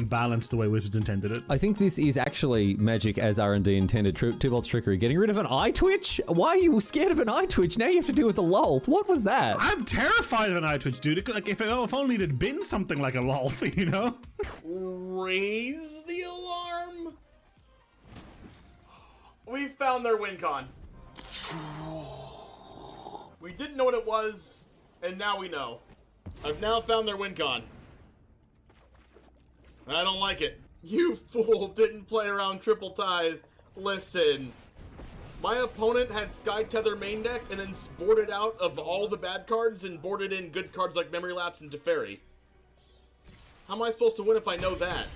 balanced the way Wizards intended it. I think this is actually Magic as R&D intended. Tybalt's trickery. Getting rid of an eye twitch? Why are you scared of an eye twitch? Now you have to deal with the lolth. What was that? I'm terrified of an eye twitch, dude. Like, if only it had been something like a lolth, you know? Raise the alarm. We found their win con. We didn't know what it was, and now we know. I've now found their win con. I don't like it. You fool didn't play around Triple Tithe. Listen. My opponent had Sky Tether main deck and then boarded out of all the bad cards and boarded in good cards like Memory Lapse and Teferi. How am I supposed to win if I know that?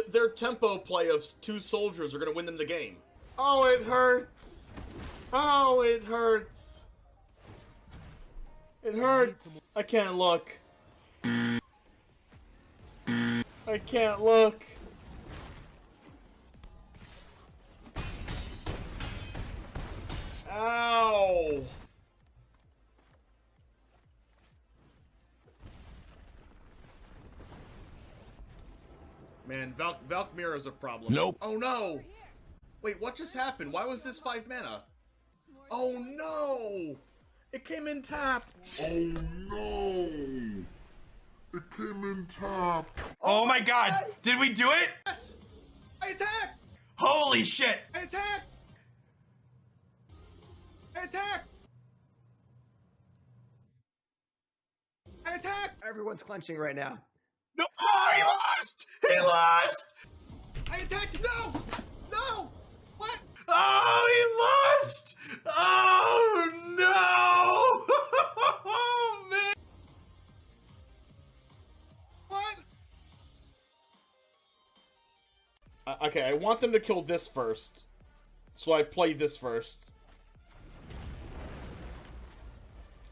Their tempo play of 2 soldiers are going to win them the game. Oh, it hurts. Oh, it hurts. It hurts. I can't look. I can't look. Ow. Man, Valkmir is a problem. Nope. Oh no! Wait, what just happened? Why was this 5 mana? Oh no! It came in tap. Oh no! It came in tap. Oh my god! Did we do it? Yes! I attack! Holy shit! I attack! I attack! I attack! Everyone's clenching right now. No! Oh, he lost! He lost! I attacked! No! No! What? Oh, he lost! Oh no! Oh man! What? Okay, I want them to kill this first. So I play this first.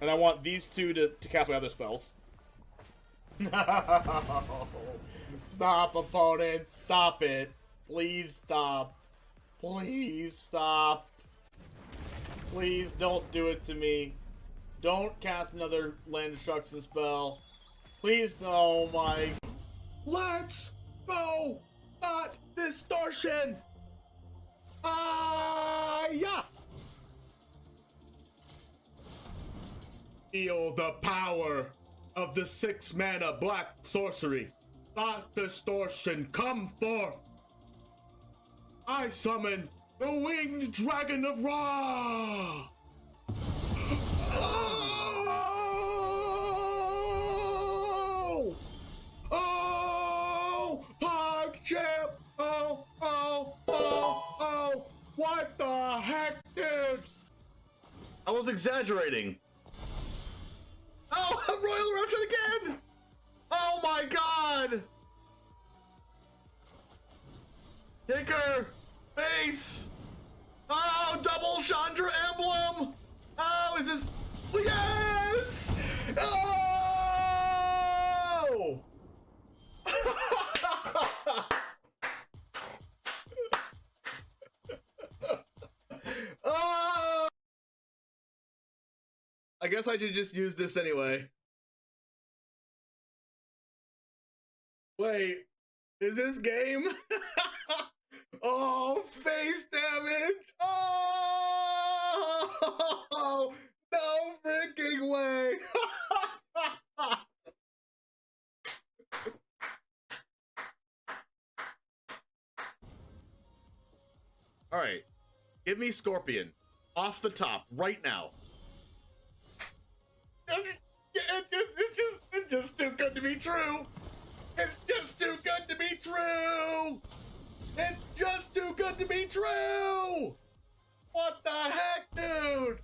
And I want these 2 to cast my other spells. No! Stop, opponent! Stop it! Please stop! Please stop! Please don't do it to me! Don't cast another land destruction spell! Please, oh my... Let's go! Not distortion! Yeah! Feel the power of the 6 mana black sorcery. Thought distortion, come forth. I summon the winged dragon of Ra. Oh! Oh! PogChamp! Oh! Oh! Oh! Oh! What the heck, dude? I was exaggerating. Oh, Royal Eruption again! Oh my god! Kicker! Base! Oh, double Chandra emblem! Oh, is this... Yes! Oh! Oh! I guess I should just use this anyway. Wait, is this game? Oh, face damage! Oh! No freaking way! Alright, give me Scorpion. Off the top, right now. It's just too good to be true. It's just too good to be true. It's just too good to be true. What the heck, dude?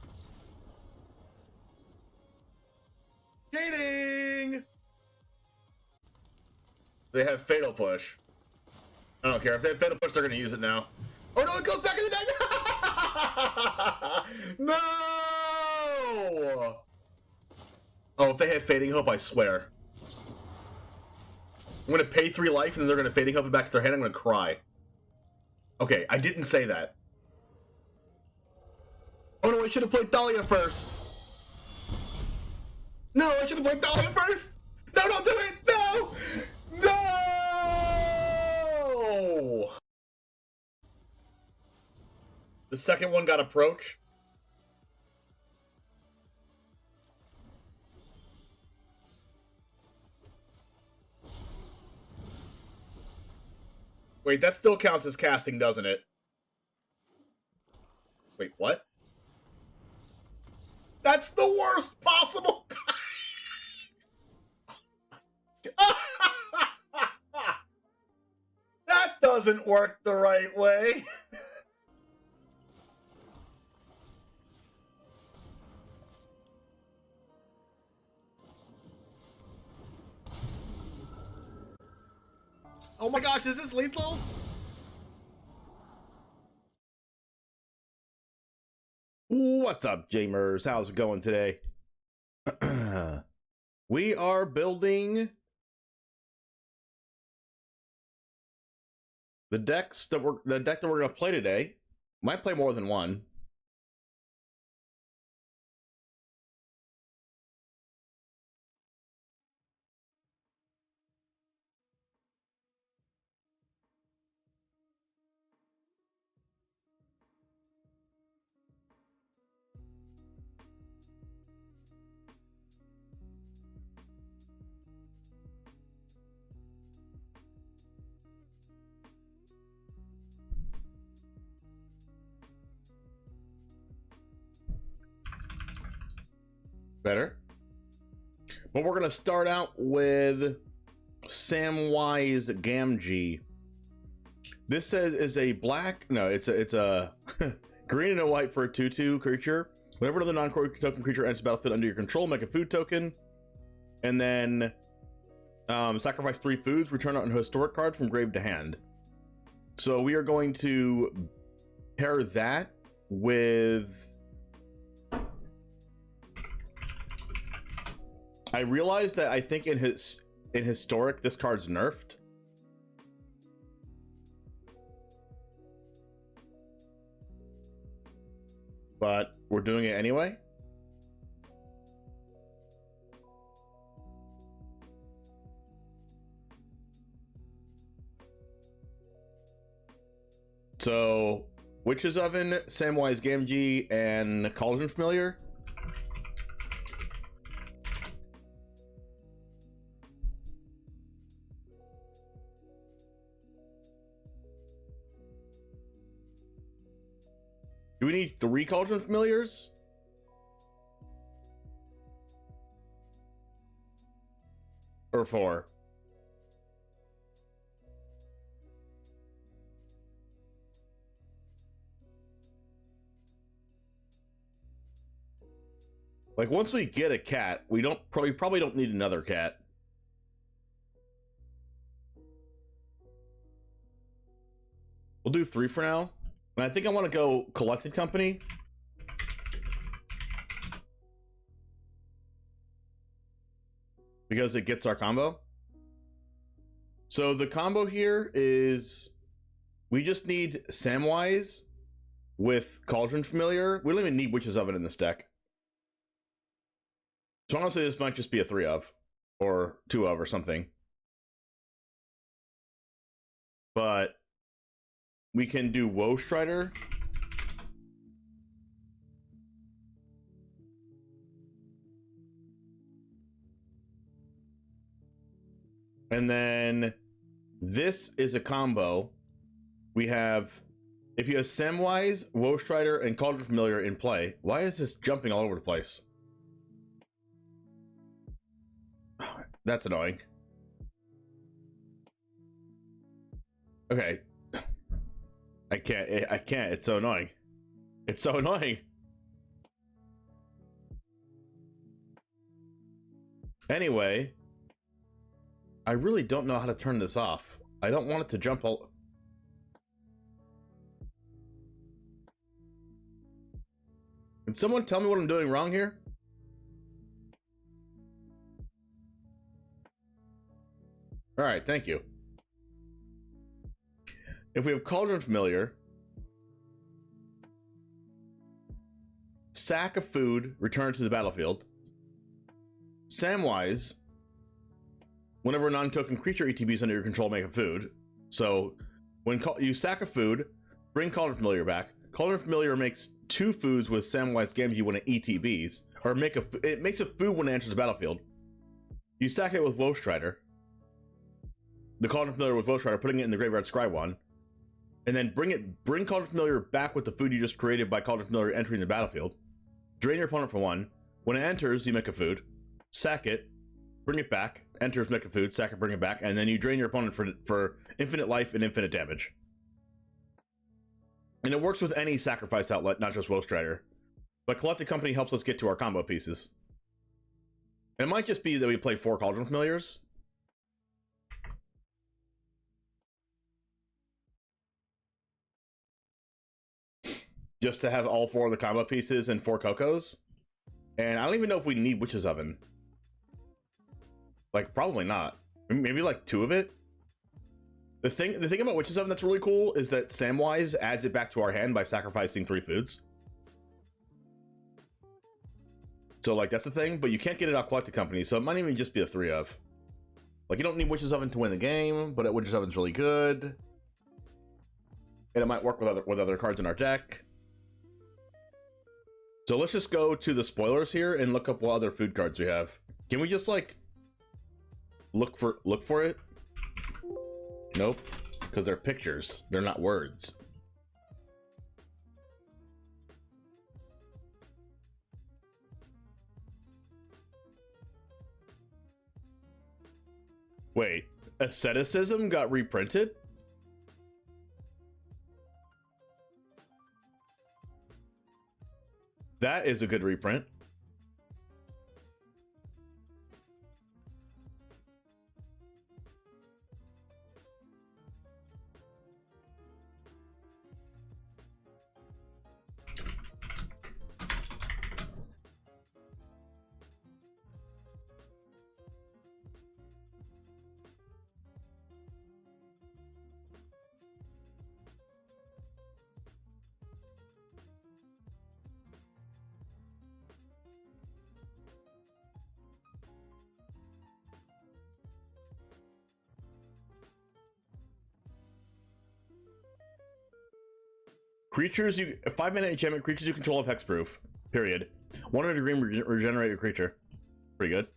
Cheating. They have Fatal Push. I don't care. If they have Fatal Push, they're going to use it now. Oh, no, it goes back in the deck. No. Oh, if they have Fading Hope, I swear. I'm gonna pay 3 life and then they're gonna Fading Hope it back to their hand. I'm gonna cry. Okay, I didn't say that. Oh no, I should have played Dahlia first. No, I should have played Dahlia first. No, don't do it. No! The second one got approach. Wait, that still counts as casting, doesn't it? Wait, what? That's the worst possible. That doesn't work the right way. Oh my gosh, is this lethal? What's up, Jamers? How's it going today? We are building the deck that we're gonna play today. Might play more than one. Better. But we're gonna start out with Samwise Gamgee. This says is a black. No, it's a green and a white for a 2/2 creature. Whenever another non-token creature enters the battlefield under your control, make a food token, and then sacrifice 3 foods. Return out a historic card from grave to hand. So we are going to pair that with. I realized that I think in historic this card's nerfed. But we're doing it anyway. So, Witch's Oven, Samwise Gamgee, and Cauldron Familiar. Do we need 3 Cauldron Familiars? Or 4? Like, once we get a cat, we probably don't need another cat. We'll do 3 for now. And I think I want to go Collected Company. Because it gets our combo. So the combo here is we just need Samwise with Cauldron Familiar. We don't even need Witch's Oven in this deck. So honestly, this might just be a 3 of. Or 2 of or something. But we can do Woe Strider. And then this is a combo. We have, if you have Samwise, Woe Strider, and Cauldron Familiar in play. Why is this jumping all over the place? That's annoying. Okay. I can't. It's so annoying. It's so annoying. Anyway, I really don't know how to turn this off. I don't want it to jump all. Can someone tell me what I'm doing wrong here? All right, thank you. If we have Cauldron Familiar, sack of food, return to the battlefield. Samwise, whenever a non-token creature ETBs under your control, make a food. So when you sack a food, bring Cauldron Familiar back, Cauldron Familiar makes 2 foods with Samwise Gamgee when it ETBs, or it makes a food when it enters the battlefield. You stack it with Woe Strider. The Cauldron Familiar with Woe Strider, putting it in the Graveyard Scry one, and then bring Cauldron Familiar back with the food you just created by Cauldron Familiar entering the battlefield. Drain your opponent for 1. When it enters, you make a food, sack it, bring it back, enters, make a food, sack it, bring it back, and then you drain your opponent for infinite life and infinite damage. And it works with any sacrifice outlet, not just Woe Strider. But Collected Company helps us get to our combo pieces. It might just be that we play 4 Cauldron Familiars. Just to have all 4 of the combo pieces and 4 Cocos. And I don't even know if we need Witch's Oven. Like, probably not. Maybe like 2 of it. The thing about Witch's Oven that's really cool is that Samwise adds it back to our hand by sacrificing 3 foods. So like that's the thing, but you can't get it out Collected Company, so it might even just be a 3 of. Like you don't need Witch's Oven to win the game, but Witch's Oven's really good. And it might work with other cards in our deck. So let's just go to the spoilers here and look up what other food cards we have. Can we just like look for it? Nope, because they're pictures, they're not words. Wait, Asceticism got reprinted? That is a good reprint. Creatures 5-mana enchantment, creatures you control have hexproof. Period. 100 green regenerate your creature. Pretty good.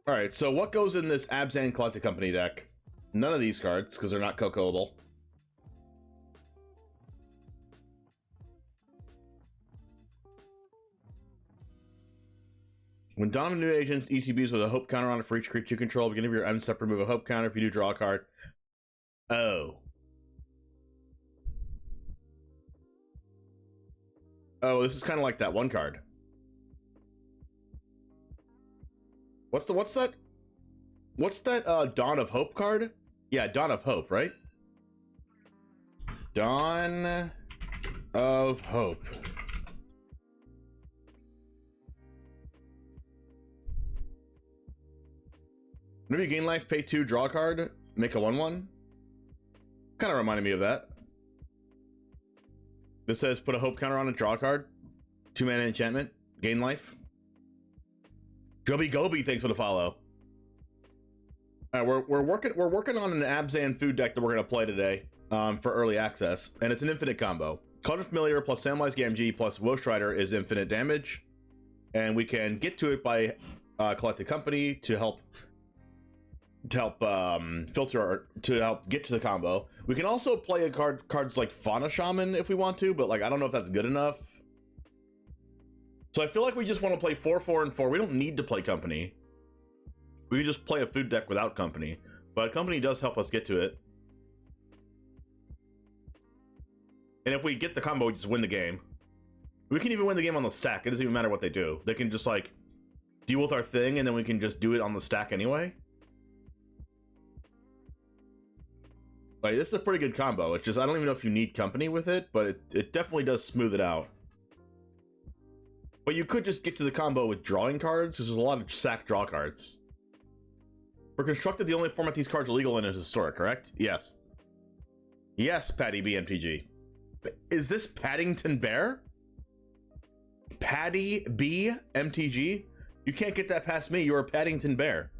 Alright, so what goes in this Abzan Collected Company deck? None of these cards, because they're not Cocoable. When Dawn of New Agents ETBs with a hope counter on it for each creature you control, beginning of your end step, remove a hope counter. If you do, draw a card. Oh. Oh, this is kind of like that one card. What's that Dawn of Hope card? Yeah, Dawn of Hope, right? Dawn of Hope. Whenever you gain life, pay 2, draw a card, make a 1/1. Kind of reminded me of that. This says put a hope counter on a draw card, 2-mana enchantment, gain life. Goby, thanks for the follow. We're working on an Abzan food deck that we're gonna play today for early access, and it's an infinite combo. Cauldron Familiar plus Samwise Gamgee plus Woe Strider is infinite damage, and we can get to it by Collected Company to help filter to help get to the combo. We can also play cards like Fauna Shaman if we want to, but like I don't know if that's good enough. So I feel like we just want to play 4/4 and 4. We don't need to play Company. We can just play a food deck without Company, but Company does help us get to it. And if we get the combo, we just win the game. We can even win the game on the stack. It doesn't even matter what they do. They can just like deal with our thing, and then we can just do it on the stack anyway. Like, this is a pretty good combo. It's just, I don't even know if you need Company with it, but it definitely does smooth it out. But you could just get to the combo with drawing cards, because there's a lot of sack draw cards. For Constructed, the only format these cards are legal in is Historic, correct? Yes. Yes, Patty B MTG. Is this Paddington Bear? Patty B MTG? You can't get that past me. You're a Paddington Bear.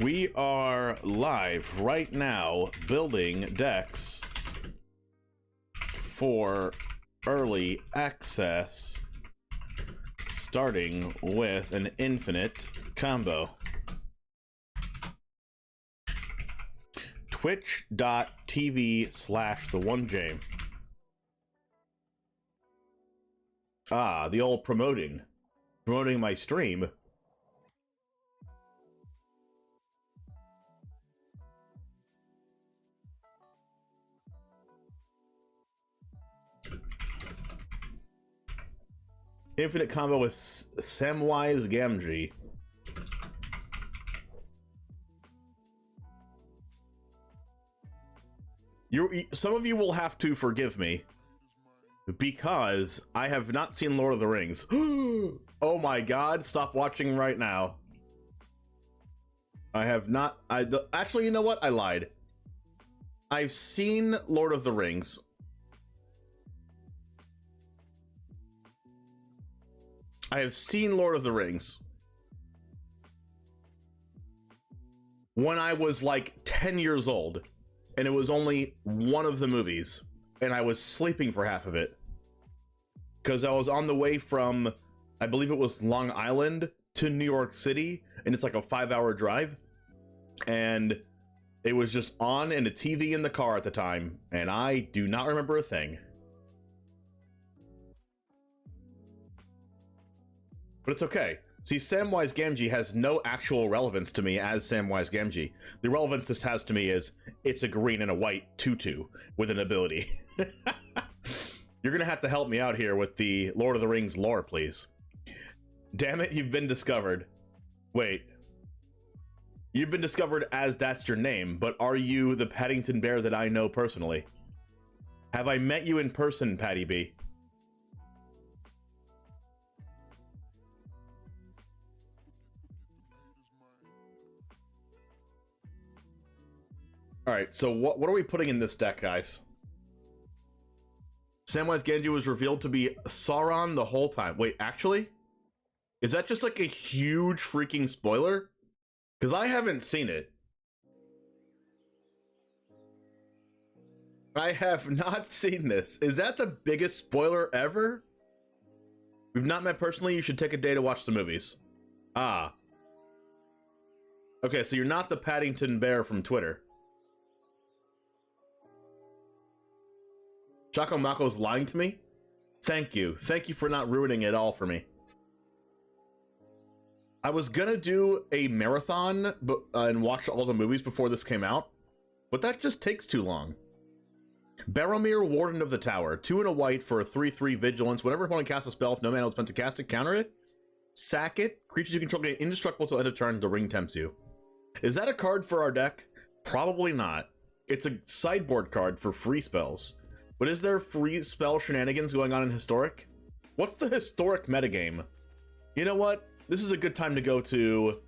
We are live right now building decks for early access, starting with an infinite combo. Twitch.tv/TheOneJame. Ah, the old promoting my stream. Infinite combo with Samwise Gamgee. Some of you will have to forgive me because I have not seen Lord of the Rings. Oh my god, stop watching right now. I have not. Actually, you know what? I lied. I've seen Lord of the Rings. I have seen Lord of the Rings when I was like 10 years old, and it was only one of the movies, and I was sleeping for half of it because I was on the way from, I believe it was Long Island to New York City, and it's like a 5-hour drive, and it was just on and a TV in the car at the time, and I do not remember a thing. But it's okay. See, Samwise Gamgee has no actual relevance to me as Samwise Gamgee. The relevance this has to me is it's a green and a white tutu with an ability. You're gonna have to help me out here with the Lord of the Rings lore, please. Damn it, you've been discovered. Wait. You've been discovered as that's your name, but are you the Paddington Bear that I know personally? Have I met you in person, Patty B? Alright, so what are we putting in this deck, guys? Samwise Gamgee was revealed to be Sauron the whole time. Wait, actually? Is that just like a huge freaking spoiler? Because I haven't seen it. I have not seen this. Is that the biggest spoiler ever? We've not met personally. You should take a day to watch the movies. Ah. Okay, so you're not the Paddington Bear from Twitter. Chaco Mako's lying to me? Thank you. Thank you for not ruining it all for me. I was gonna do a marathon and watch all the movies before this came out, but that just takes too long. Baromir, Warden of the Tower. 2 and a white for a 3/3 vigilance. Whenever opponent casts a spell, if no mana was spent to cast it, counter it. Sack it. Creatures you control get indestructible till end of turn. The ring tempts you. Is that a card for our deck? Probably not. It's a sideboard card for free spells. But is there free spell shenanigans going on in Historic? What's the Historic metagame? You know what? This is a good time to go to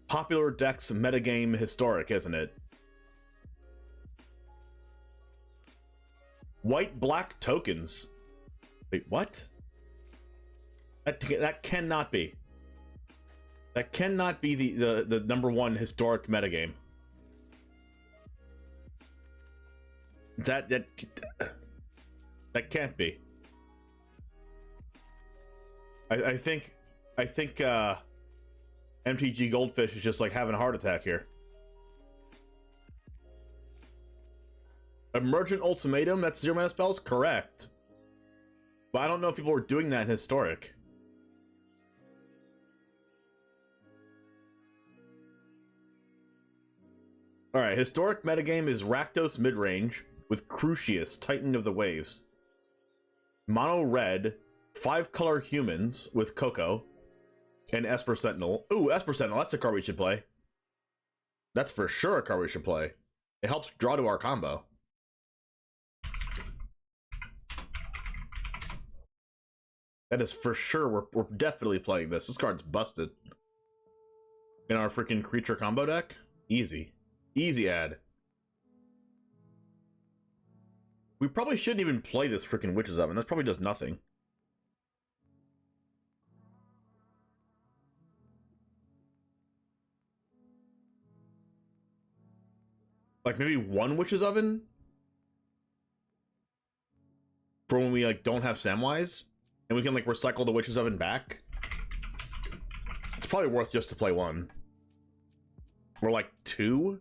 Popular Decks Metagame Historic, isn't it? White-black tokens. Wait, what? That cannot be. That cannot be the #1 Historic metagame. That can't be. I think MTG Goldfish is just like having a heart attack here. Emergent Ultimatum, that's 0 mana spells? Correct. But I don't know if people were doing that in Historic. Alright, Historic metagame is Rakdos midrange with Crucius, Titan of the Waves. Mono red, 5-color humans with Coco, and Esper Sentinel. Ooh, Esper Sentinel, that's a card we should play. That's for sure a card we should play. It helps draw to our combo. That is for sure, we're definitely playing this. This card's busted. In our freaking creature combo deck? Easy. Easy ad. We probably shouldn't even play this freaking Witch's Oven. That probably does nothing. Like maybe one witch's oven for when we like don't have Samwise, and we can like recycle the witch's oven back. It's probably worth just to play one. Or like 2.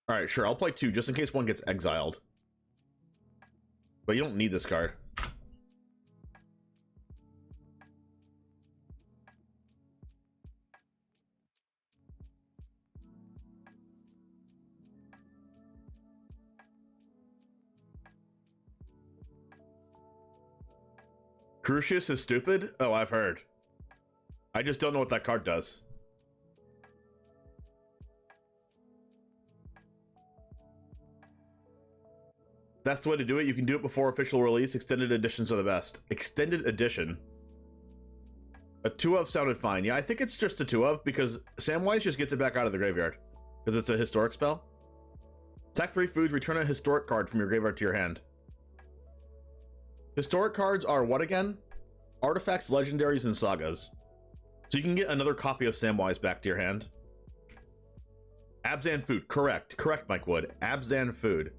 All right, sure, I'll play 2 just in case one gets exiled. But you don't need this card. Crucius is stupid? Oh, I've heard. I just don't know what that card does. That's the way to do it. You can do it before official release. Extended editions are the best. Extended edition. A 2 of sounded fine. Yeah, I think it's just a 2 of because Samwise just gets it back out of the graveyard because it's a historic spell. Attack 3 foods. Return a historic card from your graveyard to your hand. Historic cards are what again? Artifacts, legendaries, and sagas. So you can get another copy of Samwise back to your hand. Abzan food. Correct. Correct, Mike Wood. Abzan food.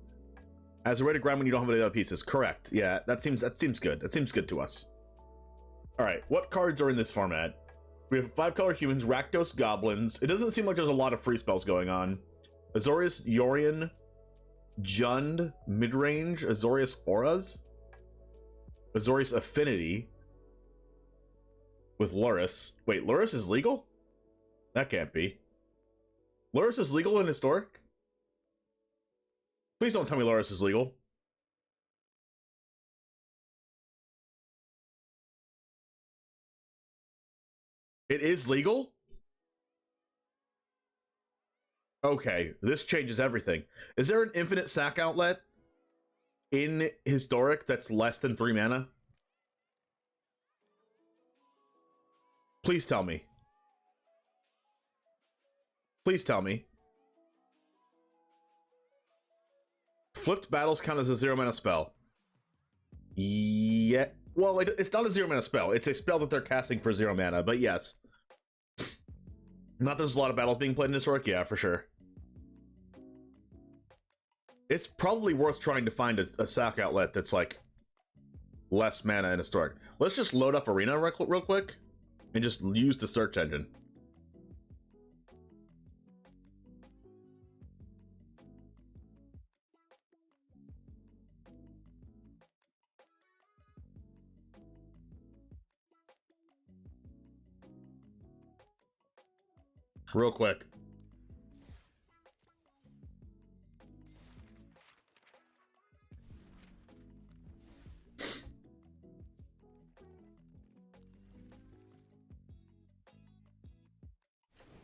As a way to grind when you don't have any other pieces. Correct. Yeah, that seems good. That seems good to us. Alright, what cards are in this format? We have 5-color humans, Rakdos goblins. It doesn't seem like there's a lot of free spells going on. Azorius Yorion, Jund, midrange, Azorius Auras, Azorius Affinity with Luris. Wait, Luris is legal? That can't be. Luris is legal in Historic? Please don't tell me Luris is legal. It is legal? Okay, this changes everything. Is there an infinite sack outlet in Historic that's less than 3 mana? Please tell me. Please tell me. Flipped battles count as a 0 mana spell. Yeah. Well, it's not a 0 mana spell. It's a spell that they're casting for 0 mana, but yes. Not there's a lot of battles being played in Historic? Yeah, for sure. It's probably worth trying to find a sack outlet that's like less mana in Historic. Let's just load up Arena real quick and just use the search engine. Real quick.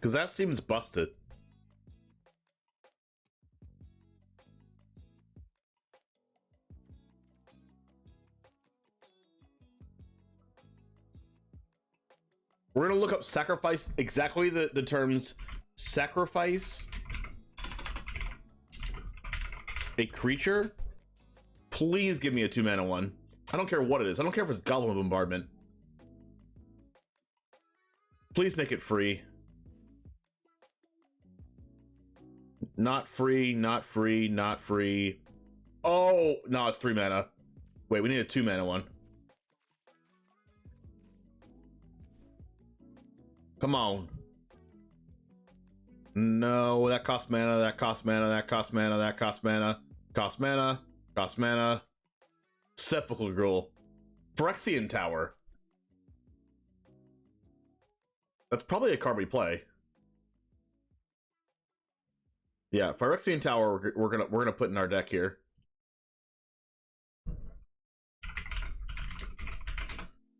Because that seems busted. We're going to look up sacrifice, exactly the terms sacrifice a creature. Please give me a 2 mana one. I don't care what it is. I don't care if it's Goblin Bombardment. Please make it free. Not free, not free, not free. Oh, no, it's 3 mana. Wait, we need a 2 mana one. Come on. No, that costs mana, that costs mana, that costs mana, that costs mana. Cost mana, cost mana. Sepulchral Gruel. Phyrexian Tower. That's probably a card we play. Yeah, Phyrexian Tower we're gonna put in our deck here.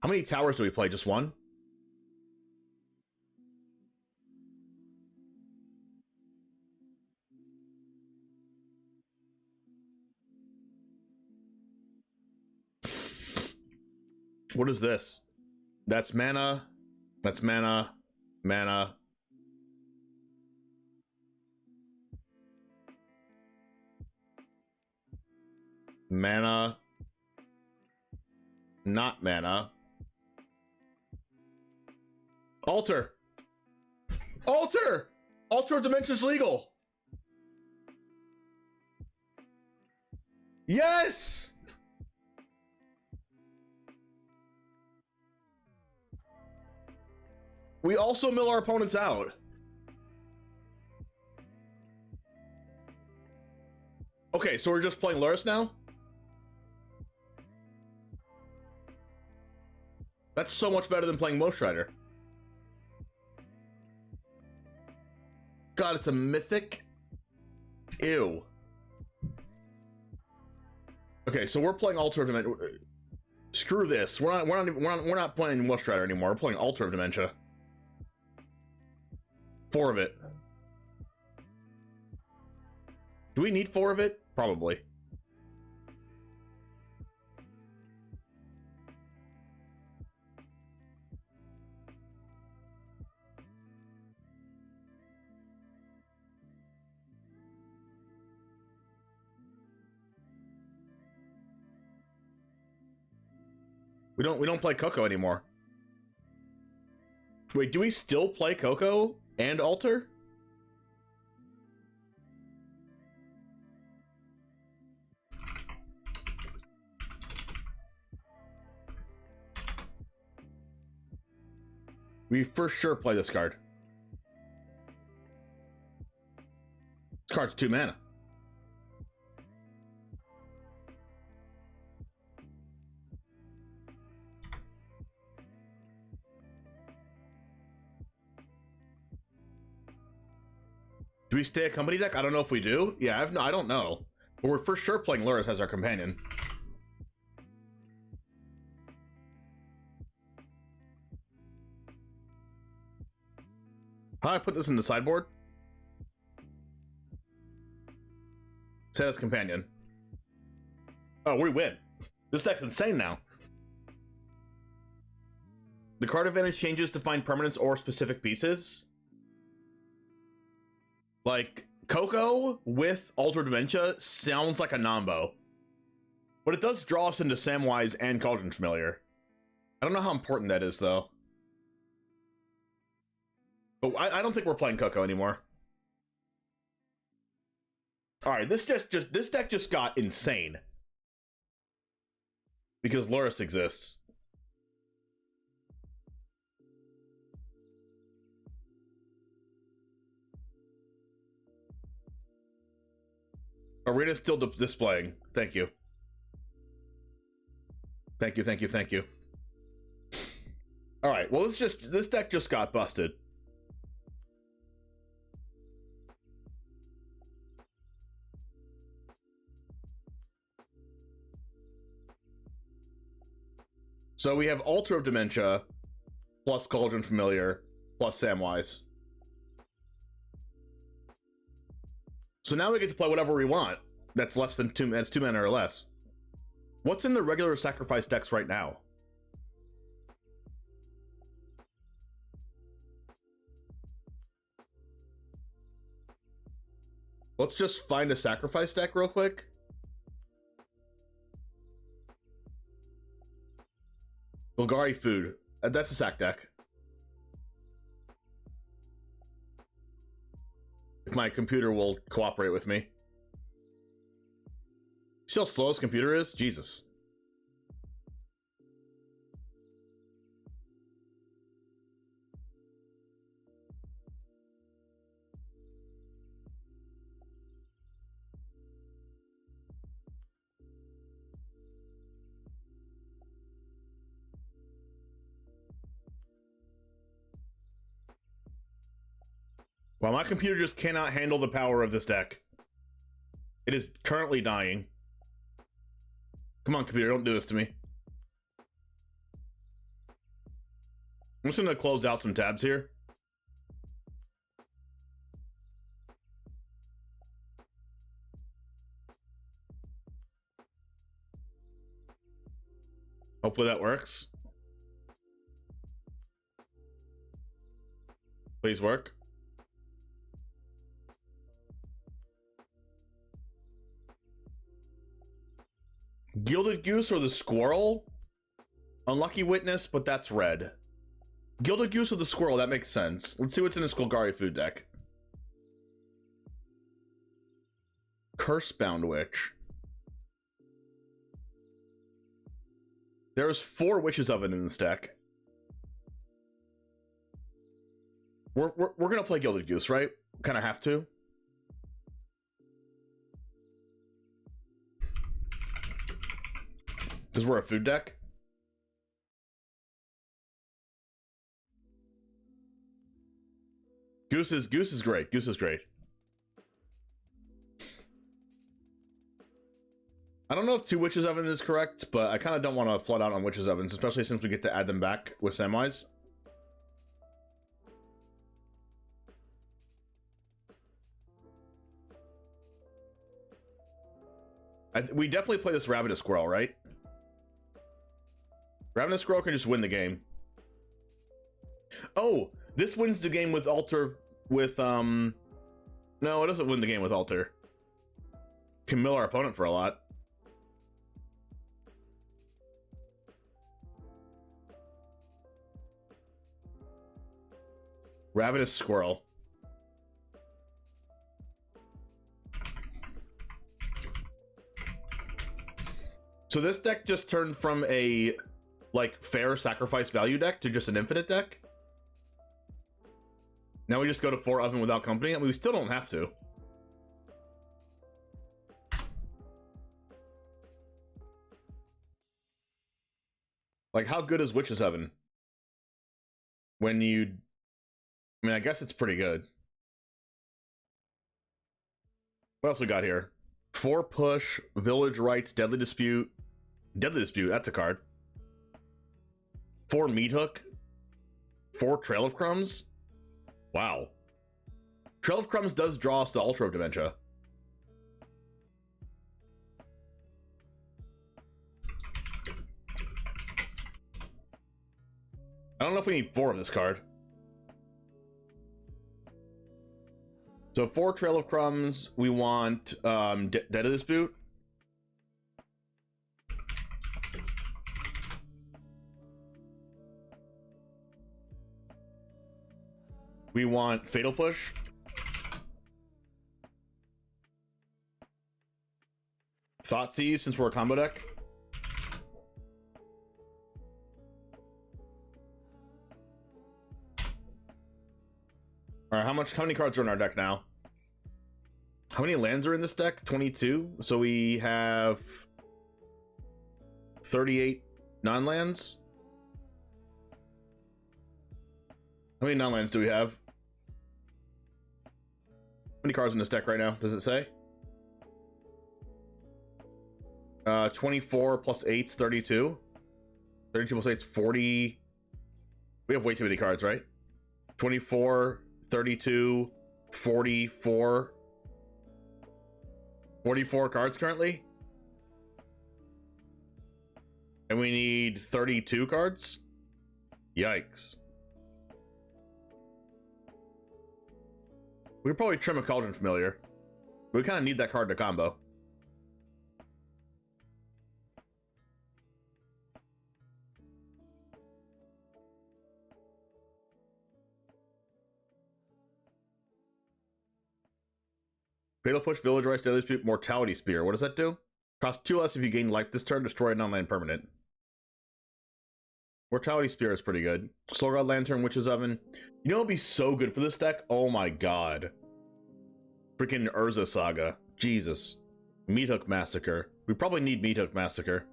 How many towers do we play? Just one? What is this? That's mana. That's mana. Mana. Mana. Not mana. Alter. Alter! Alter Dimensions legal. Yes! We also mill our opponents out. Okay, so we're just playing Luris now? That's so much better than playing Most Rider. God, it's a mythic? Ew. Okay, so we're playing Altar of Dementia. Screw this. We're not playing Most Rider anymore. We're playing Altar of Dementia. 4 of it. Do we need 4 of it? Probably. We don't play Coco anymore. Wait, do we still play Coco and Altar? We for sure play this card. This card's 2 mana. Do we stay a company deck? I don't know if we do. Yeah, I don't know. But we're for sure playing Luris as our companion. How do I put this in the sideboard? Set as companion. Oh, we win. This deck's insane now. The card advantage changes to find permanents or specific pieces. Like, Coco with Altered Dementia sounds like a Nombo. But it does draw us into Samwise and Cauldron Familiar. I don't know how important that is, though. But I don't think we're playing Coco anymore. Alright, this deck just got insane. Because Luris exists. Arena's still displaying. Thank you. Thank you, thank you, thank you. Alright, well this deck just got busted. So we have Altar of Dementia, plus Cauldron Familiar, plus Samwise. So now we get to play whatever we want. That's less than 2 mana or less. What's in the regular sacrifice decks right now? Let's just find a sacrifice deck real quick. Bulgari Food. That's a sack deck. If my computer will cooperate with me. See how slow this computer is? Jesus. Well, my computer just cannot handle the power of this deck. It is currently dying. Come on, computer, don't do this to me. I'm just gonna close out some tabs here. Hopefully that works. Please work. Gilded Goose or the Squirrel? Unlucky Witness, but that's red. Gilded Goose or the Squirrel, that makes sense. Let's see what's in the Golgari Food deck. Cursebound Witch. There's 4 Witch's Oven in this deck. We're gonna play Gilded Goose, right? Kind of have to. Because we're a food deck. Goose is great. Goose is great. I don't know if 2 Witch's Oven is correct, but I kind of don't want to flood out on Witch's Ovens, especially since we get to add them back with Samwise. We definitely play this Ravenous Squirrel, right? Ravenous Squirrel can just win the game. Oh, this wins the game with Alter with, no, it doesn't win the game with Alter. Can mill our opponent for a lot. Ravenous Squirrel. So this deck just turned from a, like, fair sacrifice value deck to just an infinite deck? Now we just go to 4 Oven without company? I mean, we still don't have to. Like, how good is Witch's Oven? When you... I mean, I guess it's pretty good. What else we got here? 4 Push, Village Rites, Deadly Dispute. Deadly Dispute, that's a card. 4 Meat Hook. 4 Trail of Crumbs. Wow. Trail of Crumbs does draw us to Ultra of Dementia. I don't know if we need 4 of this card. So 4 Trail of Crumbs. We want Deadly Dispute. We want Fatal Push. Thoughtseize, since we're a combo deck. Alright, how many cards are in our deck now? How many lands are in this deck? 22. So we have 38 non-lands. How many non-lands do we have? How many cards in this deck right now? Does it say? 24 plus 8's 32. 32 plus 8's 40. We have way too many cards, right? 24, 32, 44. 44 cards currently. And we need 32 cards? Yikes. We could probably trim a Cauldron Familiar. We kind of need that card to combo. Fatal Push, Village Rites, Deadly Dispute, Mortality Spear. What does that do? Cost 2 less if you gain life this turn, destroy a non-land permanent. Mortality Spear is pretty good. Soul God Lantern, Witch's Oven. You know what would be so good for this deck? Oh my god. Freaking Urza Saga. Jesus. Meat Hook Massacre. We probably need Meat Hook Massacre.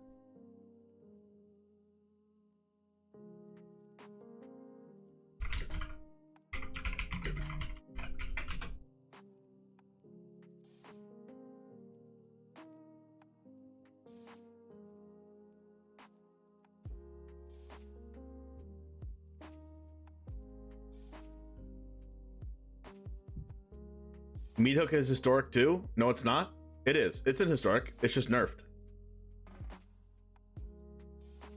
Meat Hook is historic too? No, it's not. It is. It's in historic. It's just nerfed.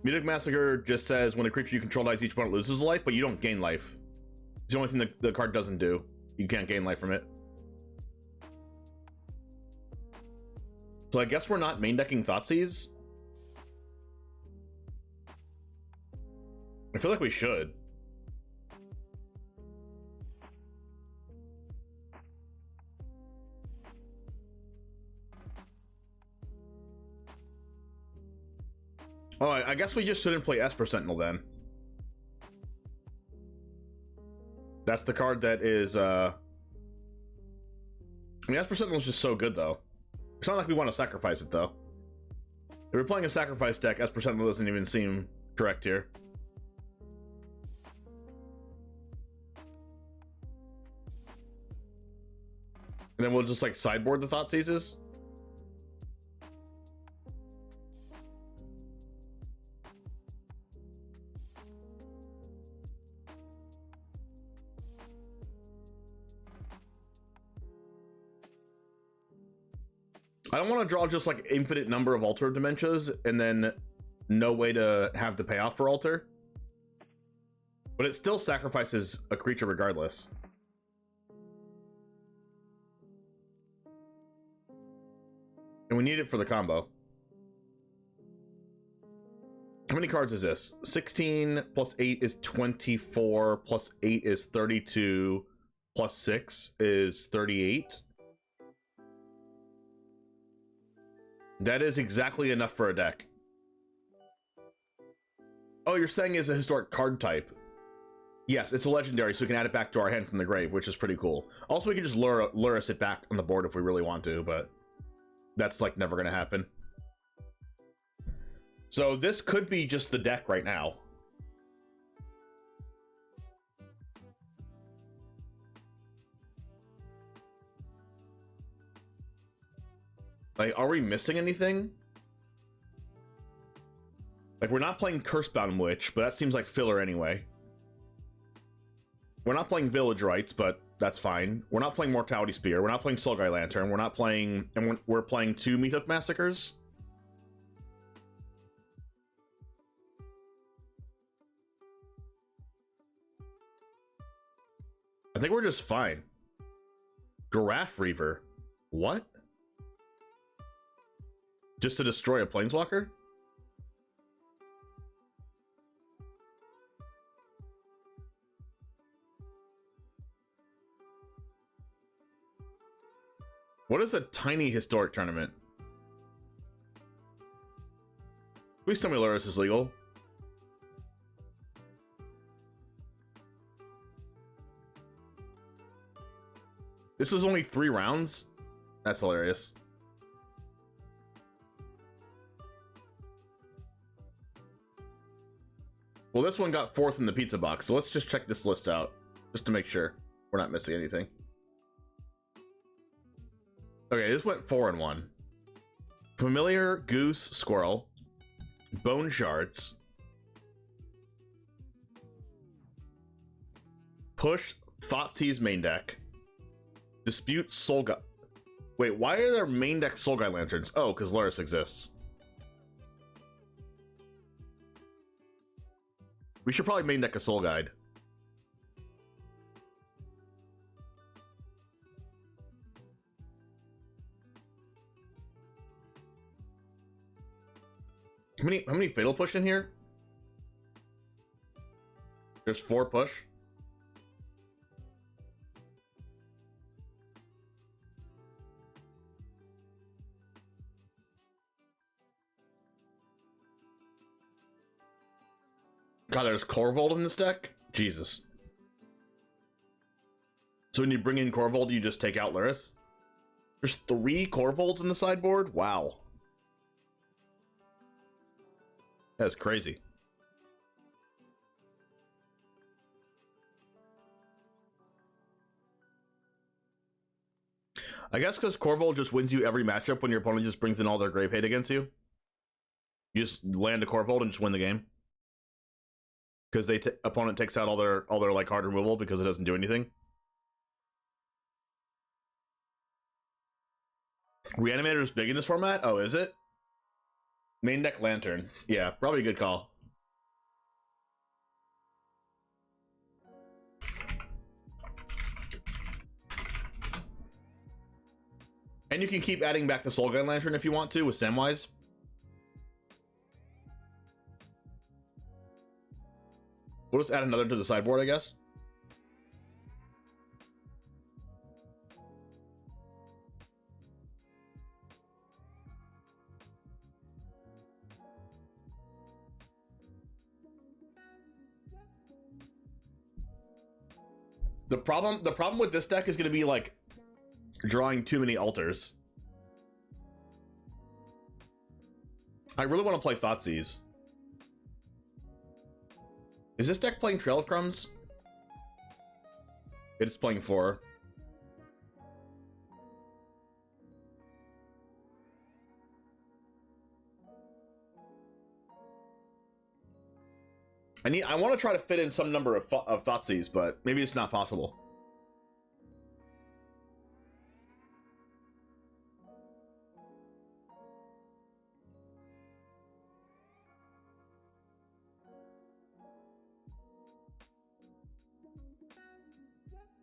Meat Hook Massacre just says when a creature you control dies, each opponent loses a life, but you don't gain life. It's the only thing the card doesn't do. You can't gain life from it. So I guess we're not main decking Thoughtseize. I feel like we should. Oh, I guess we just shouldn't play Esper Sentinel then. That's the card that is, I mean, Esper Sentinel is just so good, though. It's not like we want to sacrifice it, though. If we're playing a sacrifice deck, Esper Sentinel doesn't even seem correct here. And then we'll just, like, sideboard the Thought Seizes. I don't want to draw just like infinite number of altar dementias and then no way to have the payoff for altar. But it still sacrifices a creature regardless. And we need it for the combo. How many cards is this? 16 plus 8 is 24, plus 8 is 32, plus 6 is 38. That is exactly enough for a deck. Oh, you're saying it's a historic card type. Yes, it's a legendary, so we can add it back to our hand from the grave, which is pretty cool. Also, we can just lure us it back on the board if we really want to, but that's like never gonna happen. So this could be just the deck right now. Like, are we missing anything? Like, we're not playing Cursebound Witch, but that seems like filler anyway. We're not playing Village Rites, but that's fine. We're not playing Mortality Spear. We're not playing Soulguy Lantern. We're not playing... And we're playing 2 Meathook Massacres. I think we're just fine. Giraffe Reaver. What? Just to destroy a Planeswalker? What is a tiny historic tournament? Please tell me Luris is legal. This is only 3 rounds? That's hilarious. Well, this one got 4th in the pizza box, so let's just check this list out, just to make sure we're not missing anything. Okay, this went 4-1. Familiar, Goose, Squirrel, Bone Shards, Push, Thoughtseize main deck, Dispute, Soulguy. Wait, why are there main deck Soulguy Lanterns? Oh, because Luris exists. We should probably main deck a Soul Guide. How many Fatal Push in here? There's 4 push. God, there's Corvold in this deck? Jesus. So when you bring in Corvold, you just take out Luris? There's 3 Corvolds in the sideboard? Wow. That's crazy. I guess because Corvold just wins you every matchup when your opponent just brings in all their grave hate against you. You just land a Corvold and just win the game. Because opponent takes out all their like hard removal because it doesn't do anything. Reanimator is big in this format? Oh, is it? Main deck Lantern. Yeah, probably a good call. And you can keep adding back the Soulguy Lantern if you want to with Samwise. We'll just add another to the sideboard, I guess. The problem with this deck is going to be like drawing too many altars. I really want to play Thoughtseize. Is this deck playing Trail of Crumbs? It's playing 4. I want to try to fit in some number of Thoughtseize, but maybe it's not possible.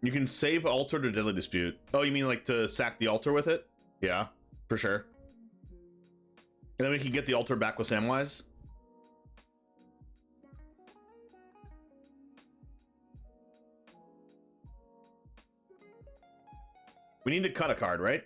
You can save altar to Deadly Dispute. Oh, you mean like to sack the altar with it? Yeah, for sure. And then we can get the altar back with Samwise. We need to cut a card, right?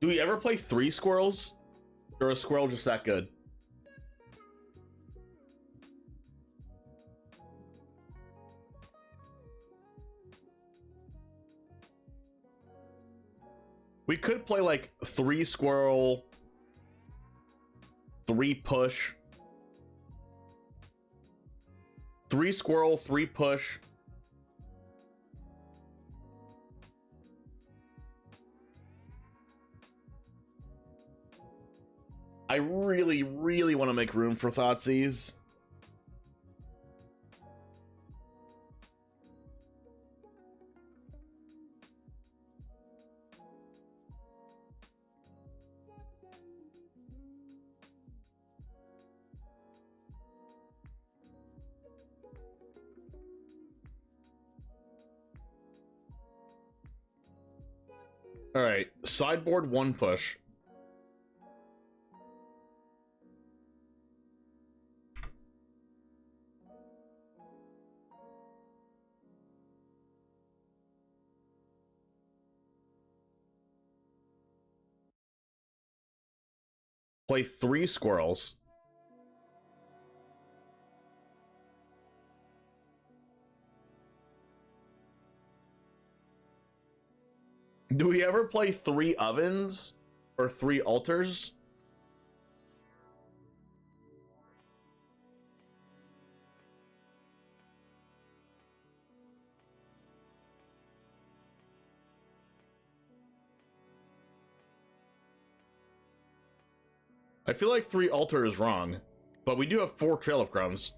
Do we ever play 3 squirrels? Or is a squirrel just that good? We could play like 3 squirrel, 3 push, 3 squirrel, 3 push. I really, really want to make room for Thoughtseize. All right, sideboard 1 push. Play 3 squirrels. Do we ever play 3 ovens or 3 altars? I feel like 3 altar is wrong, but we do have 4 Trail of Crumbs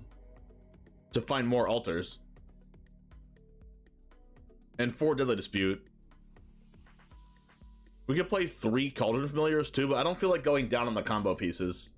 to find more altars. And 4 Deadly Dispute. We could play 3 Cauldron Familiars too, but I don't feel like going down on the combo pieces.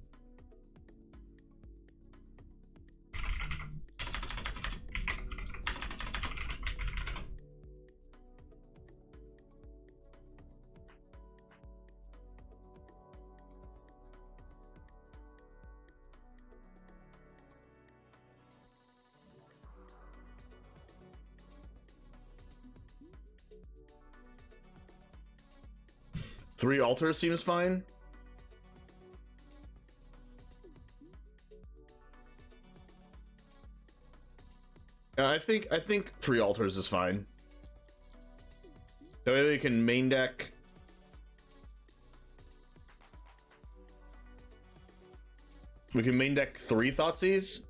Three altars seems fine. I think 3 altars is fine. That way we can main deck. We can main deck 3 Thoughtseize.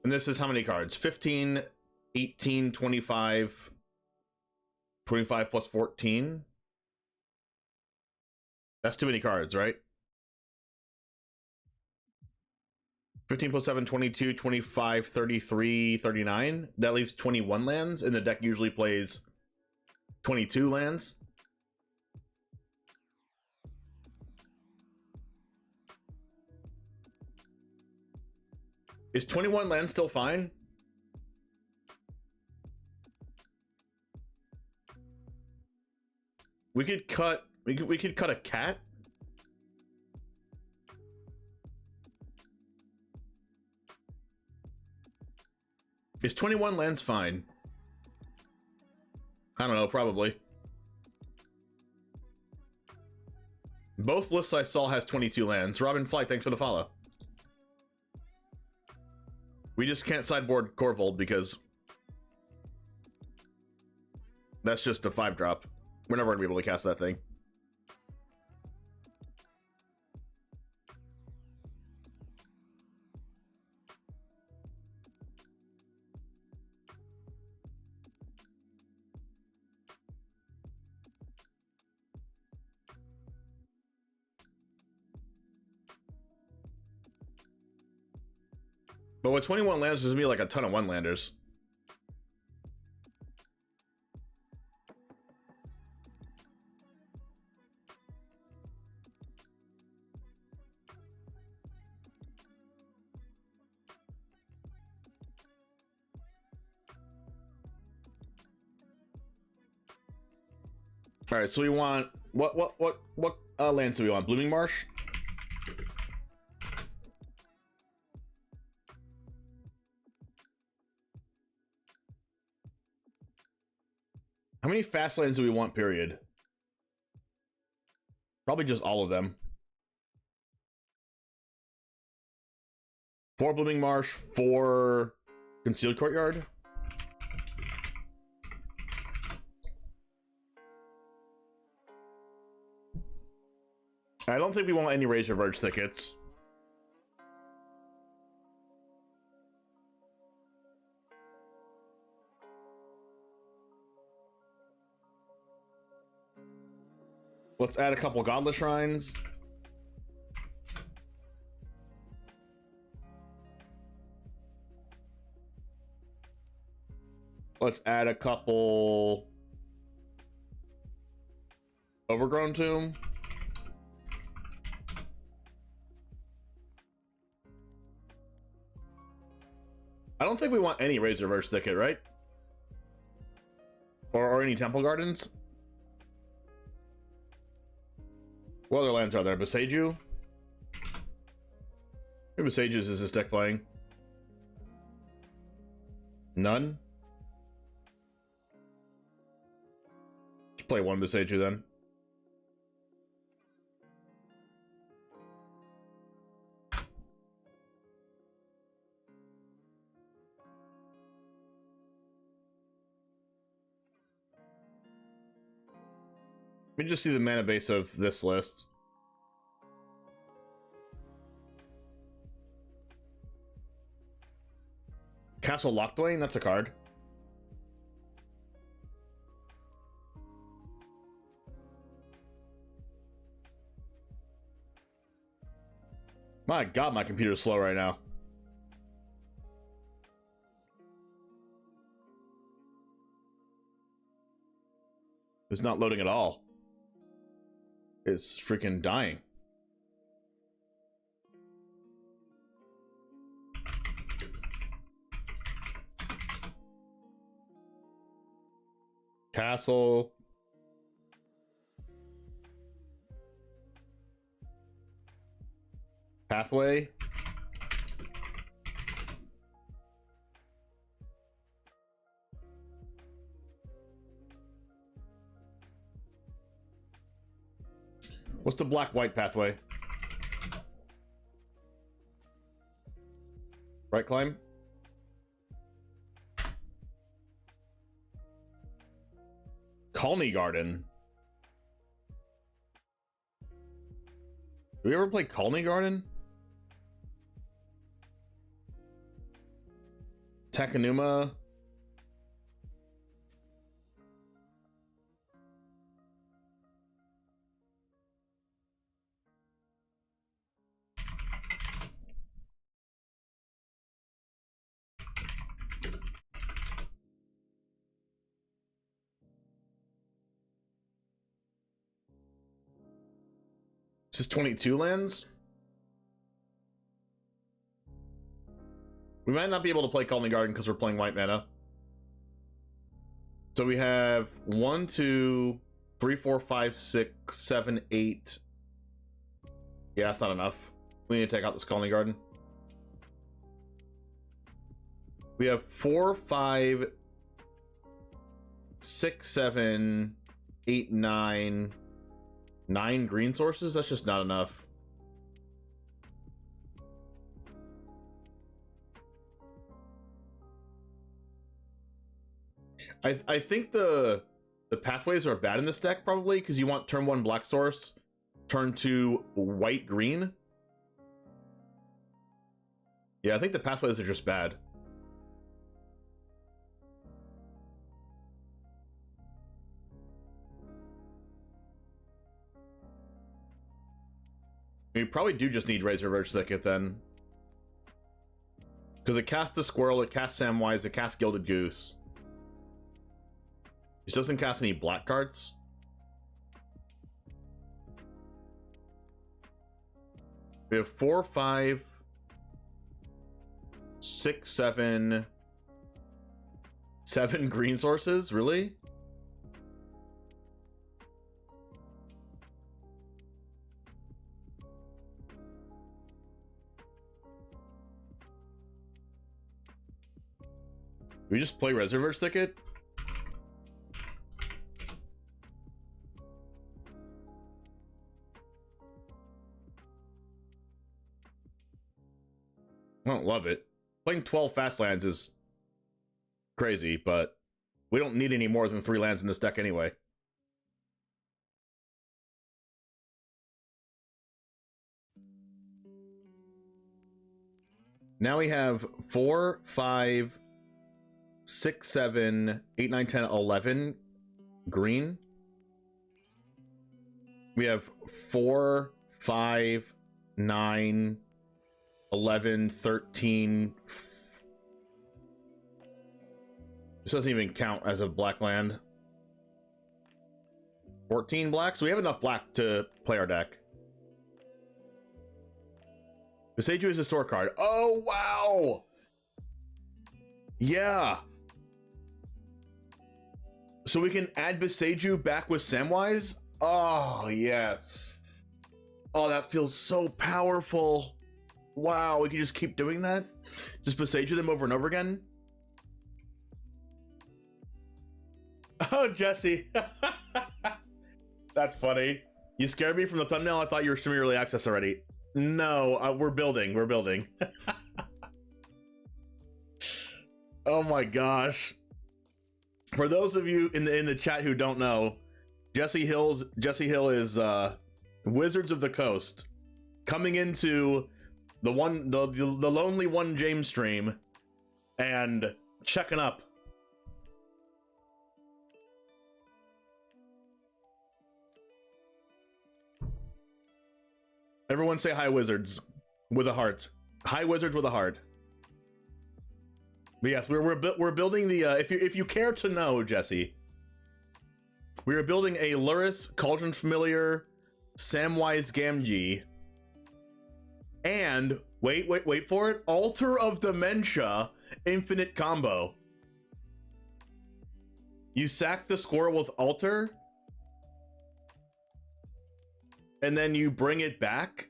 And this is how many cards? 15, 18, 25, 25 plus 14. That's too many cards, right? 15 plus 7, 22, 25, 33, 39. That leaves 21 lands, and the deck usually plays 22 lands. Is 21 lands still fine? We could cut a cat. Is 21 lands fine? I don't know, probably. Both lists I saw has 22 lands. Robin Flight, thanks for the follow. We just can't sideboard Corvold because that's just a 5-drop. We're never going to be able to cast that thing. But with 21 lands, there's gonna be like a ton of one-landers. All right, so we want what lands do we want? Blooming Marsh. How many fast lands do we want, period? Probably just all of them. 4 Blooming Marsh, 4 Concealed Courtyard. I don't think we want any Razor Verge Thickets. Let's add a couple Godless Shrines. Let's add a couple Overgrown Tomb. I don't think we want any Razor Verge Thicket, right? Or any Temple Gardens. What other lands are there? Boseiju? Who Boseijus is this deck playing? None? Let's play one Boseiju then. Let me just see the mana base of this list. Castle Lockdwayne, that's a card. My god, my computer's slow right now. It's not loading at all. It's freaking dying. Castle. Pathway. What's the black-white pathway? Right climb? Colony Garden. Do we ever play Colony Garden? Takanuma. This is 22 lands. We might not be able to play Colony Garden because we're playing white mana. So we have 1, 2, 3, 4, 5, 6, 7, 8. Yeah, that's not enough. We need to take out this Colony Garden. We have 4, 5, 6, 7, 8, 9, 9 green sources. That's just not enough. I think the pathways are bad in this deck, probably because you want turn 1 black source, turn 2 white green. Yeah, I think the pathways are just bad. We probably do just need Razor Verge Thicket then. Because it casts the Squirrel, it casts Samwise, it casts Gilded Goose. It doesn't cast any black cards. We have 4, 5, 6, 7 green sources, really? We just play Reservoir Thicket? I don't love it. Playing 12 fast lands is crazy, but we don't need any more than 3 lands in this deck anyway. Now we have 4, 5, 6, 7, 8, 9, 10, 11 green. We have 4, 5, 9, 11, 13. This doesn't even count as a black land. 14 black, so we have enough black to play our deck. Beseiju is a store card. Oh, wow! Yeah. So we can add Beseiju back with Samwise? Oh, yes. Oh, that feels so powerful. Wow, we can just keep doing that? Just Beseiju them over and over again? Oh, Jesse. That's funny. You scared me from the thumbnail. I thought you were streaming early access already. No, we're building. We're building. Oh my gosh. For those of you in the chat who don't know, Jesse Hill is Wizards of the Coast coming into the Lonely One James stream and checking up. Everyone say hi, Wizards, with a heart. Hi, Wizards with a heart. But yes, we're building the if you care to know, Jesse, we are building a Luris Cauldron Familiar Samwise Gamgee and wait for it, Altar of Dementia infinite combo. You sack the squirrel with Altar, and then you bring it back,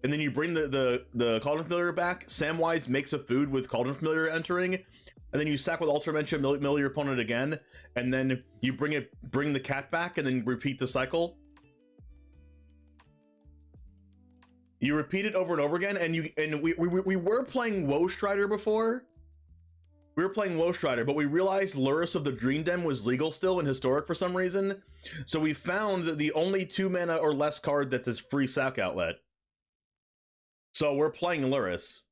and then you bring the Cauldron Familiar back. Samwise makes a food with Cauldron Familiar entering, and then you sack with Altar Dementia, mill your opponent again, and then you bring the cat back, and then repeat the cycle. You repeat it over and over again, and we were playing Woe Strider before. We were playing Woe Strider, but we realized Luris of the Dream Den was legal still in Historic for some reason. So we found the only 2 mana or less card that's a free sack outlet. So we're playing Luris.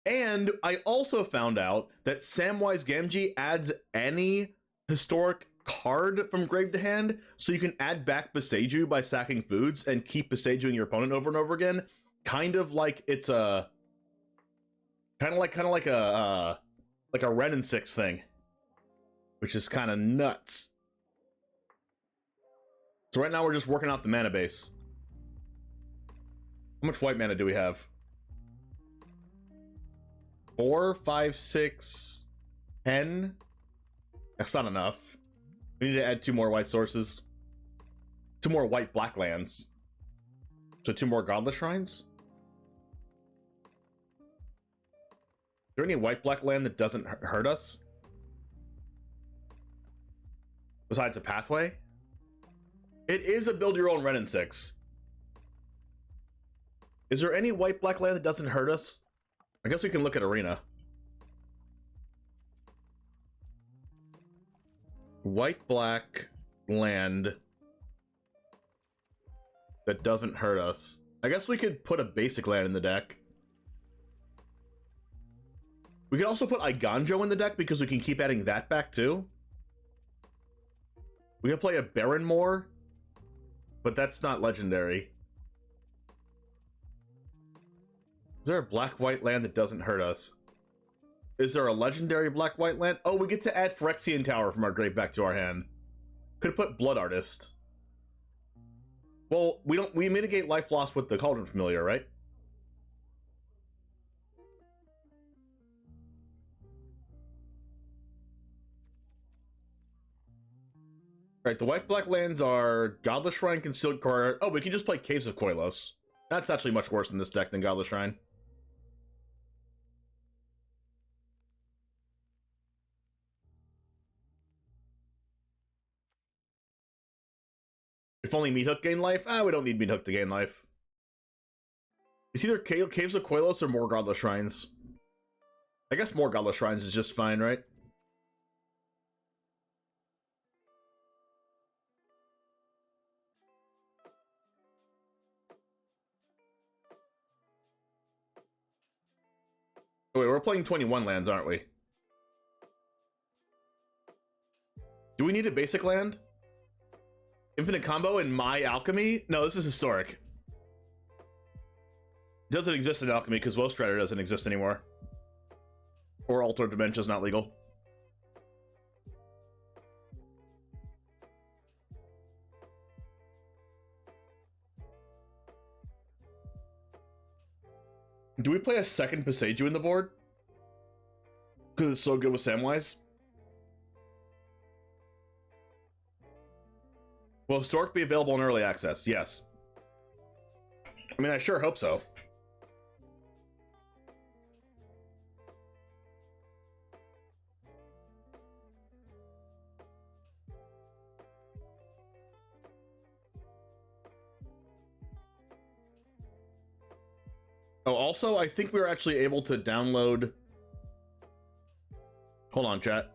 And I also found out that Samwise Gamgee adds any Historic card from grave to hand, so you can add back Beseiju by sacking foods and keep Beseijuing your opponent over and over again. Kind of like it's a kind of like a Ren and 6 thing, which is kind of nuts. So right now we're just working out the mana base. How much white mana do we have? 4, 5, 6, 10. That's not enough. We need to add 2 more white sources. 2 more white black lands. So 2 more Godless Shrines. Is there any white black land that doesn't hurt us? besides a pathway? It is a build your own Ren and 6. Is there any white-black land that doesn't hurt us? I guess we can look at Arena. White-black land that doesn't hurt us. I guess we could put a basic land in the deck. We could also put Iganjo in the deck because we can keep adding that back too. We can play a Baron more, but that's not legendary. Is there a black-white land that doesn't hurt us? Is there a legendary black-white land? Oh, we get to add Phyrexian Tower from our grave back to our hand. Could put Blood Artist. Well, we mitigate life loss with the Cauldron Familiar, right? Right, the white-black lands are Godless Shrine, Concealed Courtyard. Oh, we can just play Caves of Koilos. That's actually much worse in this deck than Godless Shrine. If only Meathook gain life? Ah, we don't need Meathook to gain life. It's either Caves of Koilos or more Godless Shrines. I guess more Godless Shrines is just fine, right? Oh, wait, we're playing 21 lands, aren't we? Do we need a basic land? Infinite Combo in My Alchemy? No, this is historic. It doesn't exist in Alchemy because Woe Strider doesn't exist anymore. Or Alter Dimension is not legal. Do we play a second Passeju in the board? Because it's so good with Samwise? Will Historic be available in early access? Yes. I mean, I sure hope so. Oh, also, I think we were actually able to download... Hold on, chat.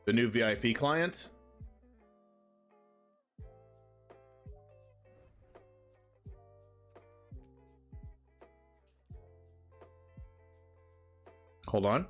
The new VIP client. Hold on.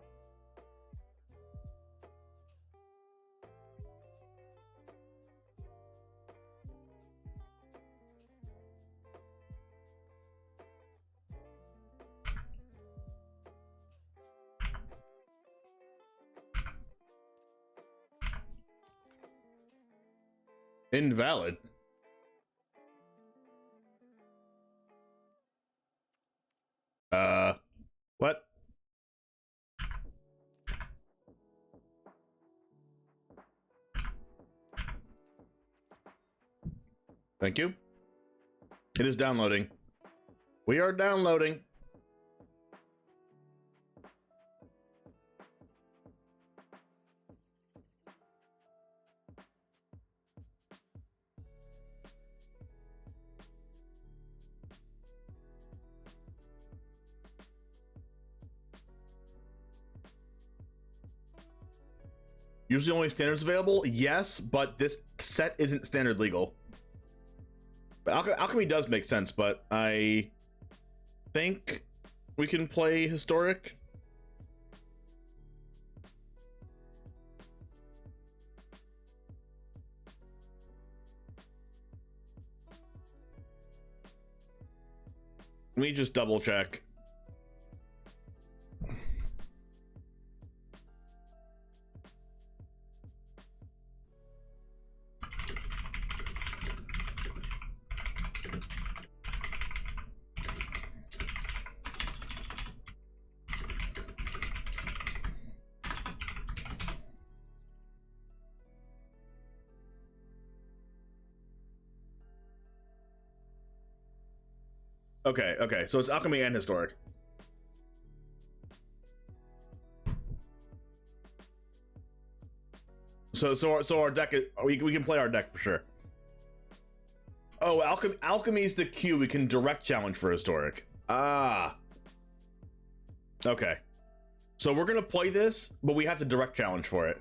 Invalid. What? Thank you. It is downloading. We are downloading. Usually only standards available? Yes, but this set isn't standard legal. But Alchemy does make sense, but I think we can play Historic. Let me just double check. Okay, so it's Alchemy and Historic. So our deck is we can play our deck for sure. Oh, alchemy's the Q. We can direct challenge for historic. Ah. Okay. So we're gonna play this, but we have to direct challenge for it.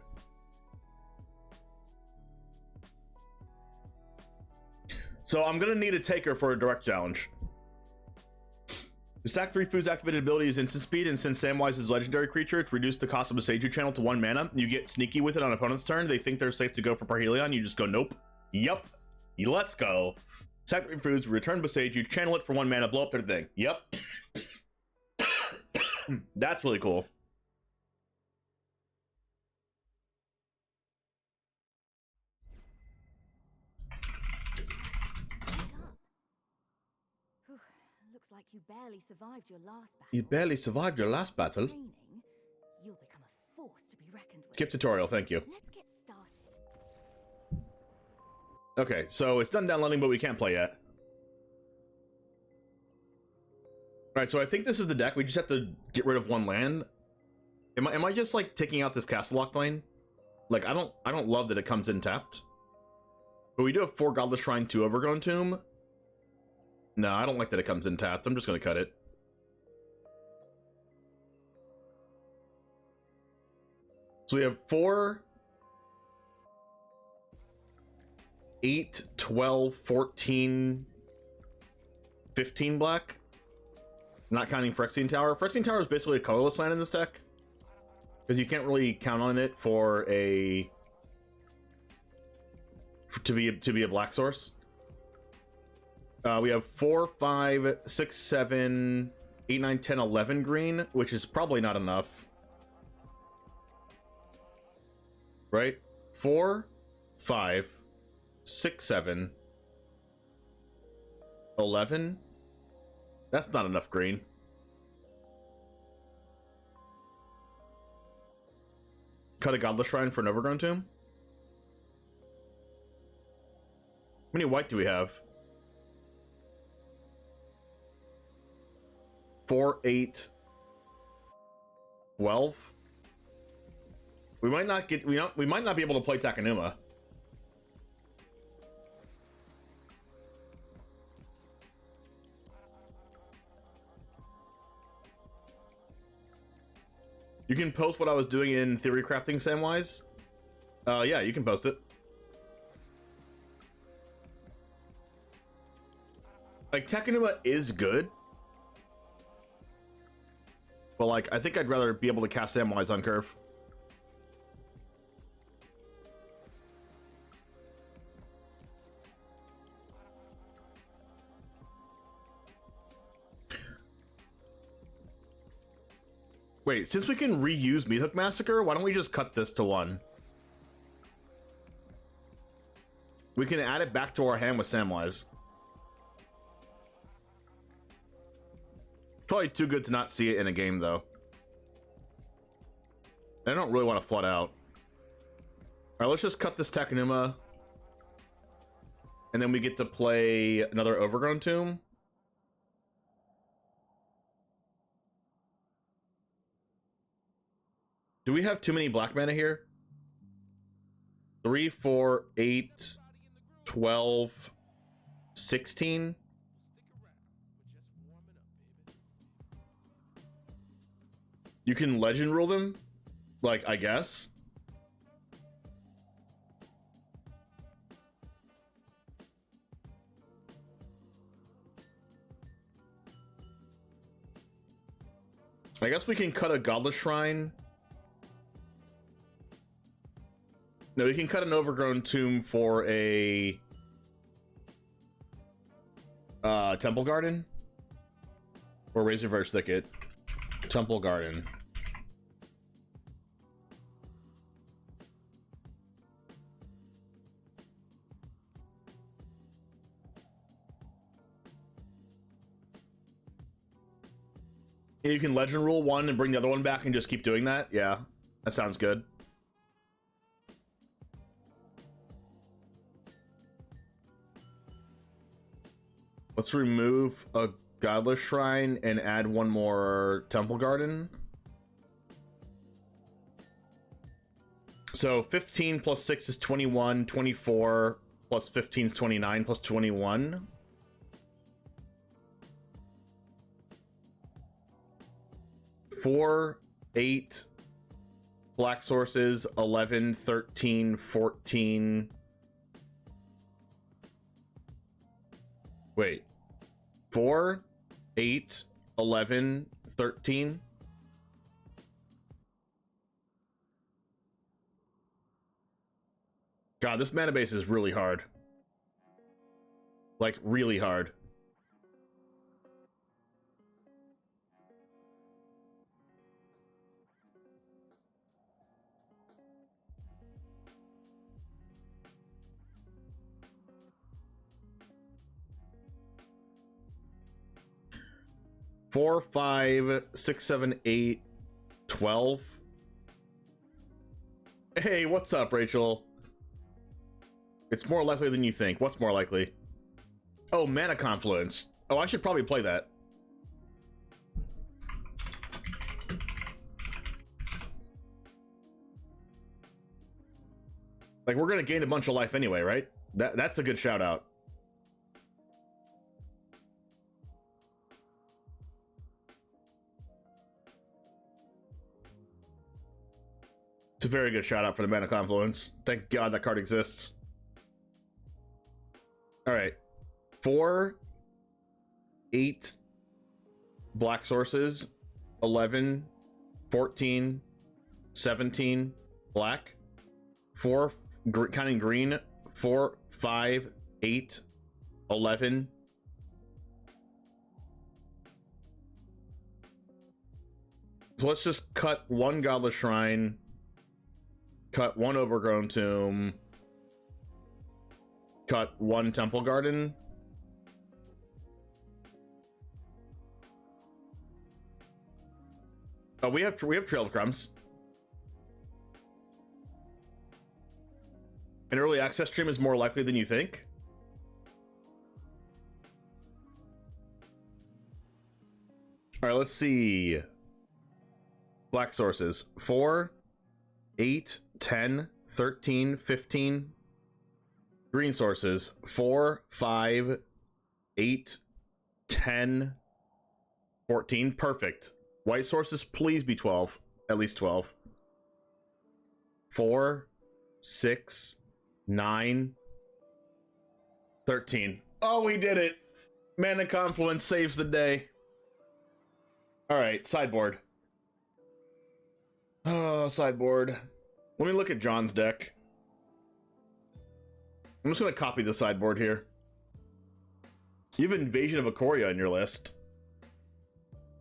So I'm gonna need a taker for a direct challenge. The sack 3 foods activated ability is instant speed, and since Samwise is a legendary creature, it's reduced the cost of a Seiju channel to 1 mana. You get sneaky with it on opponent's turn. They think they're safe to go for Parhelion. You just go, nope. Yep. Let's go. Sack 3 foods, return Boseiju, channel it for 1 mana, blow up their thing. Yep. That's really cool. Looks like you barely survived your last battle. You barely survived your last battle. Training, you'll become a force to be reckoned with. Skip tutorial, thank you. Let's get started. Okay, so it's done downloading, but we can't play yet. Alright, so I think this is the deck. We just have to get rid of 1 land. Am I just like taking out this castle lock lane? Like I don't love that it comes in tapped. But we do have 4 Godless Shrine, 2 Overgrown Tomb. No, I don't like that it comes in tapped. I'm just gonna cut it. So we have 4, 8, 12, 14, 15 black. Not counting Phyrexian Tower. Phyrexian Tower is basically a colorless land in this deck. Because you can't really count on it for a... to be a black source. We have 4, 5, 6, 7, 8, 9, 10, 11 green, which is probably not enough. Right? 4, 5, 6, 7, 11. That's not enough green. Cut a Godless Shrine for an Overgrown Tomb. How many white do we have? 4, 8, 12. We might not get. We might not be able to play Takenuma. You can post what I was doing in theory crafting, Samwise. Yeah, you can post it. Like Takenuma is good. But like, I think I'd rather be able to cast Samwise on curve. Wait, since we can reuse Meat Hook Massacre, why don't we just cut this to 1? We can add it back to our hand with Samwise. Probably too good to not see it in a game, though. I don't really want to flood out. Alright, let's just cut this Takenuma. And then we get to play another Overgrown Tomb. Do we have too many black mana here? 3, 4, 8, 12, 16. You can legend rule them? Like, I guess. I guess we can cut a Godless Shrine. No, we can cut an Overgrown Tomb for a Temple Garden or Razorverse Thicket. Temple Garden. You can legend rule 1 and bring the other one back and just keep doing that. Yeah, that sounds good. Let's remove a Godless Shrine and add 1 more Temple Garden. So 15 plus 6 is 21. 24 plus 15 is 29 plus 21. Four, 8 black sources, 11, 13, 14. Wait. 4, 8, 11, 13. God, this mana base is really hard. Like, really hard. Four, 5, 6, 7, 8, 12. Hey, what's up, Rachel? It's more likely than you think. What's more likely? Oh, Mana Confluence. Oh, I should probably play that. Like, we're gonna gain a bunch of life anyway, right? That's a good shout out. It's a very good shout out for the Mana Confluence. Thank God that card exists. Alright. 4, 8 black sources, 11, 14, 17 black, 4 counting green, 4, 5, 8, 11. So let's just cut one Godless Shrine, cut one Overgrown Tomb, cut one Temple Garden. Oh, we have Trail of Crumbs. An early access stream is more likely than you think. All right, let's see. Black sources. 4, 8, 10, 13, 15. Green sources. 4, 5, 8, 10, 14. Perfect. White sources, please be 12. At least 12. 4, 6, 9, 13. Oh, we did it! Mana Confluence saves the day. Alright, sideboard. Oh, sideboard. Let me look at John's deck. I'm just gonna copy the sideboard here. You have Invasion of Ikoria in your list.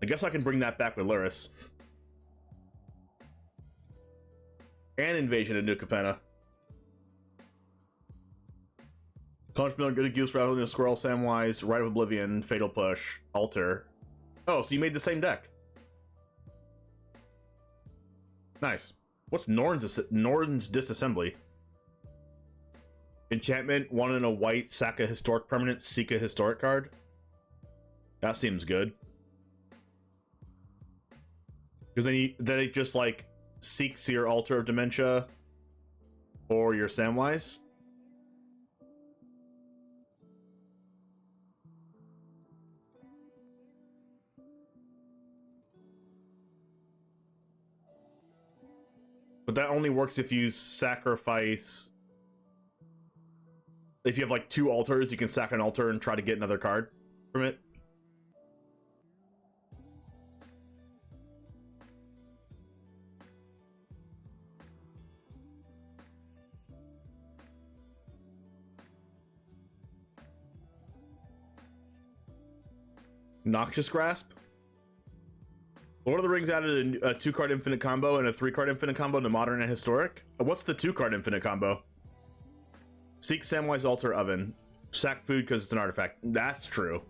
I guess I can bring that back with Luris. And Invasion of New Capenna. Conch Mill, Good Goose, Rattling a Squirrel, Samwise, Rite of Oblivion, Fatal Push, Altar. Oh, so you made the same deck. Nice. What's Norn's Disassembly? Enchantment, 1 and a white, sack a historic permanent, seek a historic card. That seems good. Because then it just like seeks your Altar of Dementia or your Samwise. But that only works if you sacrifice. If you have like 2 altars, you can sack an altar and try to get another card from it. Noxious Grasp. Lord of the Rings added a 2-card infinite combo and a 3-card infinite combo to Modern and Historic. What's the 2-card infinite combo? Seek Samwise Altar Oven. Sack food because it's an artifact. That's true.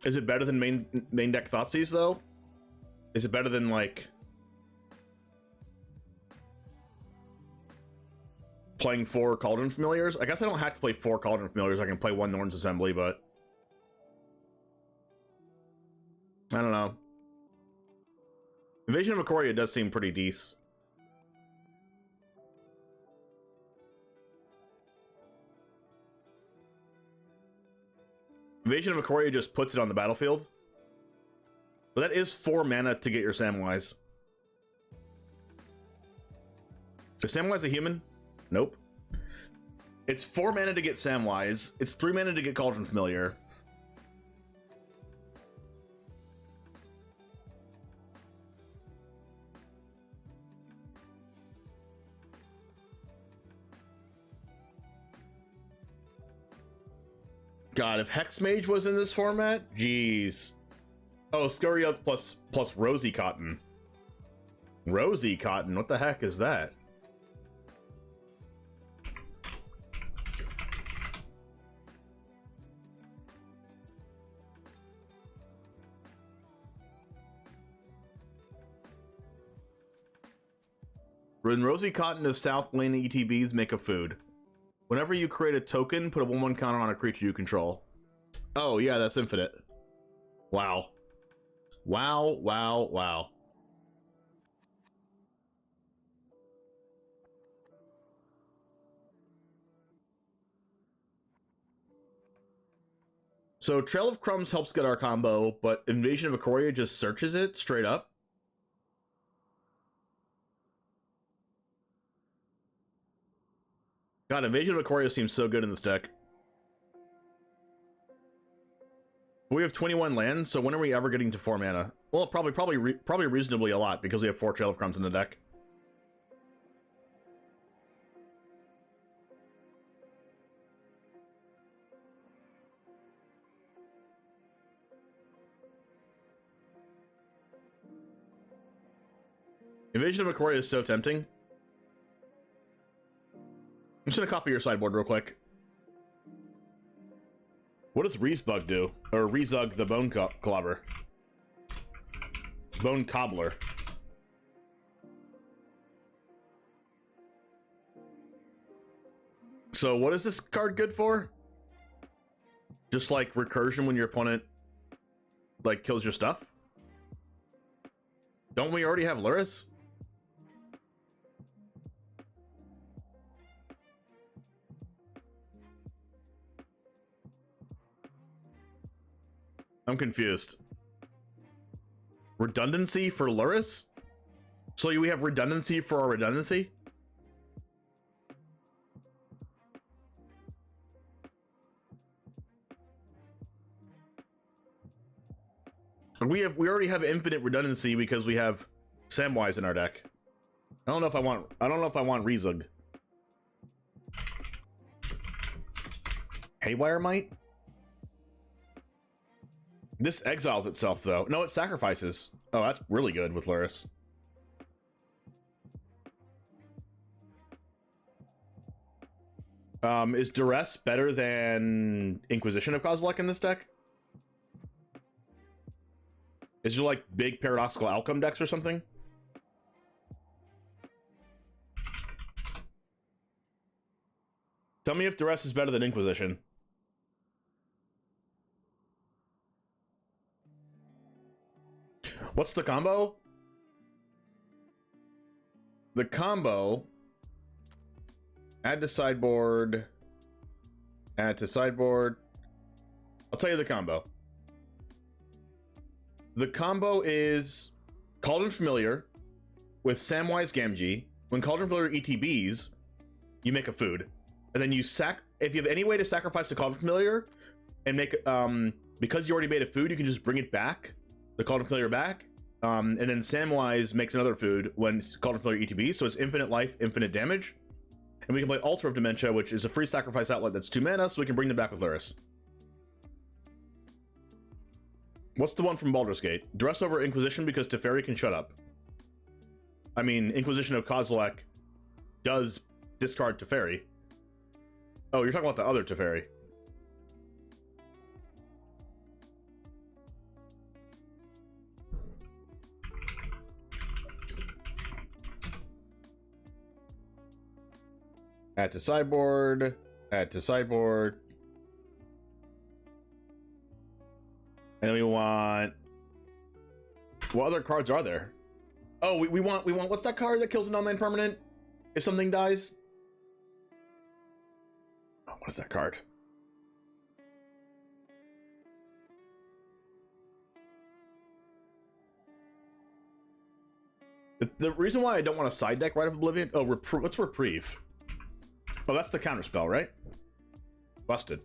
Is it better than main deck Thoughtseize though? Is it better than like playing 4 Cauldron Familiars? I guess I don't have to play 4 Cauldron Familiars. I can play 1 Norn's Assembly, but I don't know. Invasion of Ikoria does seem pretty decent. Invasion of Ikoria just puts it on the battlefield. But that is 4 mana to get your Samwise. Is Samwise a human? Nope. It's 4 mana to get Samwise. It's 3 mana to get Cauldron Familiar. God, if Hexmage was in this format, jeez. Oh, Scurry Up plus Rosy Cotton. Rosy Cotton, what the heck is that? When Rosy Cotton of South Lane ETBs, make a food. Whenever you create a token, put a 1/1 counter on a creature you control. Oh, yeah, that's infinite. Wow. Wow, wow, wow. So Trail of Crumbs helps get our combo, but Invasion of Ikoria just searches it straight up. God, Invasion of Ikoria seems so good in this deck. We have 21 lands, so when are we ever getting to 4 mana? Well, probably reasonably a lot, because we have 4 Trail of Crumbs in the deck. Invasion of Ikoria is so tempting. I'm just gonna copy your sideboard real quick. What does Reesbug do? Or Rezug the Bone Clobber? Bone Cobbler. So what is this card good for? Just like recursion when your opponent like kills your stuff? Don't we already have Luris? I'm confused. Redundancy for Luris? So we have redundancy for our redundancy? We already have infinite redundancy because we have Samwise in our deck. I don't know if I want Rezug. Haywire Might? This exiles itself, though. No, it sacrifices. Oh, that's really good with Luris. Is Duress better than Inquisition of Kozilek in this deck? Is there, like, big paradoxical outcome decks or something? Tell me if Duress is better than Inquisition. What's the combo? The combo... Add to sideboard. Add to sideboard. I'll tell you the combo. The combo is Cauldron Familiar with Samwise Gamgee. When Cauldron Familiar ETBs, you make a food. And then you if you have any way to sacrifice the Cauldron Familiar and make because you already made a food, you can just bring it back, the Cauldron Familiar back. And then Samwise makes another food when Cauldron Familiar ETBs, so it's infinite life, infinite damage. And we can play Altar of Dementia, which is a free sacrifice outlet that's 2 mana, so we can bring them back with Luris. What's the one from Baldur's Gate? Dress over Inquisition because Teferi can shut up. I mean, Inquisition of Kozilek does discard Teferi. Oh, you're talking about the other Teferi. Add to sideboard. Add to sideboard. And then we want... What other cards are there? Oh, we want what's that card that kills a non-land permanent if something dies? Oh, what is that card? The reason why I don't want a side deck Rite of Oblivion. Oh, what's Reprieve? Oh, that's the counter spell, right? Busted.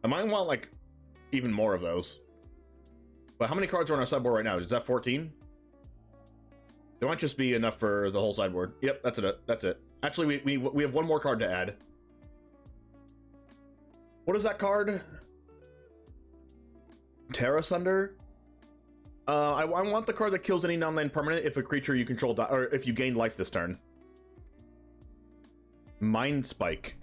I might want like even more of those. But how many cards are on our sideboard right now? Is that 14? There might just be enough for the whole sideboard. Yep, that's it. That's it. Actually, we have one more card to add. What is that card? Terra Sunder? I want the card that kills any non-land permanent if a creature you control or if you gain life this turn. Mind Spike.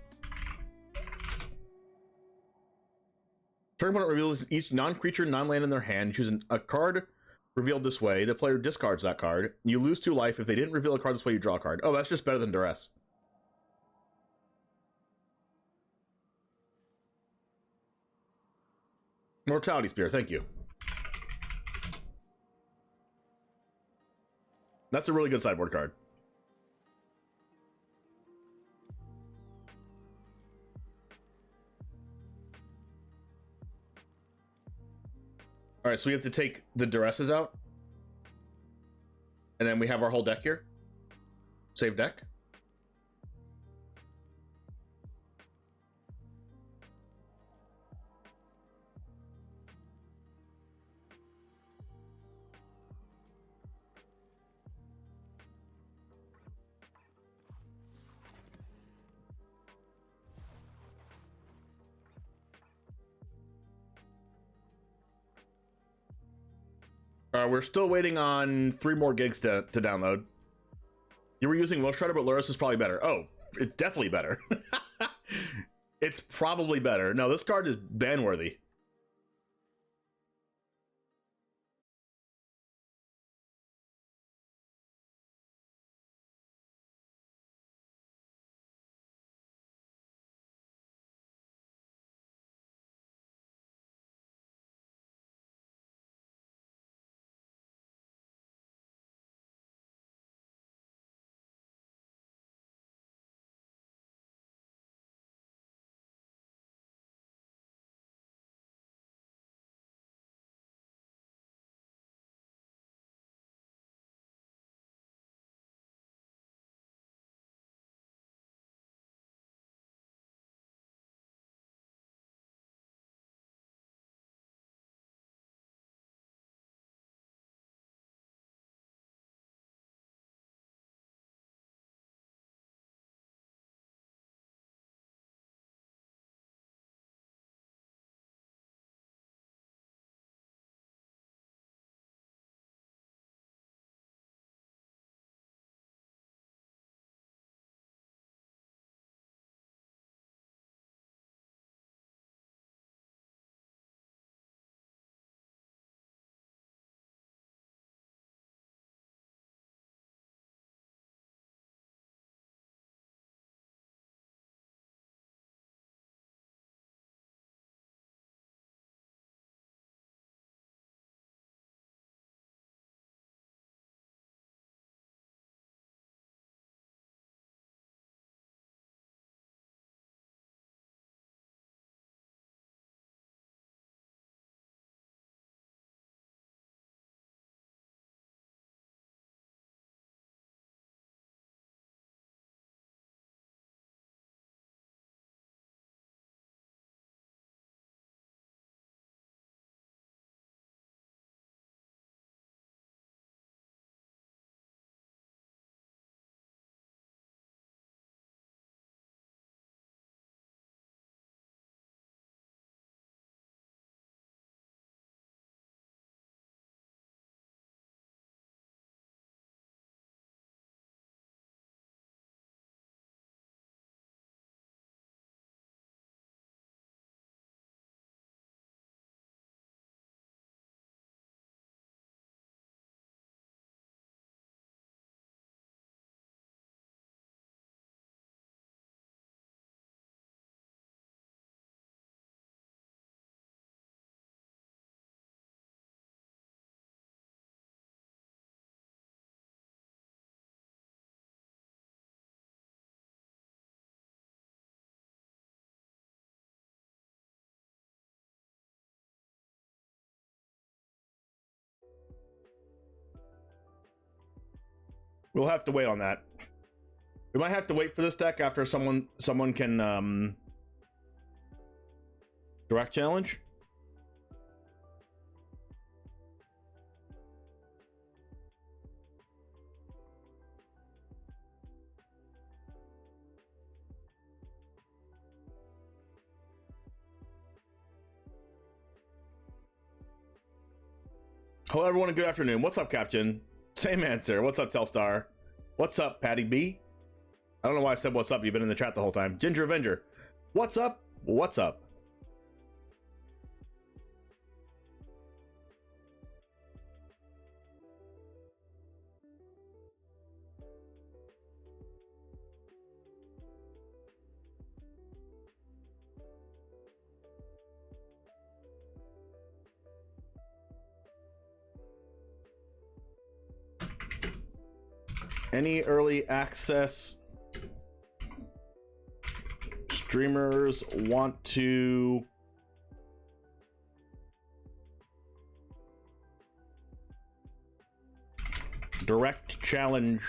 Turn opponent reveals each non-creature, non-land in their hand. Choose a card revealed this way. The player discards that card. You lose 2 life. If they didn't reveal a card this way, you draw a card. Oh, that's just better than Duress. Mortality Spear, thank you. That's a really good sideboard card. All right, so we have to take the Duresses out. And then we have our whole deck here. Save deck. We're still waiting on 3 more gigs to download. You were using Ghost Rider, but Luris is probably better. Oh, it's definitely better. It's probably better. No, this card is ban-worthy. We'll have to wait on that. We might have to wait for this deck after someone can direct challenge. Hello everyone and good afternoon. What's up, Captain? Same answer. What's up, Telstar? What's up, Patty B? I don't know why I said what's up. You've been in the chat the whole time. Ginger Avenger. What's up? What's up? Any early access streamers want to direct challenge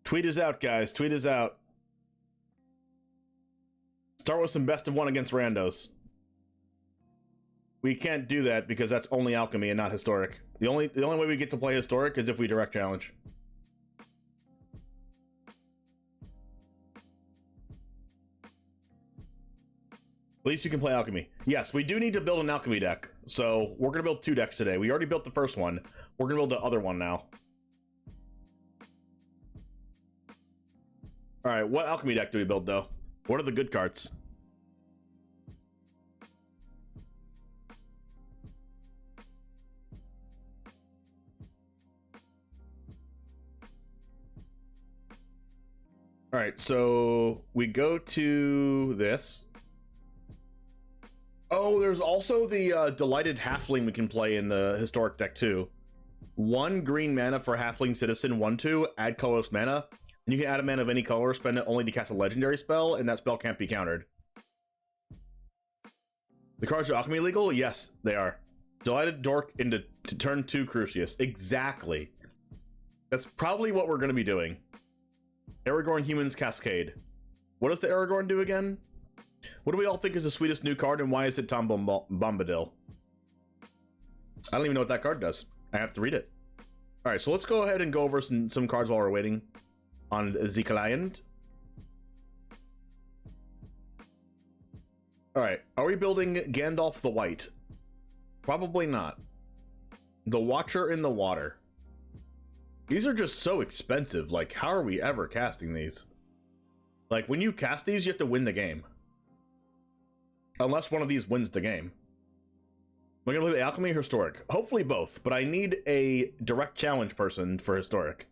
Tweet is out, guys. Tweet is out. Start with some best of one against randos. We can't do that because that's only alchemy and not historic. The only way we get to play historic is if we direct challenge. At least you can play alchemy. Yes, we do need to build an alchemy deck. So we're gonna build 2 decks today. We already built the first one. We're gonna build the other one now. All right, what alchemy deck do we build though? What are the good cards? All right, so we go to this. Oh, there's also the Delighted Halfling we can play in the historic deck too. 1 green mana for Halfling Citizen, 1/2, add colorless mana. And you can add a mana of any color, spend it only to cast a legendary spell, and that spell can't be countered. The cards are alchemy legal? Yes, they are. Delighted Dork into turn 2 Crucius. Exactly. That's probably what we're going to be doing. Aragorn Humans Cascade. What does the Aragorn do again? What do we all think is the sweetest new card, and why is it Tom Bombadil? I don't even know what that card does. I have to read it. All right, so let's go ahead and go over some cards while we're waiting on the client. All right, are we building Gandalf the White? Probably not. The Watcher in the Water. These are just so expensive. Like, how are we ever casting these? Like, when you cast these, you have to win the game. Unless one of these wins the game. We're gonna play Alchemy or Historic. Hopefully both, but I need a direct challenge person for Historic.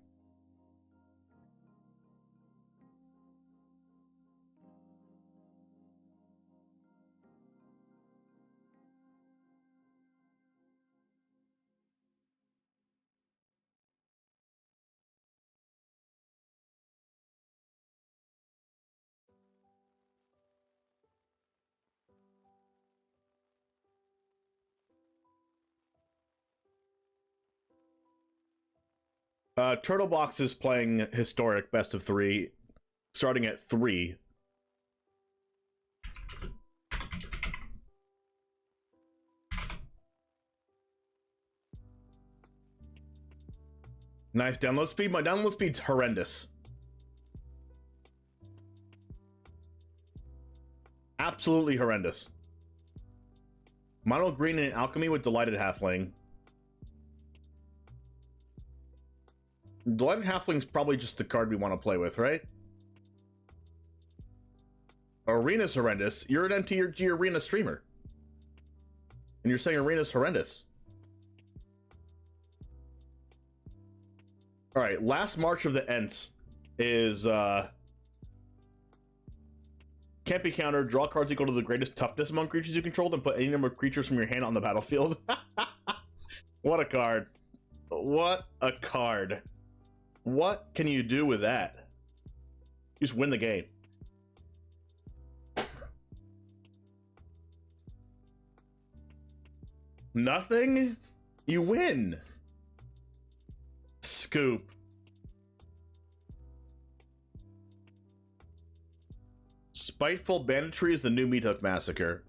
Turtle Box is playing Historic best of 3, starting at 3. Nice download speed. My download speed's horrendous. Absolutely horrendous. Mono green and alchemy with Delighted Halfling. Delighted Halfling's probably just the card we want to play with, right? Arena's horrendous. You're an MTG Arena streamer. And you're saying Arena's horrendous. Alright, last March of the Ents is Can't be countered. Draw cards equal to the greatest toughness among creatures you control, and put any number of creatures from your hand on the battlefield. What a card. What a card. What can you do with that? You just win the game. Nothing? You win. Scoop. Spiteful Banditry is the new Meat Hook Massacre.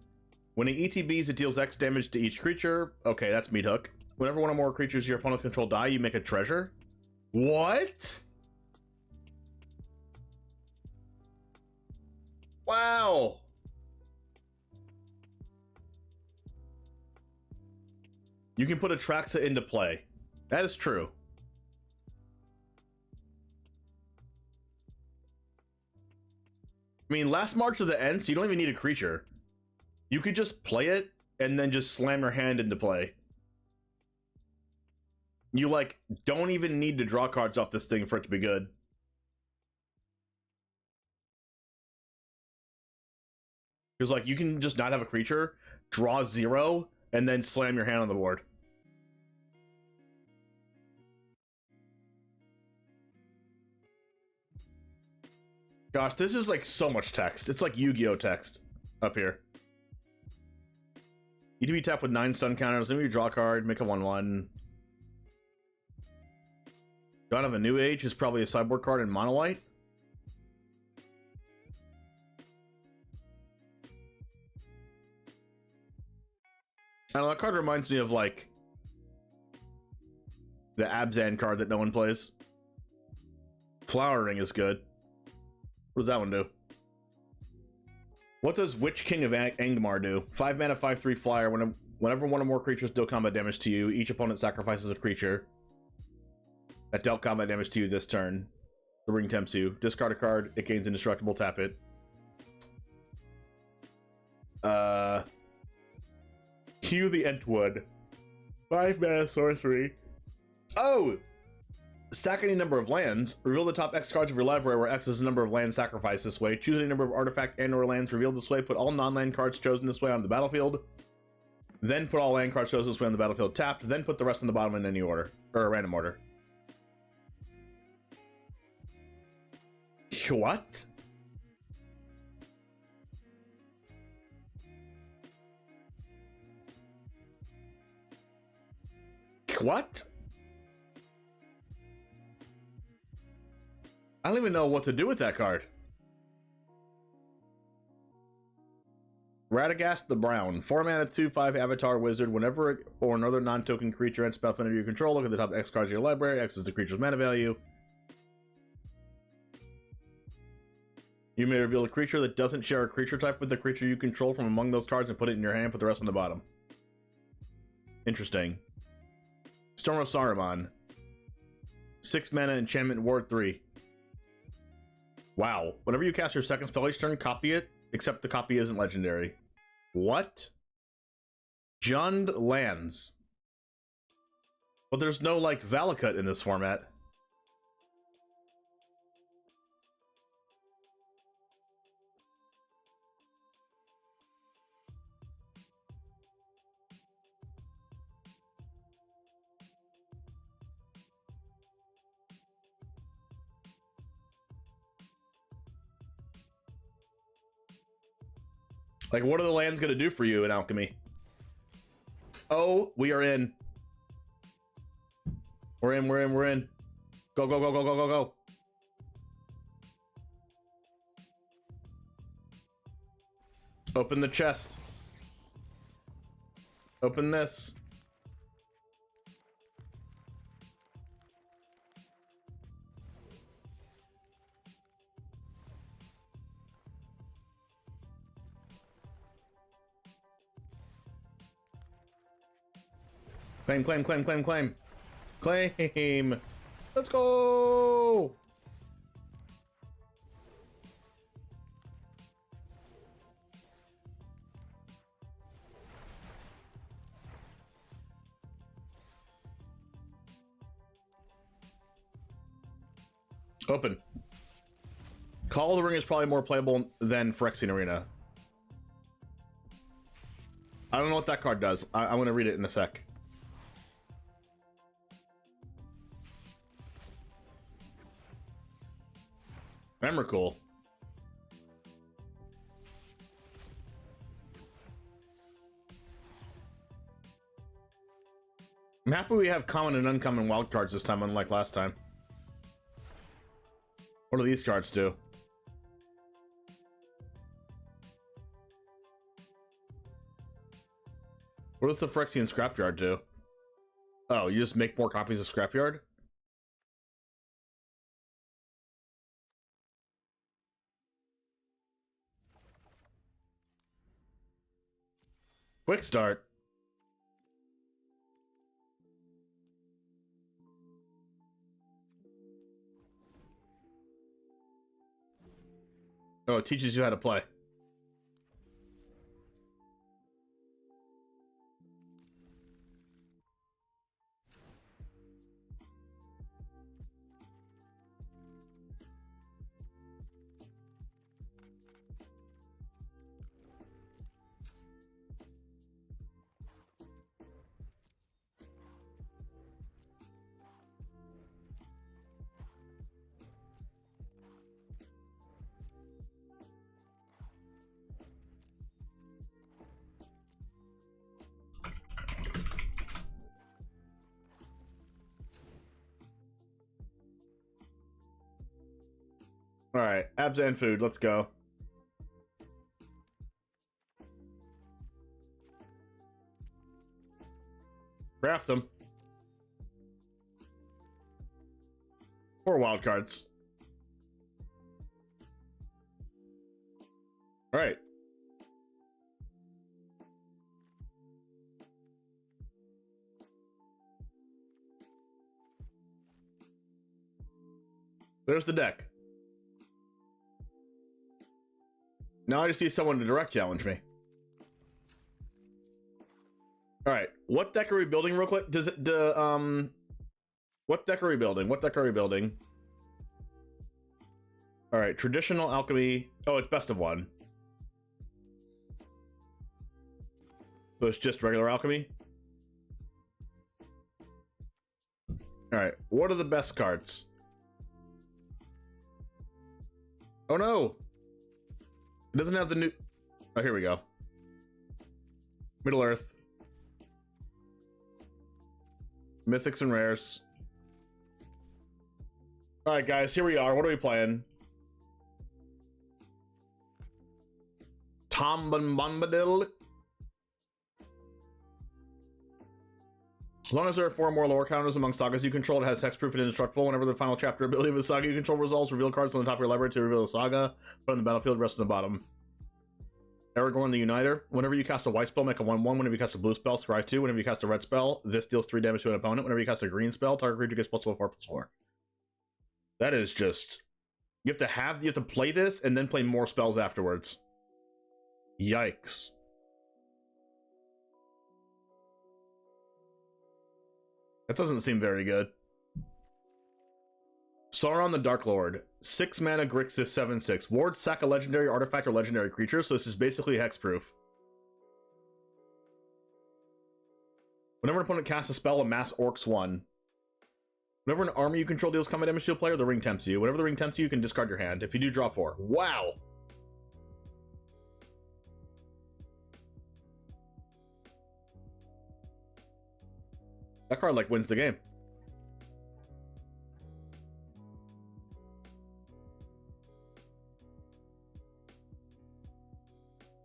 When it ETBs, it deals X damage to each creature. Okay, that's Meat Hook. Whenever one or more creatures your opponent control die, you make a treasure. What? Wow. You can put Atraxa into play. That is true. I mean, last march to the end, so you don't even need a creature. You could just play it and then just slam your hand into play. You, like, don't even need to draw cards off this thing for it to be good. Because, like, you can just not have a creature, draw 0, and then slam your hand on the board. Gosh, this is like so much text. It's like Yu-Gi-Oh text up here. ETB tap with 9 stun counters. Maybe you draw a card, make a 1/1. Dawn of a New Age is probably a sideboard card in mono white. I don't know, that card reminds me of like the Abzan card that no one plays. Flowering is good. What does that one do? What does Witch King of Angmar do? 5 mana, 5/3 flyer. Whenever one or more creatures deal combat damage to you, each opponent sacrifices a creature that dealt combat damage to you this turn. The ring tempts you. Discard a card. It gains indestructible. Tap it. Hugh the Entwood. 5 mana sorcery. Oh! Sack any number of lands. Reveal the top X cards of your library where X is the number of lands sacrificed this way. Choose any number of artifact and or lands revealed this way. Put all non-land cards chosen this way on the battlefield. Then put all land cards chosen this way on the battlefield tapped. Then put the rest on the bottom in any order. Or a random order. What? What? I don't even know what to do with that card. Radagast the Brown. 4 mana, 2/5 Avatar Wizard. Whenever it or another non-token creature and spell under your control, look at the top X cards of your library. X is the creature's mana value. You may reveal a creature that doesn't share a creature type with the creature you control from among those cards and put it in your hand. Put the rest on the bottom. Interesting. Storm of Saruman. 6 mana, enchantment, ward 3. Wow. Whenever you cast your second spell each turn, copy it, except the copy isn't legendary. What? Jund lands. But there's no, like, Valakut in this format. Like, what are the lands gonna do for you in Alchemy? Oh, we are in. We're in. Go, go, go, go, go, go, go. Open the chest. Open this. Claim, claim, claim, claim, claim. Claim. Let's go. Open. Call of the Ring is probably more playable than Phyrexian Arena. I don't know what that card does. I'm going to read it in a sec. Memorcool. I'm happy we have common and uncommon wild cards this time, unlike last time. What do these cards do? What does the Phyrexian Scrapyard do? Oh, you just make more copies of Scrapyard? Quick start. Oh, it teaches you how to play. All right, abs and food. Let's go. Craft them. 4 wild cards. All right. There's the deck. Now I just see someone to direct challenge me. All right, what deck are we building real quick? Does it what deck are we building? What deck are we building? All right, traditional alchemy. Oh, it's best of one. So it's just regular alchemy. All right, what are the best cards? Oh no! It doesn't have the new... Oh, here we go. Middle Earth. Mythics and Rares. Alright, guys, here we are. What are we playing? Tom Bombadil. As long as there are 4 more lower counters among sagas you control, it has hexproof and indestructible. Whenever the final chapter ability of a saga you control resolves, reveal cards on the top of your library to reveal the saga. Put on the battlefield, rest on the bottom. Aragorn the Uniter. Whenever you cast a white spell, make a 1/1. Whenever you cast a blue spell, scry 2. Whenever you cast a red spell, this deals 3 damage to an opponent. Whenever you cast a green spell, target creature gets +4/+4. That is just... You have to play this and then play more spells afterwards. Yikes. That doesn't seem very good. Sauron the Dark Lord. 6 mana Grixis 7/6. Ward, sack a legendary artifact or legendary creature, so this is basically hexproof. Whenever an opponent casts a spell, amass Orcs 1. Whenever an army you control deals combat damage to a player, the ring tempts you. Whenever the ring tempts you, you can discard your hand. If you do, draw 4. Wow! That card, like, wins the game.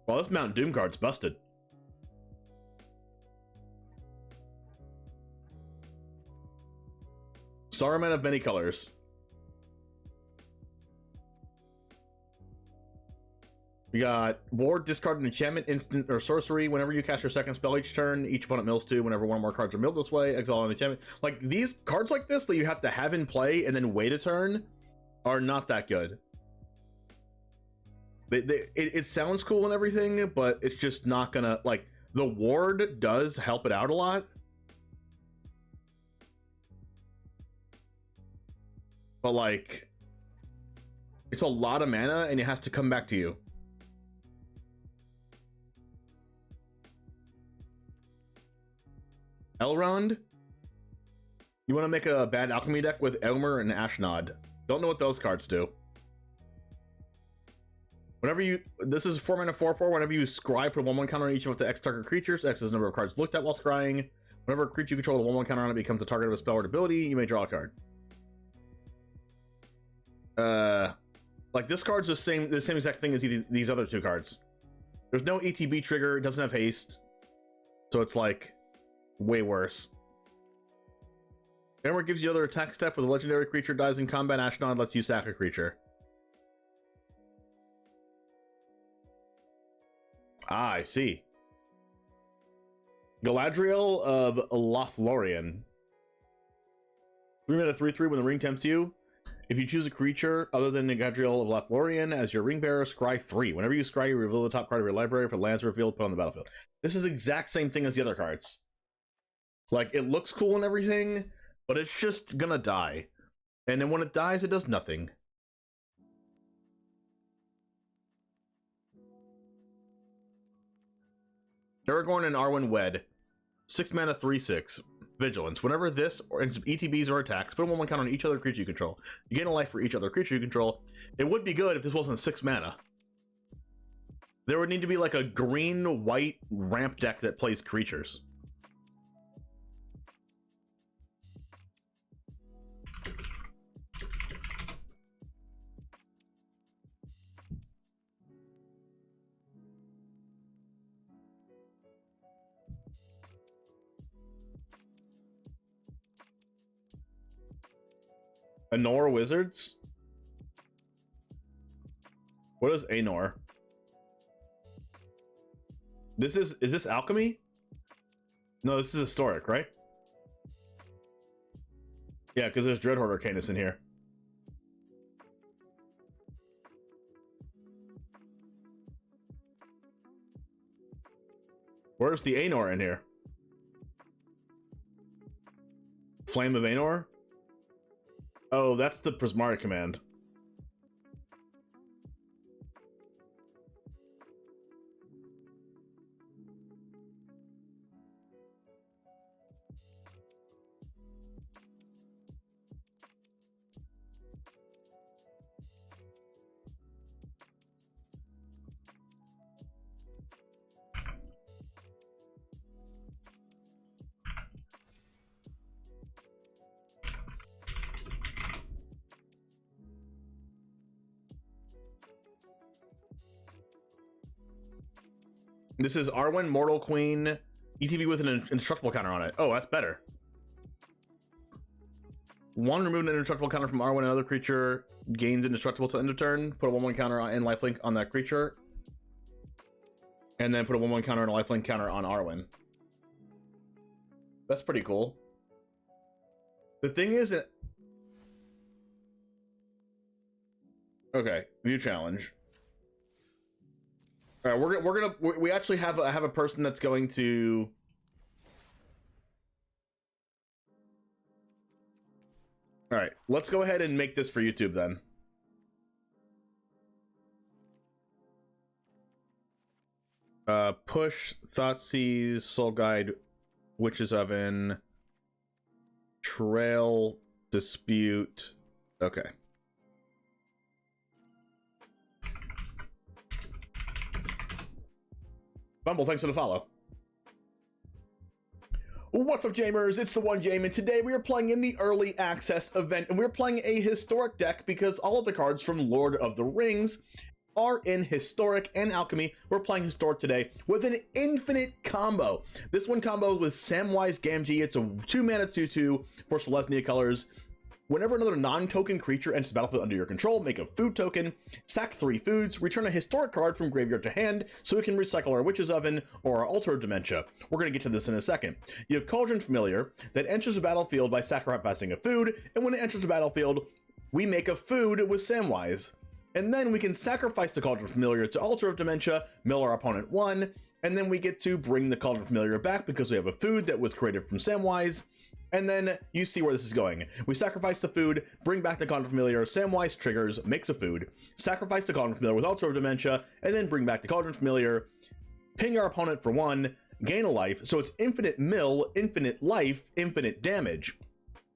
Well, this Mount Doom card's busted. Saruman of many colors. We got ward, discard an enchantment, instant, or sorcery. Whenever you cast your second spell each turn, each opponent mills 2. Whenever 1 or more cards are milled this way, exile an enchantment. Like, these cards like this that you have to have in play and then wait a turn are not that good. It sounds cool and everything, but it's just not gonna... Like, the ward does help it out a lot. But, like... It's a lot of mana, and it has to come back to you. Elrond? You want to make a bad alchemy deck with Elmer and Ashnod. Don't know what those cards do. Whenever you... This is 4 mana 4/4. Whenever you scry, put a 1/1 counter on each of the X target creatures. X is the number of cards looked at while scrying. Whenever a creature you control with a 1/1 counter on it becomes the target of a spell or ability, you may draw a card. Like, this card's the same exact thing as these other two cards. There's no ETB trigger, it doesn't have haste. So it's like way worse. Hammer gives you other attack step with a legendary creature dies in combat. Ashnod lets you sack a creature. Ah, I see. Galadriel of Lothlorien. 3 mana 3/3 when the ring tempts you. If you choose a creature other than Galadriel of Lothlorien as your ring bearer, scry 3. Whenever you scry, you reveal the top card of your library. For lands revealed, put on the battlefield. This is the exact same thing as the other cards. Like, it looks cool and everything, but it's just gonna die. And then when it dies, it does nothing. Aragorn and Arwen Wed. 6 mana 3/6. Vigilance. Whenever this or ETBs or attacks, put a 1/1 counter on each other creature you control. You gain a life for each other creature you control. It would be good if this wasn't 6 mana. There would need to be like a green-white ramp deck that plays creatures. Anor Wizards? What is Anor? Is this alchemy? No, this is historic, right? Yeah, because there's Dreadhorde Arcanus in here. Where's the Anor in here? Flame of Anor? Oh, that's the Prismari command. This is Arwen, Mortal Queen, ETB with an indestructible counter on it. Oh, that's better. 1, remove an indestructible counter from Arwen. Another creature gains indestructible till end of turn. Put a 1/1 counter and lifelink on that creature. And then put a 1/1 counter and a lifelink counter on Arwen. That's pretty cool. The thing is that... Okay, view challenge. All right, we actually have a person that's going to. All right, let's go ahead and make this for YouTube then. Push, Thoughtseize, Soul Guide, Witch's Oven, Trail, Dispute. Okay. Bumble, thanks for the follow. What's up, Jamers? It's the One Jame, and today we are playing in the early access event, and we're playing a historic deck because all of the cards from Lord of the Rings are in historic and alchemy. We're playing historic today with an infinite combo. This one combo with Samwise Gamgee. It's a 2 mana 2/2 for Selesnya colors. Whenever another non-token creature enters the battlefield under your control, make a food token, sack 3 foods, return a historic card from graveyard to hand so we can recycle our Witch's Oven or our Altar of Dementia. We're going to get to this in a second. You have Cauldron Familiar that enters the battlefield by sacrificing a food, and when it enters the battlefield, we make a food with Samwise. And then we can sacrifice the Cauldron Familiar to Altar of Dementia, mill our opponent 1, and then we get to bring the Cauldron Familiar back because we have a food that was created from Samwise. And then you see where this is going. We sacrifice the food, bring back the Conjured Familiar, Samwise triggers, makes a food, sacrifice the Conjured Familiar with Altar of Dementia, and then bring back the Conjured Familiar, ping our opponent for 1, gain a life, so it's infinite mill, infinite life, infinite damage.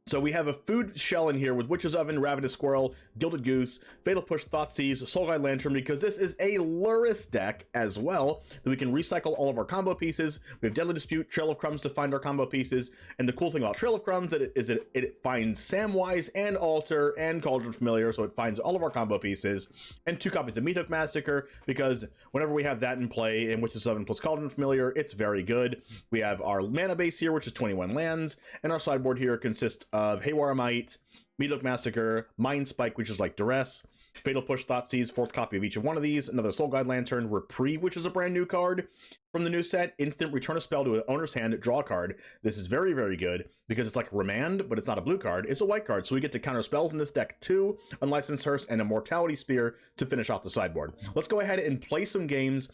So we have a food shell in here with Witch's Oven, Ravenous Squirrel, Gilded Goose, Fatal Push, Thoughtseize, Soul Guide Lantern, because this is a Luris deck as well, that we can recycle all of our combo pieces. We have Deadly Dispute, Trail of Crumbs to find our combo pieces, and the cool thing about Trail of Crumbs is that it finds Samwise and Altar and Cauldron Familiar, so it finds all of our combo pieces, and 2 copies of Meathook Massacre, because whenever we have that in play in Witch's Oven plus Cauldron Familiar, it's very good. We have our mana base here, which is 21 lands, and our sideboard here consists of Haywire Might, Meathook Massacre, Mind Spike, which is like Duress, Fatal Push, Thoughtseize, 4th copy of each of one of these, another Soul Guide Lantern, Reprieve, which is a brand new card from the new set, instant return a spell to an owner's hand, draw a card. This is very, very good because it's like Remand, but it's not a blue card, it's a white card, so we get to counter spells in this deck too, Unlicensed Hearse, and a Mortality Spear to finish off the sideboard. Let's go ahead and play some games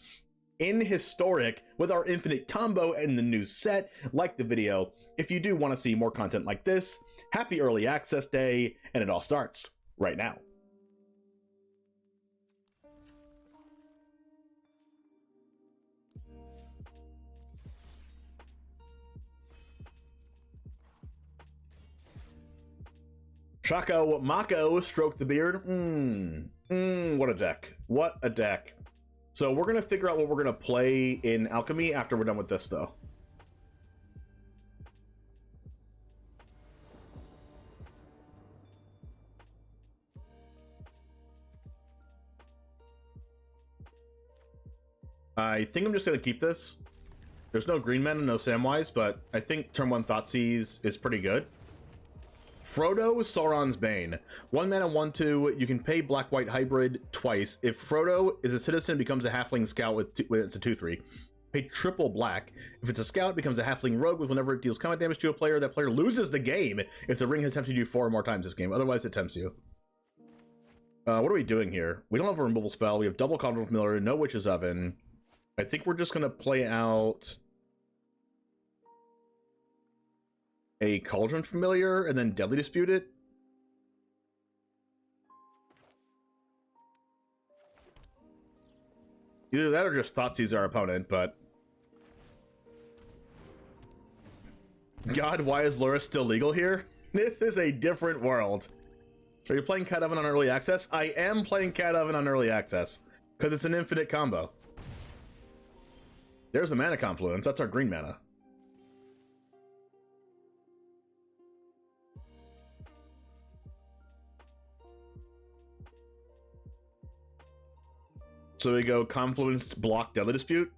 in Historic with our infinite combo and the new set. Like the video if you do want to see more content like this. Happy early access day, and it all starts right now. Shaco Mako stroked the beard. What a deck. What a deck. So we're going to figure out what we're going to play in Alchemy after we're done with this, though. I think I'm just going to keep this. There's no green mana, no Samwise, but I think turn 1 Thoughtseize is pretty good. Frodo, Sauron's Bane. 1 mana, 1/2. You can pay black-white hybrid twice. If Frodo is a citizen, becomes a halfling scout with it's a 2/3. Pay triple black. If it's a scout, becomes a halfling rogue with whenever it deals combat damage to a player, that player loses the game if the ring has tempted you 4 or more times this game. Otherwise, it tempts you. What are we doing here? We don't have a removal spell. We have double Cauldron Familiar, no Witch's Oven. I think we're just going to play out a Cauldron Familiar and then Deadly Dispute it. Either that or just Thoughtseize our opponent, but... God, why is Luris still legal here? This is a different world. Are you playing Cat Oven on Early Access? I am playing Cat Oven on Early Access, because it's an infinite combo. There's a Mana Confluence. That's our green mana. So we go Confluence, block, Deadly Dispute.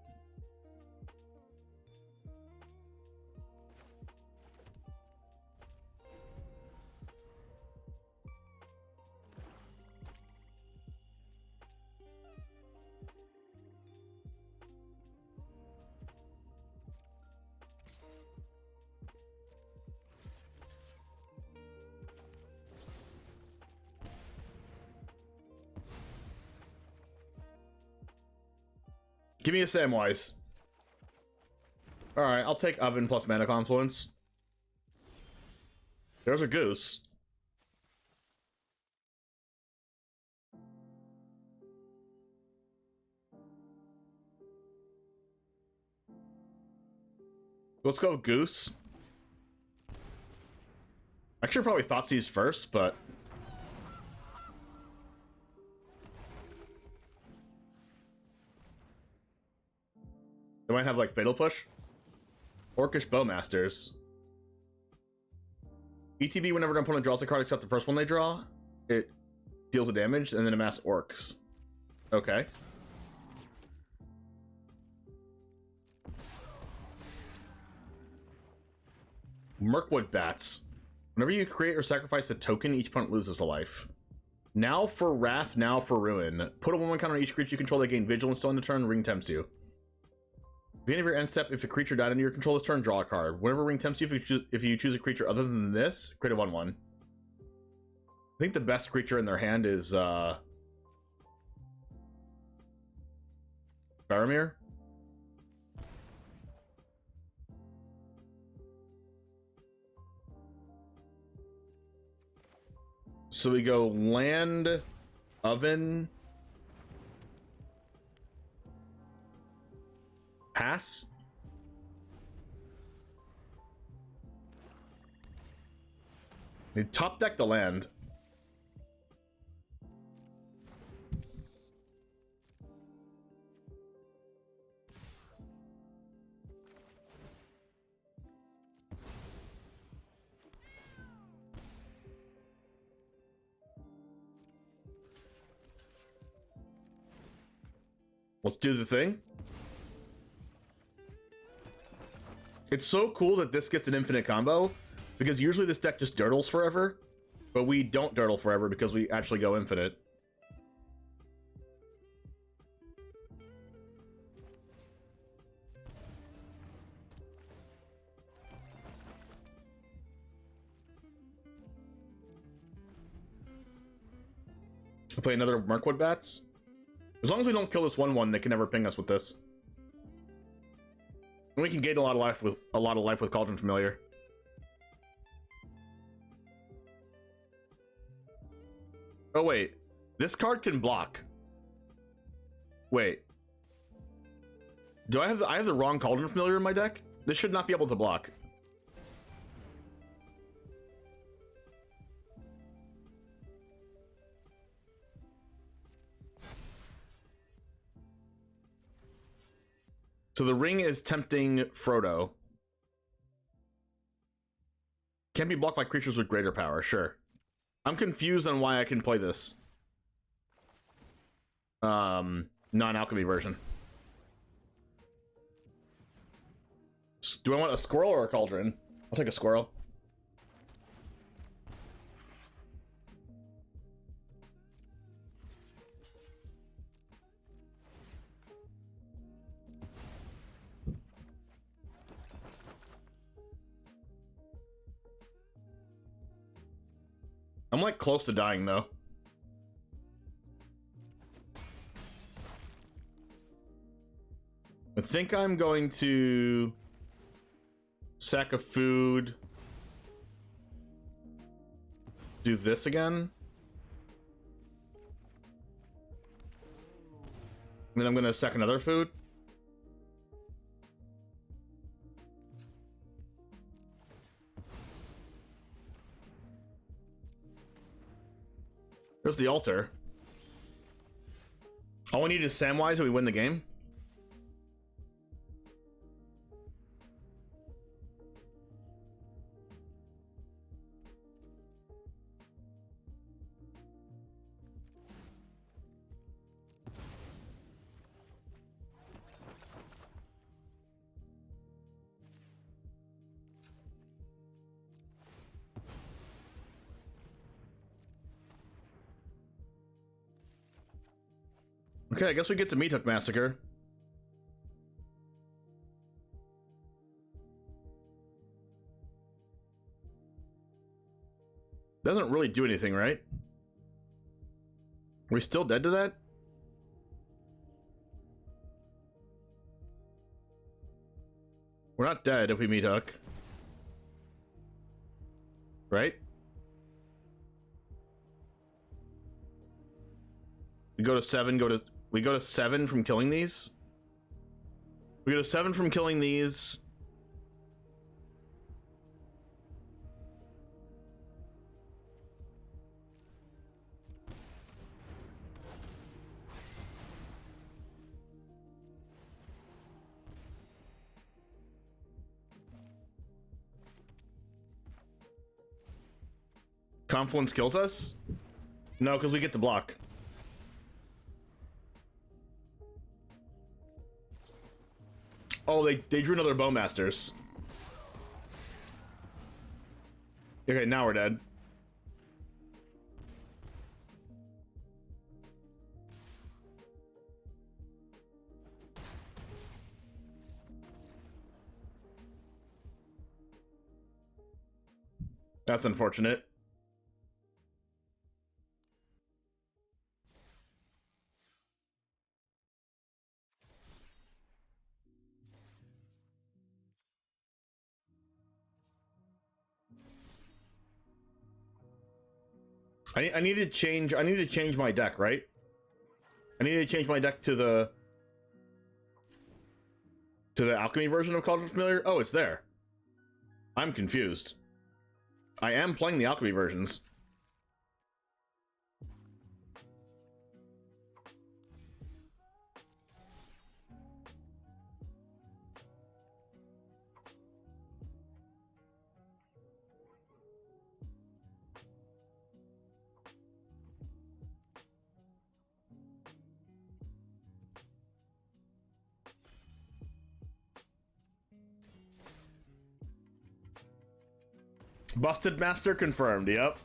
Give me a Samwise. Alright, I'll take Oven plus Mana Confluence. There's a Goose. Let's go Goose. Actually, probably Thoughtseize first, but... They might have, like, Fatal Push. Orcish Bowmasters. ETB, whenever an opponent draws a card except the first one they draw, it deals a damage, and then amass Orcs. Okay. Mirkwood Bats. Whenever you create or sacrifice a token, each opponent loses a life. Now for Wrath, now for Ruin. Put a 1/1 counter on each creature you control that gain Vigilance till end of turn, ring tempts you. At the end of your end step, if a creature died under your control this turn, draw a card. Whenever ring tempts you, if you choose a creature other than this, create a 1/1. I think the best creature in their hand is Faramir. So we go land, oven, pass. They top deck the land. Let's do the thing. It's so cool that this gets an infinite combo, because usually this deck just dirtles forever, but we don't dirtle forever because we actually go infinite. We'll play another Mirkwood Bats. As long as we don't kill this 1/1, they can never ping us with this. And we can gain a lot of life with Cauldron Familiar. Oh wait, this card can block. Wait, do I have the wrong Cauldron Familiar in my deck? This should not be able to block. So the ring is tempting Frodo. Can't be blocked by creatures with greater power, sure. I'm confused on why I can play this. Non-alchemy version. Do I want a squirrel or a cauldron? I'll take a squirrel. I'm like close to dying though. I think I'm going to sack of food. Do this again. And then I'm gonna sack another food. There's the altar. All we need is Samwise and we win the game. Okay, I guess we get to Meat Hook Massacre. Doesn't really do anything, right? Are we still dead to that? We're not dead if we Meat Hook. Right? We go to 7, we go to 7 from killing these. We go to 7 from killing these. Confluence kills us? No, because we get to block. Oh, they drew another Bowmasters. Okay, now we're dead. That's unfortunate. I need to change my deck, right? I need to change my deck to the alchemy version of Cauldron Familiar. Oh, it's there. I'm confused. I am playing the alchemy versions. Busted Master confirmed, yep.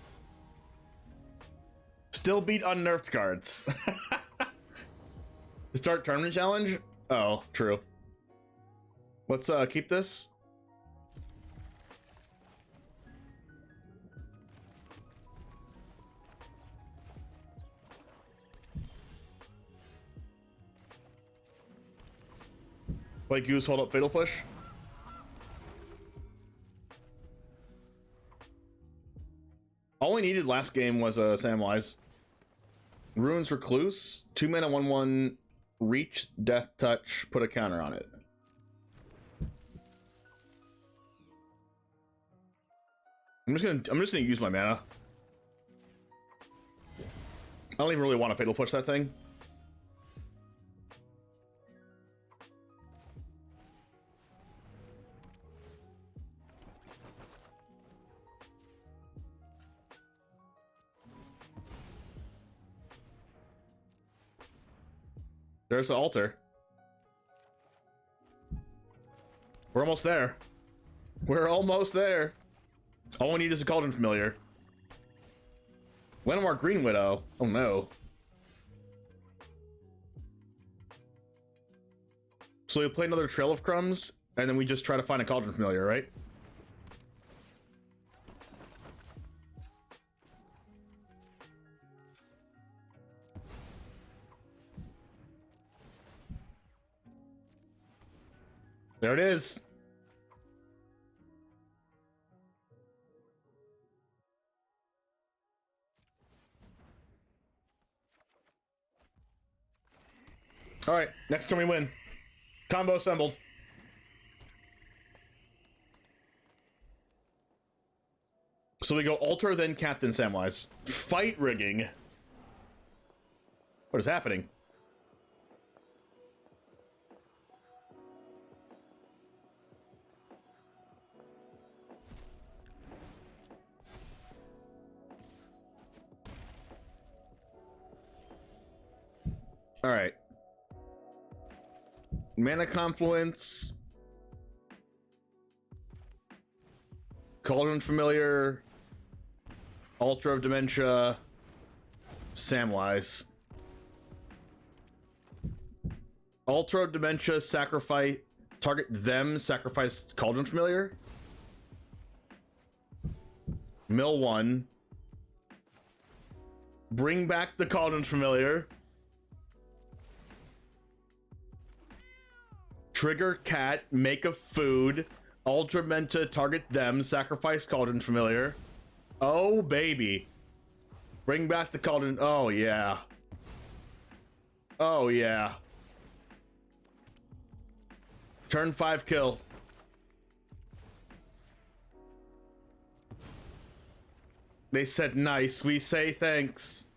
Still beat unnerfed cards. Start tournament challenge? Oh, true. Let's keep this. Like Goose, hold up Fatal Push. All I needed last game was a Samwise. Ruins Recluse, 2 mana 1/1 reach, death touch, put a counter on it. I'm just gonna use my mana. I don't even really want to Fatal Push that thing. There's the altar. We're almost there. We're almost there. All we need is a Cauldron Familiar. Lenamar Green Widow. Oh no. So we play another Trail of Crumbs, and then we just try to find a Cauldron Familiar, right? There it is. All right, next turn we win. Combo assembled. So we go Altar, then Cat, then Samwise. Fight rigging. What is happening? All right. Mana Confluence. Cauldron Familiar. Altar of Dementia. Samwise. Altar of Dementia, sacrifice. Target them, sacrifice Cauldron Familiar. Mill 1. Bring back the Cauldron Familiar. Trigger Cat, make a food. Ultramenta, target them, sacrifice Cauldron Familiar. Oh, baby. Bring back the Cauldron. Oh, yeah. Oh, yeah. Turn 5 kill. They said nice. We say thanks.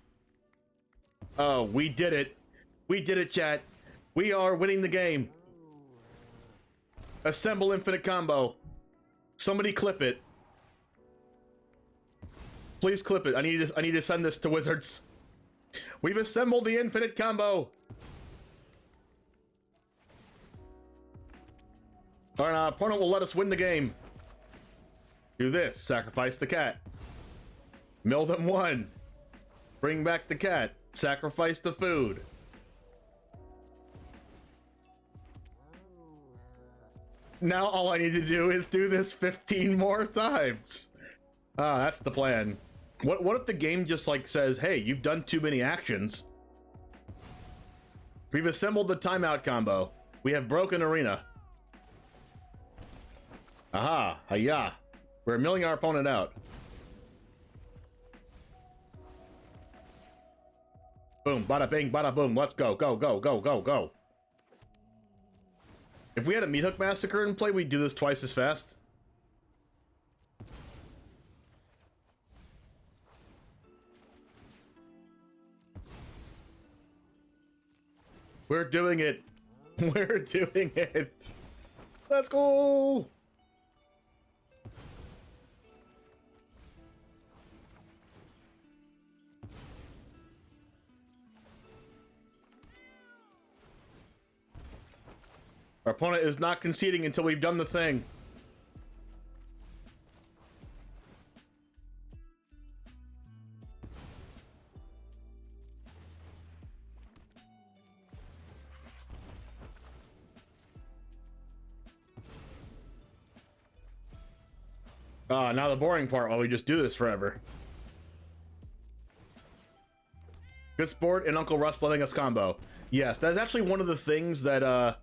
Oh, we did it. We did it, chat. We are winning the game. Assemble infinite combo. Somebody clip it. Please clip it. I need to send this to Wizards. We've assembled the infinite combo. Our opponent will let us win the game. Do this. Sacrifice the cat. Mill them 1. Bring back the cat. Sacrifice the food. Now all I need to do is do this 15 more times. Ah, that's the plan. What if the game just like says, hey, you've done too many actions. We've assembled the timeout combo. We have broken arena. Aha, hiya. We're milling our opponent out. Boom, bada bing, bada boom. Let's go, go, go, go, go, go. If we had a Meat Hook Massacre in play, we'd do this twice as fast. We're doing it. We're doing it. Let's go. Our opponent is not conceding until we've done the thing. Now the boring part while we just do this forever. Good sport and Uncle Russ letting us combo. Yes, that's actually one of the things that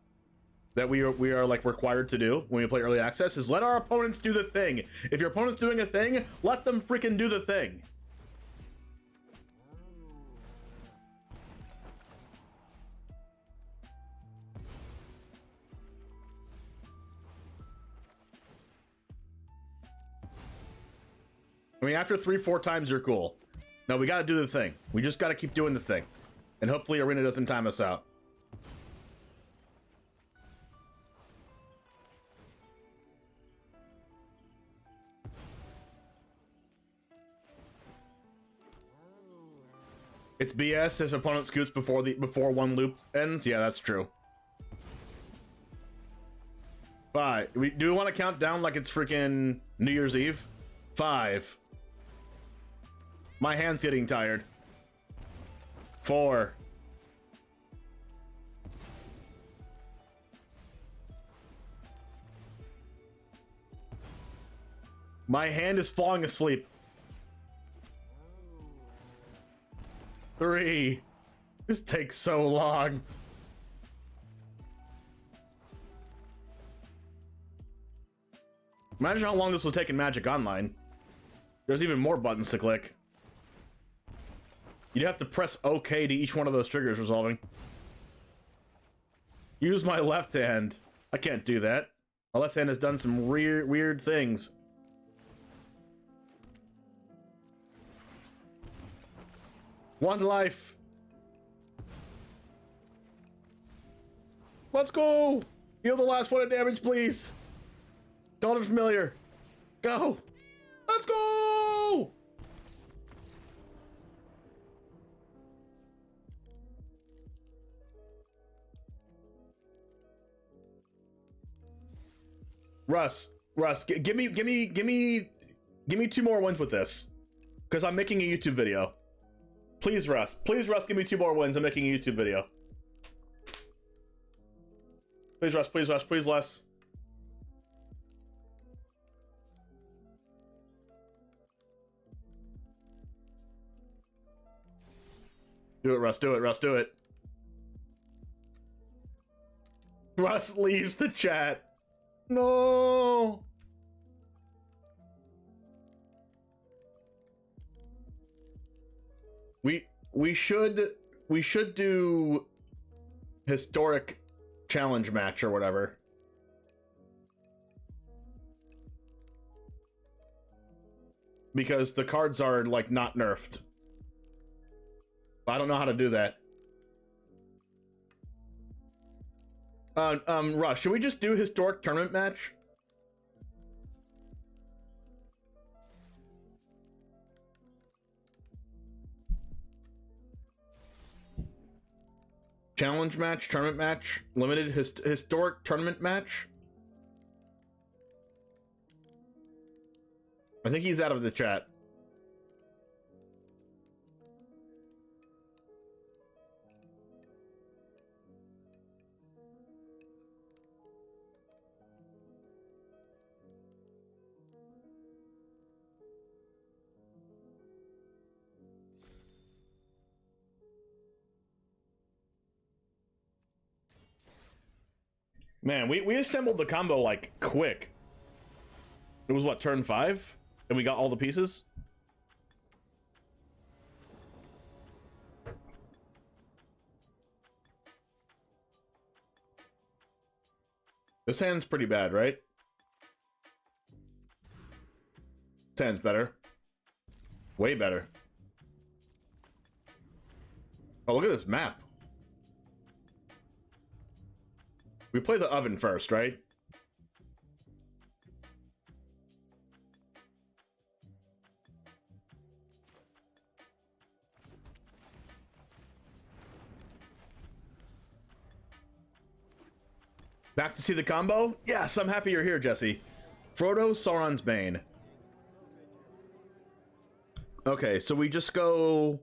that we are like required to do when we play early access is let our opponents do the thing. If your opponent's doing a thing, let them freaking do the thing. I mean, after 3-4 times, you're cool. No, we gotta do the thing. We just gotta keep doing the thing. And hopefully Arena doesn't time us out. It's BS if opponent scoots before one loop ends. Yeah, that's true. Do we want to count down like it's freaking New Year's Eve? 5. My hand's getting tired. 4. My hand is falling asleep. 3. This takes so long. Imagine how long this will take in Magic Online. There's even more buttons to click. You'd have to press OK to each one of those triggers resolving. Use my left hand. I can't do that. My left hand has done some weird things. One life. Let's go. Heal the last point of damage, please. Golden Familiar. Go. Let's go. Russ, give me 2 more wins with this, because I'm making a YouTube video. Please, Russ, give me 2 more wins. I'm making a YouTube video. Please, Russ, please, Les. Do it, Russ, do it. Russ leaves the chat. No. We should do historic challenge match or whatever. Because the cards are like not nerfed. I don't know how to do that. Rush, should we just do historic tournament match? Challenge match, tournament match, limited historic tournament match. I think he's out of the chat. Man, we assembled the combo like quick. It was what, turn 5? And we got all the pieces? This hand's pretty bad, right? This hand's better. Way better. Oh, look at this map. We play the oven first, right? Back to see the combo? Yes, I'm happy you're here, Jesse. Frodo, Sauron's Bane. Okay, so we just go...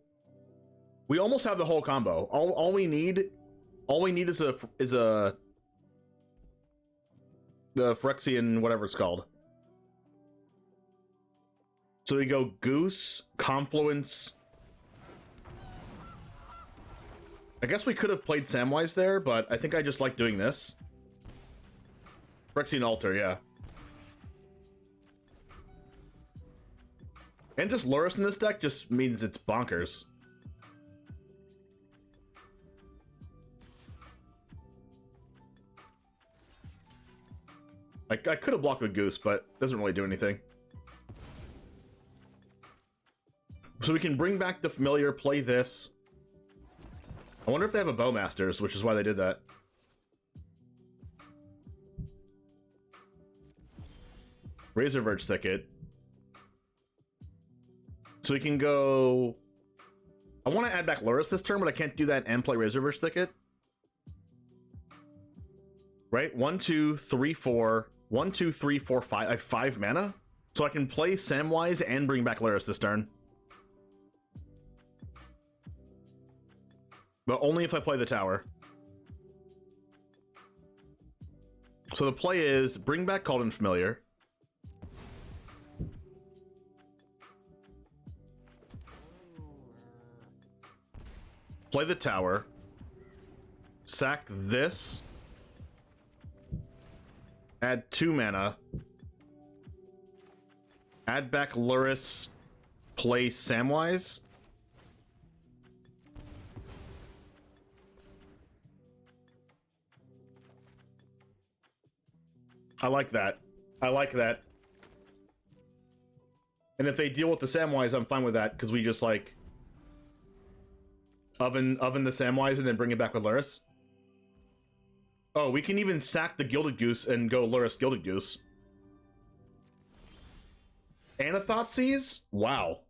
We almost have the whole combo. All we need is the Phyrexian, whatever it's called. So we go Goose, Confluence. I guess we could have played Samwise there, but I think I just like doing this. Phyrexian Altar, yeah. And just Lurrus in this deck just means it's bonkers. I could have blocked with Goose, but it doesn't really do anything. So we can bring back the familiar, play this. I wonder if they have a Bowmasters, which is why they did that. Razorverge Thicket. So we can go... I want to add back Lurrus this turn, but I can't do that and play Razorverge Thicket. Right? 1, 2, 3, 4. 1, 2, 3, 4, 5. I have 5 mana. So I can play Samwise and bring back Lurrus this turn. But only if I play the tower. So the play is bring back Called In Familiar. Play the tower. Sack this. Add 2 mana. Add back Lurrus. Play Samwise. I like that. I like that. And if they deal with the Samwise, I'm fine with that, because we just, like, oven the Samwise and then bring it back with Lurrus. Oh, we can even sack the Gilded Goose and go Lurrus Gilded Goose. And a Thoughtseize? Wow.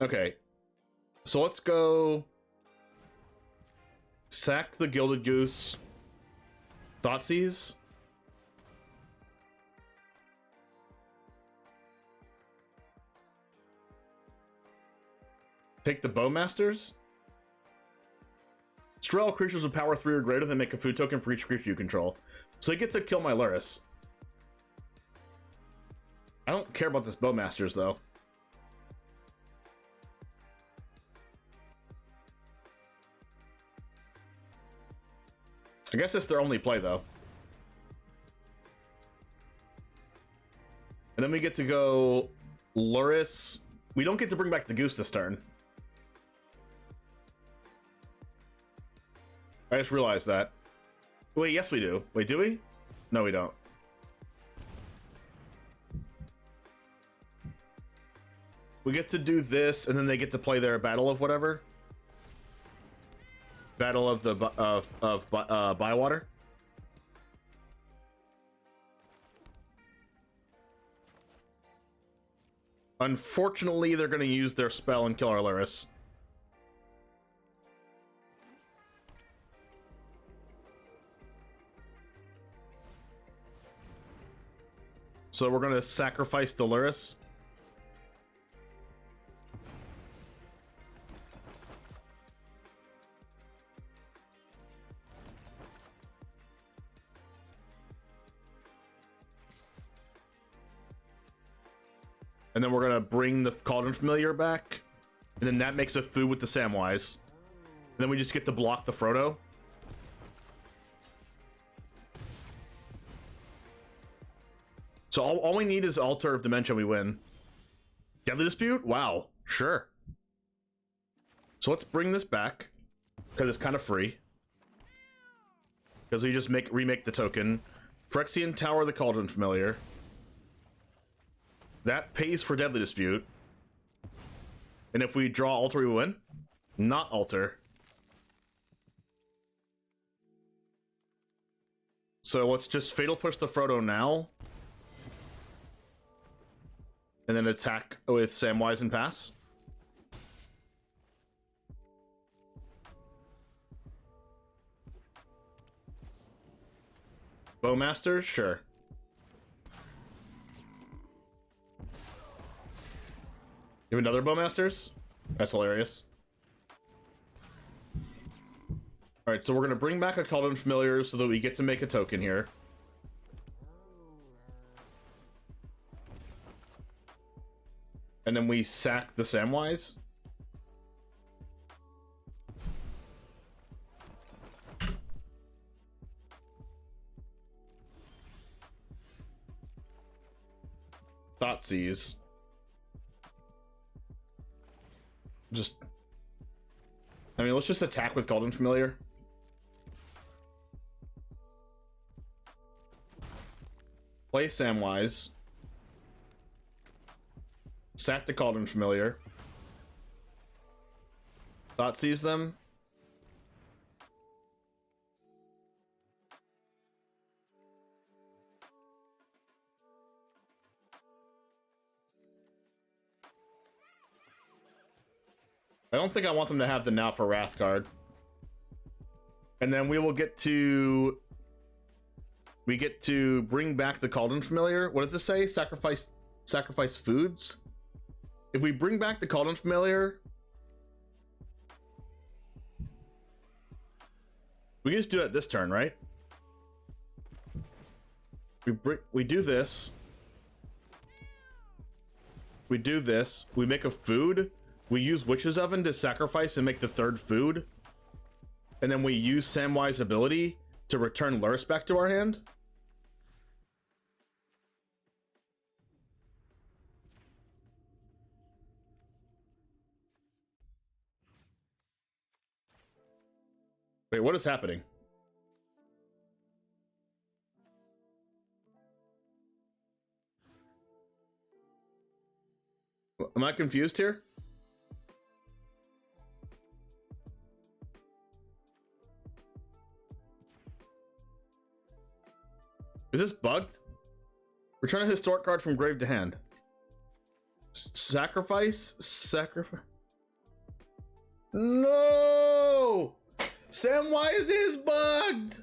Okay. So let's go... Sack the Gilded Goose. Thoughtseize. Take the Bowmasters. Strel creatures with power 3 or greater than make a food token for each creature you control. So you get to kill my Lurrus. I don't care about this Bowmasters, though. I guess it's their only play, though. And then we get to go Lurrus. We don't get to bring back the Goose this turn. I just realized that. Wait, yes we do. Wait, do we? No, we don't. We get to do this, and then they get to play their Battle of whatever. Battle of the Bywater. Unfortunately, they're going to use their spell and kill our Lurrus. So we're going to sacrifice the Lurrus. And then we're going to bring the Cauldron Familiar back. And then that makes a food with the Samwise. And then we just get to block the Frodo. So all we need is Altar of Dementia, we win. Deadly Dispute? Wow, sure. So let's bring this back, because it's kind of free. Because we just remake the token. Phyrexian Tower of the Cauldron Familiar. That pays for Deadly Dispute. And if we draw Alter, we win? Not Alter. So let's just Fatal Push the Frodo now. And then attack with Samwise and pass. Bowmaster? Sure. You have another Bowmasters? That's hilarious. Alright, so we're going to bring back a Cauldron Familiar so that we get to make a token here. And then we sack the Samwise. Thoughtseize. Let's just attack with Cauldron Familiar. Play Samwise. Sack the Cauldron Familiar. Thoughtseize them. I don't think I want them to have the Now for Wrath card. And then we will get to... We get to bring back the Cauldron Familiar. What does it say? Sacrifice foods? If we bring back the Cauldron Familiar... We can just do it this turn, right? We do this. We do this. We make a food. We use Witch's Oven to sacrifice and make the third food. And then we use Samwise's ability to return Lurrus back to our hand. Wait, what is happening? Am I confused here? Is this bugged? Return a historic card from grave to hand. Sacrifice? No! Samwise is bugged!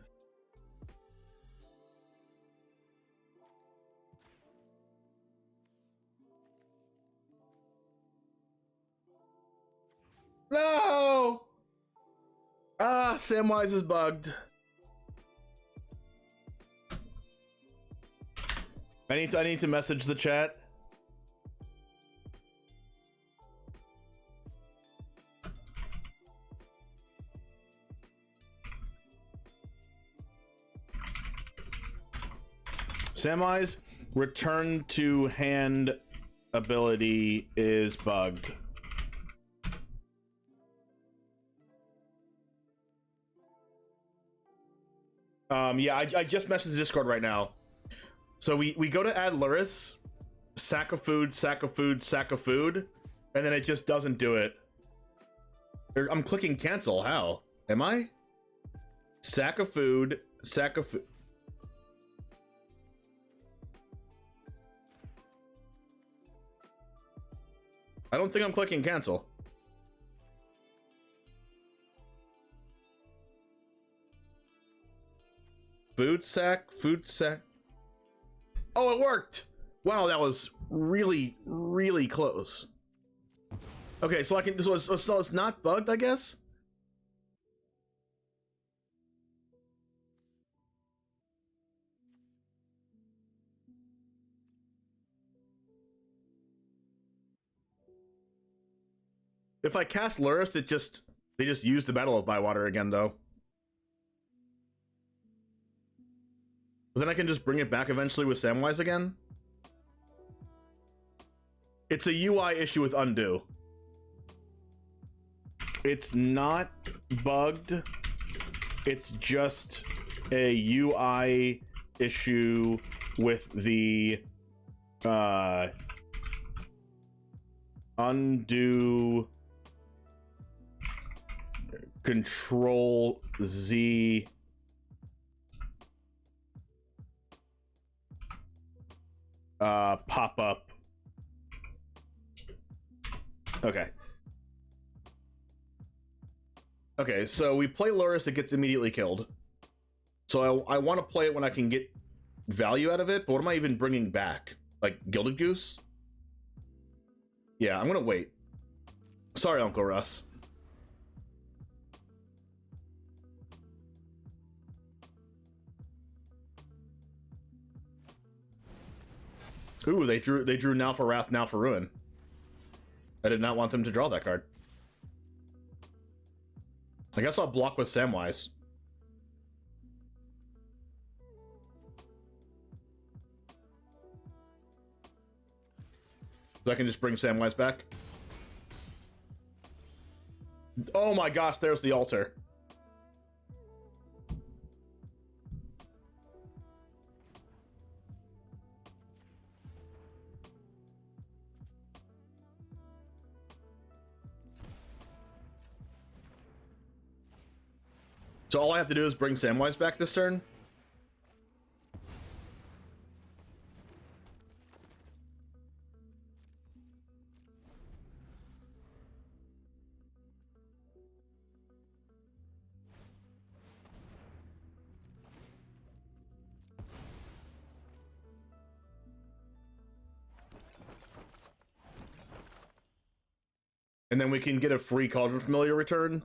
No! Ah, Samwise is bugged. I need to message the chat. Samwise return to hand ability is bugged. Yeah, I just messaged the Discord right now. So we go to add Lurrus, sack of food, sack of food, sack of food, and then it just doesn't do it. I'm clicking cancel. How? Am I? Sack of food, sack of food. I don't think I'm clicking cancel. Food sack, food sack. Oh, it worked! Wow, that was really, really close. Okay, so I can. So it's not bugged, I guess. If I cast Lurrus, they just use the Battle of Bywater again, though. But then I can just bring it back eventually with Samwise again. It's a UI issue with undo. It's not bugged. It's just a UI issue with the undo Control Z pop up. Okay. Okay, so we play Luris, it gets immediately killed. So I want to play it when I can get value out of it, but what am I even bringing back? Like Gilded Goose? Yeah, I'm gonna wait. Sorry, Uncle Russ. Ooh, they drew Now for Wrath, Now for Ruin. I did not want them to draw that card. I guess I'll block with Samwise. So I can just bring Samwise back. Oh my gosh, there's the altar. So all I have to do is bring Samwise back this turn? And then we can get a free Cauldron Familiar return.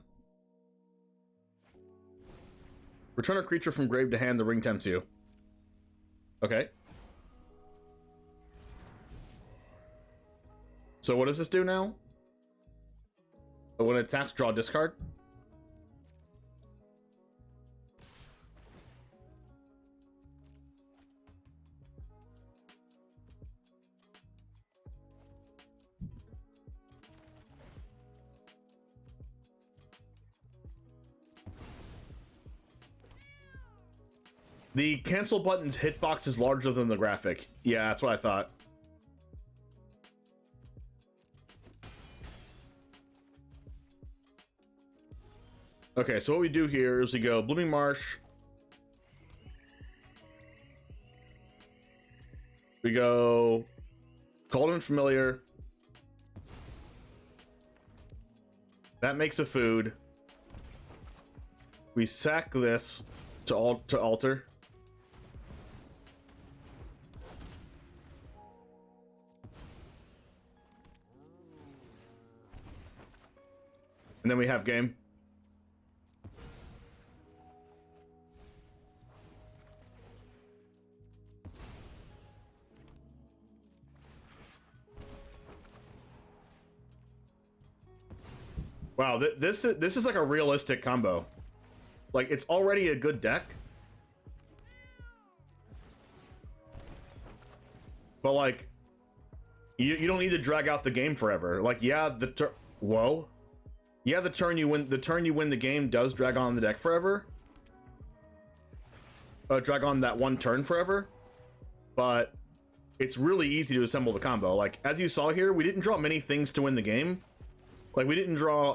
Return a creature from grave to hand, the ring tempts you. Okay. So what does this do now? Oh, when it attacks, draw discard? The cancel button's hitbox is larger than the graphic. Yeah, that's what I thought. Okay, so what we do here is we go Blooming Marsh. We go Cauldron Familiar. That makes a food. We sack this to alter. And then we have game. Wow, this is like a realistic combo. Like, it's already a good deck. But like, you don't need to drag out the game forever. Like, yeah, whoa. Yeah, the turn you win the game does drag on the deck forever. Drag on that one turn forever. But it's really easy to assemble the combo. Like, as you saw here, we didn't draw many things to win the game. Like, we didn't draw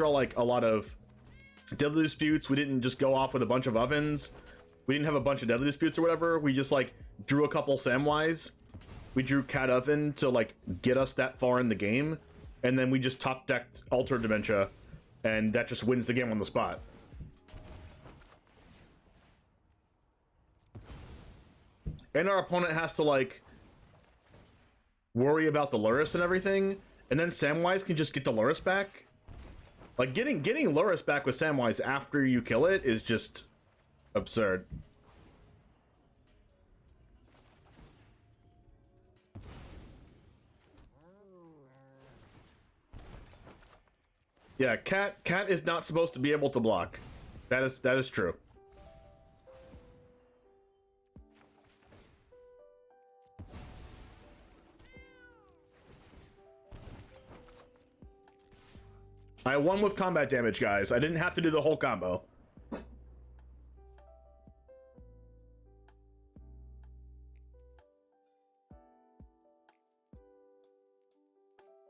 like a lot of Deadly Disputes. We didn't just go off with a bunch of ovens. We didn't have a bunch of Deadly Disputes or whatever. We just like drew a couple Samwise. We drew Cat Oven to like get us that far in the game. And then we just top decked Alter Dementia, and that just wins the game on the spot. And our opponent has to like worry about the Luris and everything, and then Samwise can just get the Luris back. Like getting Luris back with Samwise after you kill it is just absurd. Yeah, Cat is not supposed to be able to block. That is true. I won with combat damage, guys. I didn't have to do the whole combo.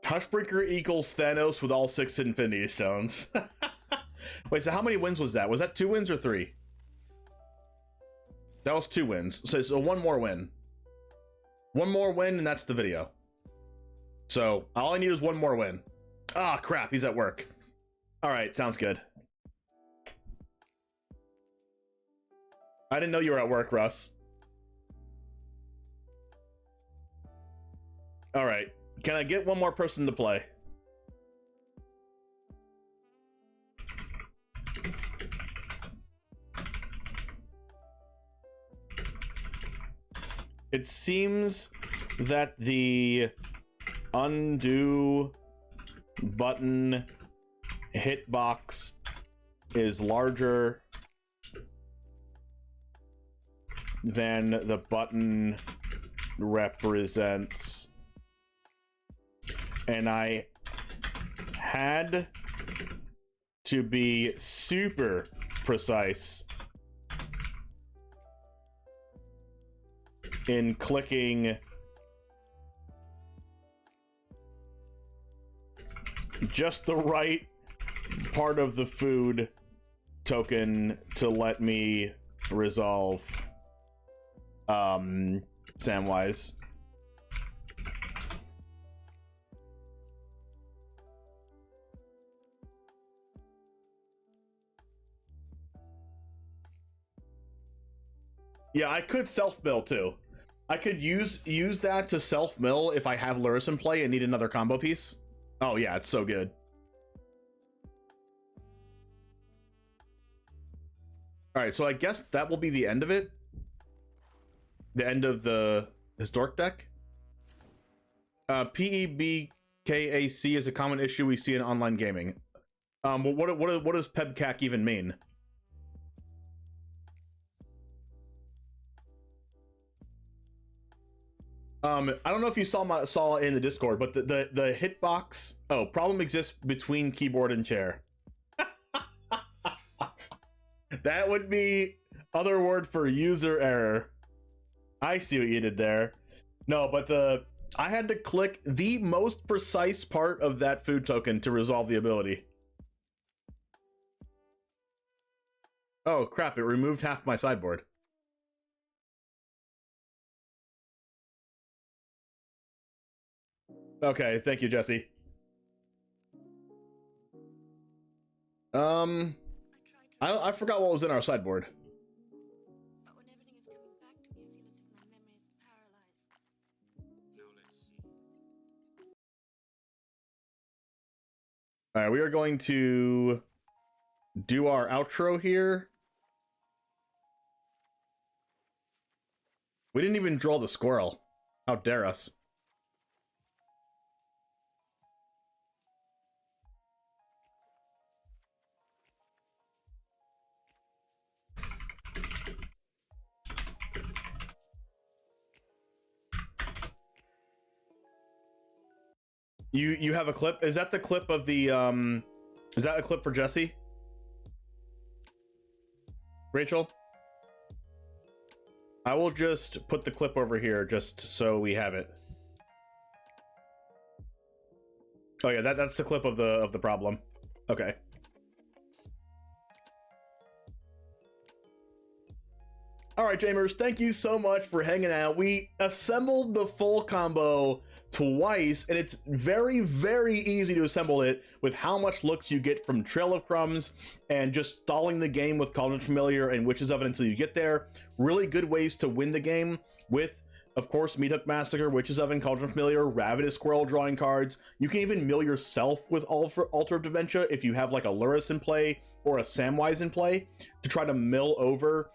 Hushbreaker equals Thanos with all 6 Infinity Stones. Wait, so how many wins was that? Was that 2 wins or 3? That was 2 wins. So 1 more win. 1 more win, and that's the video. So all I need is 1 more win. Ah, crap, he's at work. All right, sounds good. I didn't know you were at work, Russ. All right. Can I get 1 more person to play? It seems that the undo button hitbox is larger than the button represents. And I had to be super precise in clicking just the right part of the food token to let me resolve Samwise. Yeah, I could self-mill too. I could use that to self-mill if I have Luris in play and need another combo piece. Oh yeah, it's so good. Alright, so I guess that will be the end of it. The end of the historic deck. PEBKAC is a common issue we see in online gaming. What does PEBKAC even mean? I don't know if you saw in the Discord, but the hitbox problem exists between keyboard and chair. That would be other word for user error. I see what you did there. No, but I had to click the most precise part of that food token to resolve the ability. Oh crap, it removed half my sideboard. Okay, thank you, Jesse. I forgot what was in our sideboard. But when everything is coming back to me, I feel as if my memory is paralyzed. Now let's see. Alright, we are going to do our outro here. We didn't even draw the squirrel. How dare us? You have a clip? Is that the clip of the is that a clip for Jesse? Rachel? I will just put the clip over here just so we have it. Oh yeah, that's the clip of the problem. Okay. All right, Jamers, thank you so much for hanging out. We assembled the full combo twice, and it's very, very easy to assemble it with how much looks you get from Trail of Crumbs and just stalling the game with Cauldron Familiar and Witches Oven until you get there. Really good ways to win the game with, of course, Meat Hook Massacre, Witches Oven, Cauldron Familiar, Ravenous Squirrel drawing cards. You can even mill yourself with Altar of Dementia if you have like a Luris in play or a Samwise in play to try to mill over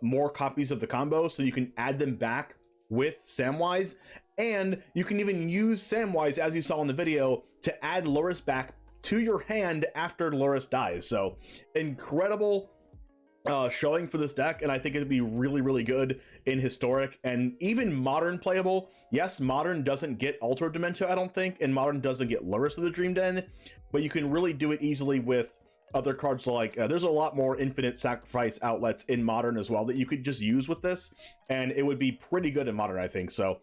more copies of the combo so you can add them back with Samwise. And you can even use Samwise, as you saw in the video, to add Luris back to your hand after Luris dies. So incredible showing for this deck, and I think it'd be really, really good in historic and even modern playable. Yes, modern doesn't get Altar of Dementia, I don't think, and modern doesn't get Luris of the Dream Den, but you can really do it easily with other cards. Like there's a lot more infinite sacrifice outlets in modern as well that you could just use with this, and it would be pretty good in modern, I think. So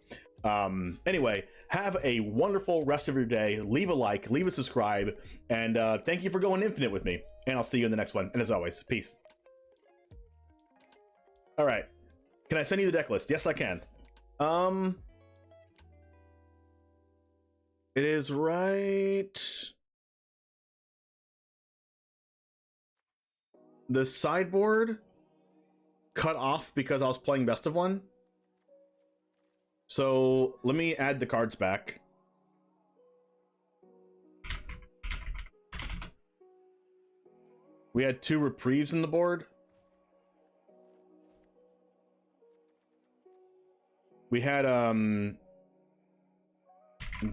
anyway, have a wonderful rest of your day. Leave a like, leave a subscribe, and thank you for going infinite with me, and I'll see you in the next one. And as always, peace. All right, can I send you the deck list? Yes, I can. It is right. The sideboard cut off because I was playing best of one. So let me add the cards back. We had 2 reprieves in the board. We had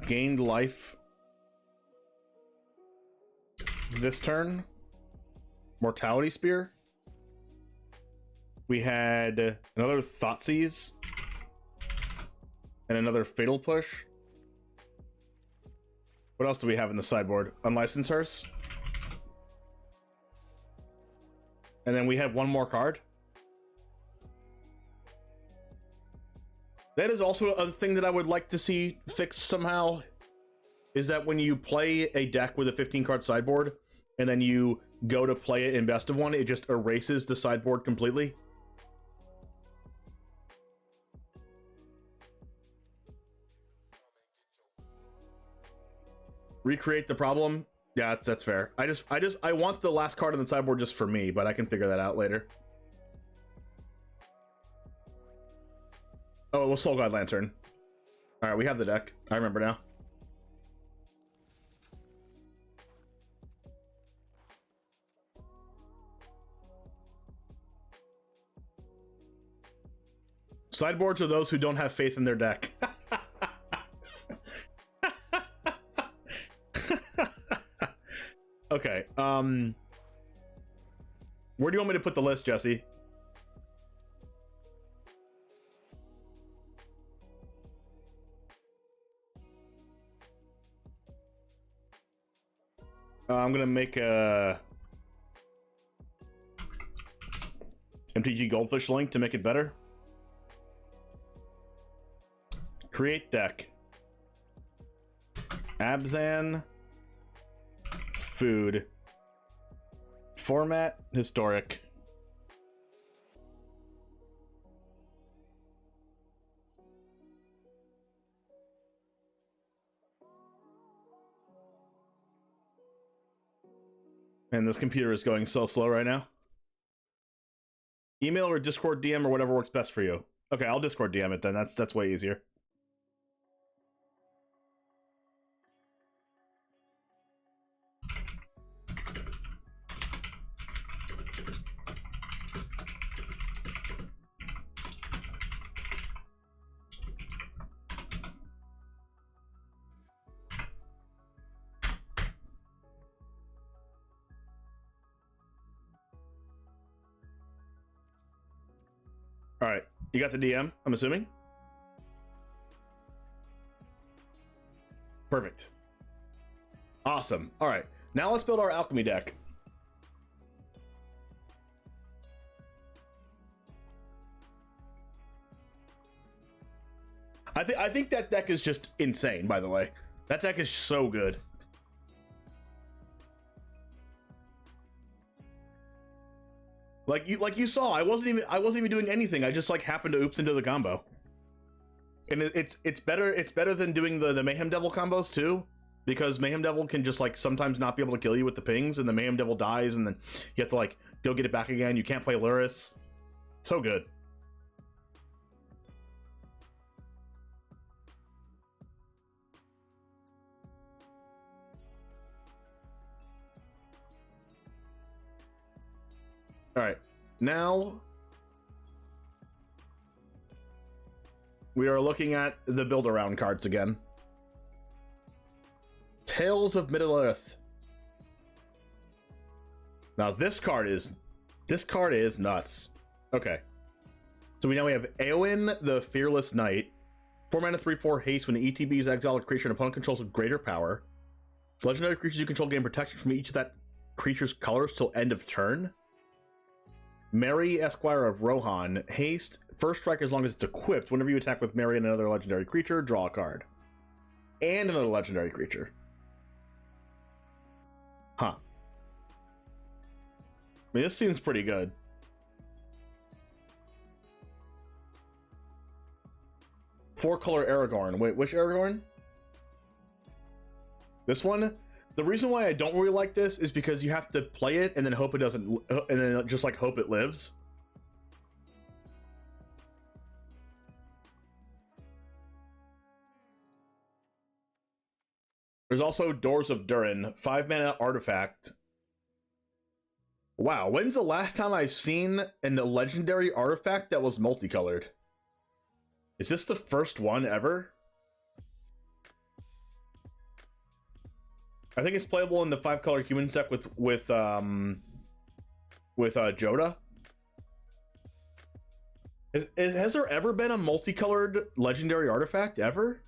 gained life this turn. Mortality Spear. We had another Thoughtseize and another Fatal Push. What else do we have in the sideboard? Unlicensed Hearse. And then we have one more card. That is also a thing that I would like to see fixed somehow, is that when you play a deck with a 15-card sideboard, and then you go to play it in best of one, it just erases the sideboard completely. Recreate the problem. Yeah, that's fair. I want the last card on the sideboard just for me, but I can figure that out later. Oh, it was Soul God Lantern. All right, we have the deck. I remember now. Sideboards are those who don't have faith in their deck. Okay. Where do you want me to put the list, Jesse? I'm gonna make a MTG Goldfish link to make it better. Create deck. Abzan. Food. Format. Historic. And this computer is going so slow right now. Email or Discord DM or whatever works best for you. Okay, I'll Discord DM it then. That's way easier. All right, you got the DM, I'm assuming? Perfect. Awesome. All right, now let's build our alchemy deck. I think that deck is just insane, by the way. That deck is so good. Like you saw, I wasn't even doing anything. I just like happened to oops into the combo. And it's better than doing the Mayhem Devil combos too, because Mayhem Devil can just like sometimes not be able to kill you with the pings, and the Mayhem Devil dies, and then you have to like go get it back again. You can't play Luris. So good. All right, now we are looking at the build-around cards again. Tales of Middle-earth. Now this card is This card is nuts. Okay. So we now have Eowyn, the Fearless Knight. 4 mana, 3/4 haste. When the ETB is exiled, a creature an opponent controls with greater power. Legendary creatures you control gain protection from each of that creature's colors till end of turn. Mary, Esquire of Rohan. Haste. First strike as long as it's equipped. Whenever you attack with Mary and another legendary creature, draw a card. And another legendary creature. Huh. I mean, this seems pretty good. Four-color Aragorn. Wait, which Aragorn? This one? The reason why I don't really like this is because you have to play it and then hope it doesn't, and then just like hope it lives. There's also Doors of Durin, 5 mana artifact. Wow, when's the last time I've seen a legendary artifact that was multicolored? Is this the first one ever? I think it's playable in the 5-color human deck with Joda. Has there ever been a multicolored legendary artifact ever?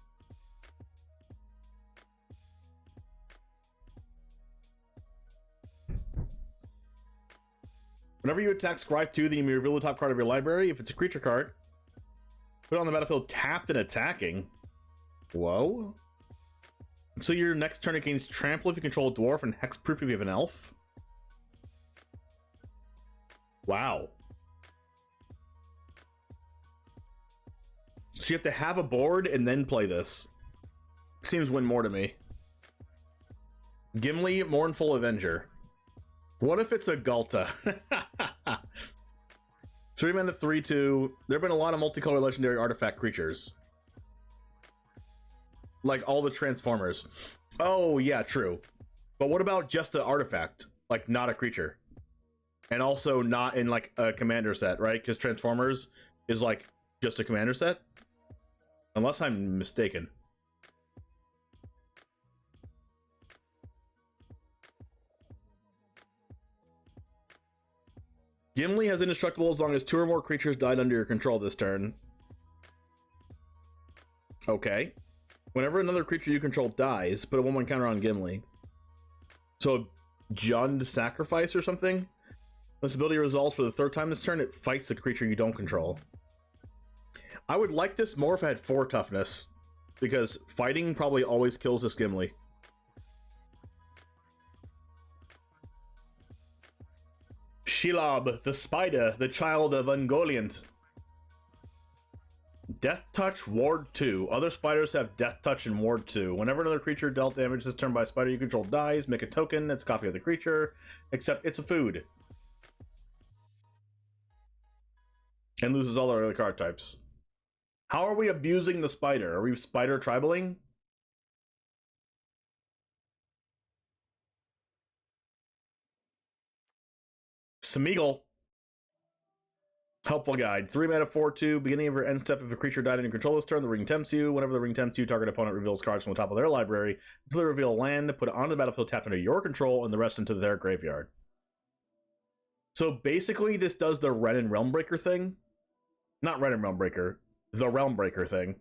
Whenever you attack Scribe 2, then you may reveal the top card of your library. If it's a creature card, put it on the battlefield tapped and attacking. Whoa. So your next turn it gains trample if you control a dwarf and hexproof if you have an elf. Wow. So you have to have a board and then play this. Seems win more to me. Gimli, Mournful Avenger. What if it's a Galta? 3 mana, 3/2. There have been a lot of multicolored legendary artifact creatures. Like all the Transformers. Oh, yeah, true. But what about just an artifact? Like, not a creature. And also not in, like, a commander set, right? Because Transformers is, like, just a commander set? Unless I'm mistaken. Gimli has indestructible as long as 2 or more creatures died under your control this turn. Okay. Whenever another creature you control dies, put a 1/1 counter on Gimli. So, Jund Sacrifice or something? This ability resolves for the 3rd time this turn, it fights a creature you don't control. I would like this more if I had 4 toughness, because fighting probably always kills this Gimli. Shelob, the spider, the child of Ungoliant. Death Touch, Ward 2. Other spiders have Death Touch and Ward 2. Whenever another creature dealt damage this turn by a spider you control dies, make a token. It's a copy of the creature, except it's a food. And loses all our other card types. How are we abusing the spider? Are we spider tribaling? Smeagol. Helpful guide. 3 mana, 4/2. Beginning of your end step, if a creature died in your control this turn, the ring tempts you. Whenever the ring tempts you, target opponent reveals cards from the top of their library. Until they reveal land, put it onto the battlefield tapped under your control, and the rest into their graveyard. So basically, this does the Red and Realmbreaker thing. Not Red and Realmbreaker. The Realmbreaker thing.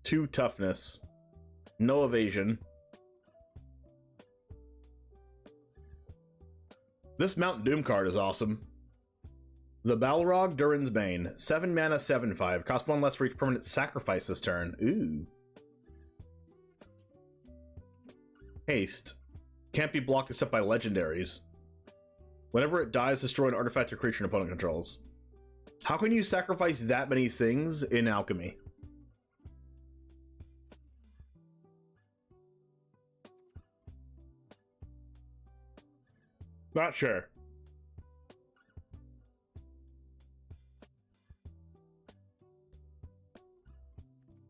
Two toughness. No evasion. This Mount Doom card is awesome. The Balrog, Durin's Bane. 7 mana, 7/5. Cost 1 less for each permanent sacrifice this turn. Ooh. Haste. Can't be blocked except by legendaries. Whenever it dies, destroy an artifact or creature an opponent controls. How can you sacrifice that many things in Alchemy? Not sure.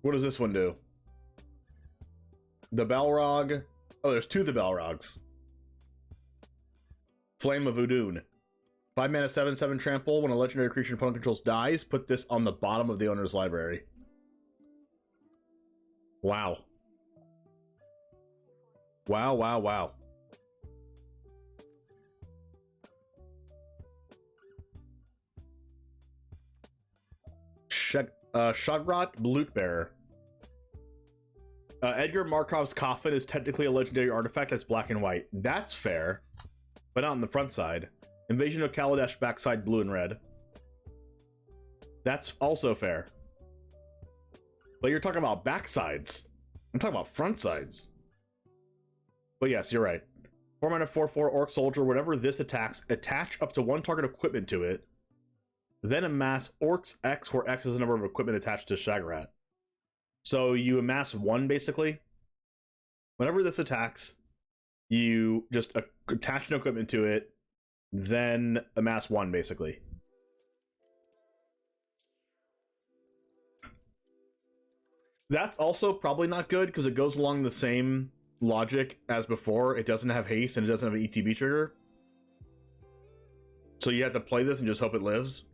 What does this one do? The Balrog. Oh, there's 2 the Balrogs. Flame of Udun. 5 mana, 7/7 trample. When a legendary creature opponent controls dies, put this on the bottom of the owner's library. Wow. Wow, wow, wow. Shagrat Blootbearer. Edgar Markov's coffin is technically a legendary artifact that's black and white. That's fair, but not on the front side. Invasion of Kaladesh backside blue and red. That's also fair. But you're talking about backsides. I'm talking about front sides. But yes, you're right. 4 mana 4/4 Orc Soldier. Whenever this attacks, attach up to 1 target equipment to it. Then amass Orcs X, where X is the number of equipment attached to Shagrat. So you amass 1 basically. Whenever this attacks, you just attach an equipment to it, then amass 1 basically. That's also probably not good because it goes along the same logic as before. It doesn't have haste and it doesn't have an ETB trigger. So you have to play this and just hope it lives.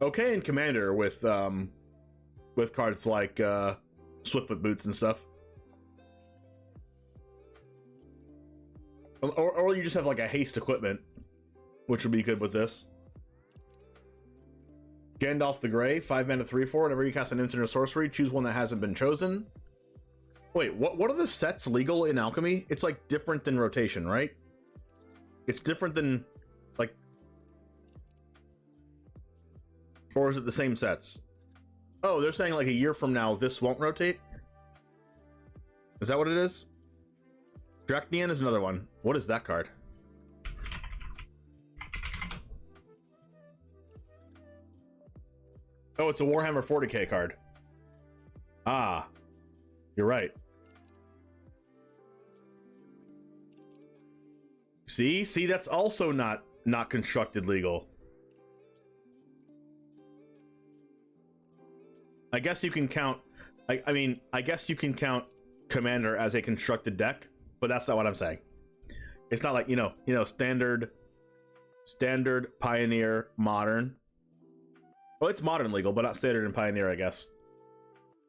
Okay, in Commander with cards like Swiftfoot Boots and stuff. Or you just have like a haste equipment, which would be good with this. Gandalf the Grey, 5 mana 3/4. Whenever you cast an instant or sorcery, choose one that hasn't been chosen. Wait, what are the sets legal in Alchemy? It's like different than rotation, right? It's different than like, or is it the same sets? Oh, they're saying like a year from now this won't rotate? Is that what it is? Draknian is another one. What is that card? Oh, it's a Warhammer 40k card. Ah, you're right. See, that's also not constructed legal. I guess you can count. I mean, I guess you can count Commander as a constructed deck, but that's not what I'm saying. It's not like you know standard, Pioneer, Modern. Well, it's Modern legal, but not Standard and Pioneer, I guess.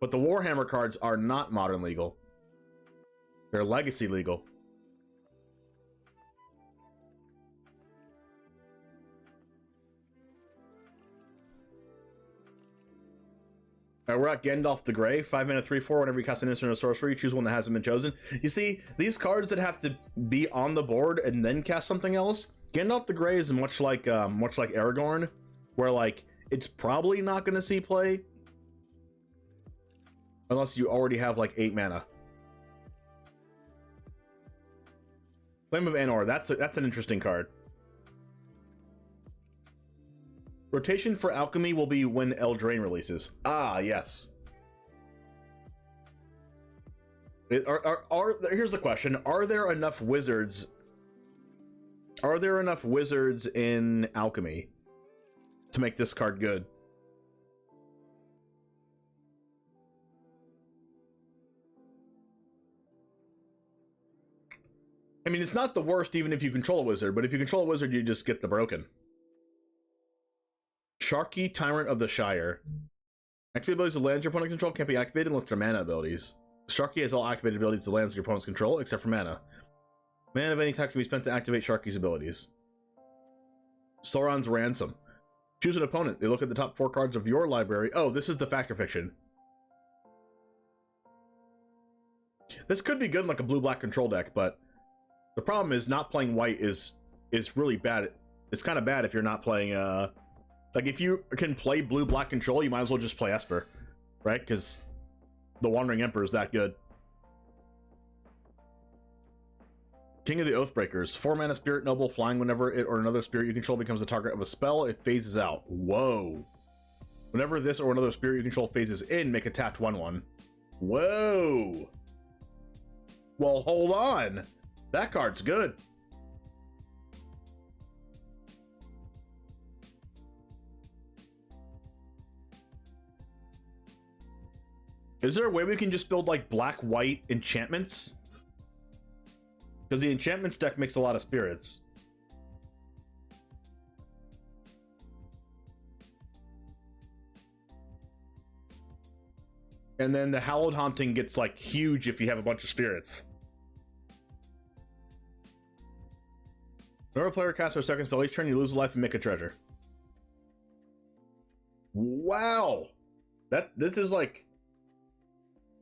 But the Warhammer cards are not Modern legal. They're Legacy legal. We're at Gandalf the Grey, 5 mana 3/4. Whenever you cast an instant or sorcery, choose one that hasn't been chosen. You see, these cards that have to be on the board and then cast something else. Gandalf the Grey is much like Aragorn, where like it's probably not going to see play unless you already have like 8 mana. Flame of Anor, that's an interesting card. Rotation for Alchemy will be when Eldraine releases. Ah, yes. Here's the question: Are there enough wizards? Are there enough wizards in Alchemy to make this card good? I mean, it's not the worst even if you control a wizard, but if you control a wizard, you just get the broken. Sharky, Tyrant of the Shire. Activate abilities of lands your opponent control can't be activated unless they're mana abilities. Sharky has all activated abilities of lands your opponent's control, except for mana. Mana of any type can be spent to activate Sharky's abilities. Sauron's Ransom. Choose an opponent. They look at the top 4 cards of your library. Oh, this is the Fact or Fiction. This could be good in like a blue-black control deck, but the problem is not playing white is really bad. It's kind of bad if you're not playing like if you can play blue-black control, you might as well just play Esper, right? Because the Wandering Emperor is that good. King of the Oathbreakers. 4 mana Spirit Noble, flying whenever it or another spirit you control becomes the target of a spell, it phases out. Whoa. Whenever this or another spirit you control phases in, make a tapped 1/1. Whoa. Well, hold on. That card's good. Is there a way we can just build like black-white enchantments? Because the enchantments deck makes a lot of spirits. And then the Hallowed Haunting gets like huge if you have a bunch of spirits. Whenever a player casts their second spell each turn, you lose a life and make a treasure. Wow! This is like...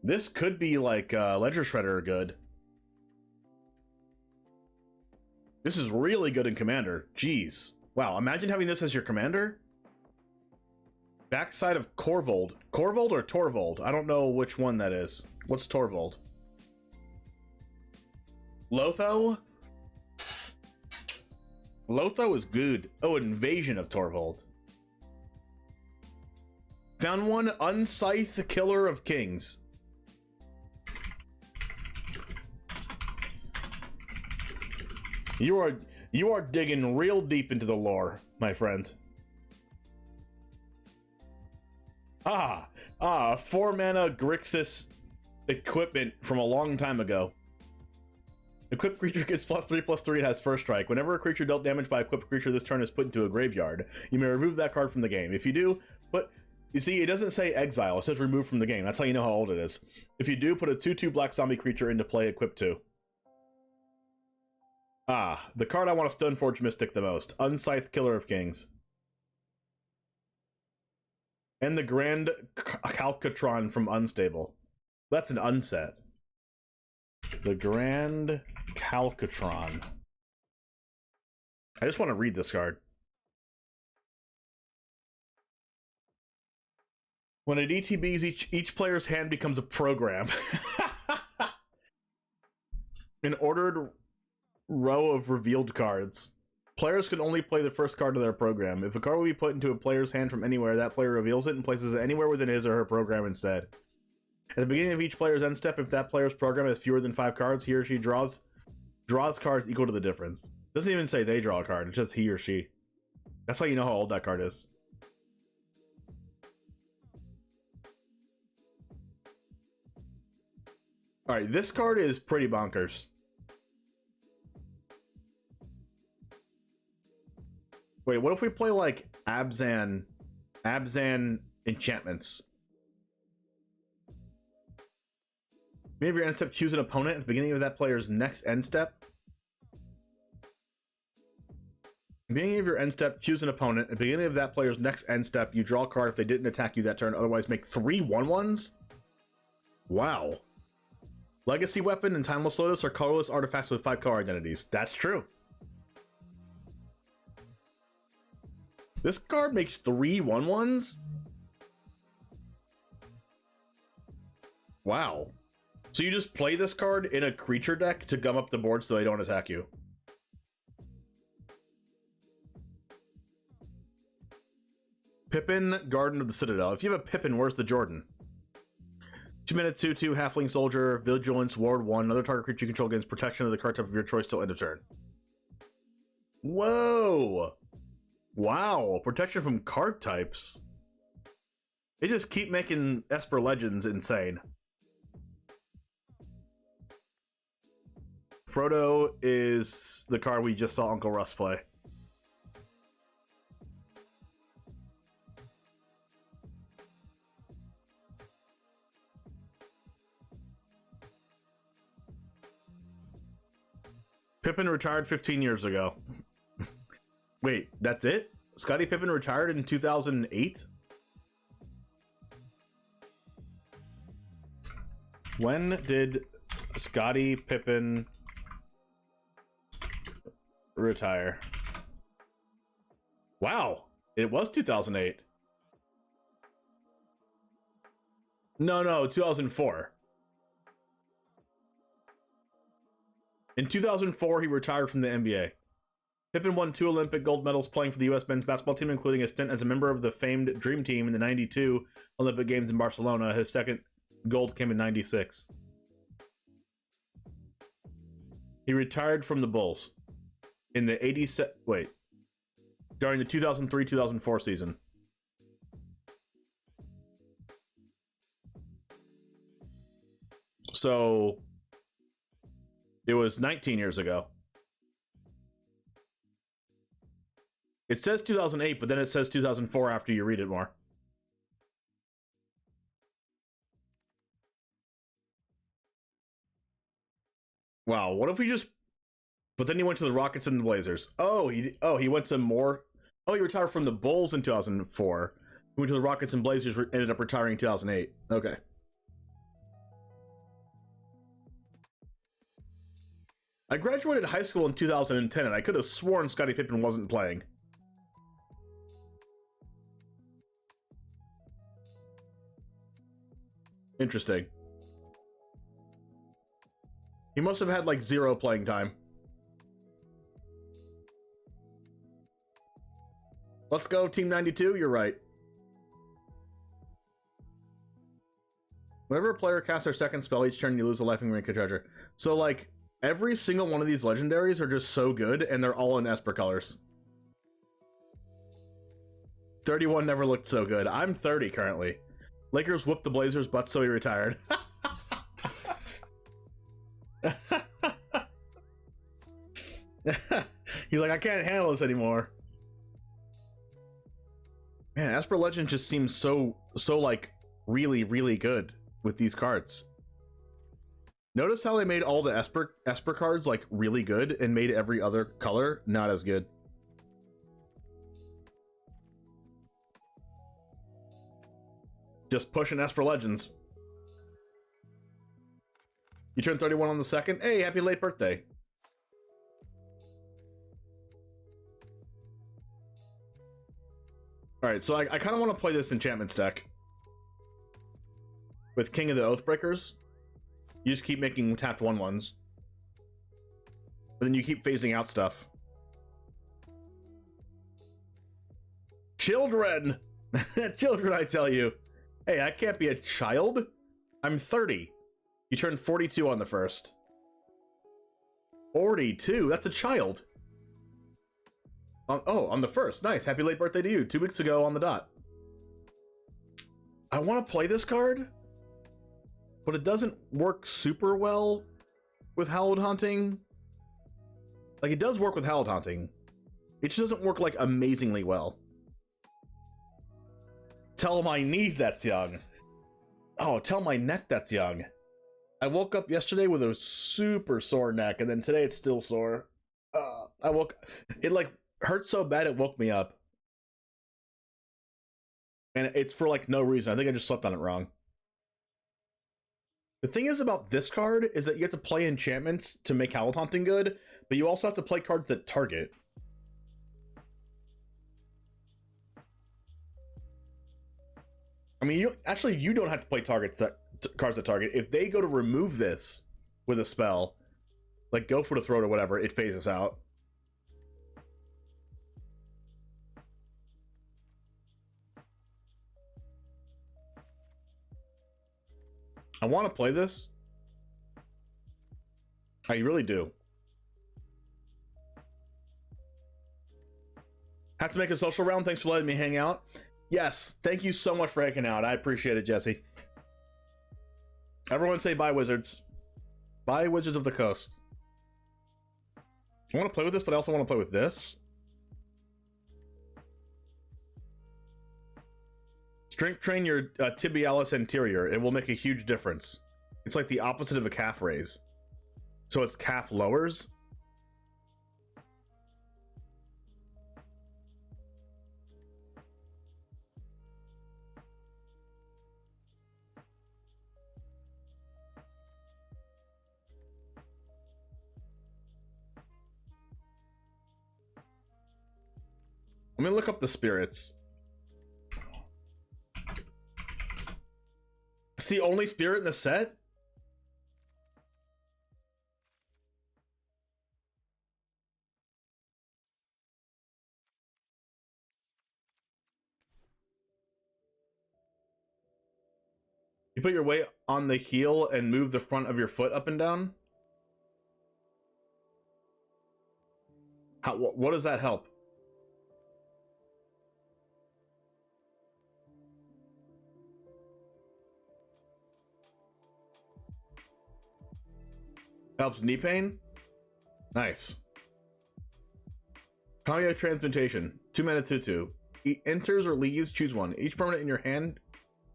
This could be like Ledger Shredder good. This is really good in Commander. Jeez. Wow, imagine having this as your commander? Backside of Corvold. Corvold or Torvold? I don't know which one that is. What's Torvold? Lotho? Lotho is good. Oh, Invasion of Torvold. Found one, Unscythe, Killer of Kings. You are digging real deep into the lore, my friend. 4-mana Grixis equipment from a long time ago. Equipped creature gets +3/+3 and has first strike. Whenever a creature dealt damage by equipped creature this turn is put into a graveyard, you may remove that card from the game. If you do, you see, it doesn't say exile, it says remove from the game. That's how you know how old it is. If you do, put a 2/2 black zombie creature into play equipped to. The card I want to Stoneforge Mystic the most. Unscythe, Killer of Kings. And the Grand Calcatron from Unstable. That's an unset. The Grand Calcatron. I just want to read this card. When it ETBs, each player's hand becomes a program. An ordered row of revealed cards. Players can only play the first card of their program. If a card will be put into a player's hand from anywhere, that player reveals it and places it anywhere within his or her program instead. At the beginning of each player's end step, if that player's program has fewer than 5 cards, he or she draws cards equal to the difference. Doesn't even say they draw a card, it's just he or she. That's how you know how old that card is. Alright, this card is pretty bonkers. Wait, what if we play like Abzan enchantments? Beginning of your end step, choose an opponent at the beginning of that player's next end step. Beginning of your end step, choose an opponent. At the beginning of that player's next end step, you draw a card if they didn't attack you that turn, otherwise make 3 1/1s? Wow. Legacy Weapon and Timeless Lotus are colorless artifacts with 5 color identities. That's true. This card makes 3 1/1s? Wow. So you just play this card in a creature deck to gum up the board so they don't attack you. Pippin, Garden of the Citadel. If you have a Pippin, where's the Jordan? 2-minute 2/2 Halfling Soldier, Vigilance, Ward 1. Another target creature you control gains protection of the card type of your choice till end of turn. Whoa! Wow, protection from card types. They just keep making Esper Legends insane. Frodo is the card we just saw Uncle Russ play. Pippin retired 15 years ago. Wait, that's it? Scottie Pippen retired in 2008? When did Scottie Pippen retire? Wow, it was 2008. No, 2004. In 2004, he retired from the NBA. Pippen won 2 Olympic gold medals playing for the U.S. men's basketball team, including a stint as a member of the famed Dream Team in the '92 Olympic Games in Barcelona. His second gold came in '96. He retired from the Bulls in the during the 2003-2004 season. So it was 19 years ago. It says 2008, but then it says 2004 after you read it more. Wow, what if we just... But then he went to the Rockets and the Blazers. Oh, he went to more... Oh, he retired from the Bulls in 2004. He went to the Rockets and Blazers, ended up retiring in 2008. Okay. I graduated high school in 2010, and I could have sworn Scottie Pippen wasn't playing. Interesting. He must have had like 0 playing time. Let's go, Team 92. You're right. Whenever a player casts their second spell, each turn you lose a life and rank a treasure. So, like, every single one of these legendaries are just so good, and they're all in Esper colors. 31 never looked so good. I'm 30 currently. Lakers whooped the Blazers' butts, so he retired. He's like, I can't handle this anymore. Man, Esper Legend just seems so like really, really good with these cards. Notice how they made all the Esper cards like really good and made every other color not as good. Just pushing Esper Legends. You turned 31 on the 2nd? Hey, happy late birthday. Alright, so I kind of want to play this enchantments deck. With King of the Oathbreakers. You just keep making tapped 1/1s. But then you keep phasing out stuff. Children! Children, I tell you. Hey, I can't be a child. I'm 30. You turned 42 on the 1st. 42? That's a child. On the 1st. Nice. Happy late birthday to you. 2 weeks ago on the dot. I want to play this card, but it doesn't work super well with Hallowed Haunting. Like, it does work with Hallowed Haunting. It just doesn't work, like, amazingly well. Tell my knees that's young. Oh, tell my neck that's young. I woke up yesterday with a super sore neck, and then today it's still sore. It, like, hurt so bad it woke me up. And it's for, like, no reason. I think I just slept on it wrong. The thing is about this card is that you have to play enchantments to make Hallowed Haunting good, but you also have to play cards that target. I mean, you don't have to play cards that target. If they go to remove this with a spell, like go for the throat or whatever, it phases out. I want to play this. I really do. Have to make a social round. Thanks for letting me hang out. Yes, thank you so much for hanging out. I appreciate it, Jesse. Everyone say bye, Wizards. Bye, Wizards of the Coast. I want to play with this, but I also want to play with this. Strength train your tibialis anterior. It will make a huge difference. It's like the opposite of a calf raise. So it's calf lowers. Let me look up the spirits. It's the only spirit in the set? You put your weight on the heel and move the front of your foot up and down? What does that help? Helps knee pain? Nice. Kaya Transmutation. 2 mana 2/2. Enters or leaves, choose one. Each permanent in your hand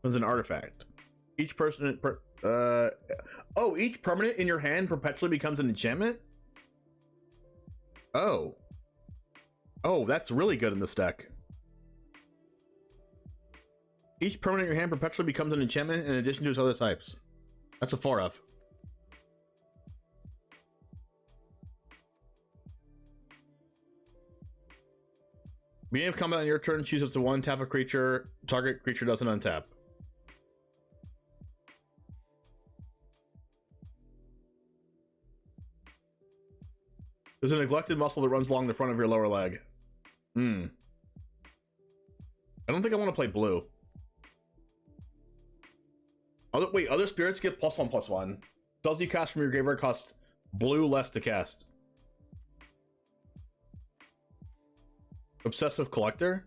is an artifact. Each Oh, each permanent in your hand perpetually becomes an enchantment? Oh. Oh, that's really good in this deck. Each permanent in your hand perpetually becomes an enchantment in addition to its other types. That's a 4-of. Beginning of combat on your turn, choose up to 1, tap a creature. Target creature doesn't untap. There's a neglected muscle that runs along the front of your lower leg. I don't think I want to play blue. Other spirits get +1/+1. Spells you cast from your graveyard cost blue less to cast. Obsessive Collector.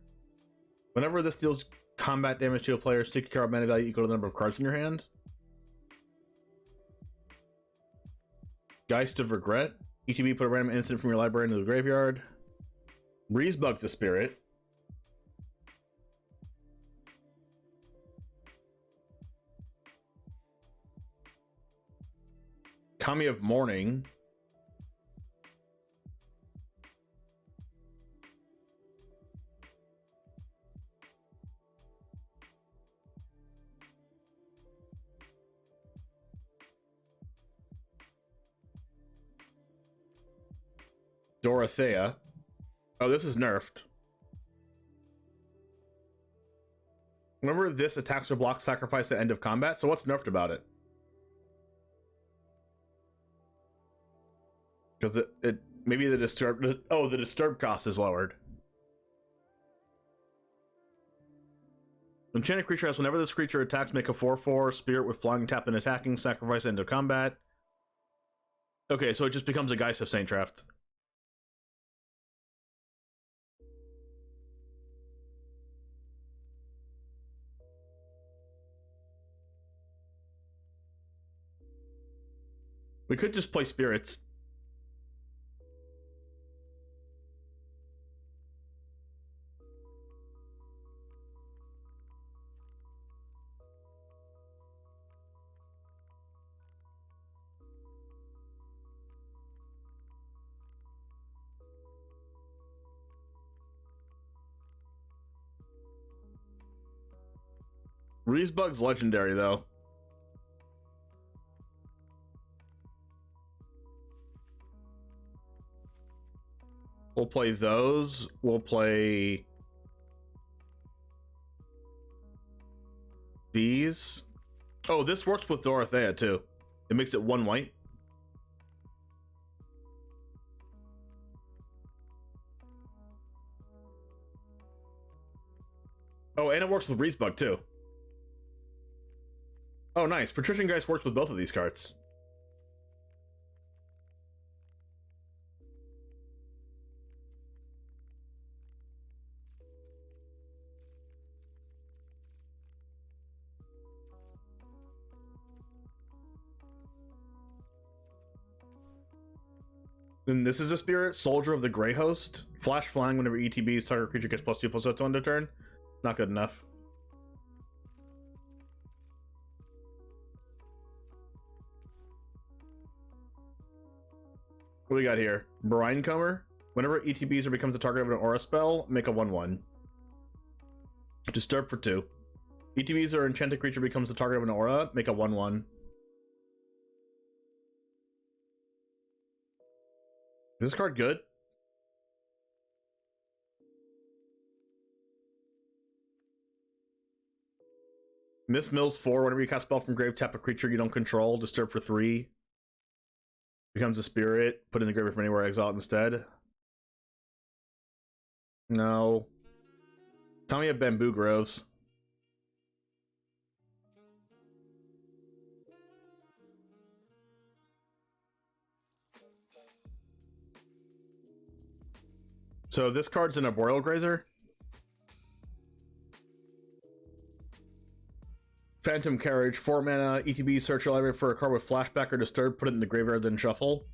Whenever this deals combat damage to a player, stick a card mana value equal to the number of cards in your hand. Geist of Regret. ETB, put a random instant from your library into the graveyard. Breezebug's a spirit. Kami of Mourning. Dorothea. Oh, this is nerfed. Whenever this attacks or blocks, sacrifice at end of combat. So what's nerfed about it? Because it maybe the disturb. Oh, the disturb cost is lowered. Enchanted creature has whenever this creature attacks, make a 4/4 spirit with flying, tap, and attacking. Sacrifice end of combat. Okay, so it just becomes a Geist of Saint Draft. We could just play spirits. Breezebug's legendary though. We'll play those. We'll play these. Oh, this works with Dorothea too. It makes it 1 white. Oh, and it works with Breezebug too. Oh, nice. Patrician Geist works with both of these cards. Then this is a spirit, Soldier of the Grey Host. Flash flying whenever ETB's target creature gets +2/+2 on their turn. Not good enough. What do we got here? Brinecomer. Whenever ETBs or becomes a target of an aura spell, make a 1/1. Disturb for 2. ETBs or enchanted creature becomes the target of an aura, make a 1/1. Is this card good? Miss Mills 4. Whenever you cast a spell from grave, tap a creature you don't control. Disturb for 3. Becomes a spirit. Put in the graveyard from anywhere. Exile it instead. No. Tell me of Bamboo Groves. So this card's an Arboreal Grazer. Phantom Carriage, 4 mana, ETB, search your library for a card with flashback or disturb, put it in the graveyard, then shuffle.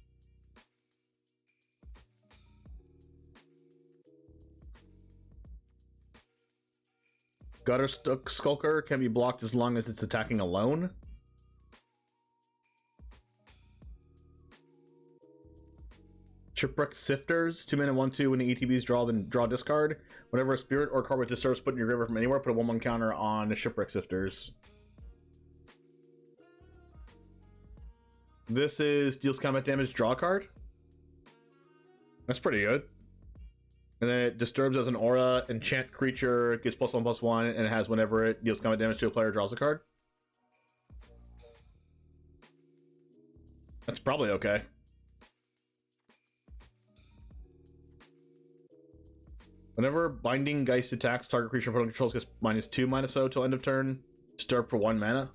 Gutter Skulker can be blocked as long as it's attacking alone. Shipwreck Sifters, 2 mana, 1/2. When the ETBs draw, then draw discard. Whenever a spirit or card with disturbs put in your graveyard from anywhere, put a 1/1 counter on the Shipwreck Sifters. This is deals combat damage, draw a card. That's pretty good. And then it disturbs as an aura, enchant creature, gets +1/+1, and it has whenever it deals combat damage to a player, draws a card. That's probably okay. Whenever Binding Geist attacks, target creature opponent controls gets -2/-0 till end of turn. Disturb for 1 mana.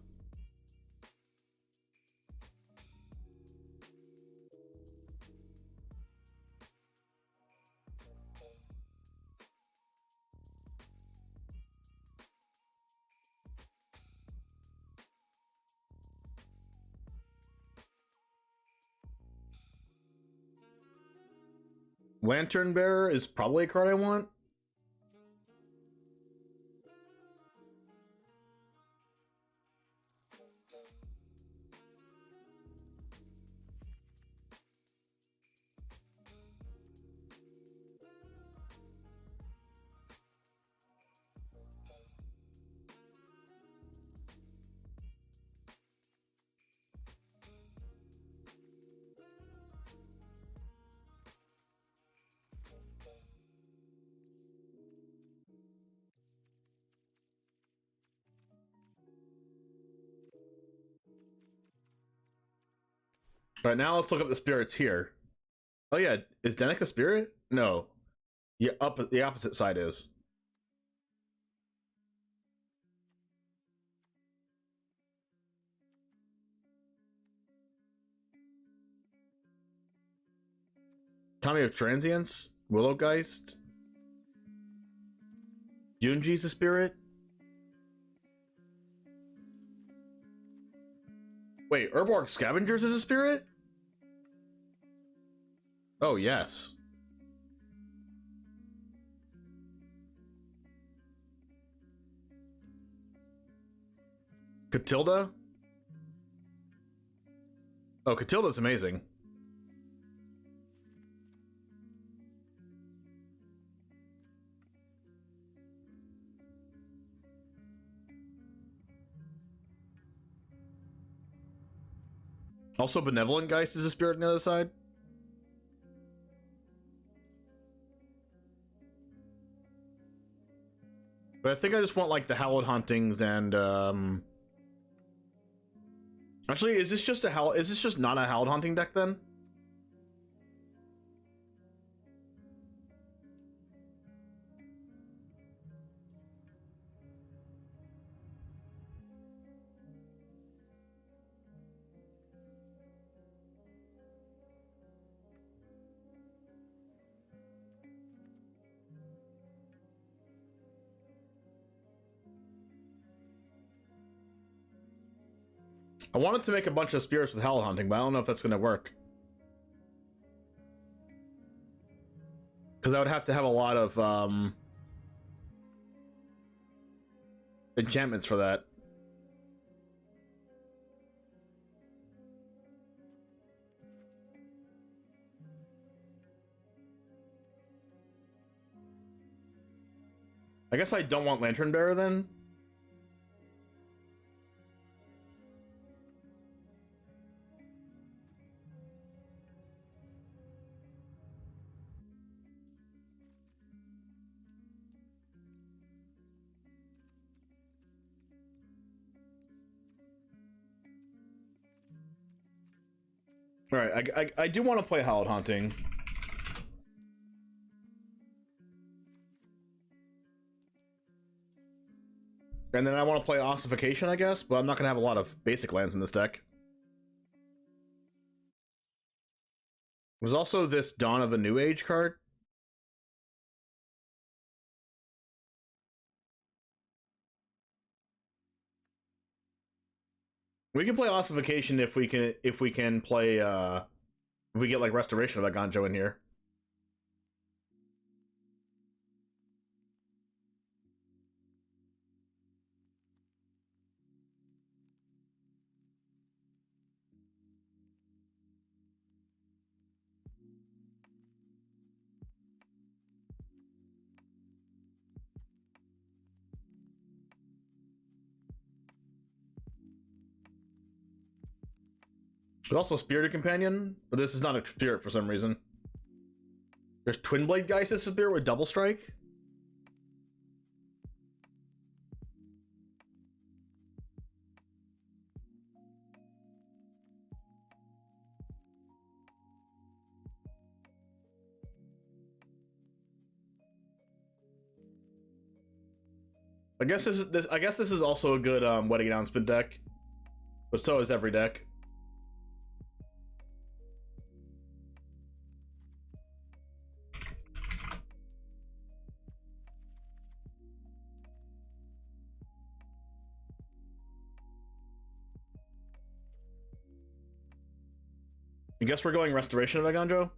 Lantern Bearer is probably a card I want. All right, now let's look up the spirits here. Oh yeah, is Denick a spirit? No. Yeah, up the opposite side is. Tommy of Transience, Willowgeist, Junji's a spirit. Wait, Urborg Scavengers is a spirit? Oh, yes. Catilda? Oh, Catilda's amazing. Also, Benevolent Geist is a spirit on the other side. But I think I just want like the Hallowed Hauntings and actually, is this just not a Hallowed Haunting deck then? I wanted to make a bunch of spirits with Hallowed Haunting, but I don't know if that's going to work. Because I would have to have a lot of enchantments for that. I guess I don't want Lantern Bearer then. All right, I do want to play Hallowed Haunting. And then I want to play Ossification, I guess, but I'm not going to have a lot of basic lands in this deck. There's also this Dawn of a New Age card. We can play Ossification if we can play if we get like Restoration of that Ganjo in here. But also Spirited Companion, but this is not a spirit for some reason. There's Twin Blade Geist as a spirit with Double Strike. I guess this is also a good wedding announcement deck, but so is every deck. I guess we're going Restoration of Aganjo.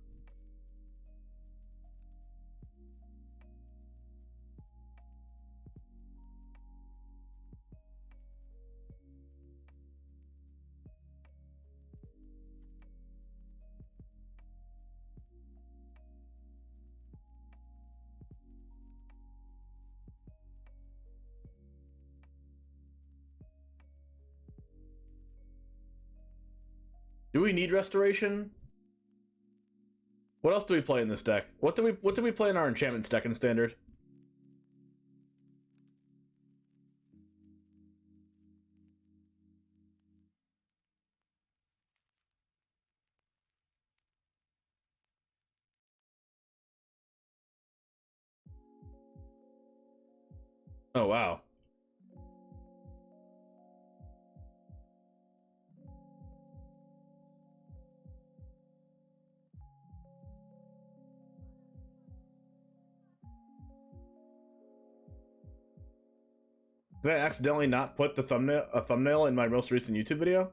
Do we need Restoration? What else do we play in this deck? What do we play in our enchantments deck in Standard? Oh wow. Did I accidentally not put the thumbnail in my most recent YouTube video?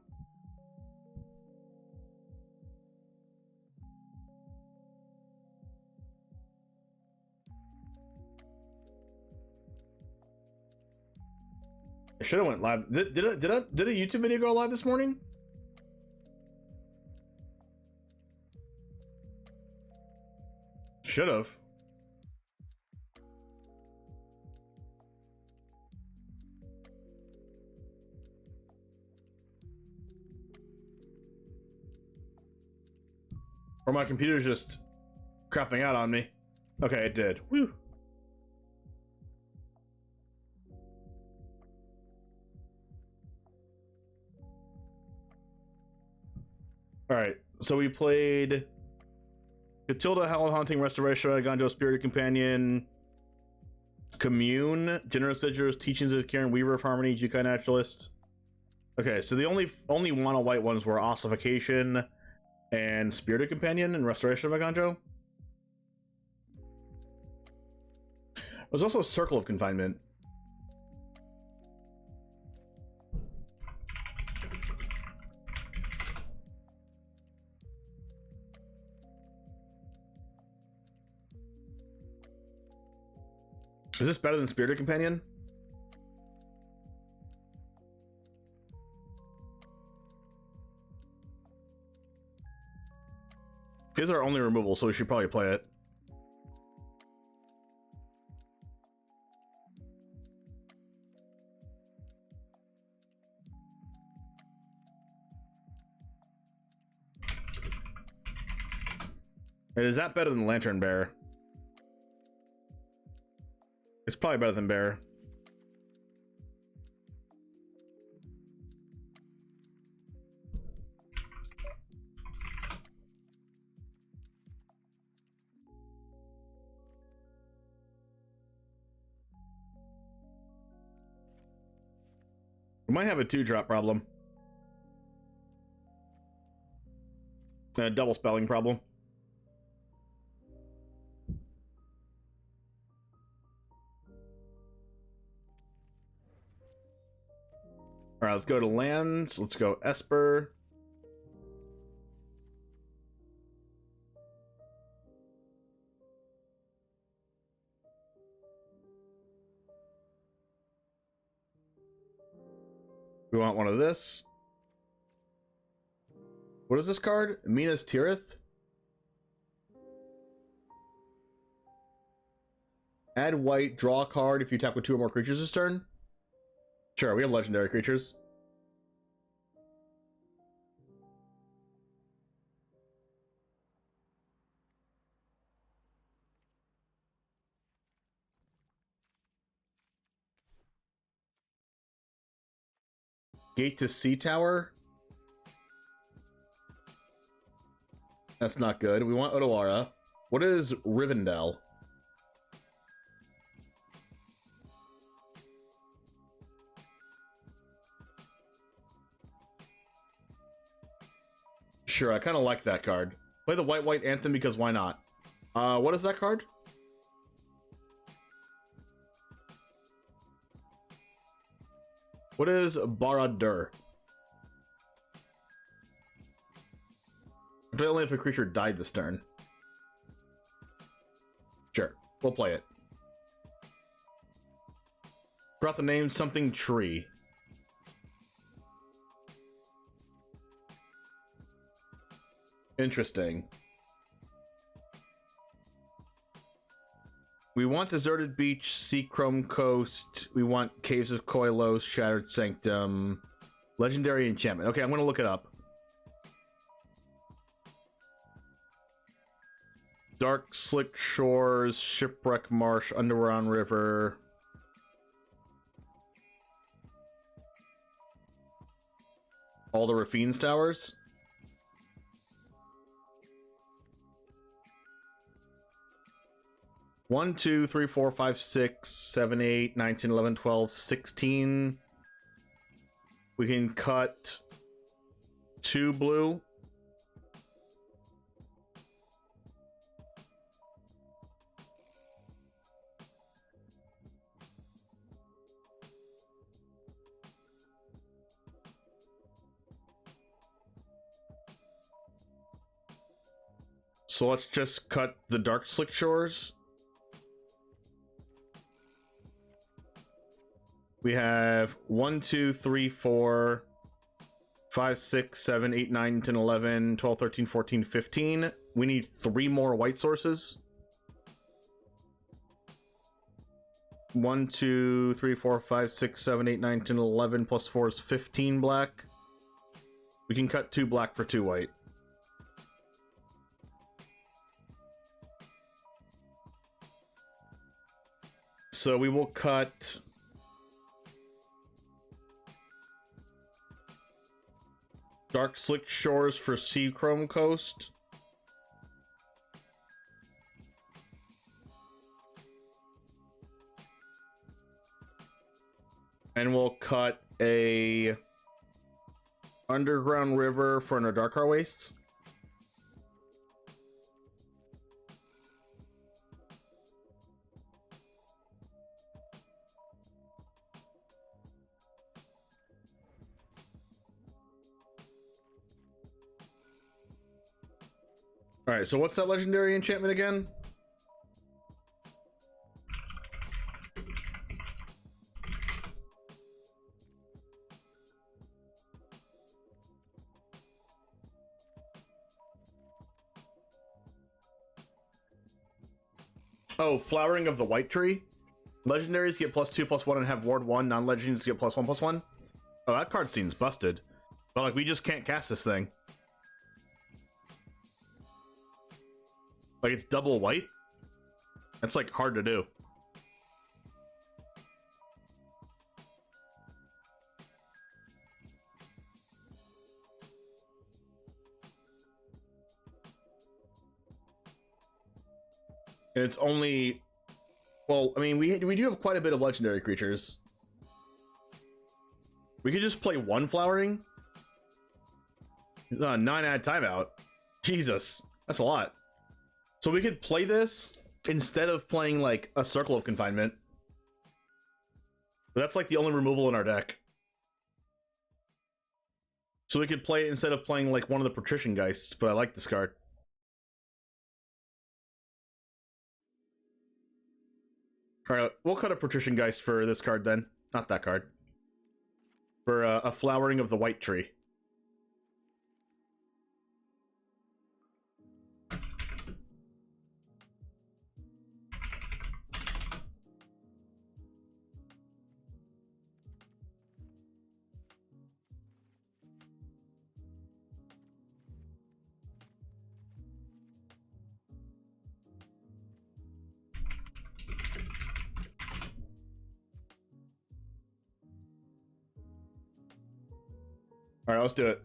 It should have went live. Did a YouTube video go live this morning? Should have. Or my computer's just crapping out on me. Okay, it did. Whew. Alright, so we played Catilda, Howl Haunting, Restoration, Aganjo, Spirited Companion, Commune, Generous Sigils, Teachings of the Karen Weaver of Harmony, Jukai Naturalist. Okay, so the only mono white ones were Ossification and Spirited Companion and Restoration of Aganjo. There's also a Circle of Confinement. Is this better than Spirited Companion? His are only removal, so we should probably play it. And is that better than Lantern Bearer? It's probably better than Bear. We might have a 2-drop problem. A double spelling problem. All right, let's go to lands. Let's go Esper. We want one of this. What is this card? Mina's Tirith. Add white, draw a card if you attack with 2 or more creatures this turn. Sure, we have legendary creatures. Gate to Sea Tower. That's not good. We want Otawara. What is Rivendell? Sure, I kind of like that card. Play the white Anthem because why not? What is that card? What is Barad-dûr? I play only if a creature died this turn. Sure, we'll play it. Forgot the name, something tree. Interesting. We want Deserted Beach, Seachrome Coast. We want Caves of Koilos, Shattered Sanctum, Legendary Enchantment. Okay, I'm gonna look it up. Dark Slick Shores, Shipwreck Marsh, Underground River. All the Rafine's Towers. One, 2, 3, 4, 5, 6, 7, 8, 19, 11, 12, 16. We can cut 2 blue. So let's just cut the Dark Slick Shores. We have 1, 2, 3, 4, 5, 6, 7, 8, 9, 10, 11, 12, 13, 14, 15. We need 3 more white sources. 1, 2, 3, 4, 5, 6, 7, 8, 9, 10, 11 plus 4 is 15 black. We can cut 2 black for 2 white. So we will cut Dark Slick Shores for Seachrome Coast. And we'll cut a Underground River for an Darkar Wastes. Alright, so what's that legendary enchantment again? Oh, Flowering of the White Tree. Legendaries get +2/+1 and have Ward 1. Non-legendaries get +1/+1. Oh, that card seems busted. But like, we just can't cast this thing. Like, it's double white? That's, like, hard to do. And it's only... Well, I mean, we do have quite a bit of legendary creatures. We could just play 1 Flowering. 9 ad timeout. Jesus, that's a lot. So we could play this instead of playing like a Circle of Confinement. But that's like the only removal in our deck. So we could play it instead of playing like one of the Patrician Geists, but I like this card. Alright, we'll cut a Patrician Geist for this card then. Not that card. For a Flowering of the White Tree. All right, let's do it.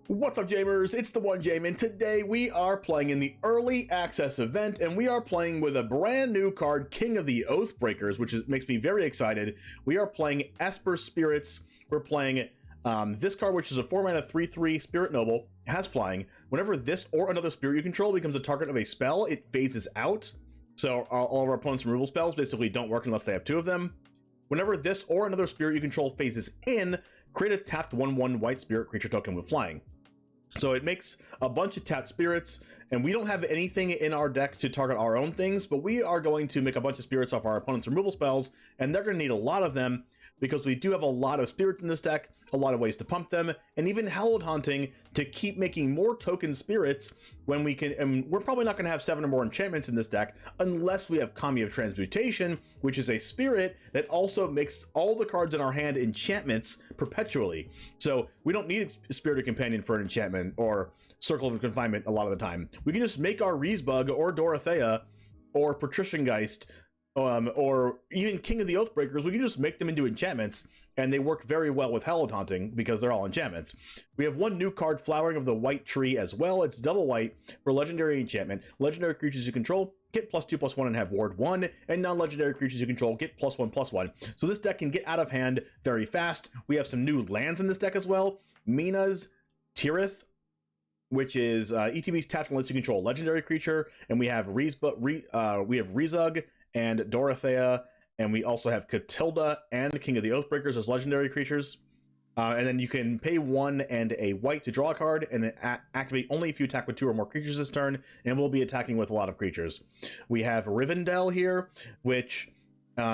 What's up, Jamers? It's the One Jame, and today we are playing in the early access event, and we are playing with a brand new card, King of the Oathbreakers, which makes me very excited. We are playing Esper Spirits. We're playing this card, which is a 4-mana 3/3 Spirit Noble. It has flying. Whenever this or another spirit you control becomes a target of a spell, it phases out. So all of our opponent's removal spells basically don't work unless they have 2 of them. Whenever this or another spirit you control phases in, create a tapped 1/1 white spirit creature token with flying. So it makes a bunch of tapped spirits, and we don't have anything in our deck to target our own things, but we are going to make a bunch of spirits off our opponent's removal spells, and they're going to need a lot of them because we do have a lot of spirits in this deck, a lot of ways to pump them, and even hallowed hunting to keep making more token spirits when we can. And we're probably not going to have 7 or more enchantments in this deck unless we have Kami of Transmutation, which is a spirit that also makes all the cards in our hand enchantments perpetually. So we don't need a Spirited Companion for an enchantment or Circle of Confinement a lot of the time. We can just make our Reesbug or Dorothea or Patrician Geist or even King of the Oathbreakers. We can just make them into enchantments, and they work very well with Hallowed Haunting because they're all enchantments. We have 1 new card, Flowering of the White Tree, as well. It's double white for legendary enchantment. Legendary creatures you control get +2/+1 and have ward 1, and non-legendary creatures you control get +1/+1. So this deck can get out of hand very fast. We have some new lands in this deck as well. Mina's Tirith, which is ETB's tapped unless you control a legendary creature, and we have Reesbug and Dorothea, and we also have Catilda and King of the Oathbreakers as legendary creatures. And then you can pay 1 and a white to draw a card, and activate only if you attack with 2 or more creatures this turn, and we'll be attacking with a lot of creatures. We have Rivendell here, which,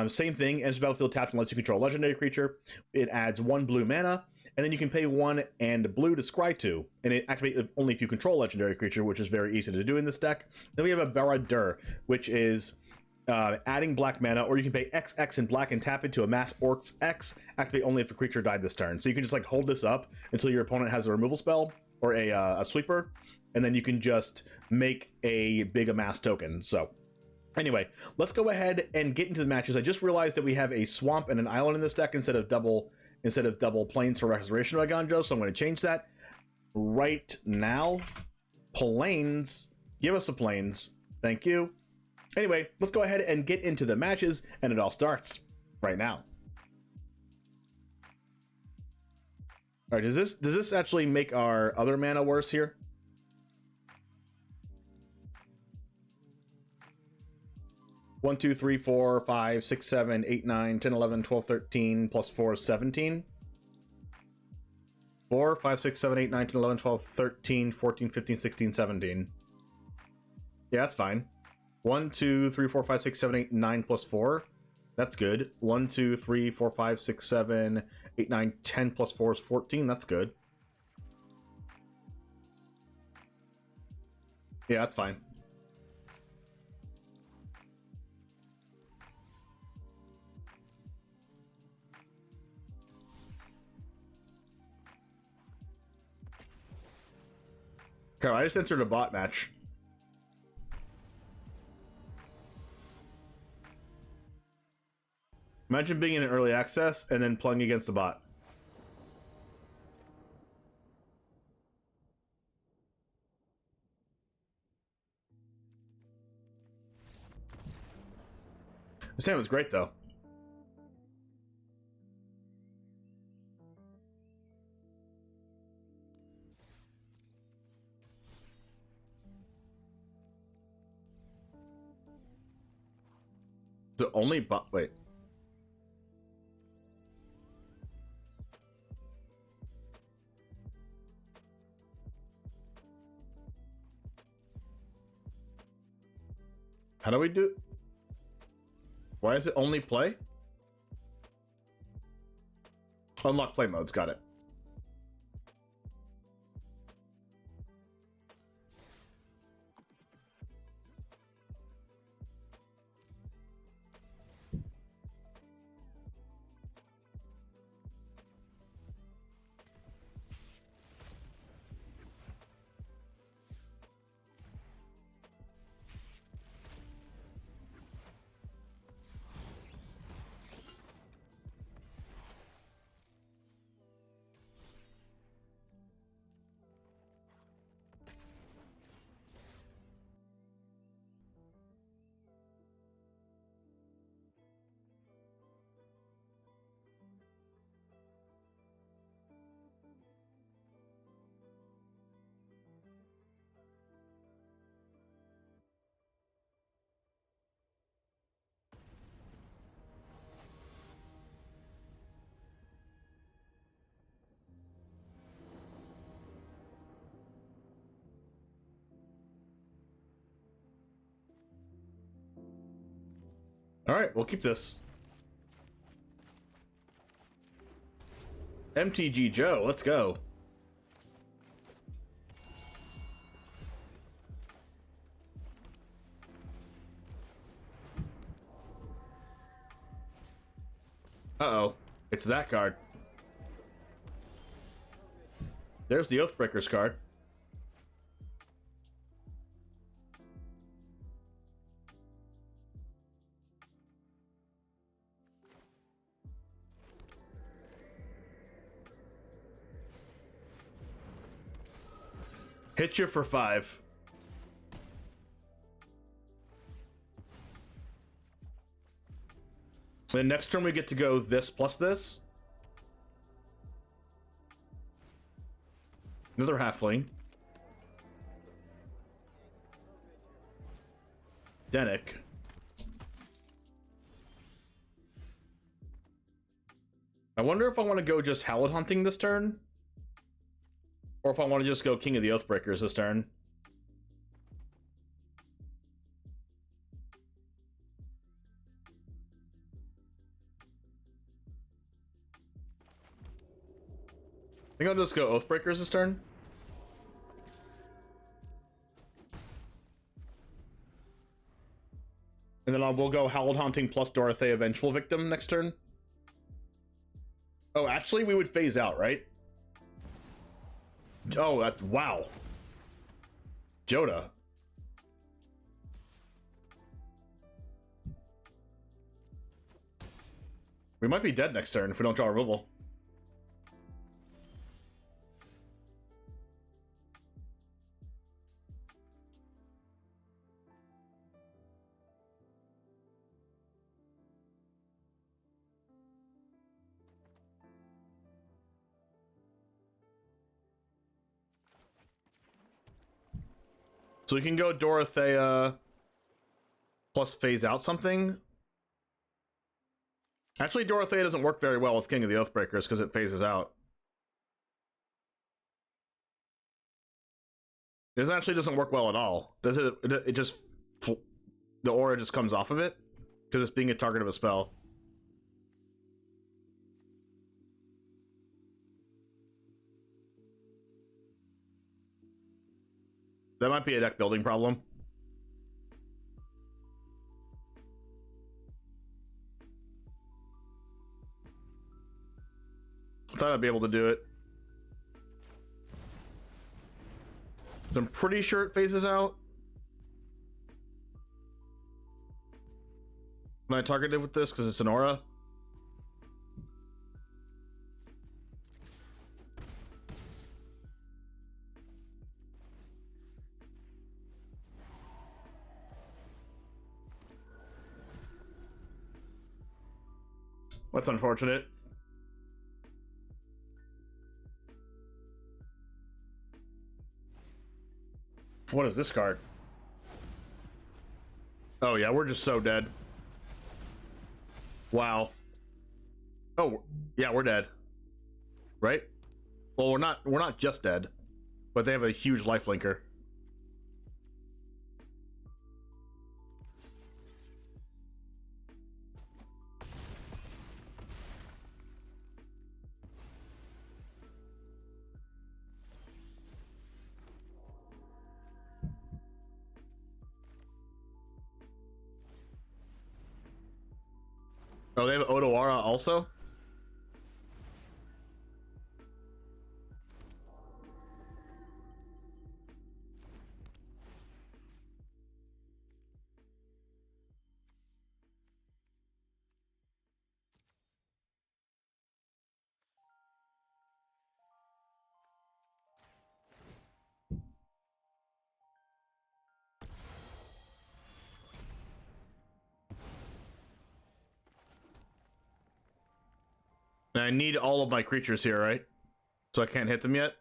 same thing, enters the battlefield tapped unless you control a legendary creature. It adds 1 blue mana, and then you can pay 1 and blue to scry 2, and it activates only if you control a legendary creature, which is very easy to do in this deck. Then we have a Barad-dûr, which is adding black mana, or you can pay XX in black and tap into a Mass Orcs X, activate only if a creature died this turn. So you can just like hold this up until your opponent has a removal spell or a sweeper, and then you can just make a big amass token. So anyway, let's go ahead and get into the matches. I just realized that we have a swamp and an island in this deck instead of double plains for Restoration of Aganjo, so I'm going to change that right now. Plains, give us a plains, thank you. Anyway, let's go ahead and get into the matches, and it all starts right now. All right, does this actually make our other mana worse here? One, 2, 3, 4, 5, 6, 7, 8, 9, 10, 11, 12, 13, plus 4 is 17. 4, 5, 6, 7, 8, 9, 10, 11, 12, 13, 14, 15, 16, 17. Yeah, that's fine. 1, 2, 3, 4, 5, 6, 7, 8, 9 plus 4. That's good. 1, 2, 3, 4, 5, 6, 7, 8, 9, 10 plus 4 is 14. That's good. Yeah, that's fine. Okay, I just entered a bot match. Imagine being in an early access and then playing against a bot. This hand was great, though. So only bot. Wait. How do we do? Why is it only play? Unlock play modes, got it. All right, we'll keep this. MTG Joe, let's go. Uh-oh, it's that card. There's the Oathbreakers card. Hit you for 5. Then next turn we get to go this plus this. Another halfling. Denick. I wonder if I want to go just Howlet Hunting this turn. Or if I want to just go King of the Oathbreakers this turn. I think I'll just go Oathbreakers this turn. And then we'll go Howled Haunting plus Dorothea Vengeful Victim next turn. Oh, actually, we would phase out, right? Oh, that's... wow. Joda. We might be dead next turn if we don't draw removal. So we can go Dorothea plus phase out something. Actually, Dorothea doesn't work very well with King of the Oathbreakers because it phases out. It actually doesn't work well at all. Does it? It just... the aura just comes off of it because it's being a target of a spell. That might be a deck building problem. I thought I'd be able to do it. So I'm pretty sure it phases out. When I targeted with this because it's an aura. That's unfortunate. What is this card? Oh yeah, we're just so dead. Wow. Oh, yeah, we're dead. Right? Well, we're not just dead, but they have a huge lifelinker. Oh, they have Odawara also? And I need all of my creatures here, right? So I can't hit them yet?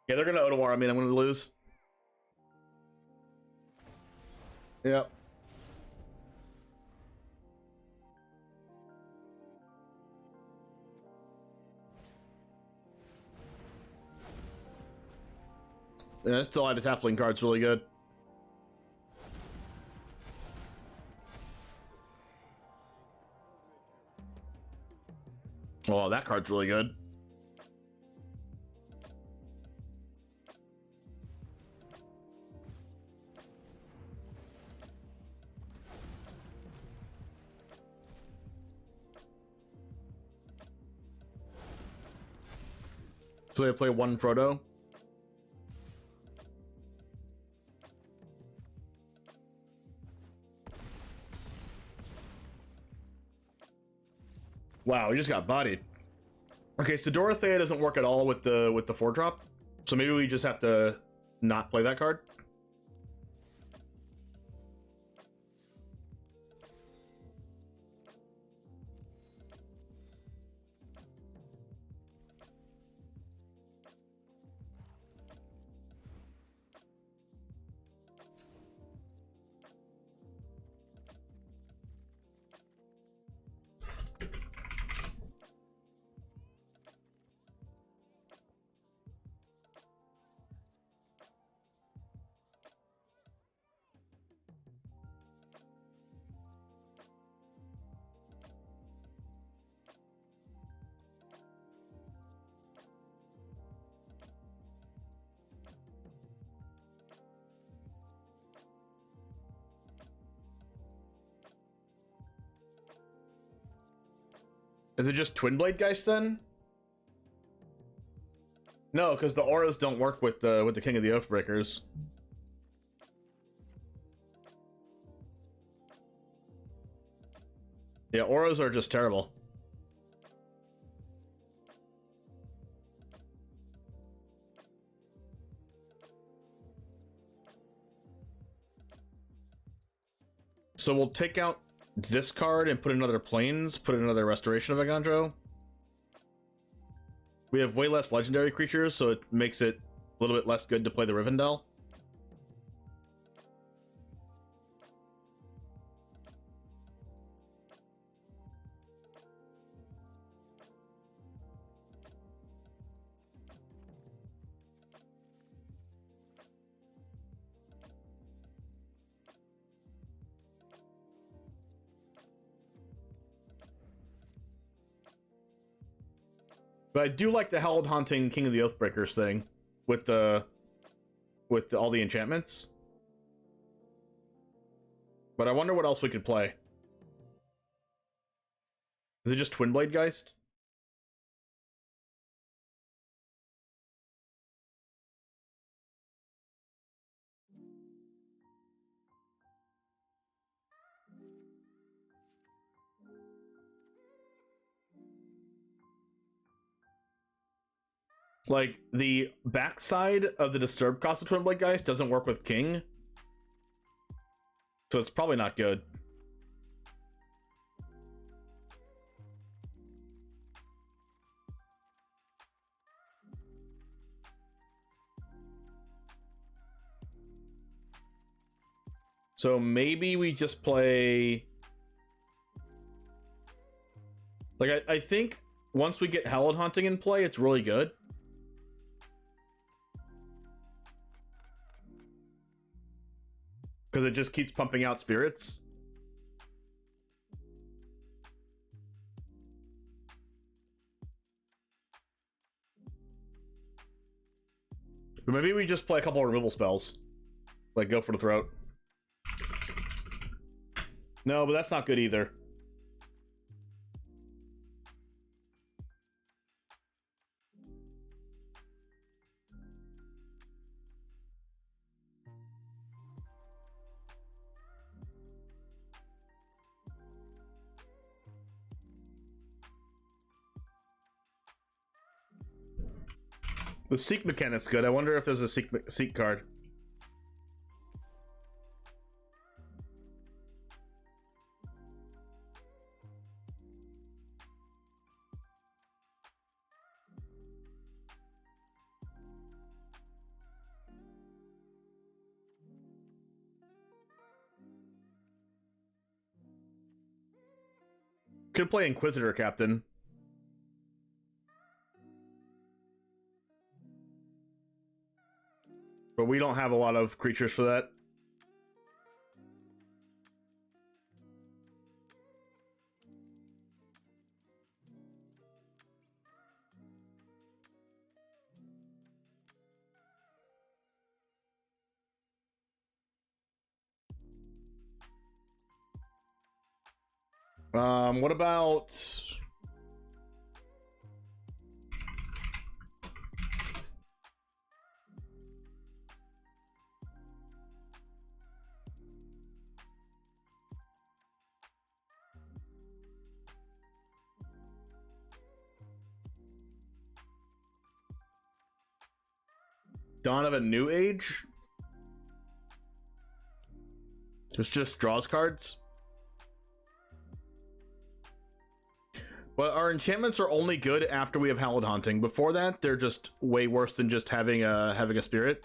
Yeah, they're gonna Odawara. I mean, I'm gonna lose. Yep. Yeah, this Delighted Halfling card's really good. Oh, that card's really good. So they play one Frodo. Wow, he just got bodied. Okay, so Dorothea doesn't work at all with the 4-drop. So maybe we just have to not play that card. Is it just Twin Blade Geist then? No, because the auras don't work with the King of the Oathbreakers. Yeah, auras are just terrible. So we'll take out this card and put another Plains, put another Restoration of Agandro. We have way less legendary creatures, so it makes it a little bit less good to play the Rivendell. But I do like the Held Haunting King of the Oathbreakers thing with all the enchantments. But I wonder what else we could play. Is it just Twin Blade Geist? Like, the backside of the Disturbed cost of Twin Blade Geist doesn't work with King. So it's probably not good. So maybe we just play... Like, I think once we get Hallowed Haunting in play, it's really good. Because it just keeps pumping out spirits. But maybe we just play a couple of removal spells. Like, go for the throat. No, but that's not good either. The Seek mechanic's good. I wonder if there's a Seek card. Could play Inquisitor Captain. But we don't have a lot of creatures for that. What about... Dawn of a New Age? Just draws cards? But our enchantments are only good after we have Hallowed Haunting. Before that, they're just way worse than just having a spirit.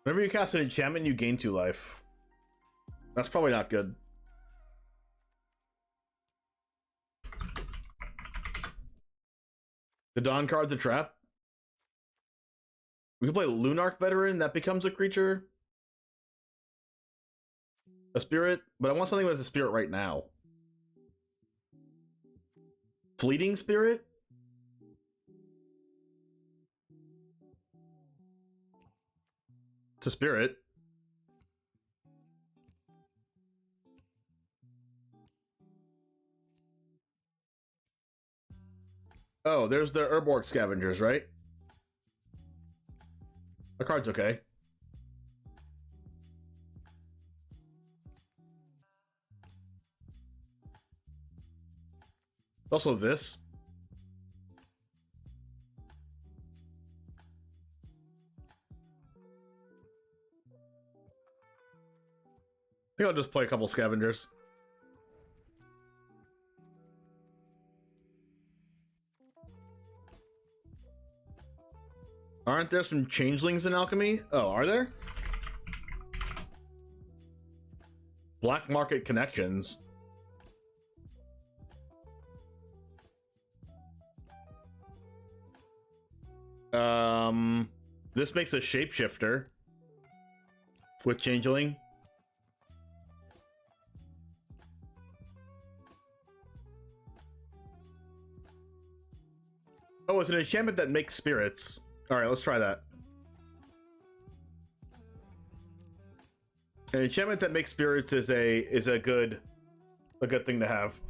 Whenever you cast an enchantment, you gain 2 life. That's probably not good. The Dawn card's a trap. We can play Lunarch Veteran, that becomes a creature. A spirit, but I want something that's a spirit right now. Fleeting Spirit? It's a spirit. Oh, there's the Urborg Scavengers, right? The card's okay. Also this. I think I'll just play a couple Scavengers. Aren't there some changelings in alchemy? Oh, are there? Black market connections. This makes a shapeshifter with changeling. Oh, it's an enchantment that makes spirits. All right, let's try that. An enchantment that makes spirits is a good thing to have.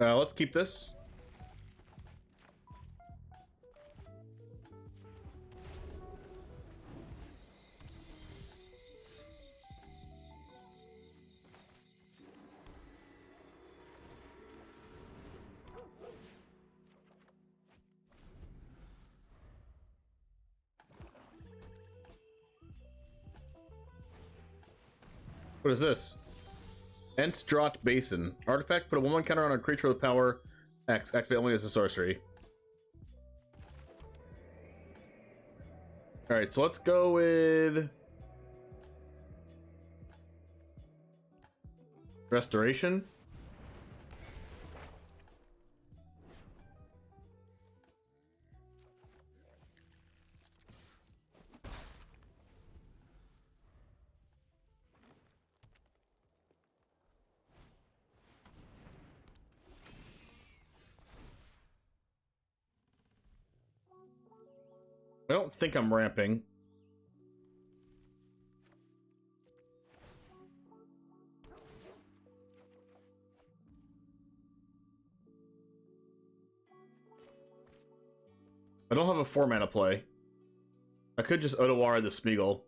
Let's keep this. What is this? Ent Draught Basin. Artifact, put a 1/1 counter on a creature with power X. Activate only as a sorcery. Alright, so let's go with... Restoration. I don't think I'm ramping. I don't have a 4-mana play. I could just Otawara the Smeagol.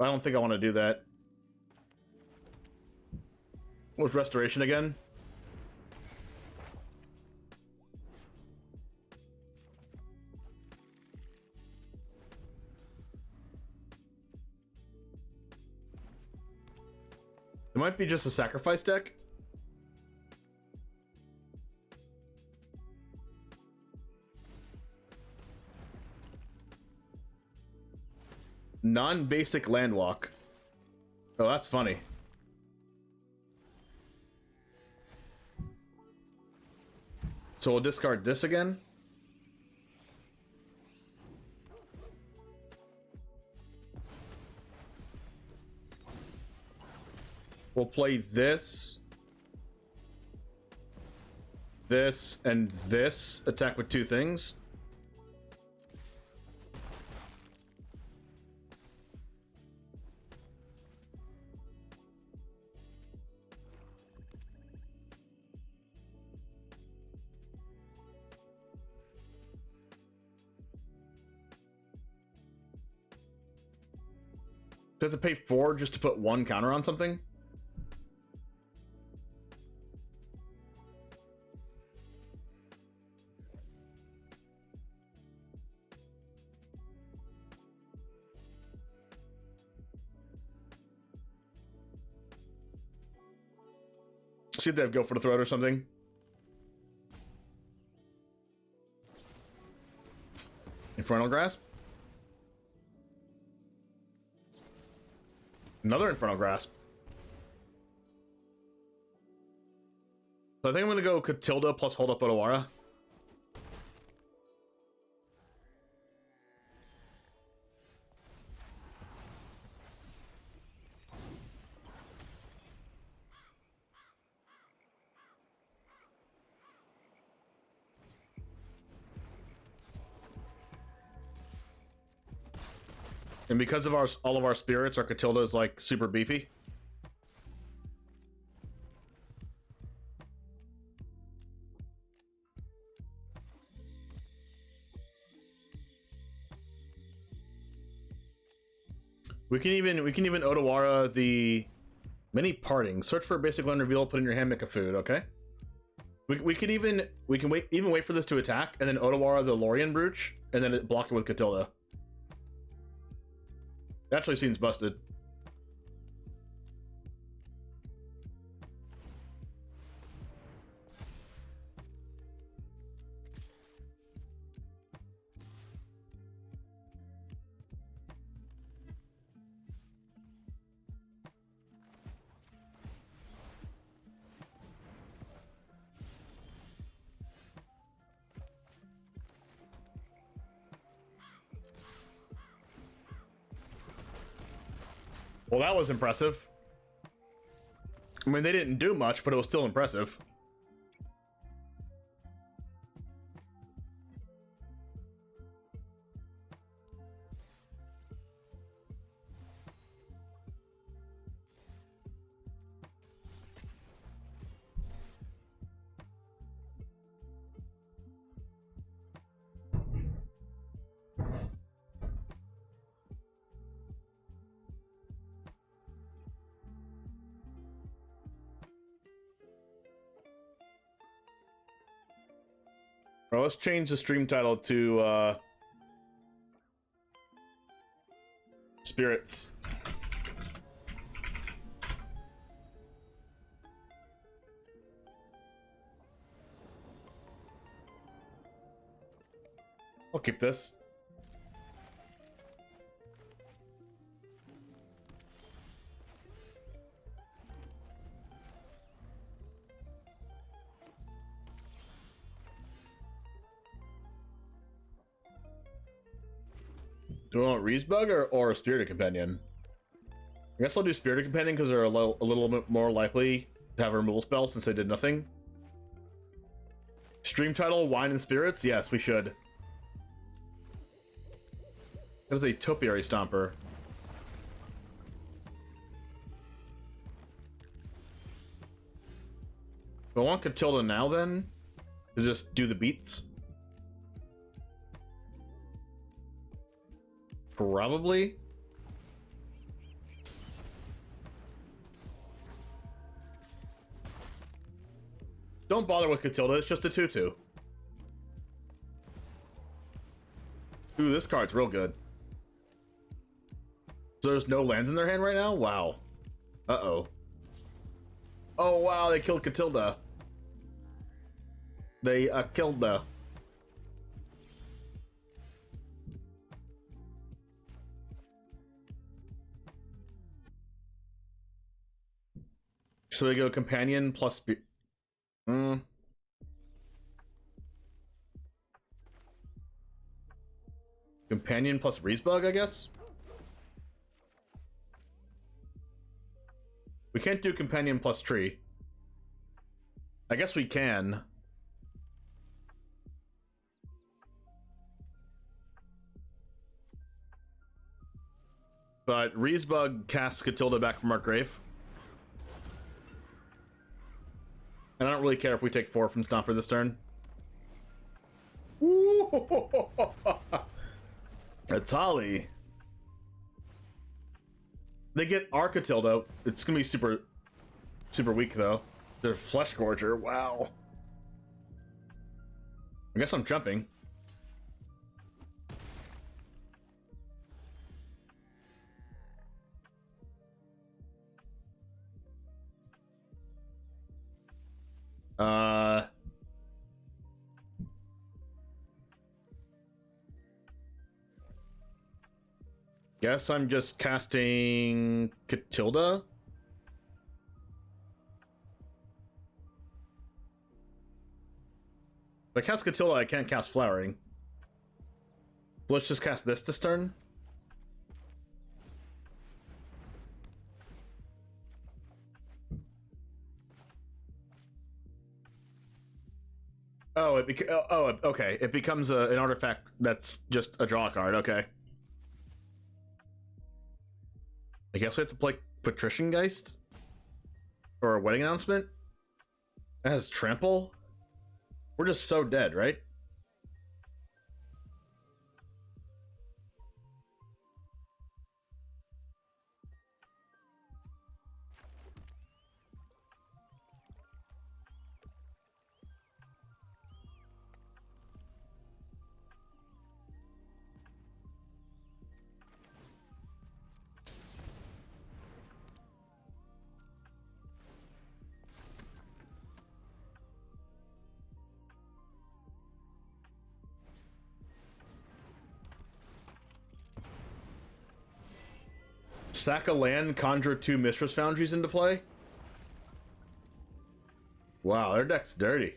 I don't think I want to do that. What was Restoration again? It might be just a sacrifice deck. Non-basic landwalk. Oh, that's funny. So we'll discard this again. We'll play this, and this. Attack with 2 things. Do I have to pay 4 just to put 1 counter on something? See if they have go for the throat or something. Infernal Grasp. Another Infernal Grasp. So I think I'm gonna go Catilda plus hold up Otawara. And because of all of our spirits, our Catilda is like super beefy. We can even Otawara the many parting. Search for a basic land reveal, put in your hand, make a food, okay? We can wait for this to attack, and then Otawara the Lorien Brooch, and then block it with Catilda. Actually seems busted. Well, that was impressive. I mean, they didn't do much, but it was still impressive. Well, let's change the stream title to Spirits. I'll keep this. Do I want Reesbug or a Spirited Companion? I guess I'll do Spirited Companion because they're a little bit more likely to have a removal spell since they did nothing. Stream title, Wine and Spirits? Yes, we should. That is a Topiary Stomper. Do I want Catilda now then? To just do the beats? Probably. Don't bother with Catilda, it's just a 2/2. Ooh, this card's real good. So there's no lands in their hand right now? Wow. Uh-oh. Oh, wow, they killed Catilda. They killed the... Should we go companion plus... Companion plus Reesbug, I guess? We can't do companion plus tree. I guess we can. But Reesbug casts Catilda back from our grave. And I don't really care if we take 4 from Stomper this turn. Atali. They get our Catilda. It's gonna be super weak though. They're Flesh Gorger. Wow. I guess I'm jumping. Guess I'm just casting Catilda. If I cast Catilda, I can't cast Flowering. Let's just cast this this turn. Oh, okay. It becomes an artifact that's just a draw card. Okay. I guess we have to play Patrician Geist for a wedding announcement. That has trample. We're just so dead, right? Sack a land, conjure 2 Mistress Foundries into play? Wow, their deck's dirty.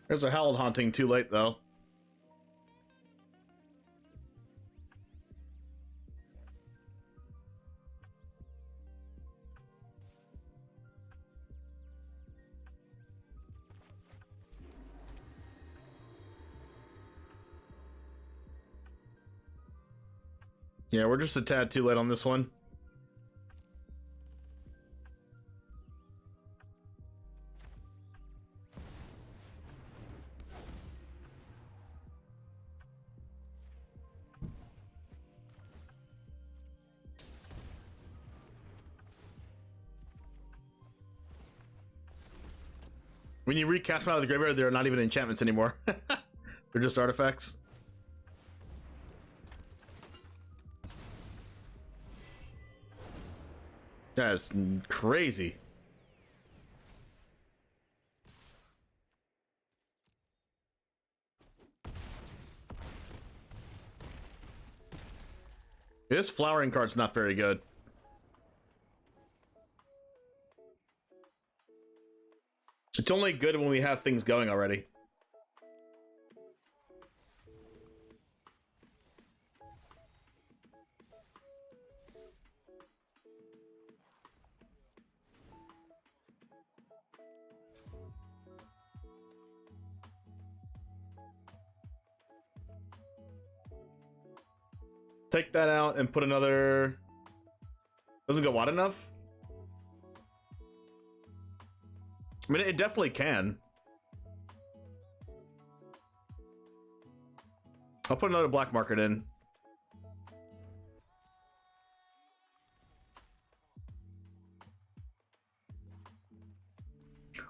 There's a Howled Haunting too late, though. Yeah, we're just a tad too late on this one. When you recast them out of the graveyard, they're not even enchantments anymore. They're just artifacts. That's crazy. This flowering card's not very good. It's only good when we have things going already. Take that out and put another... Doesn't go wide enough? I mean, it definitely can. I'll put another black market in.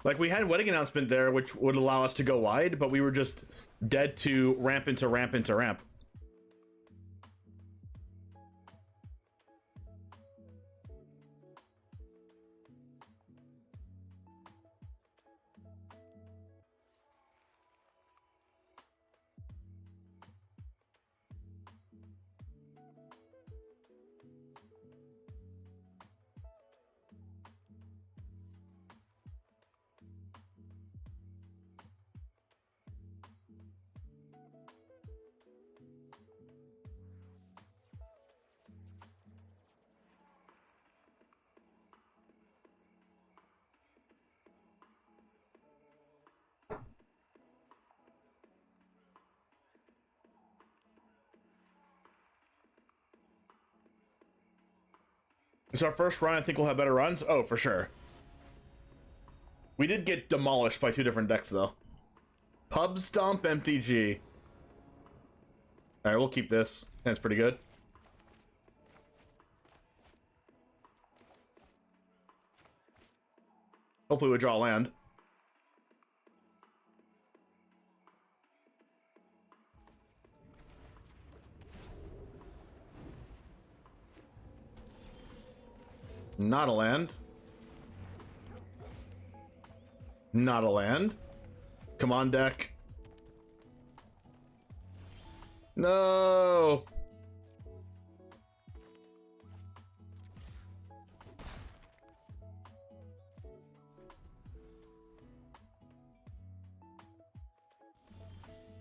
Like, we had wedding announcement there, which would allow us to go wide, but we were just dead to ramp into ramp into ramp. It's our first run. I think we'll have better runs. Oh, for sure. We did get demolished by 2 different decks, though. Pub Stomp MTG. Alright, we'll keep this. That's pretty good. Hopefully we draw land. Not a land. Not a land. Come on, deck. No.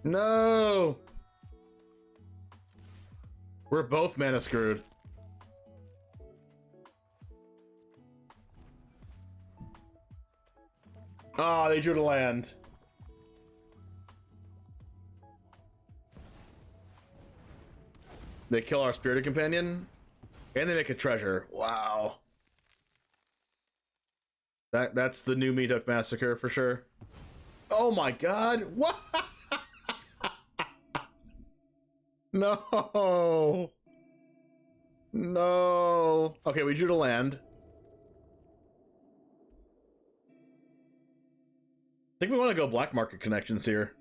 No. We're both mana screwed. Oh, they drew to land. They kill our spirited companion, and they make a treasure. Wow. That's the new Meat Hook Massacre for sure. Oh my god! What? No. No. Okay, we drew to land. I think we want to go black market connections here.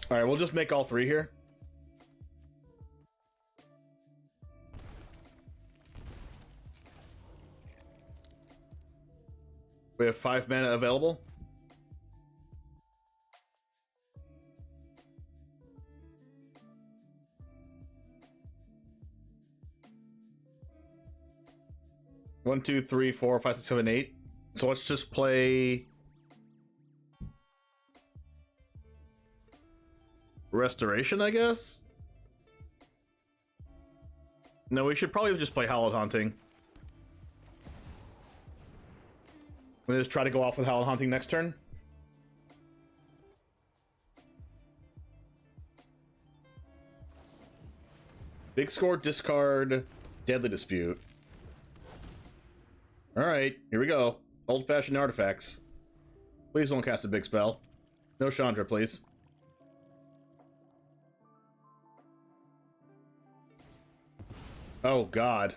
All right, we'll just make all 3 here. We have 5 mana available. One, two, three, 4, 5, 6, 7, 8. So let's just play Restoration, I guess? No, we should probably just play Hallowed Haunting. We'll just try to go off with Hallowed Haunting next turn. Big score, discard, Deadly Dispute. Alright, here we go. Old-fashioned artifacts. Please don't cast a big spell. No Chandra, please. Oh, God.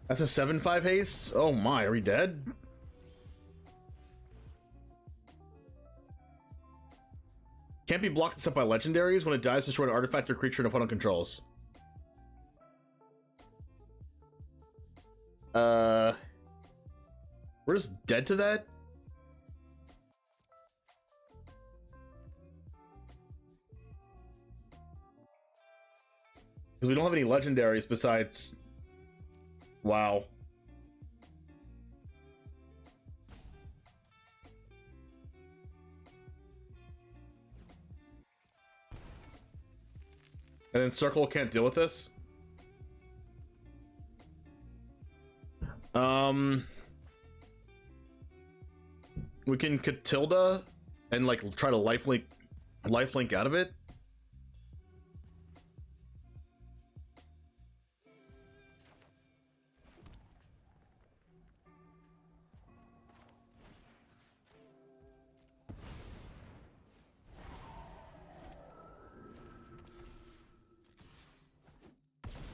That's a 7/5 haste? Oh my, are we dead? Can't be blocked except by legendaries. When it dies, destroy an artifact or creature an opponent controls. We're just dead to that? Because we don't have any legendaries besides... Wow. And then Circle can't deal with this? We can Catilda and like try to lifelink out of it.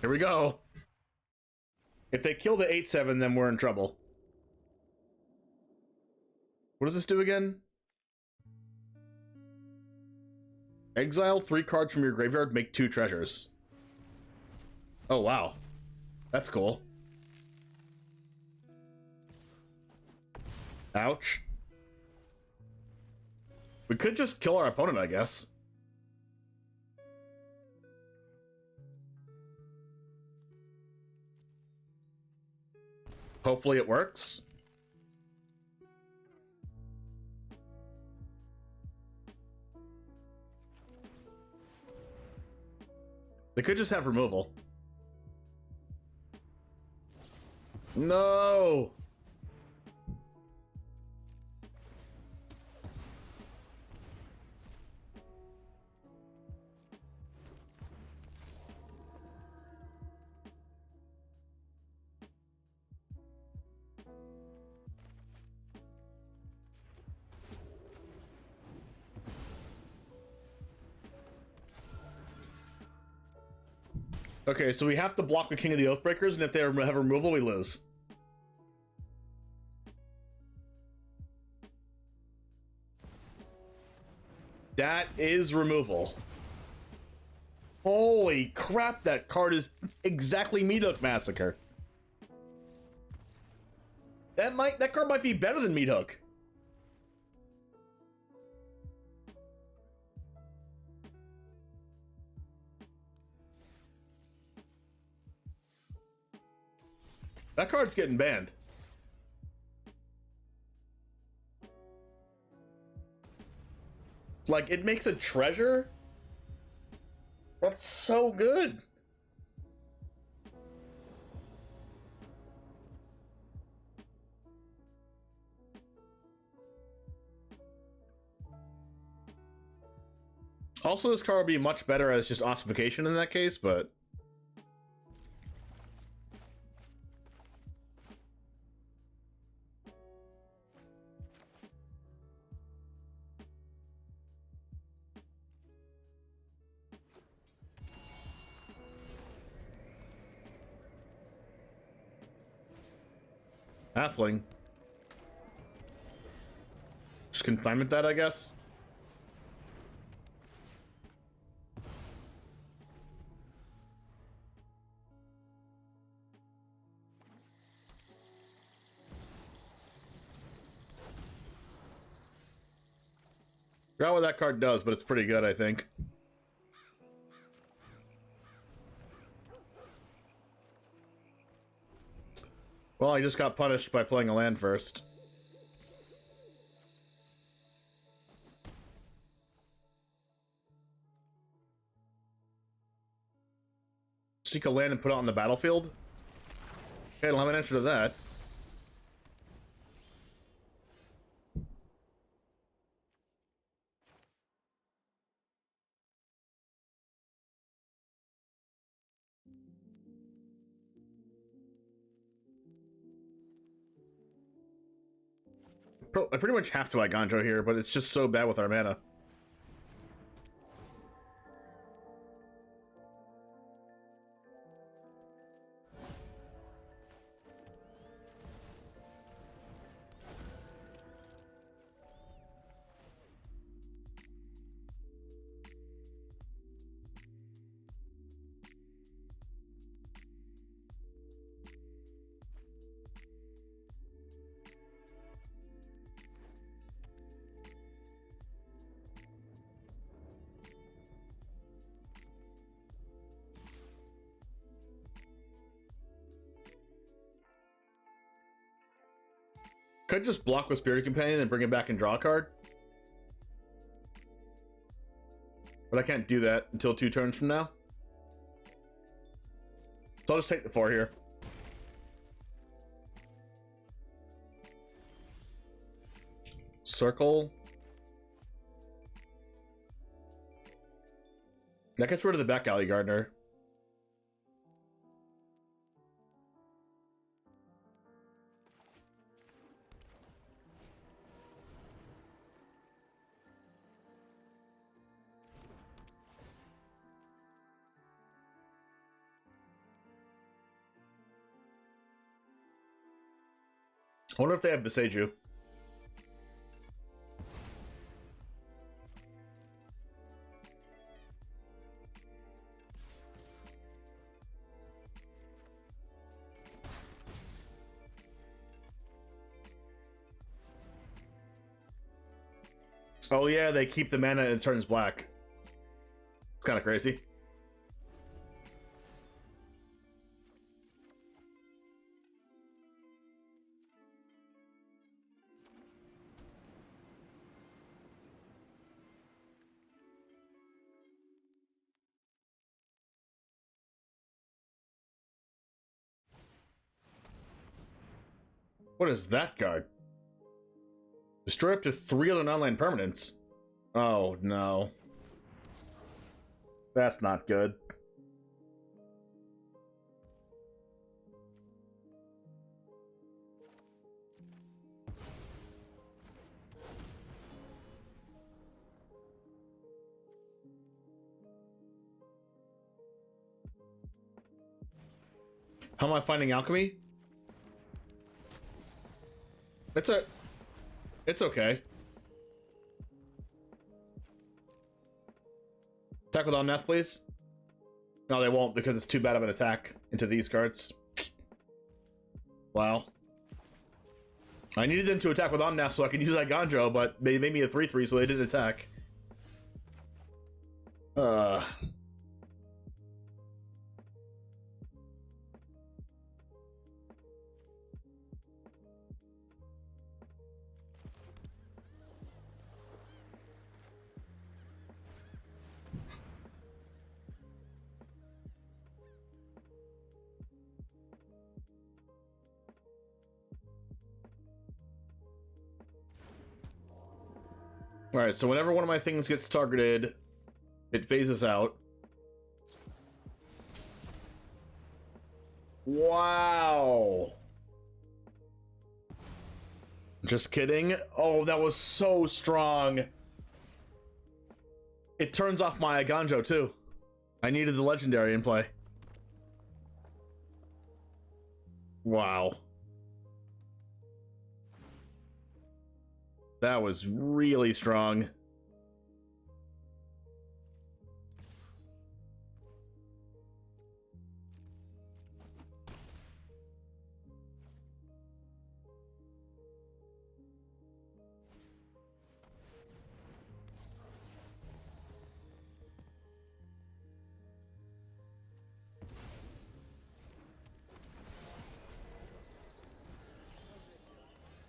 Here we go. If they kill the 8/7, then we're in trouble. What does this do again? Exile 3 cards from your graveyard, make 2 treasures. Oh, wow. That's cool. Ouch. We could just kill our opponent, I guess. Hopefully it works. They could just have removal. No! Okay, so we have to block the King of the Oathbreakers, and if they have removal, we lose. That is removal. Holy crap, that card is exactly Meat Hook Massacre. That card might be better than Meat Hook. That card's getting banned. Like, it makes a treasure? That's so good. Also, this card would be much better as just ossification in that case, but... Halfling. Just confinement that, I guess. Forgot what that card does, but it's pretty good, I think. Well, I just got punished by playing a land first. Seek a land and put it on the battlefield? Okay, I don't have an answer to that. I pretty much have to buy Ganjo here, but it's just so bad with our mana. Could just block with Spirit Companion and bring it back and draw a card. But I can't do that until 2 turns from now. So I'll just take the 4 here. Circle. That gets rid of the back alley gardener. I wonder if they have Beseju. Oh yeah, they keep the mana and it turns black. It's kind of crazy. What is that card? Destroy up to 3 other non-land permanents. Oh no. That's not good. How am I finding alchemy? It's okay. Attack with Omnath, please. No, they won't because it's too bad of an attack into these cards. Wow. I needed them to attack with Omnath so I could use that Gandro, but they made me a 3/3 so they didn't attack. Alright, so whenever one of my things gets targeted, it phases out. Wow. Just kidding. Oh, that was so strong. It turns off my Aganjo too. I needed the legendary in play. Wow. That was really strong.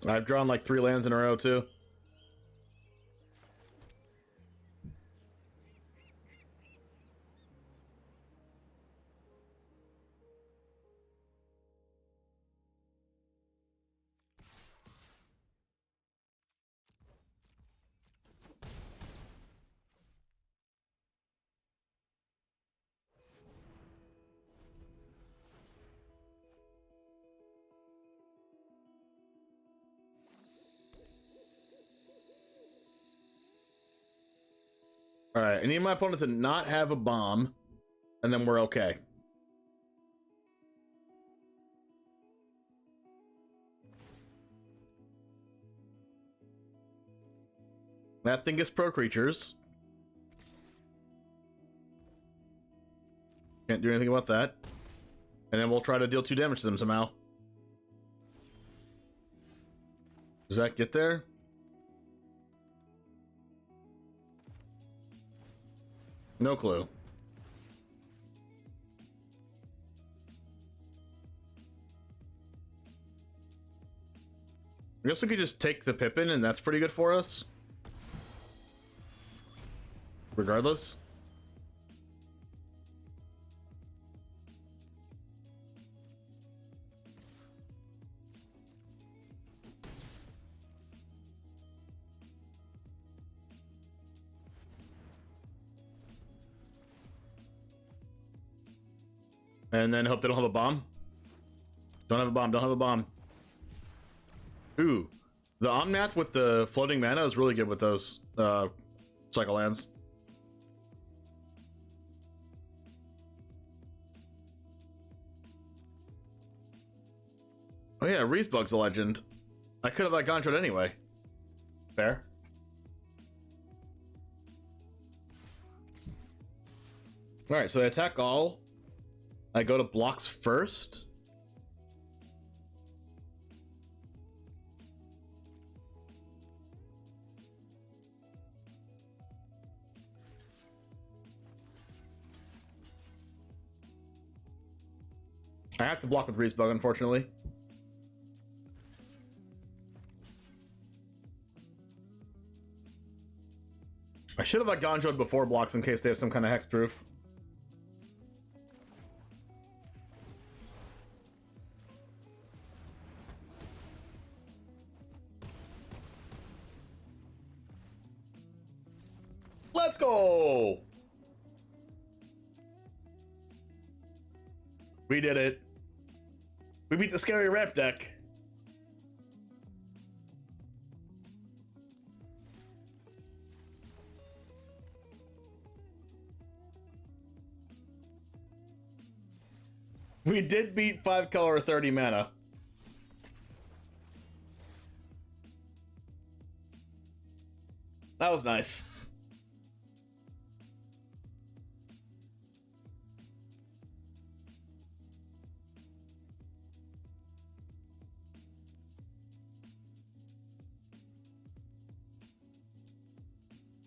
I've drawn like 3 lands in a row too. Alright, I need my opponent to not have a bomb, and then we're okay. That thing gets pro creatures. Can't do anything about that. And then we'll try to deal 2 damage to them somehow. Does that get there? No clue. I guess we could just take the Pippin and that's pretty good for us. Regardless. And then hope they don't have a bomb. Don't have a bomb, don't have a bomb. Ooh. The Omnath with the floating mana is really good with those cycle lands. Oh yeah, Reesbug's a legend. I could have like Gontrod anyway. Fair. Alright, so they attack all. I go to blocks first. I have to block with Reesbug, unfortunately. I should have like Gonjoed before blocks in case they have some kind of hexproof. Let's go! We did it. We beat the scary ramp deck. We did beat 5 color 30 mana. That was nice.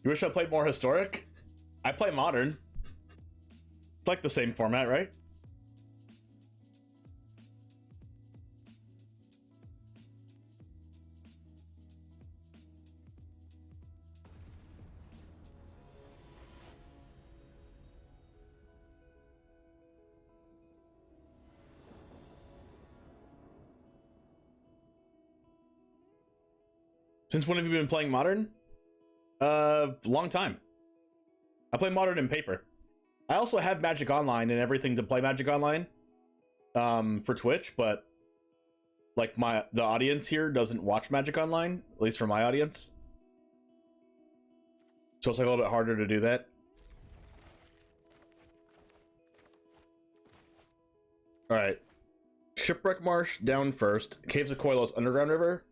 You wish I played more historic? I play modern. It's like the same format, right? Since when have you been playing modern? Long time. I play modern in paper. I also have Magic Online and everything to play Magic Online for Twitch, but like the audience here doesn't watch Magic Online, at least for my audience. So it's like a little bit harder to do that. All right. Shipwreck Marsh down first. Caves of Koilos Underground River.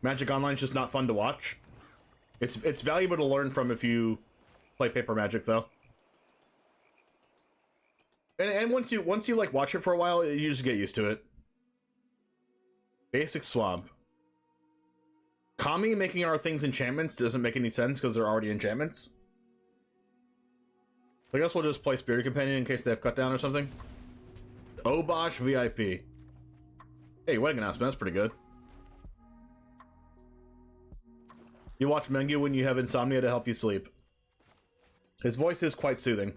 Magic Online's just not fun to watch. It's valuable to learn from if you play paper Magic though. And once you like watch it for a while, you just get used to it. Basic Swamp. Kami making our things enchantments doesn't make any sense because they're already enchantments. I guess we'll just play Spirit Companion in case they have cut down or something. Obosh VIP. Hey, wedding announcement, that's pretty good. You watch Mengu when you have insomnia to help you sleep. His voice is quite soothing.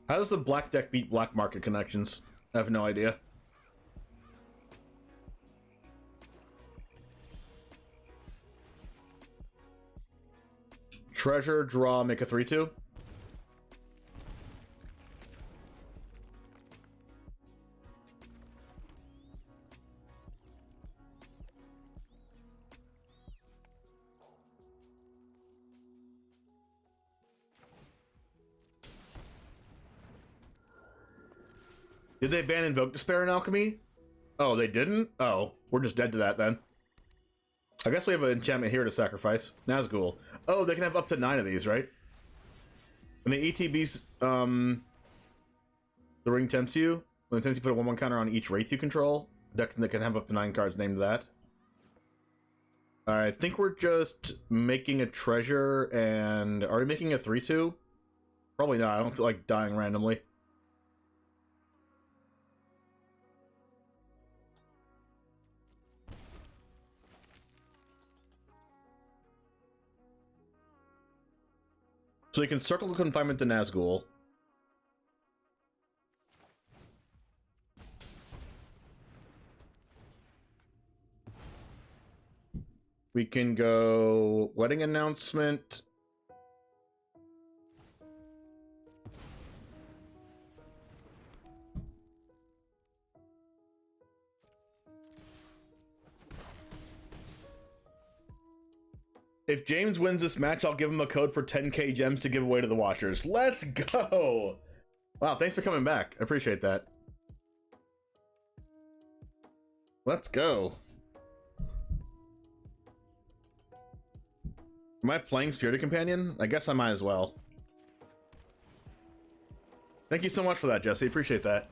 How does the black deck beat black market connections? I have no idea. Treasure, draw, make a 3/2. Did they ban Invoke Despair in Alchemy? Oh, they didn't? Oh, we're just dead to that then. I guess we have an enchantment here to sacrifice. Nazgul. Oh, they can have up to 9 of these, right? When the ETBs, the ring tempts you. When it tempts you, put a 1/1 counter on each Wraith you control. Deck that can have up to 9 cards named that. I think we're just making a treasure and... Are we making a 3/2? Probably not. I don't feel like dying randomly. So you can circle the confinement to Nazgul. We can go wedding announcement. If James wins this match, I'll give him a code for 10k gems to give away to the watchers. Let's go! Wow, thanks for coming back. I appreciate that. Let's go. Am I playing Spirit Companion? I guess I might as well. Thank you so much for that, Jesse. Appreciate that.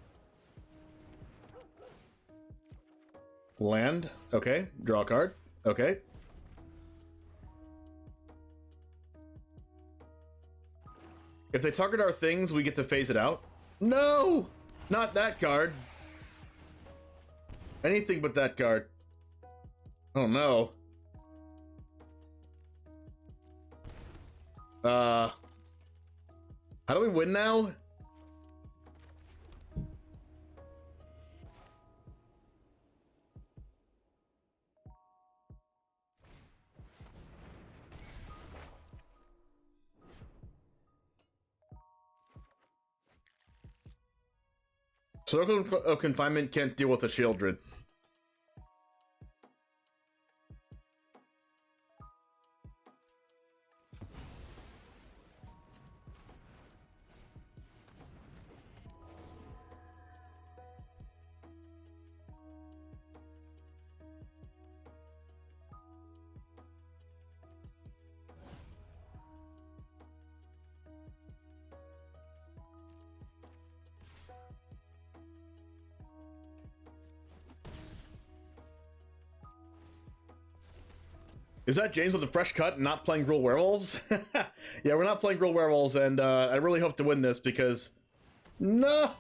Land. Okay. Draw a card. Okay. If they target our things, we get to phase it out. No! Not that card. Anything but that card. Oh no. How do we win now? Circle of Confinement can't deal with a Shieldred. Is that James with a fresh cut and not playing Gruul Werewolves? Yeah, we're not playing Gruul Werewolves, and I really hope to win this because... No!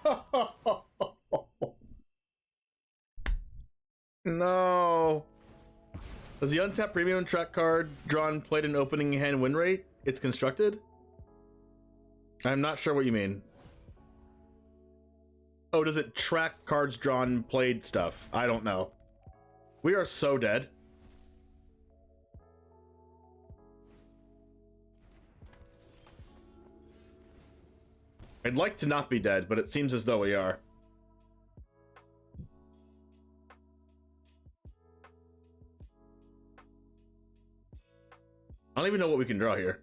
No! Does the untapped premium track card drawn played in opening hand win rate? It's constructed? I'm not sure what you mean. Oh, does it track cards drawn played stuff? I don't know. We are so dead. I'd like to not be dead, but it seems as though we are. I don't even know what we can draw here.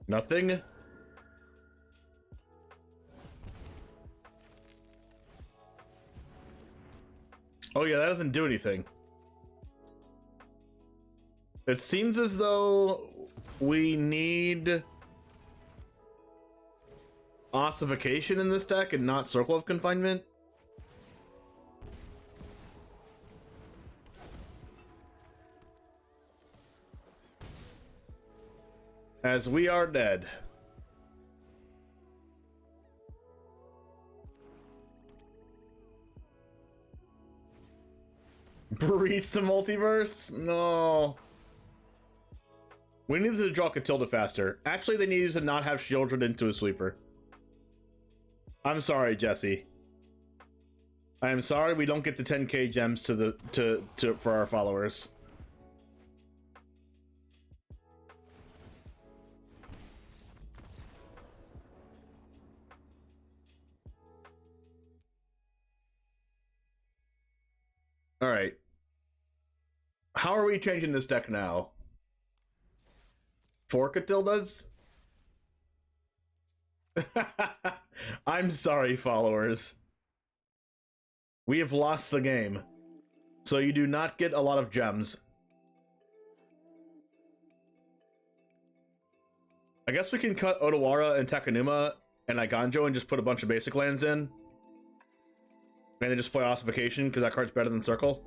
Nothing? Oh yeah, that doesn't do anything. It seems as though we need ossification in this deck and not Circle of Confinement. As we are dead. Breach the multiverse? No. We need to draw Catilda faster. Actually, they need to not have Shieldred into a sweeper. I'm sorry, Jesse. I am sorry we don't get the 10k gems to the for our followers. All right. How are we changing this deck now? 4 Catildas? I'm sorry, followers. We have lost the game. So you do not get a lot of gems. I guess we can cut Odawara and Takanuma and Iganjo and just put a bunch of basic lands in. And then just play Ossification, because that card's better than Circle.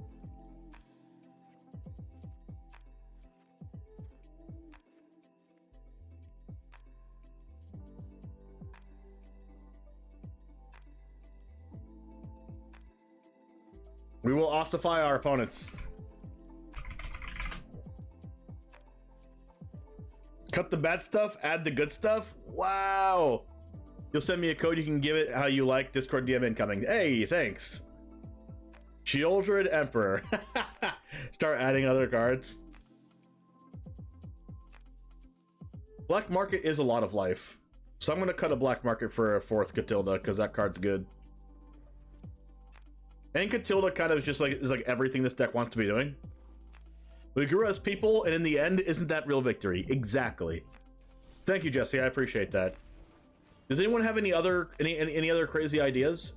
We will ossify our opponents. Cut the bad stuff, add the good stuff? Wow! You'll send me a code, you can give it how you like. Discord DM incoming. Hey, thanks. Shieldred Emperor. Start adding other cards. Black Market is a lot of life. So I'm going to cut a Black Market for a 4th Catilda, because that card's good. And Catilda kind of just like is like everything this deck wants to be doing. We grew as people, and in the end, isn't that real victory? Exactly. Thank you, Jesse. I appreciate that. Does anyone have any other any other crazy ideas?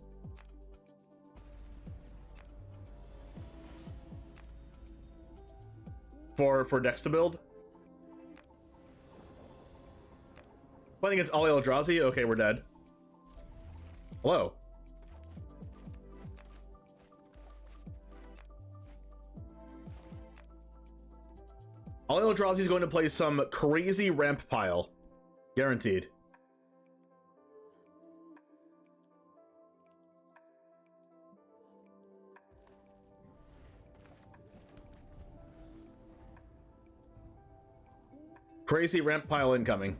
For decks to build? Playing against Ali Eldrazi? Okay, we're dead. Hello. Ali Eldrazi is going to play some crazy ramp pile. Guaranteed. Crazy ramp pile incoming.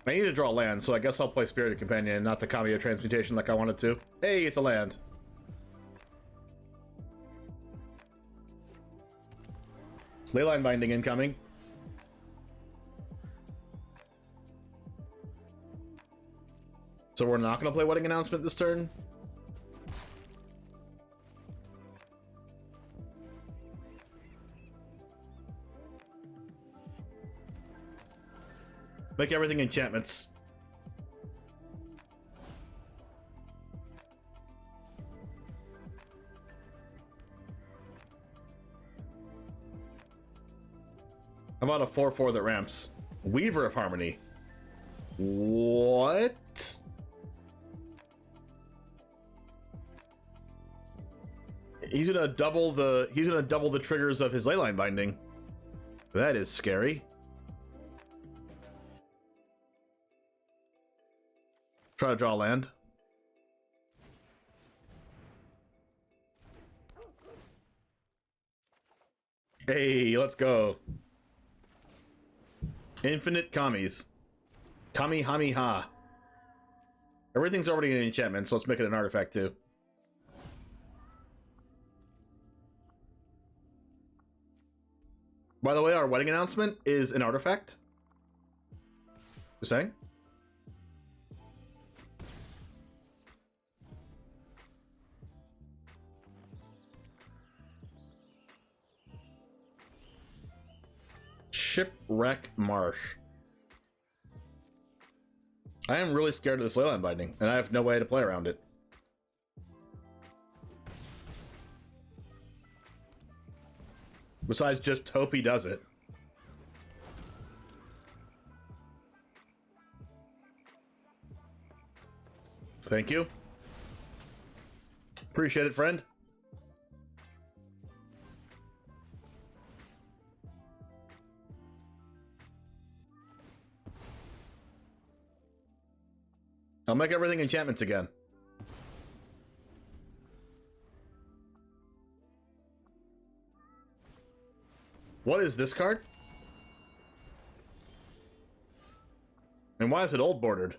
I need to draw land, so I guess I'll play Spirited Companion, not the Kamiya Transmutation like I wanted to. Hey, it's a land. Leyline Binding incoming. So we're not going to play Wedding Announcement this turn? Make everything enchantments. How about a 4/4 that ramps? Weaver of Harmony. What? He's gonna double the triggers of his leyline binding. That is scary. Try to draw land. Hey, let's go. Infinite Kamis. Kami Hami Ha. Everything's already an enchantment, so let's make it an artifact too. By the way, our wedding announcement is an artifact. Just saying. Shipwreck Marsh. I am really scared of this leyline binding, and I have no way to play around it. Besides just hope he does it. Thank you. Appreciate it, friend. I'll make everything enchantments again. What is this card? And why is it old bordered?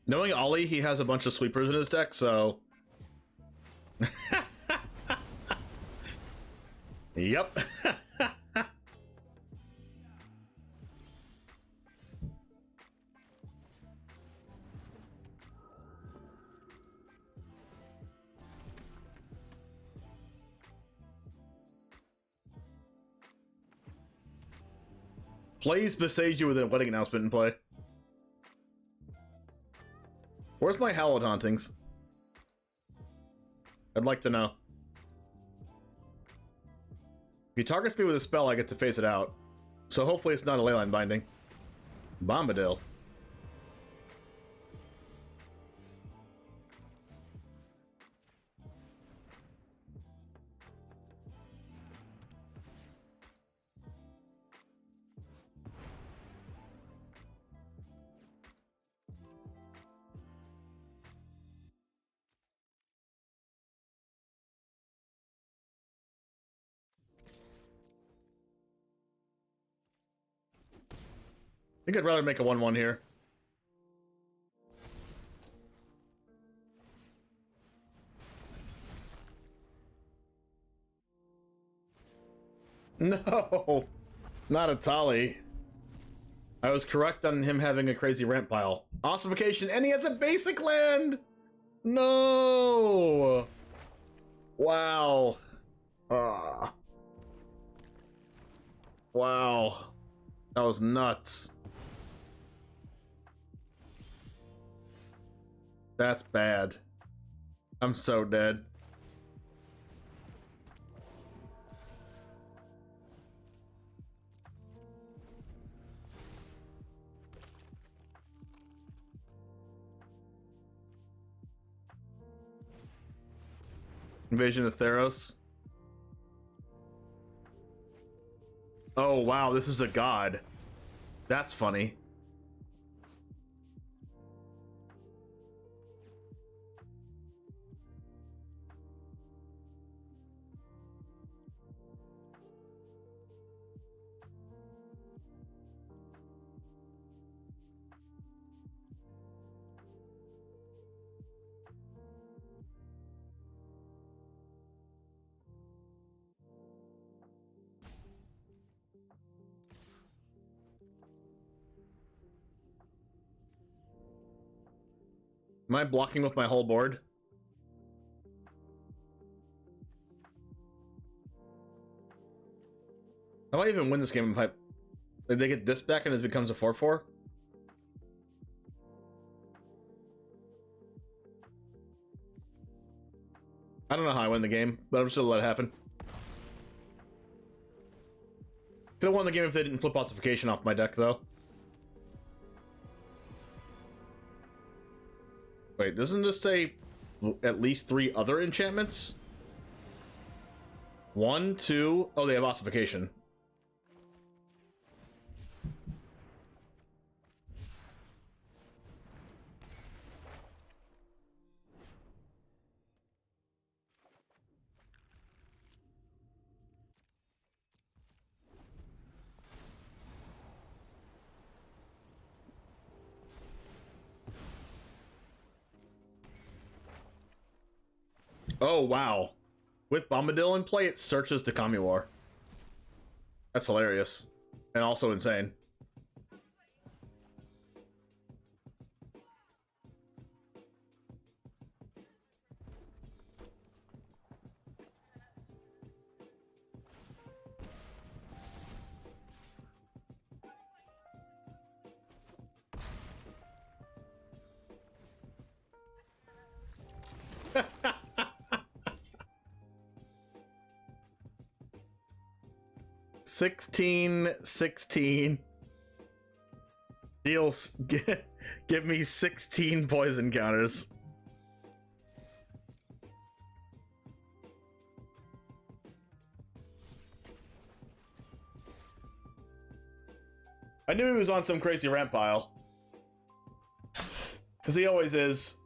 Knowing Ollie, he has a bunch of sweepers in his deck, so... Yep. Please beside you with a wedding announcement in play. Where's my Hallowed Hauntings? I'd like to know. If he targets me with a spell, I get to phase it out. So hopefully it's not a leyline binding. Bombadil. I think I'd rather make a 1/1 here. No, not a Tali. I was correct on him having a crazy ramp pile. Ossification, and he has a basic land! No! Wow. Wow. That was nuts. That's bad. I'm so dead. Invasion of Theros. Oh wow, this is a god. That's funny. Am I blocking with my whole board? I might even win this game if they get this back and it becomes a 4-4. I don't know how I win the game, but I'm just gonna let it happen. Could have won the game if they didn't flip ossification off my deck, though. Wait, doesn't this say at least 3 other enchantments? 1, 2... Oh, they have ossification. Oh, wow. With Bombadil in play, it searches to Kamiwar. That's hilarious. And also insane. $16. Deals. Give me 16 poison counters. I knew he was on some crazy ramp pile. Because he always is.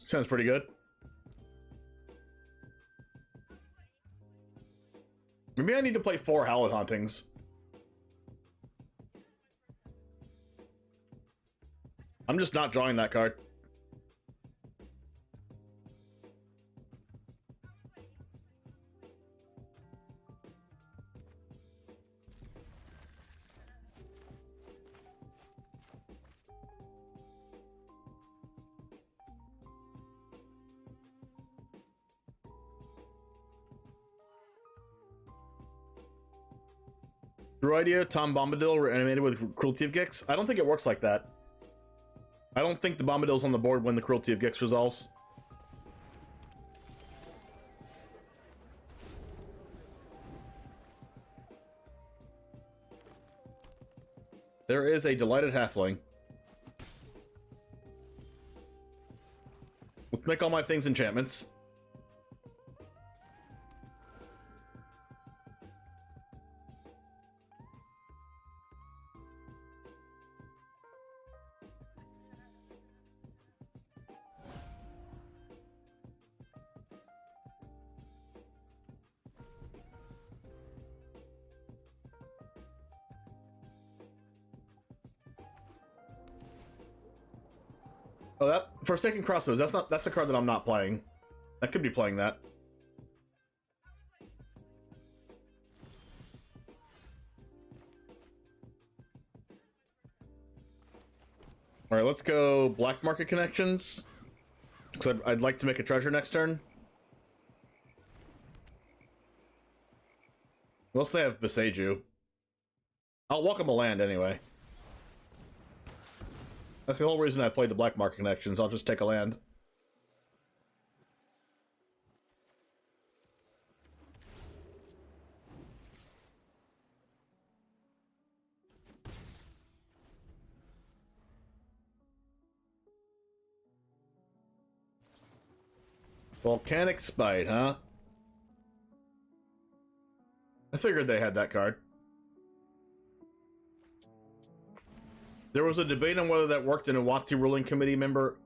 Sounds pretty good. Maybe I need to play 4 Hallowed Hauntings. I'm just not drawing that card. Idea, Tom Bombadil reanimated with Cruelty of Gix. I don't think it works like that. I don't think the Bombadil's on the board when the Cruelty of Gix resolves. There is a Delighted Halfling. Let's make all my things enchantments. Oh, that Forsaken Crossroads. That's the card that I'm not playing. I could be playing that. All right, let's go Black Market Connections. Because I'd like to make a treasure next turn. Unless they have Beseiju. I'll welcome a land anyway. That's the whole reason I played the Black Market Connections. I'll just take a land. Volcanic Spite, huh? I figured they had that card. There was a debate on whether that worked, and a WotC ruling committee member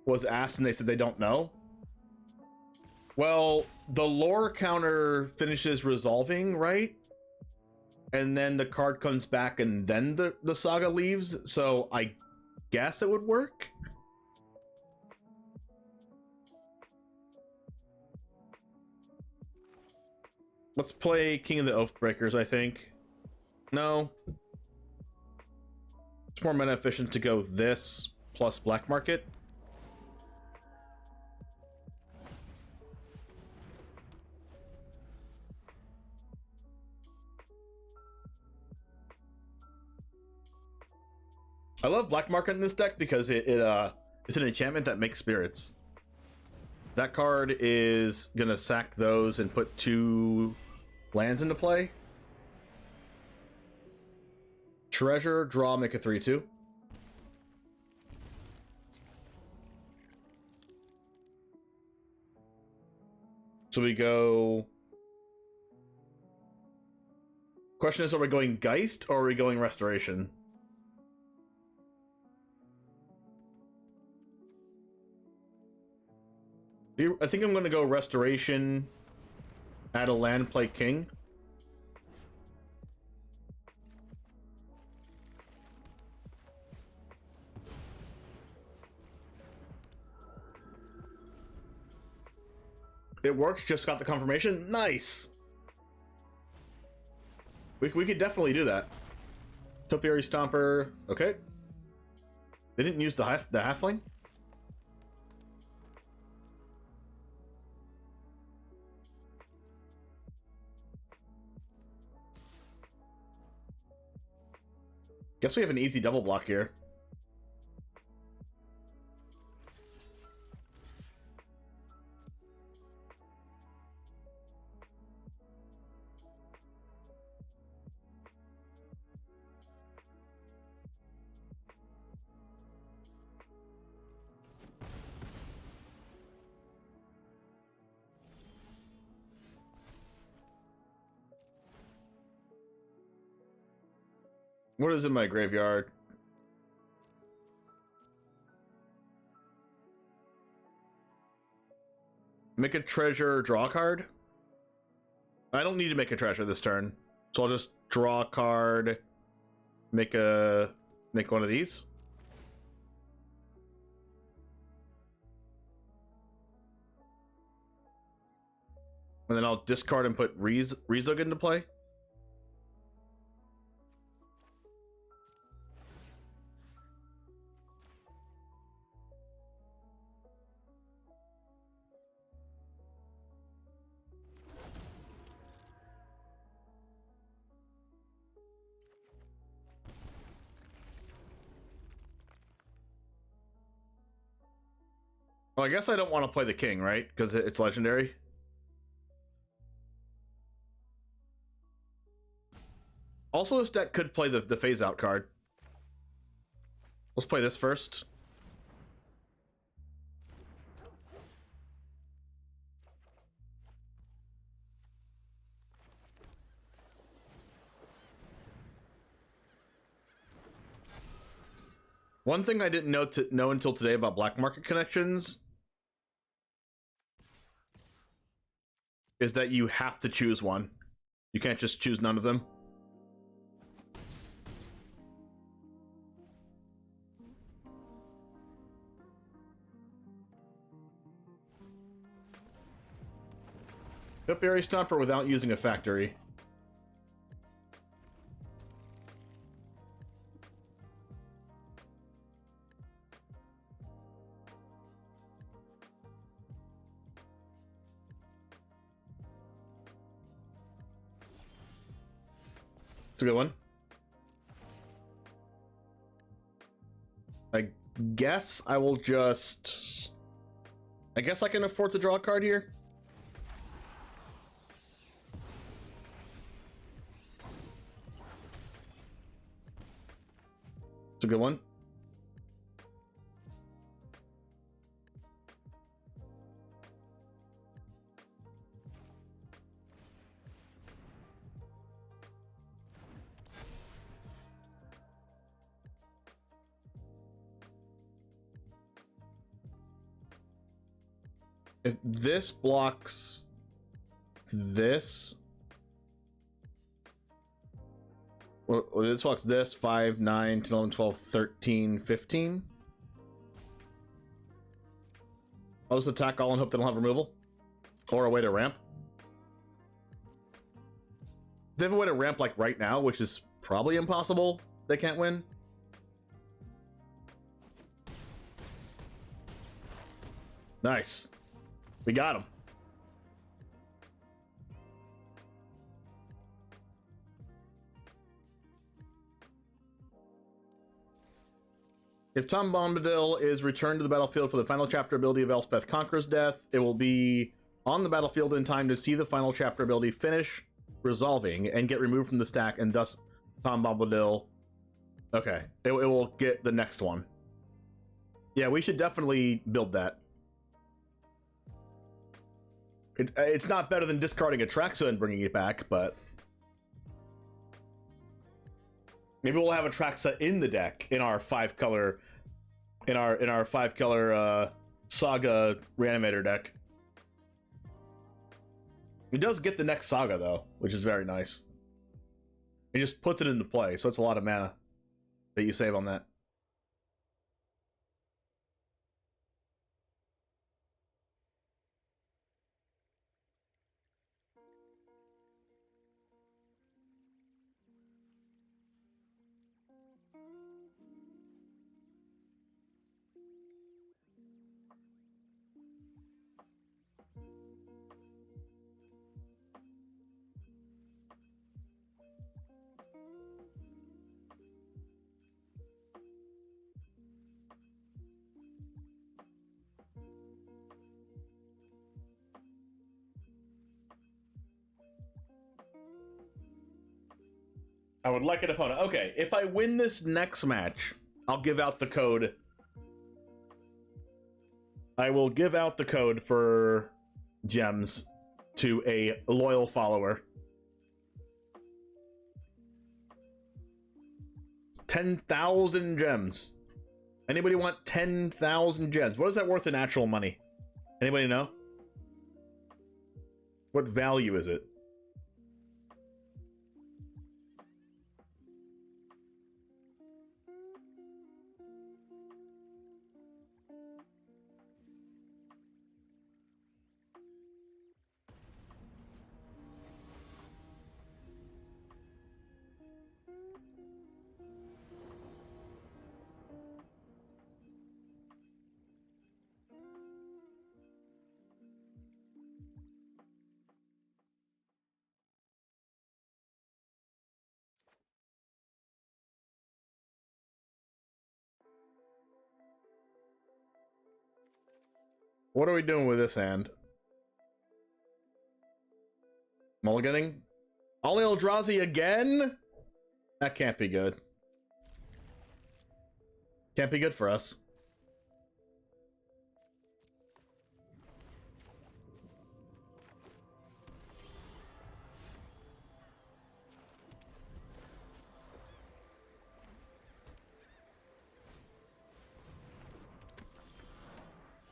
was asked, and they said they don't know. Well, the lore counter finishes resolving, right? And then the card comes back, and then the saga leaves, so I guess it would work. Let's play King of the Oathbreakers, I think. No. It's more mana efficient to go this plus Black Market. I love Black Market in this deck because it's an enchantment that makes spirits. That card is gonna sack those and put 2 lands into play. Treasure, draw, make a 3/2. So we go. Question is, are we going Geist or are we going Restoration? I think I'm going to go Restoration, add a land, play King. It works, just got the confirmation. Nice! We could definitely do that. Topiary Stomper, okay. They didn't use the halfling? Guess we have an easy double block here. What is in my graveyard? Make a treasure, draw a card? I don't need to make a treasure this turn. So I'll just draw a card, make one of these. And then I'll discard and put Rezug into play. Well, I guess I don't want to play the king, right? Because it's legendary. Also, this deck could play the phase out card. Let's play this first. One thing I didn't know until today about black market connections is that you have to choose one. You can't just choose none of them. Topiary Stomper without using a factory. It's a good one. I guess I will just... I guess I can afford to draw a card here. It's a good one. If this blocks this, well, this blocks this 5, 9, 10, 11, 12, 13, 15. I'll just attack all and hope they don't have removal or a way to ramp. They have a way to ramp like right now, which is probably impossible. They can't win. Nice. We got him. If Tom Bombadil is returned to the battlefield for the final chapter ability of Elspeth Conqueror's Death, it will be on the battlefield in time to see the final chapter ability finish resolving and get removed from the stack, and thus Tom Bombadil. Okay, it will get the next one. Yeah, we should definitely build that. It's not better than discarding Atraxa and bringing it back, but maybe we'll have Atraxa in the deck in our 5-color in our 5-color Saga Reanimator deck. It does get the next Saga though, which is very nice. It just puts it into play, so it's a lot of mana that you save on that. I would like an opponent. Okay, if I win this next match, I'll give out the code. I will give out the code for gems to a loyal follower. 10,000 gems. Anybody want 10,000 gems? What is that worth in actual money? Anybody know? What value is it? What are we doing with this hand? Mulliganing? Ali Eldrazi again? That can't be good. Can't be good for us.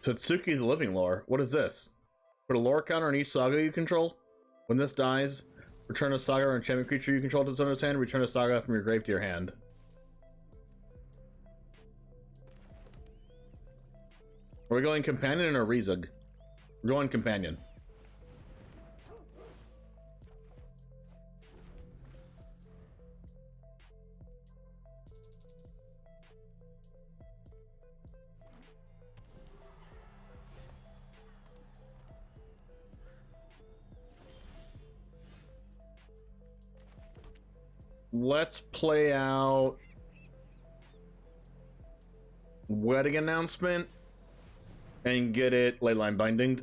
Satsuki the Living Lore. What is this? Put a lore counter on each saga you control. When this dies, return a saga or enchantment creature you control to its owner's hand. Return a saga from your grave to your hand. Are we going companion or Rezug? We're going companion. Let's play out wedding announcement and get it leyline binding.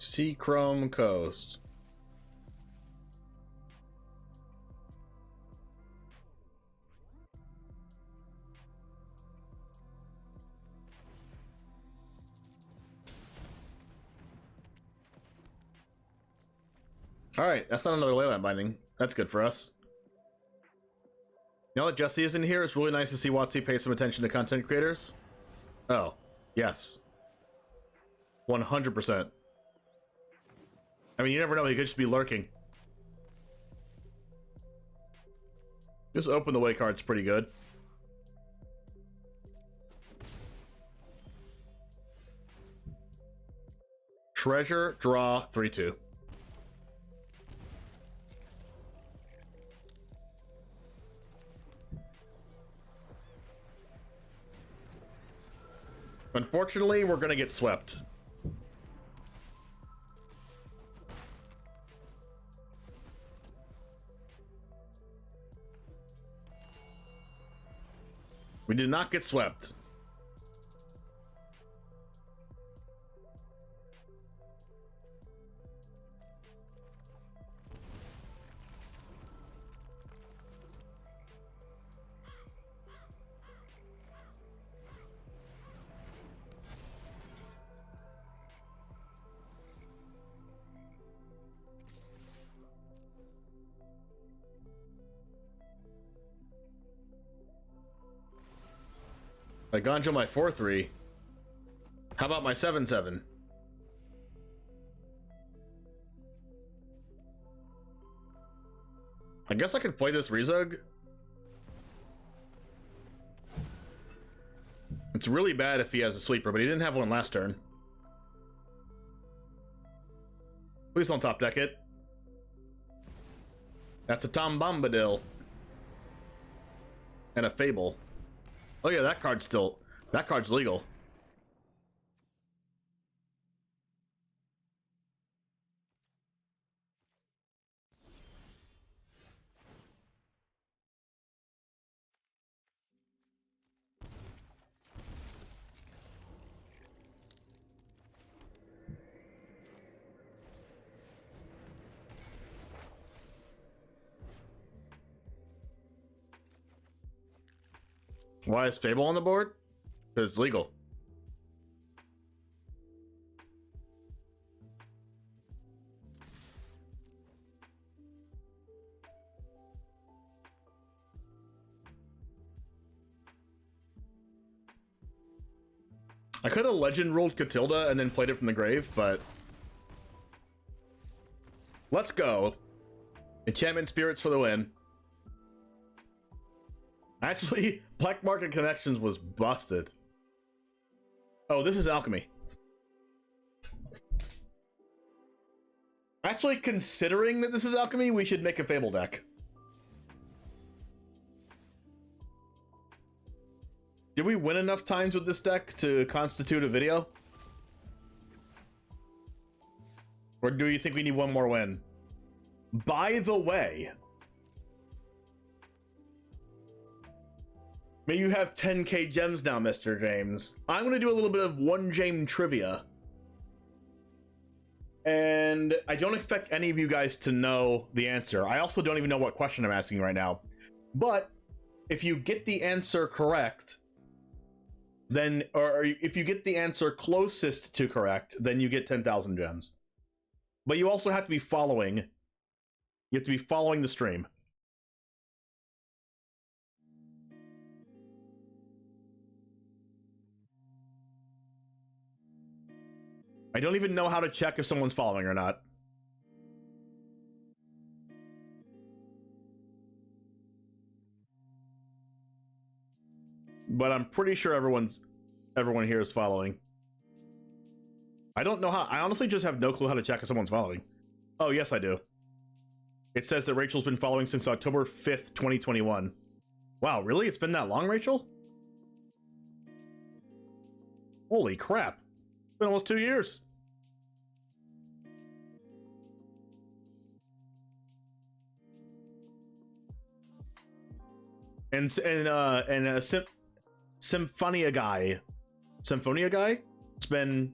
Sea Chrome Coast. Alright, that's not another Leyland binding. That's good for us. Now that Jesse is in here, it's really nice to see WotC pay some attention to content creators. Oh, yes. 100%. I mean, you never know, he could just be lurking. Just open the way card's pretty good. Treasure, draw, 3-2. Unfortunately, we're gonna get swept. We did not get swept. I Ganjo my 4-3. How about my 7-7? I guess I could play this Rezug. It's really bad if he has a sweeper, but he didn't have one last turn. Please don't top deck it. That's a Tom Bombadil. And a Fable. Oh yeah, that card's legal. Why is Fable on the board? Because it's legal. I could have legend rolled Catilda and then played it from the grave, but let's go. Enchantment Spirits for the win. Actually, Black Market Connections was busted. Oh, this is Alchemy. Actually, considering that this is Alchemy, we should make a Fable deck. Did we win enough times with this deck to constitute a video? Or do you think we need one more win? By the way, may you have 10k gems now, Mr. James. I'm going to do a little bit of One Jame trivia. And I don't expect any of you guys to know the answer. I also don't even know what question I'm asking right now. But if you get the answer correct, then, or if you get the answer closest to correct, then you get 10,000 gems. But you also have to be following. You have to be following the stream. I don't even know how to check if someone's following or not. But I'm pretty sure everyone here is following. I don't know how. I honestly just have no clue how to check if someone's following. Oh, yes, I do. It says that Rachel's been following since October 5th, 2021. Wow, really? It's been that long, Rachel? Holy crap. It's been almost 2 years. And Symphonia guy, it's been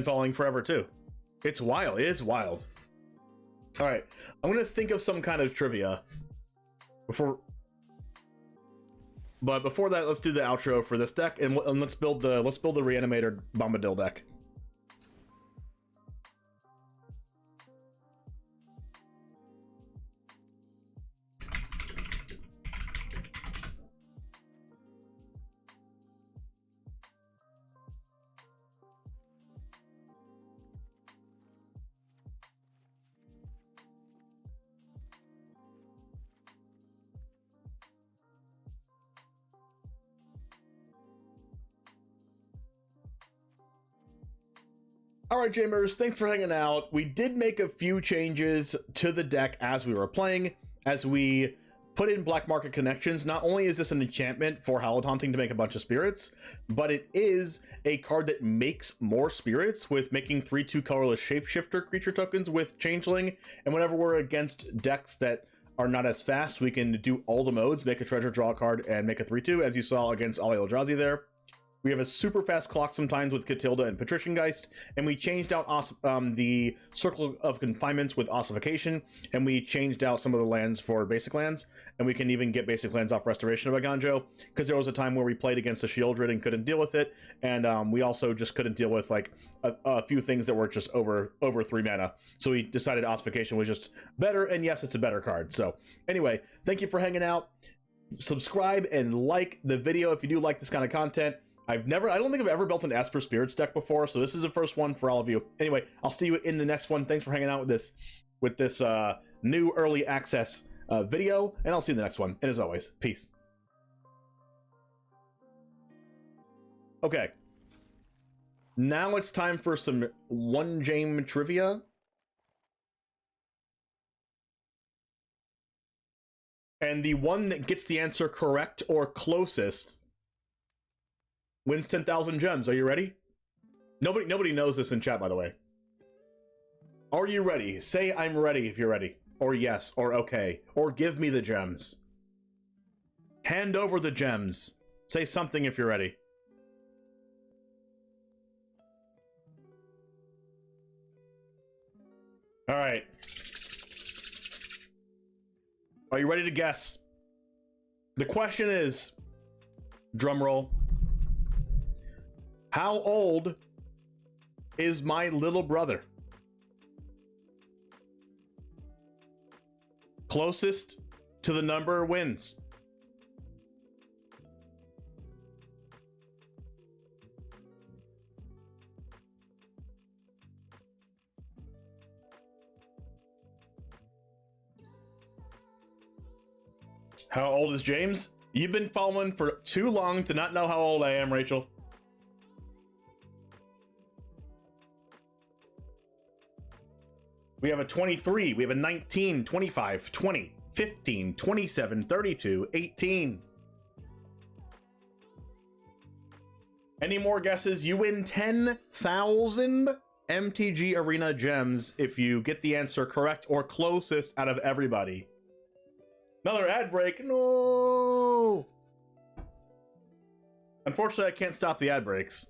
following forever too. It's wild. It is wild. All right, I'm gonna think of some kind of trivia but before that, let's do the outro for this deck, and let's build the Reanimator Bombadil deck. All right, Jamers, thanks for hanging out. We did make a few changes to the deck as we were playing, as we put in Black Market Connections. Not only is this an enchantment for Hallowed Haunting to make a bunch of spirits, but it is a card that makes more spirits with making 3/2 colorless shapeshifter creature tokens with Changeling. And whenever we're against decks that are not as fast, we can do all the modes, make a treasure, draw a card, and make a 3/2, as you saw against Ali Eldrazi there. We have a super fast clock sometimes with Catilda and Patrician Geist, and we changed out the Circle of Confinements with Ossification, and we changed out some of the lands for basic lands, and we can even get basic lands off Restoration of Aganjo, because there was a time where we played against the Shieldred and couldn't deal with it, and we also just couldn't deal with like a few things that were just over 3 mana, so we decided Ossification was just better, and yes, it's a better card. So anyway, thank you for hanging out. Subscribe and like the video if you do like this kind of content. I don't think I've ever built an Esper Spirits deck before, so this is the first one for all of you. Anyway, I'll see you in the next one. Thanks for hanging out with this new early access video, and I'll see you in the next one. And as always, peace. Okay. Now it's time for some One Jame trivia. And the one that gets the answer correct or closest wins 10,000 gems. Are you ready? Nobody knows this in chat, by the way. Are you ready? Say I'm ready if you're ready. Or yes, or okay. Or give me the gems. Hand over the gems. Say something if you're ready. All right. Are you ready to guess? The question is, drum roll, how old is my little brother? Closest to the number wins. How old is James? You've been following for too long to not know how old I am, Rachel. We have a 23, we have a 19, 25, 20, 15, 27, 32, 18. Any more guesses? You win 10,000 MTG Arena gems if you get the answer correct or closest out of everybody. Another ad break. No! Unfortunately, I can't stop the ad breaks.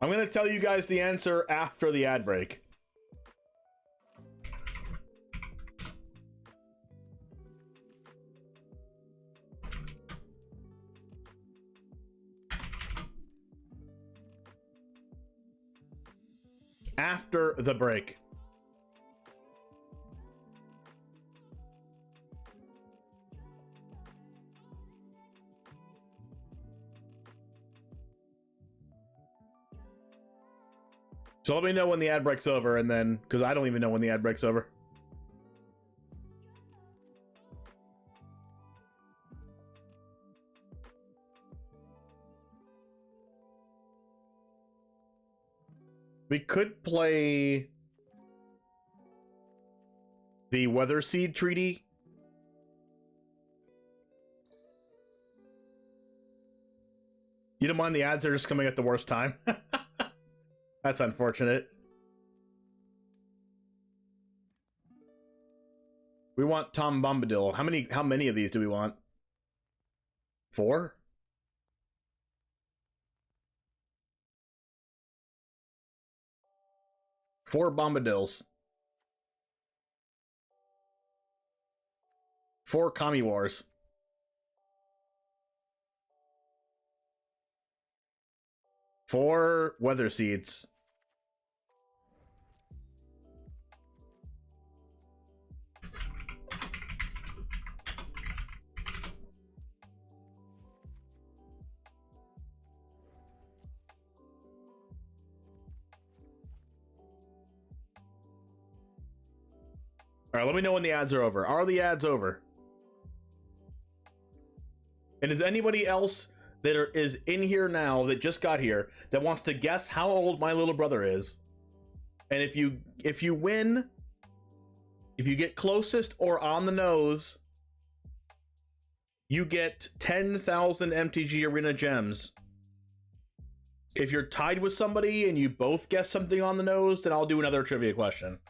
I'm going to tell you guys the answer after the ad break. After the break. So let me know when the ad break's over, and then, because I don't even know when the ad break's over. We could play the Weatherseed Treaty. You don't mind the ads are just coming at the worst time? That's unfortunate. We want Tom Bombadil. How many of these do we want? 4? Four Bombadils. 4 Kami Wars. 4 Weather Seeds. All right, let me know when the ads are over. Are the ads over? And is anybody else that is in here now that just got here that wants to guess how old my little brother is? And if you win, if you get closest or on the nose, you get 10,000 MTG Arena gems. If you're tied with somebody and you both guess something on the nose, then I'll do another trivia question.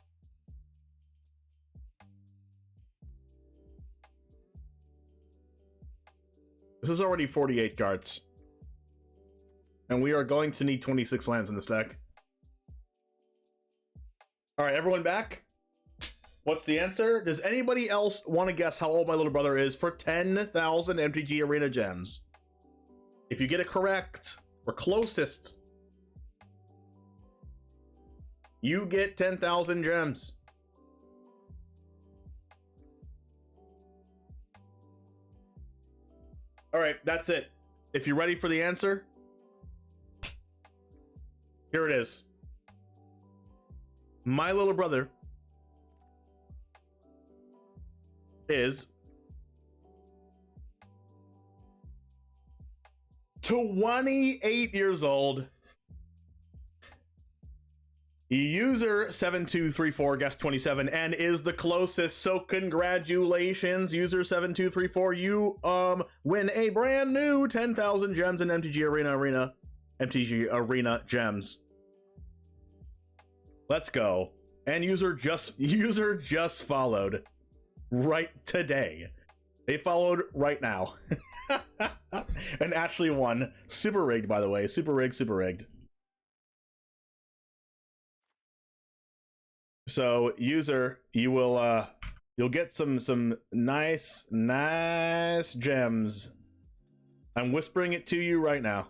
This is already 48 cards. And we are going to need 26 lands in this deck. Alright, everyone back? What's the answer? Does anybody else want to guess how old my little brother is for 10,000 MTG Arena gems? If you get it correct, or closest, you get 10,000 gems. All right, that's it. If you're ready for the answer, here it is. My little brother is 28 years old. User 7234 guessed 27 and is the closest, so congratulations, user 7234. You win a brand new 10,000 gems in MTG Arena gems. Let's go. And user just followed right today. They followed right now. And actually won. Super rigged, by the way. Super rigged. So, user, you will you'll get some nice gems. I'm whispering it to you right now.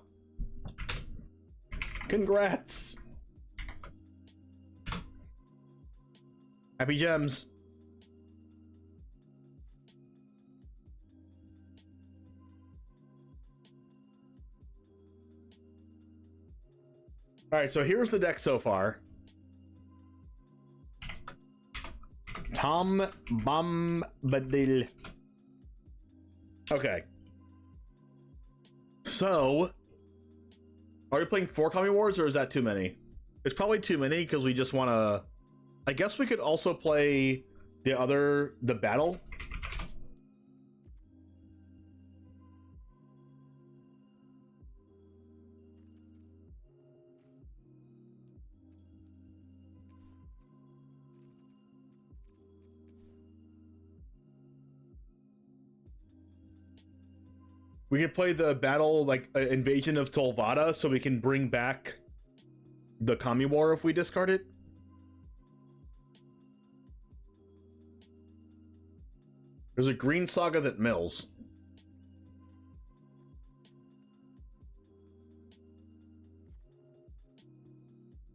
Congrats. Happy gems. All right, so here's the deck so far. Tom Bombadil. Okay. So, are we playing 4 Kami Wars, or is that too many? It's probably too many because we just want to... I guess we could also play the battle. We could play the battle, like Invasion of Tolvada, so we can bring back the Kami War if we discard it. There's a green saga that mills.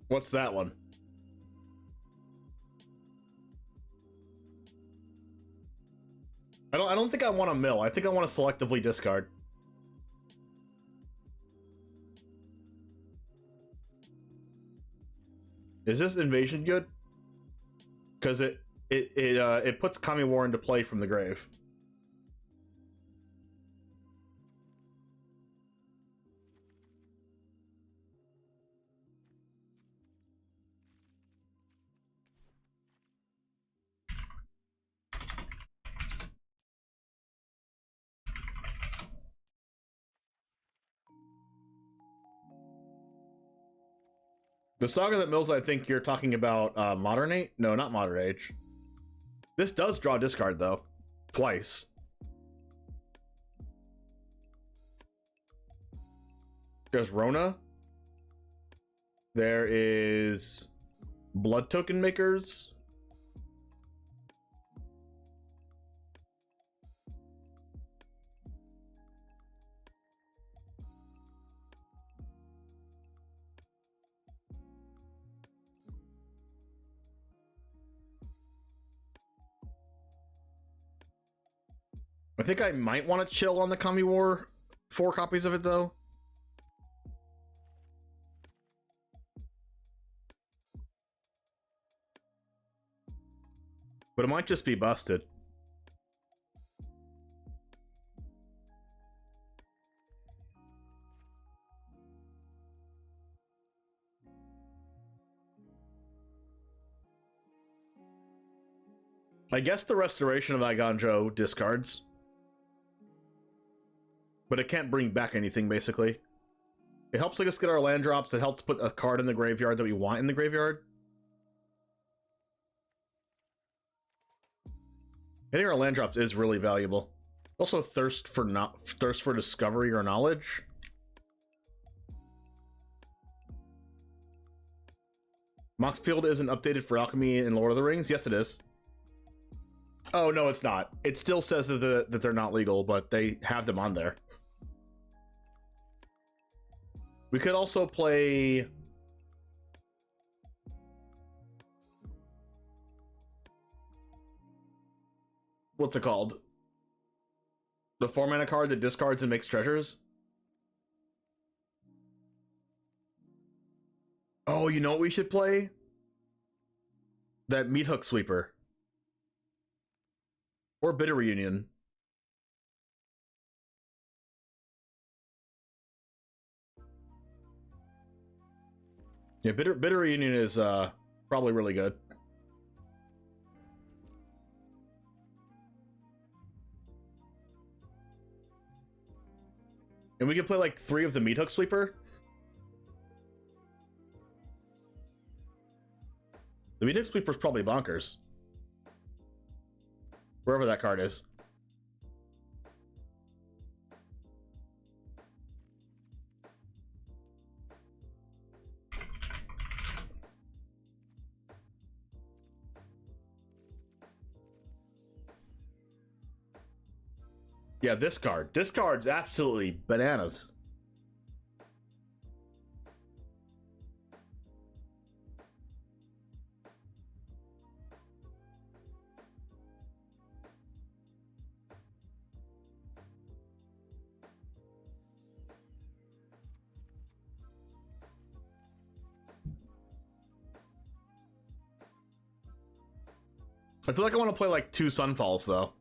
What's that one? I don't think I want to mill. I think I want to selectively discard. Is this invasion good? Because it puts Kami War into play from the grave. The Saga That Mills, I think you're talking about Modern Age? No, not Modern Age. This does draw discard, though. Twice. There's Rona. There is Blood Token Makers. I think I might want to chill on the Kami War. 4 copies of it, though. But it might just be busted. I guess the restoration of Iganjo discards. But it can't bring back anything, basically. It helps us get our land drops. It helps put a card in the graveyard that we want in the graveyard. Hitting our land drops is really valuable. Also, thirst for discovery or knowledge. Moxfield isn't updated for alchemy in Lord of the Rings. Yes, it is. Oh no, it's not. It still says that they're not legal, but they have them on there. We could also play... What's it called? The 4-mana card that discards and makes treasures? Oh, you know what we should play? That Meat Hook Sweeper. Or Bitter Reunion. Yeah, Bitter Reunion is probably really good. And we can play like 3 of the Meat Hook Sweeper. The Meat Hook Sweeper's probably bonkers. Wherever that card is. Yeah, this card. This card's absolutely bananas. I feel like I want to play like 2 Sunfalls though.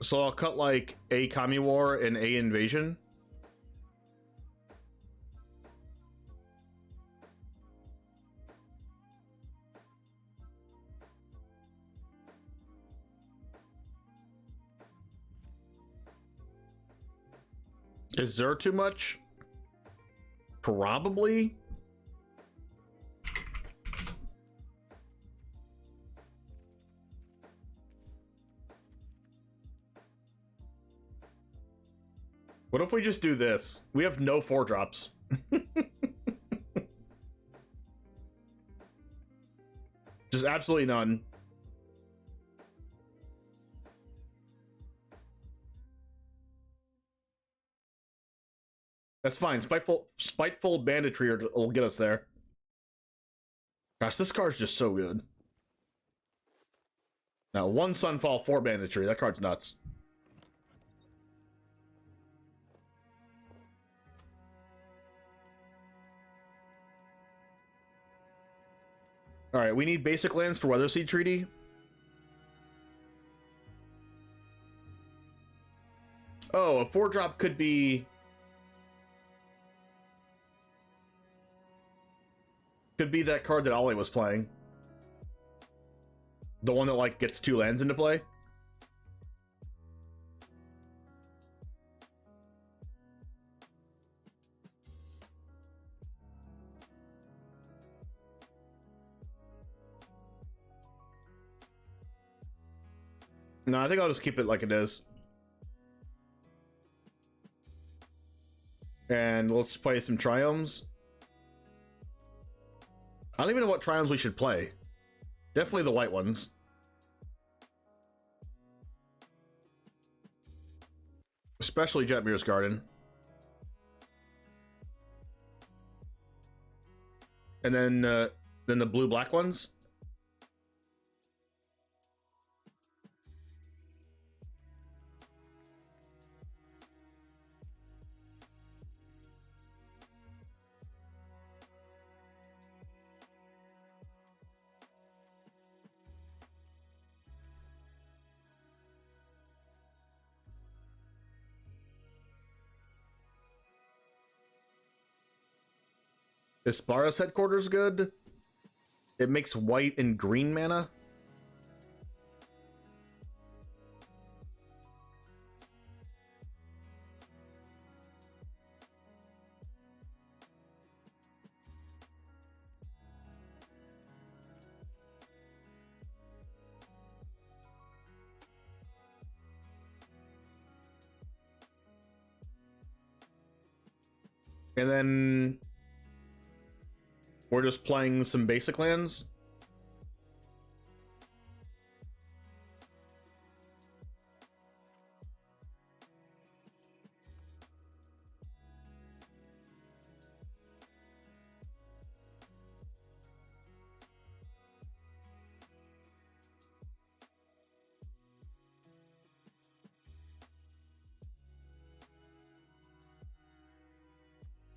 So I'll cut like a Kami War and a Invasion. Is there too much? Probably. What if we just do this? We have no 4-drops. Just absolutely none. That's fine. Spiteful Banditry will get us there. Gosh, this card's just so good. Now, 1 Sunfall, 4 Banditry. That card's nuts. Alright, we need basic lands for Weatherseed Treaty. Oh, a 4-drop could be... Could be that card that Ollie was playing. The one that, like, gets 2 lands into play. No, I think I'll just keep it like it is. And let's play some Triomes. I don't even know what Triomes we should play. Definitely the white ones. Especially Jetmir's Garden. And then the blue-black ones. Is Sparrow's headquarters good? It makes white and green mana. And then we're just playing some basic lands.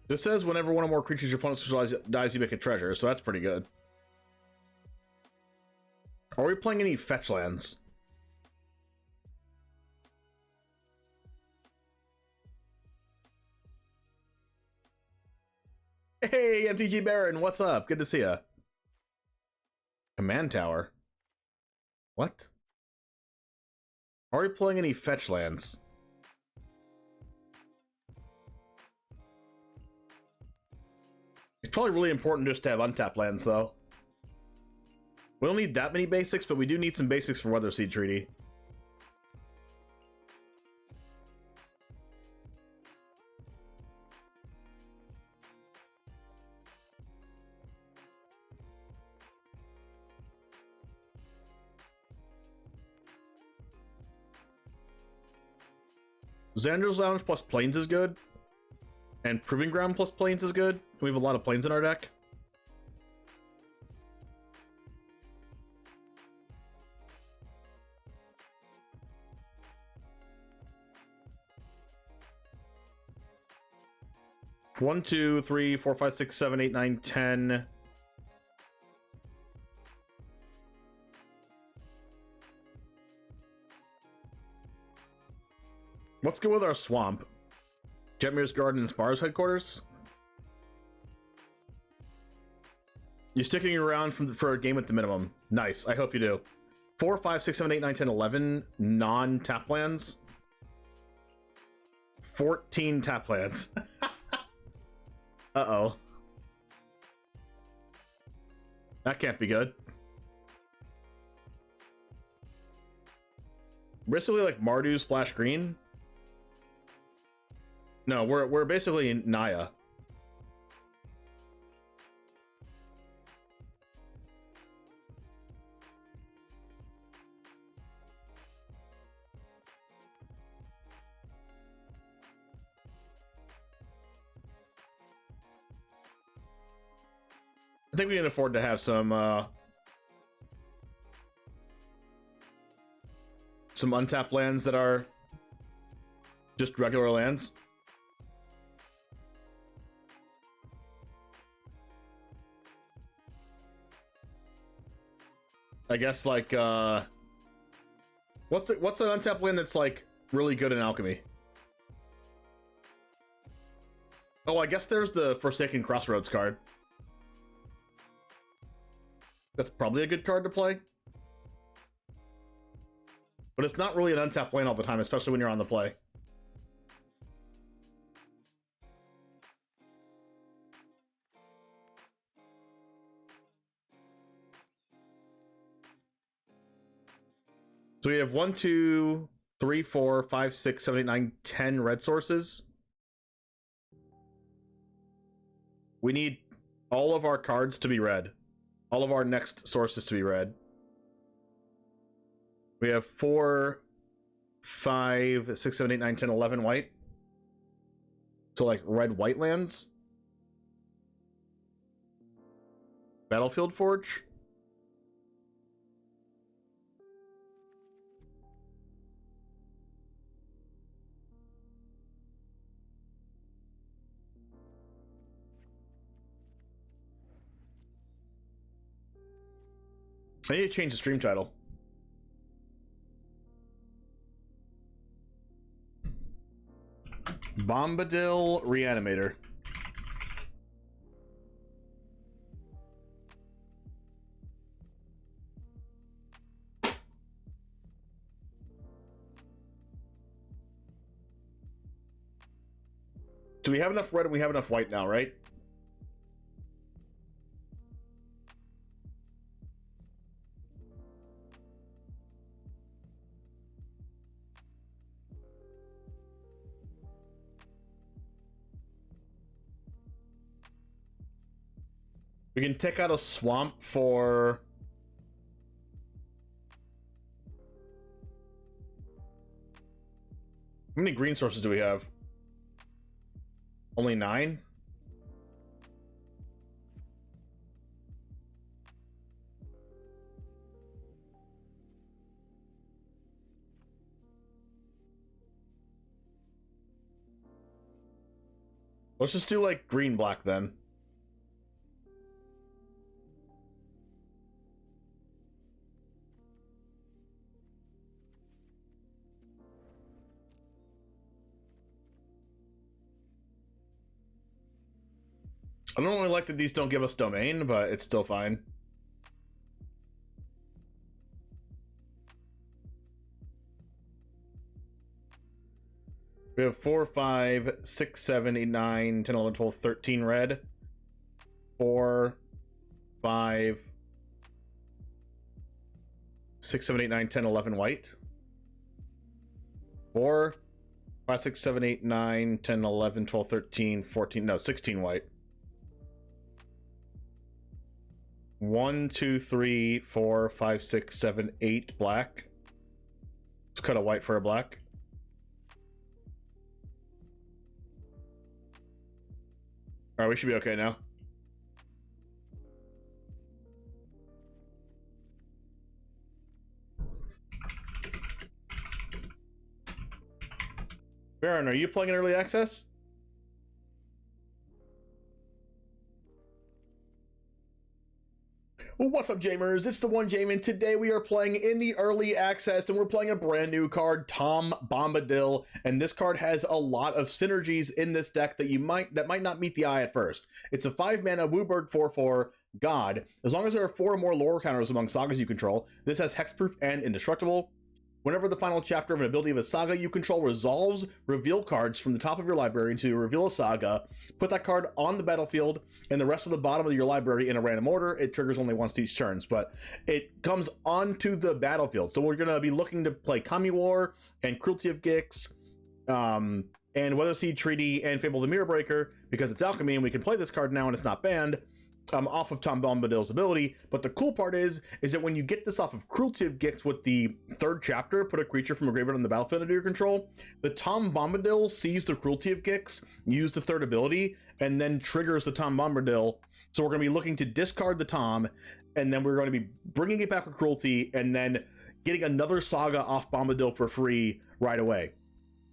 This says whenever one or more creatures your opponent dies, you make a treasure, so that's pretty good. Are we playing any fetch lands? Hey, mtga Baron, what's up? Good to see ya. Command Tower. What? Are we playing any fetch lands? It's probably really important just to have untapped lands, though. We don't need that many basics, but we do need some basics for Weather Seed Treaty. Xander's Lounge plus Plains is good. And Proving Ground plus Plains is good. We have a lot of Plains in our deck. One, two, three, four, five, six, seven, eight, nine, 10. Let's go with our Swamp. Jetmir's Garden and Sparrow's headquarters. You're sticking around for a game at the minimum. Nice. I hope you do. 4, 5, 6, 7, 8, 9, 10, 11 non-tap lands. 14 tap lands. Uh-oh. That can't be good. Basically like Mardu Splash Green. No, we're basically Naya. I think we can afford to have some untapped lands that are just regular lands. I guess like what's an untapped land that's like really good in alchemy? Oh, I guess there's the Forsaken Crossroads card. That's probably a good card to play. But it's not really an untapped land all the time, especially when you're on the play. So we have 1, 2, 3, 4, 5, 6, 7, 8, 9, 10 red sources. We need all of our cards to be red. All of our next sources to be red. We have 4, 5, 6, 7, 8, 9, 10, 11 white. So like red white lands. Battlefield Forge. I need to change the stream title. Bombadil Reanimator. Do we have enough red and we have enough white now, right? We can take out a swamp for... How many green sources do we have? Only 9? Let's just do like green black then. I don't really like that these don't give us domain, but it's still fine. We have 4, 5, 6, 7, 8, 9, 10, 11, 12, 13 red. 4, 5, 6, 7, 8, 9, 10, 11 white. 4, 5, 6, 7, 8, 9, 10, 11, 12, 13, 14, no, 16 white. 1, 2, 3, 4, 5, 6, 7, 8 black. Let's cut a white for a black. Alright, we should be okay now. Baron, are you playing in early access? What's up, Jamers? It's the One Jame, and today we are playing in the early access, and we're playing a brand new card, Tom Bombadil, and this card has a lot of synergies in this deck that might not meet the eye at first. It's a 5-mana Wooburg 4/4 God. As long as there are 4 or more lore counters among sagas you control, this has hexproof and indestructible. Whenever the final chapter of an ability of a saga you control resolves, reveal cards from the top of your library until you reveal a saga. Put that card on the battlefield and the rest of the bottom of your library in a random order. It triggers only once each turns, but it comes onto the battlefield. So we're going to be looking to play Kami War and Cruelty of Gix, and Weatherseed Treaty and Fable the Mirror Breaker, because it's alchemy and we can play this card now and it's not banned. Off of Tom Bombadil's ability. But the cool part is that when you get this off of Cruelty of Gix with the 3rd chapter, put a creature from a graveyard on the battlefield under your control, the Tom Bombadil sees the Cruelty of Gix, use the 3rd ability, and then triggers the Tom Bombadil. So we're going to be looking to discard the Tom, and then we're going to be bringing it back with Cruelty, and then getting another saga off Bombadil for free right away.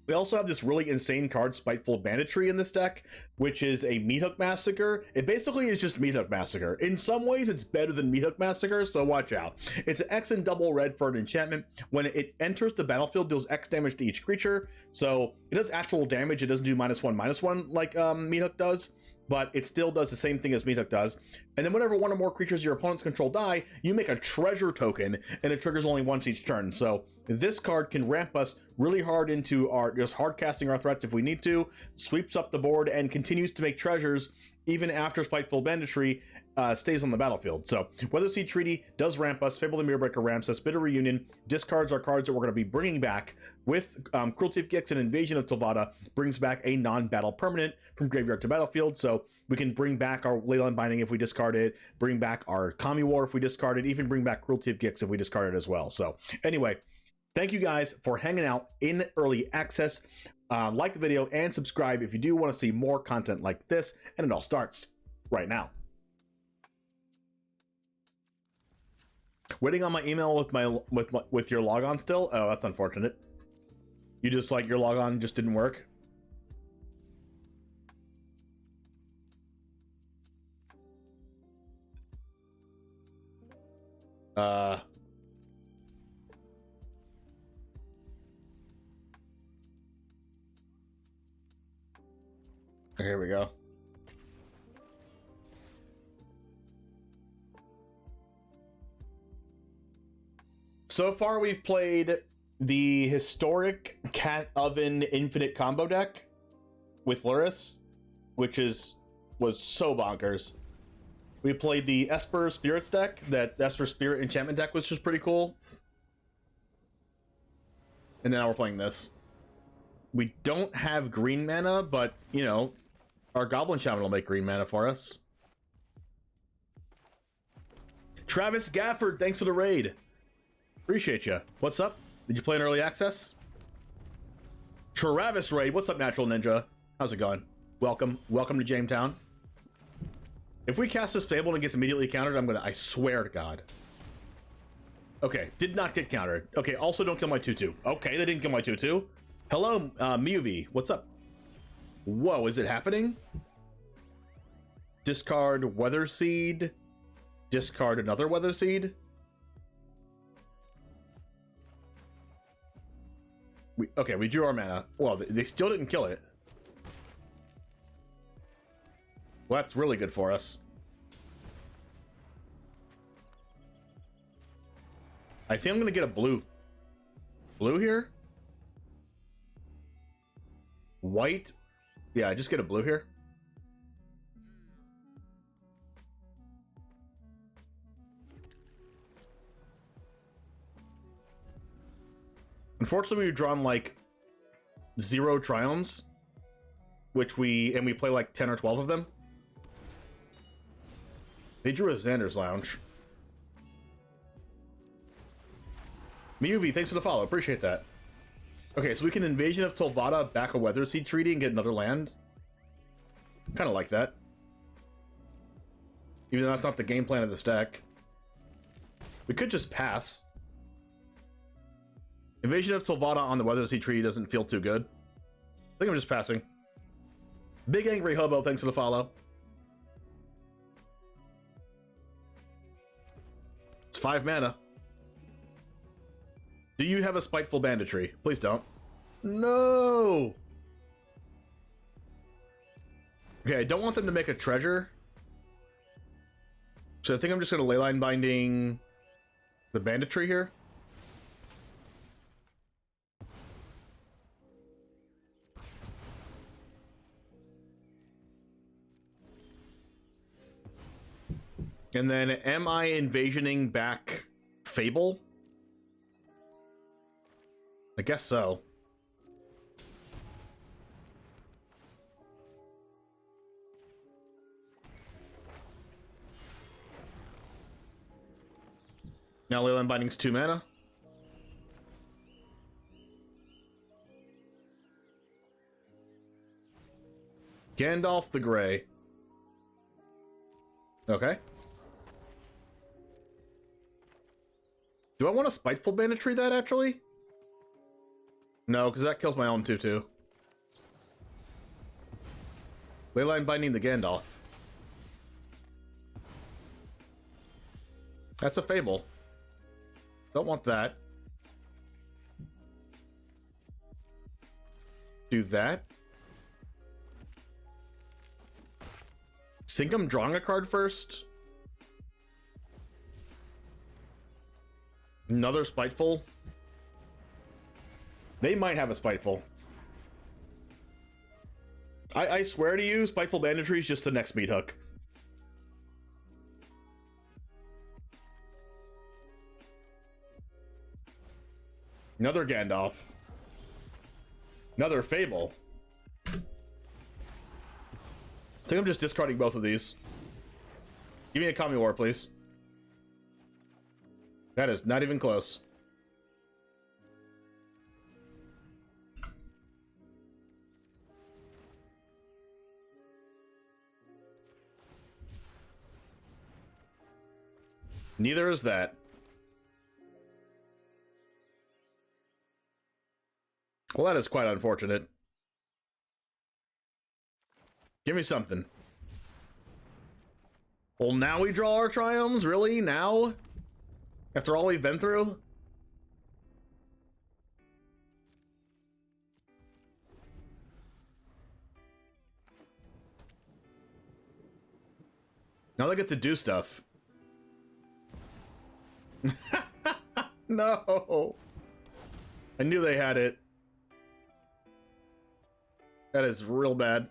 We also have this really insane card, Spiteful Banditry, in this deck, which is a Meathook Massacre. It basically is just Meathook Massacre. In some ways, it's better than Meathook Massacre, so watch out. It's an X and double red for an enchantment. When it enters the battlefield, deals X damage to each creature, so it does actual damage. It doesn't do -1/-1 like Meathook does, but it still does the same thing as Meathook does. And then whenever 1 or more creatures your opponents control die, you make a treasure token, and it triggers only once each turn. So this card can ramp us really hard into our just hard casting our threats if we need to, sweeps up the board, and continues to make treasures even after Spiteful Banditry stays on the battlefield. So Weatherseed Treaty does ramp us, Fable the Mirror Breaker ramps us, Bitter Reunion discards our cards that we're going to be bringing back with Cruelty of Gix and Invasion of Tovada brings back a non-battle permanent from graveyard to battlefield. So we can bring back our Leyline Binding if we discard it, bring back our Kami War if we discard it, even bring back Cruelty of Gix if we discard it as well. So anyway, thank you guys for hanging out in early access. Like the video and subscribe if you do want to see more content like this, and it all starts right now. Waiting on my email with your logon still? Oh, that's unfortunate. You just like your logon just didn't work. Here we go. So far, we've played the historic Cat Oven Infinite combo deck with Luris. which was so bonkers. We played the Esper Spirits deck, that Esper Spirit enchantment deck, which was pretty cool. And now we're playing this. We don't have green mana, but, you know, our Goblin Shaman will make green mana for us. Travis Gafford, thanks for the raid. Appreciate you. What's up? Did you play in early access? Travis raid, what's up, Natural Ninja? How's it going? Welcome to Jametown. If we cast this Fable and it gets immediately countered, I swear to God. Okay, did not get countered. Okay, also don't kill my 2/2. Okay, they didn't kill my 2/2. Hello, Muvi, what's up? Whoa, is it happening? Discard Weather Seed. Discard another Weather Seed. We drew our mana. Well, they still didn't kill it. Well, that's really good for us. I think I'm gonna get a blue. Blue here? White? Yeah, just get a blue here. Unfortunately, we've drawn like 0 Triomes, which we play like 10 or 12 of them. They drew a Xander's Lounge. Miyubi, thanks for the follow. Appreciate that. Okay, so we can Invasion of Tolvada, back a Weather Seed Treaty, and get another land. Kind of like that. Even though that's not the game plan of this deck. We could just pass. Invasion of Tolvada on the Weather Seed Treaty doesn't feel too good. I think I'm just passing. Big Angry Hobo, thanks for the follow. It's 5 mana. Do you have a Spiteful Banditry? Please don't. No! Okay, I don't want them to make a treasure. So I think I'm just going to Leyline Binding the Banditry here. And then, am I invasioning back Fable? I guess so. Now Leyline Binding's 2 mana. Gandalf the Grey. Okay. Do I want to Spiteful Banditry that, actually? No, because that kills my own 2/2. Leyline Binding the Gandalf. That's a Fable. Don't want that. Do that. Think I'm drawing a card first. Another Spiteful. They might have a Spiteful. I swear to you, Spiteful Banditry is just the next meat hook. Another Gandalf. Another Fable. I think I'm just discarding both of these. Give me a Kami War, please. That is not even close. Neither is that. Well, that is quite unfortunate. Give me something. Well, now we draw our Triomes? Really? Now? After all we've been through? Now they get to do stuff. No! I knew they had it. That is real bad.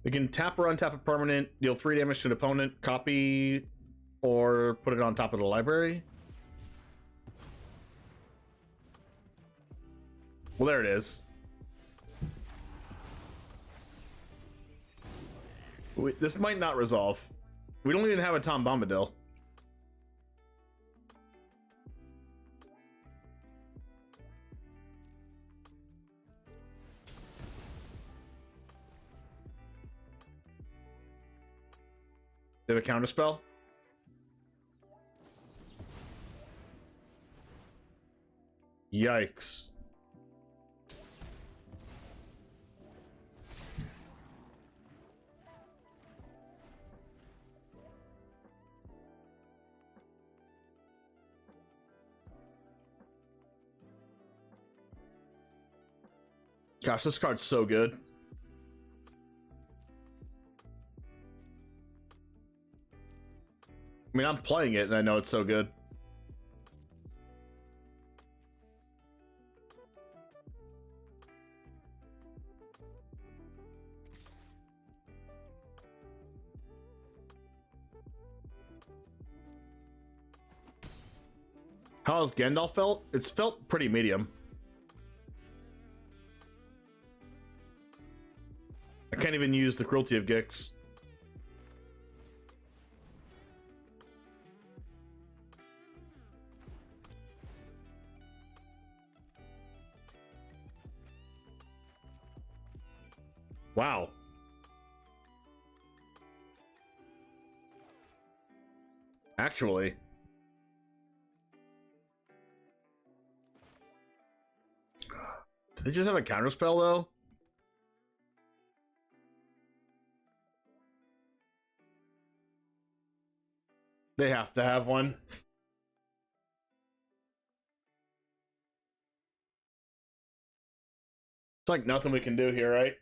We can tap or untap a permanent, deal 3 damage to an opponent, copy, or put it on top of the library. Well, there it is. This might not resolve. We don't even have a Tom Bombadil. They have a counterspell? Yikes. Gosh, this card's so good. I mean, I'm playing it and I know it's so good. How has Gandalf felt? It's felt pretty medium. I can't even use the Cruelty of Gix. Wow. Actually. Do they just have a counterspell though? They have to have one. It's like nothing we can do here, right?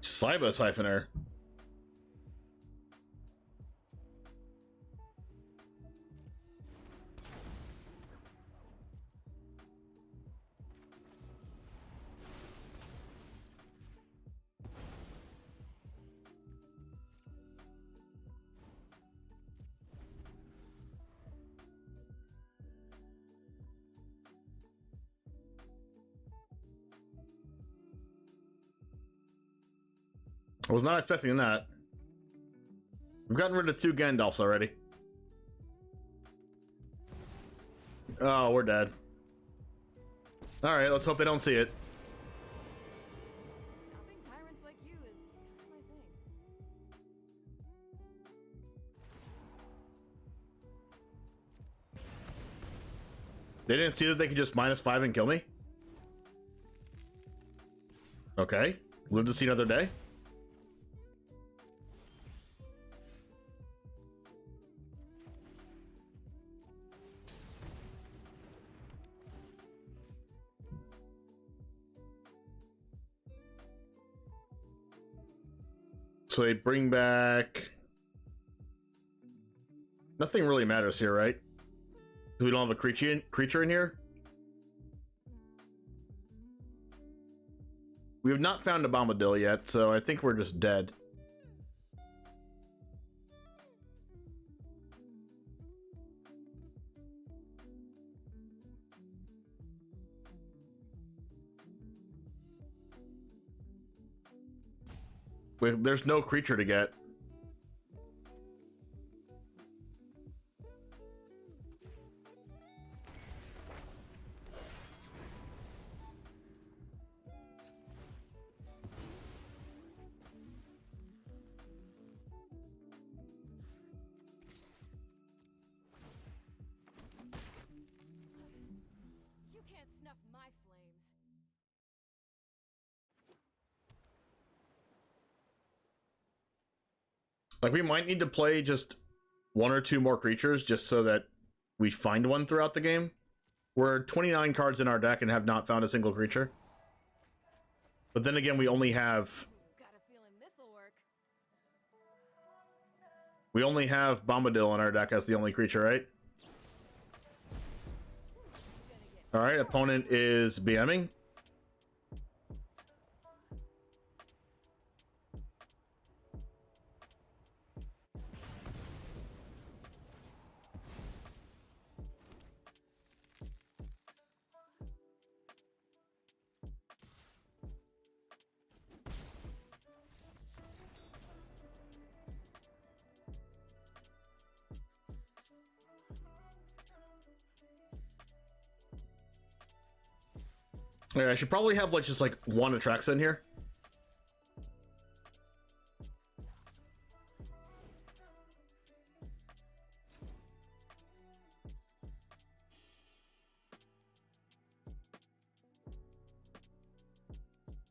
Cyber Siphoner. I was not expecting that. We've gotten rid of 2 Gandalfs already. Oh, we're dead. Alright, let's hope they don't see it. Stopping tyrants like you is kind of my thing. They didn't see that they could just -5 and kill me? Okay. Live to see another day? So they bring back... Nothing really matters here, right? We don't have a creature in here? We have not found a Bombadil yet, so I think we're just dead. There's no creature to get. enough my flames. Like, we might need to play just one or two more creatures just so that we find one throughout the game. We're 29 cards in our deck and have not found a single creature. But then again, we only have... Got a feeling this'll work. We only have Bombadil in our deck as the only creature, right? Alright, opponent is BMing. Yeah, I should probably have like just like one Atraxa in here.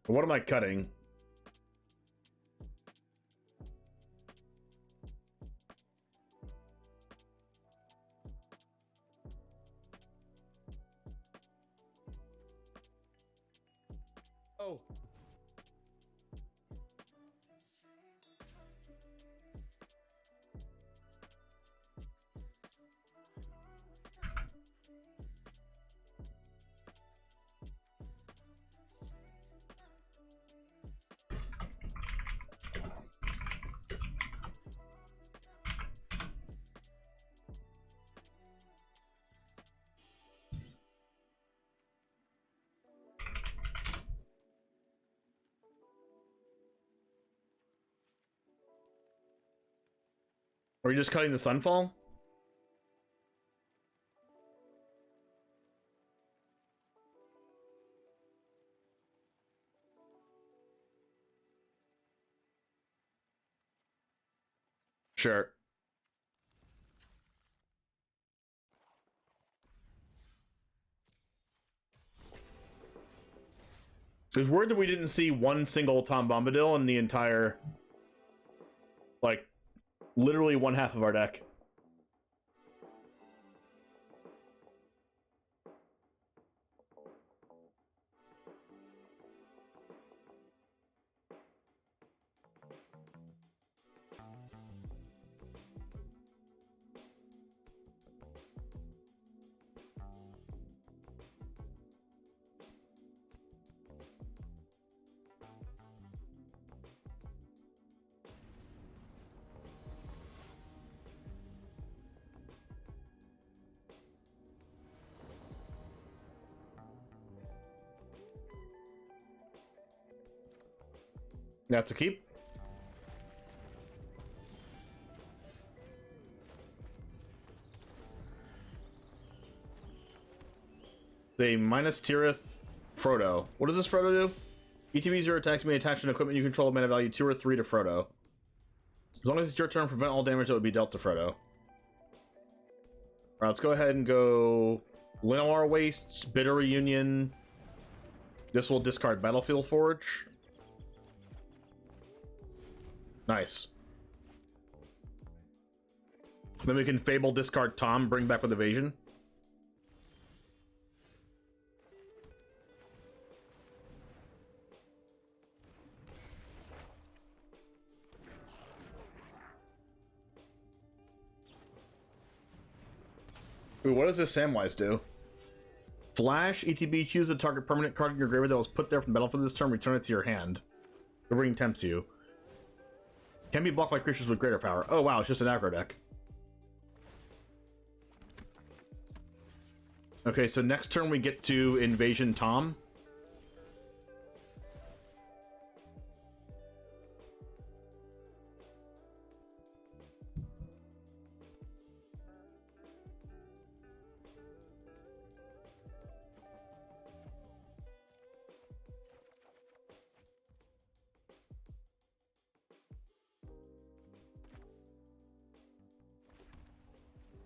What am I cutting? Oh. Are you just cutting the Sunfall? Sure. It was weird that we didn't see one single Tom Bombadil in the entire, like, literally one half of our deck. That's a keep. The minus Tirith Frodo. What does this Frodo do? ETB0 attacks may attach an equipment you control mana value 2 or 3 to Frodo. As long as it's your turn, prevent all damage that would be dealt to Frodo. Alright, let's go ahead and go Linoir Wastes, Bitter Reunion. This will discard Battlefield Forge. Nice. Then we can Fable, discard Tom, bring back with Evasion. Ooh, what does this Samwise do? Flash, ETB, choose a target permanent card in your graveyard that was put there from the battlefield this turn, return it to your hand. The ring tempts you. Can be blocked by creatures with greater power. Oh wow, it's just an aggro deck. Okay, so next turn we get to Invasion Tom.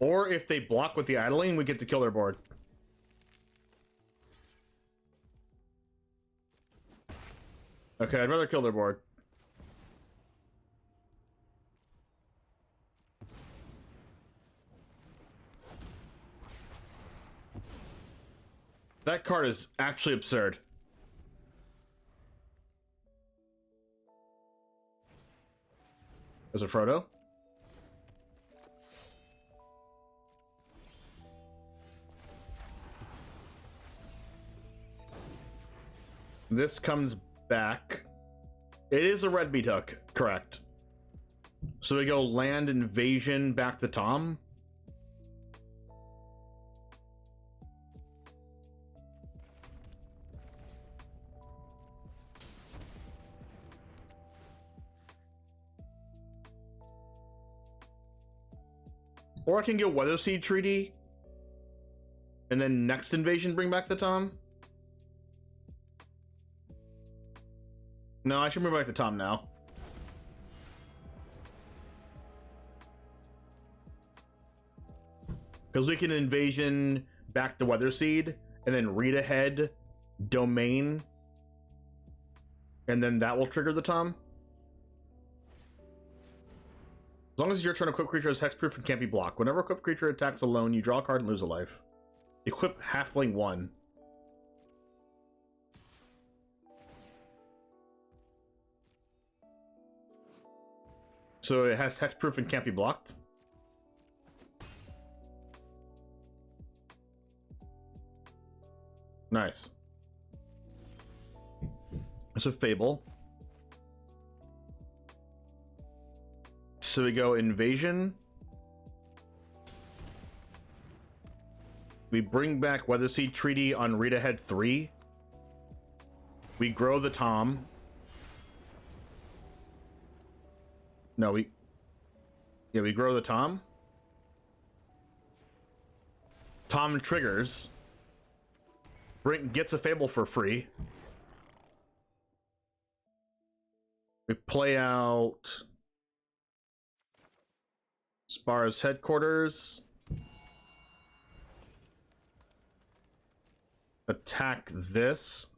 Or if they block with the idling, we get to kill their board. Okay, I'd rather kill their board. That card is actually absurd. There's a Frodo. This comes back. It is a red beat hook, correct. So we go land, invasion, back to Tom. Or I can go Weather Seed Treaty. And then next invasion bring back the Tom. No, I should bring back the Tom now. Because we can invasion back the Weather Seed and then read ahead domain. And then that will trigger the Tom. As long as your turn, equipped creature is hexproof and can't be blocked. Whenever equipped creature attacks alone, you draw a card and lose a life. Equip Halfling 1. So it has hexproof and can't be blocked. Nice. It's a Fable. So we go invasion. We bring back Weatherseed Treaty on read ahead 3. We grow the Tom. No, we grow the Tom. Tom triggers. Gets a Fable for free. We play out Spar's headquarters. Attack this.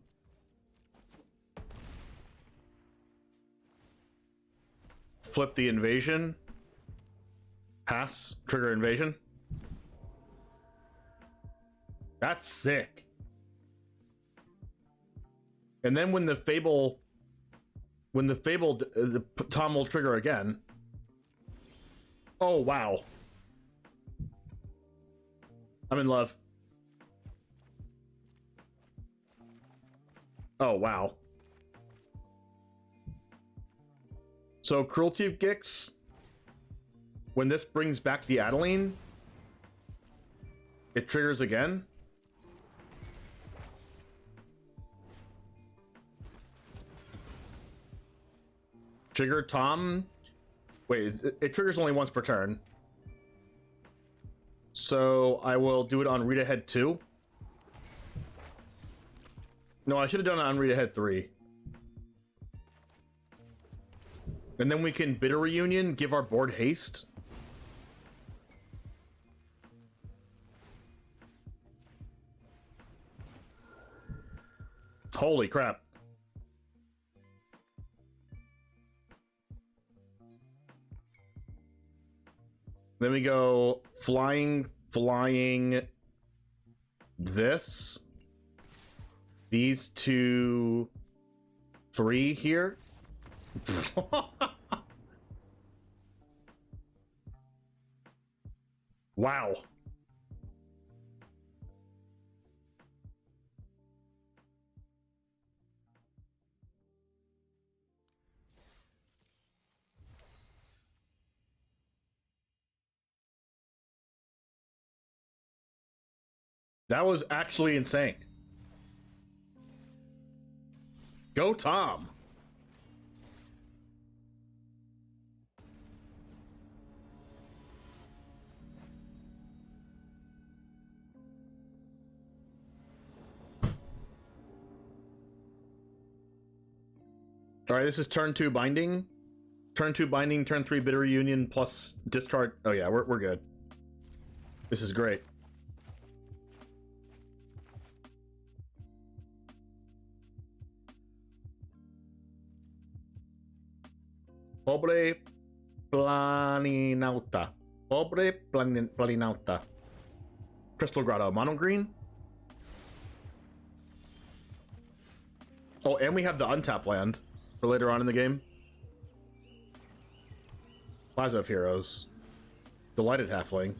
Flip the invasion. Pass. Trigger invasion. That's sick. And then when the the Tom will trigger again. Oh, wow. I'm in love. Oh, wow. So, Cruelty of Gix, when this brings back the Adeline, it triggers again. Trigger Tom. Wait, it triggers only once per turn. So I will do it on read ahead 2. No, I should have done it on read ahead 3. And then we can Bitter Reunion, give our board haste. Holy crap. Then we go flying this. These 2, 3 here. Wow. That was actually insane. Go Tom. All right, this is turn 2 binding. Turn 2 binding, turn 3 Bitter Reunion plus discard. Oh yeah, we're good. This is great. Pobre Planinauta. Planinauta. Crystal Grotto. Mono green? Oh, and we have the untapped land for later on in the game. Plaza of Heroes. Delighted Halfling.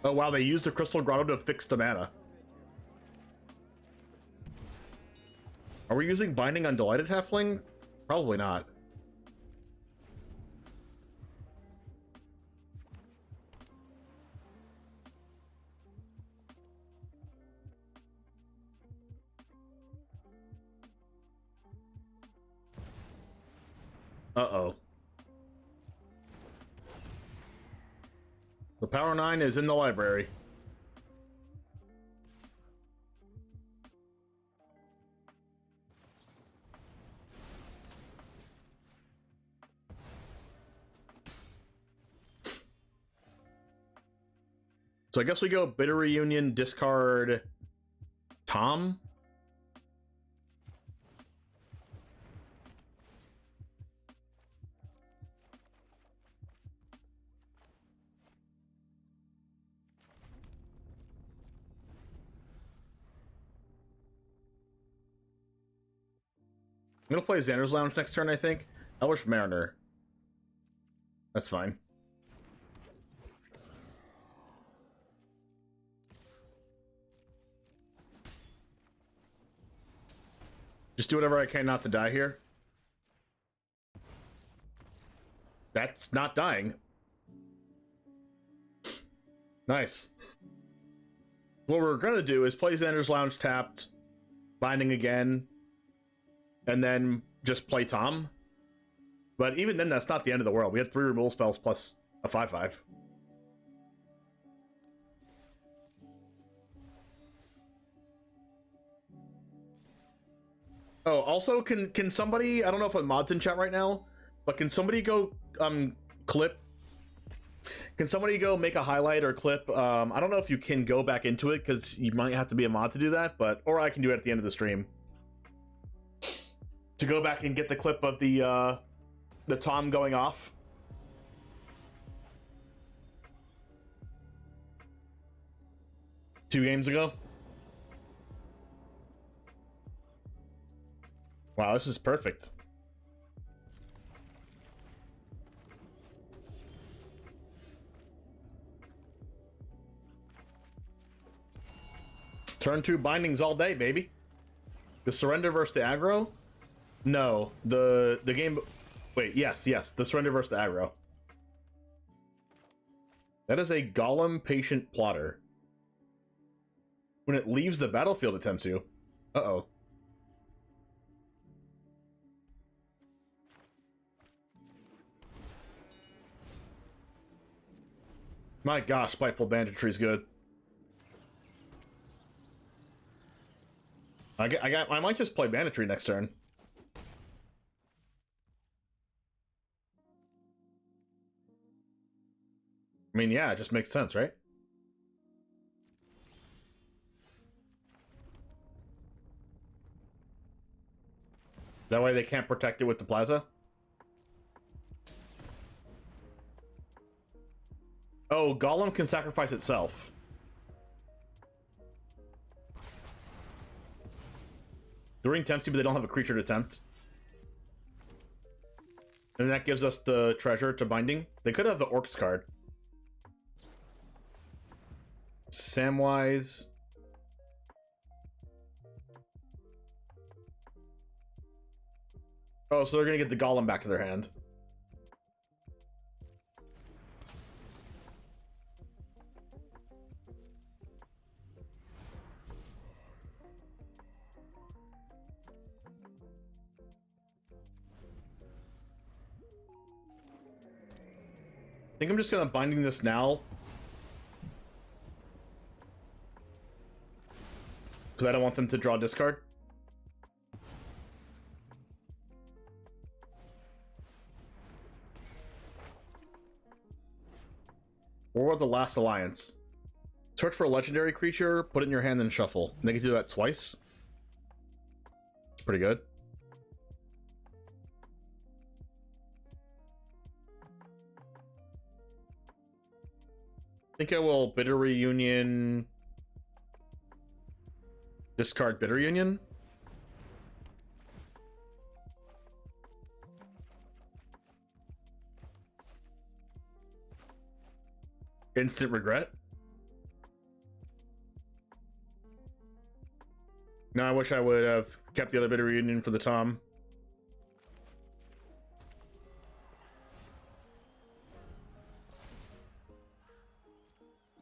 Oh wow, they used the Crystal Grotto to fix the mana. Are we using Binding on Delighted Halfling? Probably not. Uh-oh. The Power 9 is in the library. So I guess we go Bitter Reunion, discard Tom. I'm gonna play Xander's Lounge next turn, I think. Elvish Mariner. That's fine. Just do whatever I can not to die here. That's not dying. Nice. What we're gonna do is play Xander's Lounge tapped, Binding again, and then just play Tom. But even then, that's not the end of the world. We had 3 removal spells plus a 5/5. Oh, also, can somebody, I don't know if a mod's in chat right now, but can somebody go clip? Can somebody go make a highlight or clip? I don't know if you can go back into it because you might have to be a mod to do that, but or I can do it at the end of the stream. To go back and get the clip of the Tom going off. Two games ago. Wow, this is perfect. Turn 2 bindings all day, baby. The surrender versus the aggro? No, the game. Wait, yes, the surrender versus the aggro. That is a Golem Patient Plotter. When it leaves the battlefield, it tempts you. Uh-oh. My gosh, Spiteful Banditry is good. I might just play Banditry next turn. I mean, yeah, it just makes sense, right? That way they can't protect it with the plaza. Oh, Golem can sacrifice itself. The ring tempts you, but they don't have a creature to tempt. And that gives us the treasure to binding. They could have the Orcs card. Samwise. Oh, so they're gonna get the Golem back to their hand. I think I'm just gonna binding this now. Because I don't want them to draw discard. Or the Last Alliance. Search for a legendary creature, put it in your hand, and shuffle. And they can do that twice. It's pretty good. think I will Bitter Reunion. Discard Bitter Union. Instant regret. No, I wish I would have kept the other Bitter Reunion for the Tom.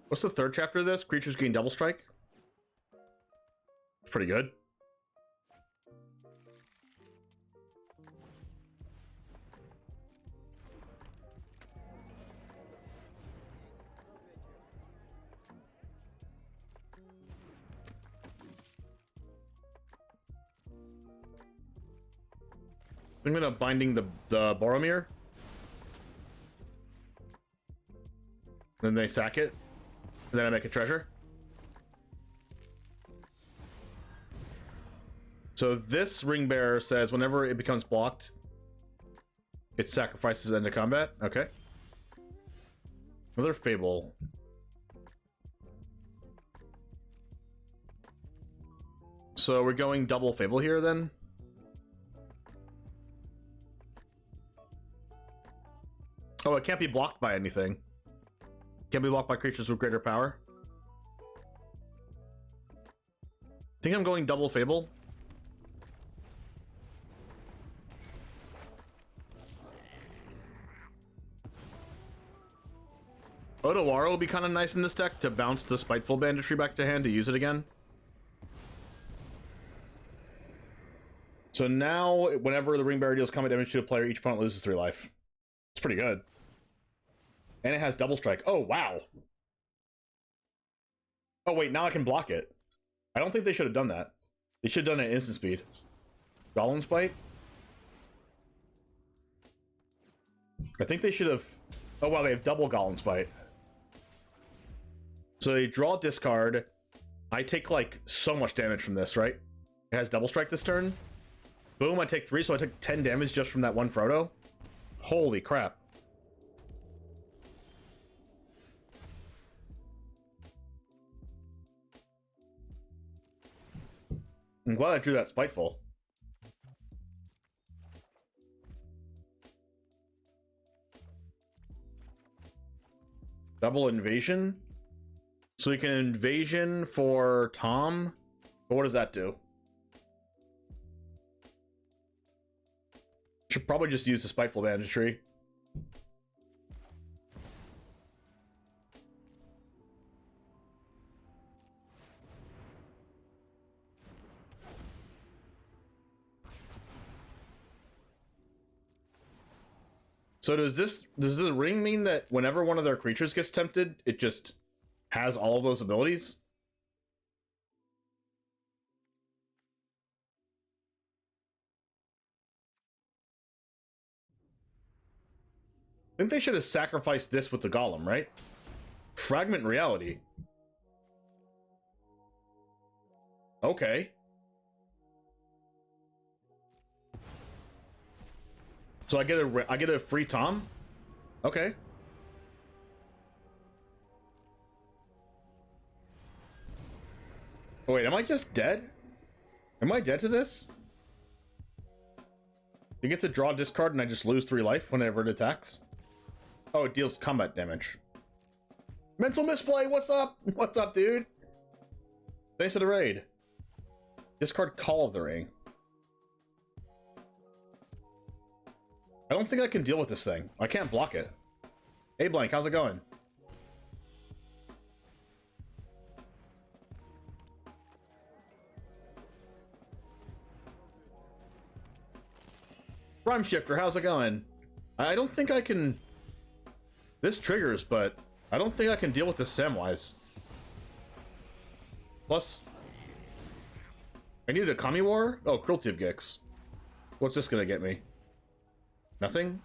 What's the third chapter of this? Creatures gain double strike. It's pretty good. I'm gonna binding the Boromir. Then they sack it. And then I make a treasure. So this ring bearer says whenever it becomes blocked, it sacrifices into combat. Okay. Another fable. So we're going double fable here then. Oh, it can't be blocked by anything. Can't be blocked by creatures with greater power. I think I'm going double fable. Odawara will be kind of nice in this deck to bounce the Spiteful Banditry back to hand to use it again. So now, whenever the Ring Bearer deals combat damage to a player, each opponent loses 3 life. It's pretty good. And it has double strike. Oh, wow. Oh, wait, now I can block it. I don't think they should have done that. They should have done it at instant speed. Golem's Bite? I think they should have... Oh, wow, they have double Golem's Bite. So they draw discard. I take, like, so much damage from this, right? It has double strike this turn. Boom, I take 3, so I took 10 damage just from that one Frodo. Holy crap. I'm glad I drew that Spiteful. Double invasion? So we can invasion for Tom? But what does that do? Should probably just use the Spiteful Banditry. So does the ring mean that whenever one of their creatures gets tempted, it just has all of those abilities? I think they should have sacrificed this with the Golem, right? Fragment Reality. Okay. So I get a free Tom? Okay. Oh, wait, am I just dead? Am I dead to this? You get to draw a discard and I just lose 3 life whenever it attacks? Oh, it deals combat damage. Mental Misplay, what's up? What's up, dude? Thanks for the raid. Discard Call of the Ring. I don't think I can deal with this thing. I can't block it. Hey, Blank, how's it going? Rhyme Shifter, how's it going? I don't think I can... This triggers, but I don't think I can deal with this Samwise. Plus... I need a Kami War? Oh, Cruelty of Gix. What's this gonna get me? Nothing?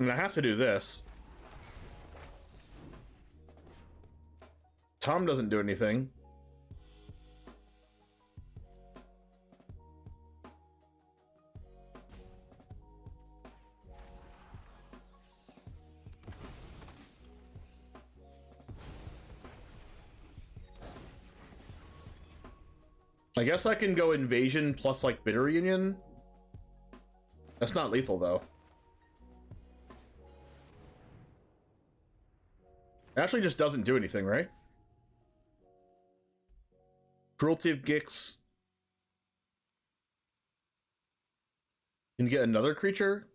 And I have to do this. Tom doesn't do anything. I guess I can go invasion plus like bitter union. That's not lethal though. It actually just doesn't do anything, right? Cruelty of Gix. Can you get another creature?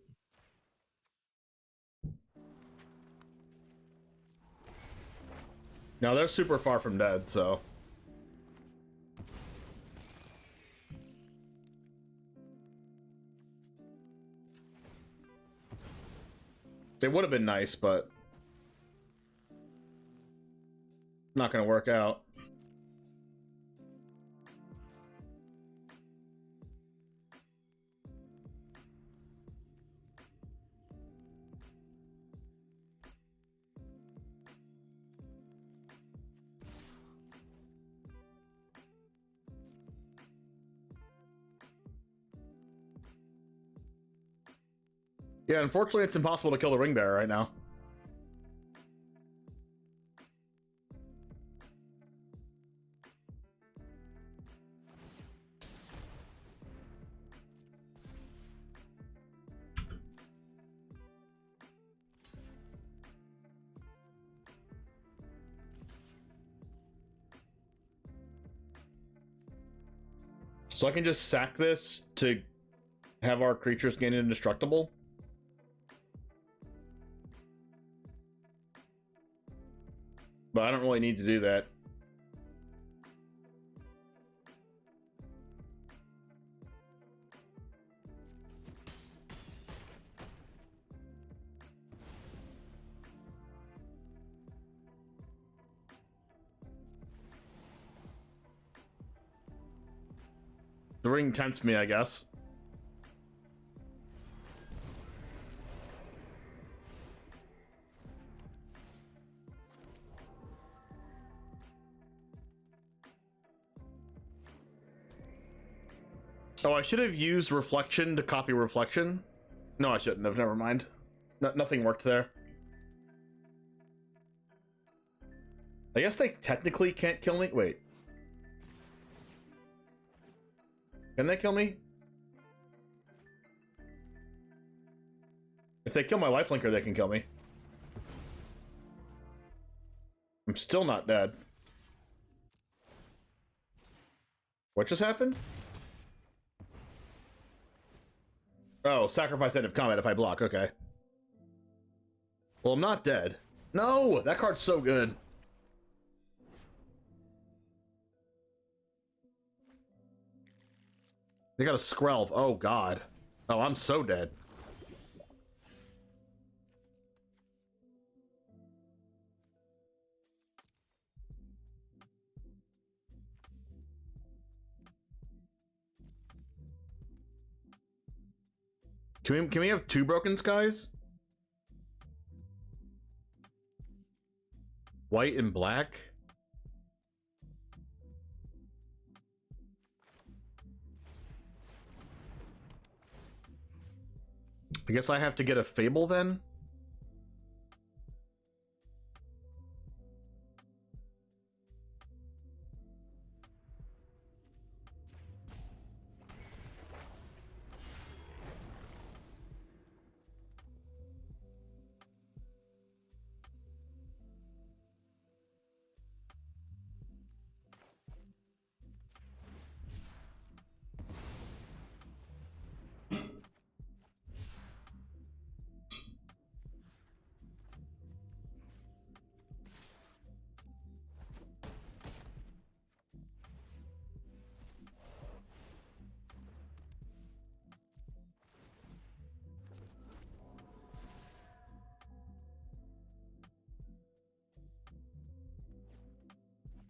Now they're super far from dead, so. It would have been nice, but not going to work out. Yeah, unfortunately, it's impossible to kill the ring bearer right now. So I can just sack this to have our creatures gain indestructible. But I don't really need to do that. The ring tempts me, I guess. Oh, I should have used reflection to copy reflection. No, I shouldn't have. Never mind. Nothing worked there. I guess they technically can't kill me. Wait. Can they kill me? If they kill my lifelinker, they can kill me. I'm still not dead. What just happened? Oh, sacrifice end of combat if I block. Okay. Well, I'm not dead. No! That card's so good. They got a Skrelv. Oh, God. Oh, I'm so dead. Can we have 2 Broken Skies? White and black? I guess I have to get a Fable then?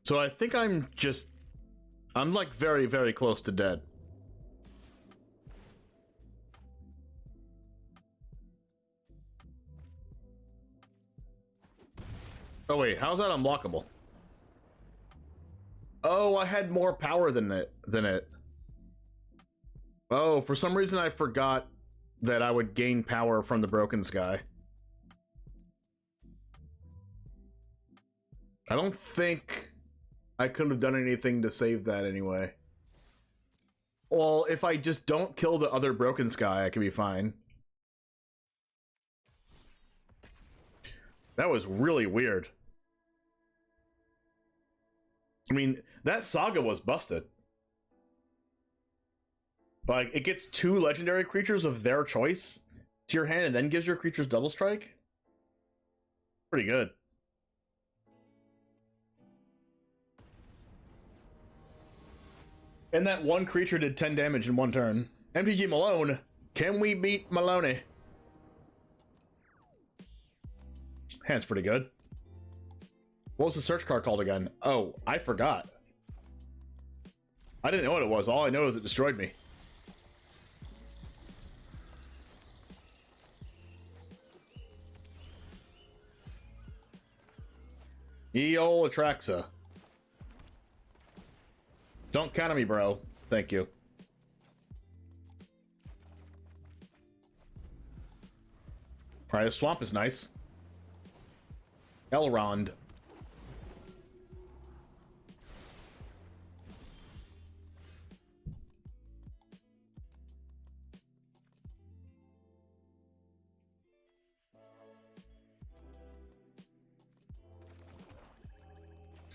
So I think I'm like very, very close to dead. Oh wait, how's that unblockable? Oh, I had more power than it. Oh, for some reason I forgot that I would gain power from the Broken Sky. I don't think I could have done anything to save that anyway. Well, if I just don't kill the other Broken Sky, I can be fine. That was really weird. I mean, that saga was busted. Like, it gets 2 legendary creatures of their choice to your hand and then gives your creatures double strike? Pretty good. And that one creature did 10 damage in 1 turn. MTG Malone, can we beat Maloney? Hand's pretty good. What was the search card called again? Oh, I forgot. I didn't know what it was. All I know is it destroyed me. Eol Atraxa. Don't count on me, bro. Thank you. Alright, the swamp is nice. Elrond.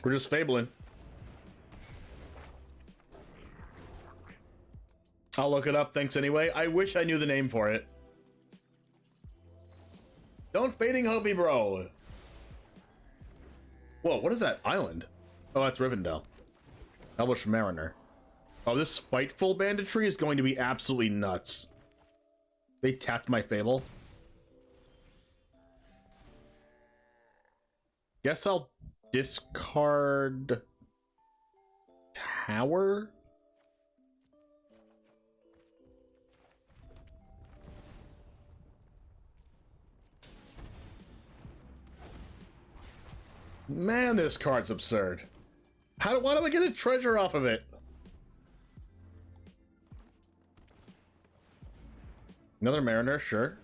We're just fabling. I'll look it up, thanks anyway. I wish I knew the name for it. Don't fading Hobie, bro. Whoa, what is that island? Oh, that's Rivendell. Elvish Mariner. Oh, this spiteful banditry is going to be absolutely nuts. They tapped my Fable. Guess I'll discard Tower? Man, this card's absurd. Why do I get a treasure off of it? Another Mariner, sure.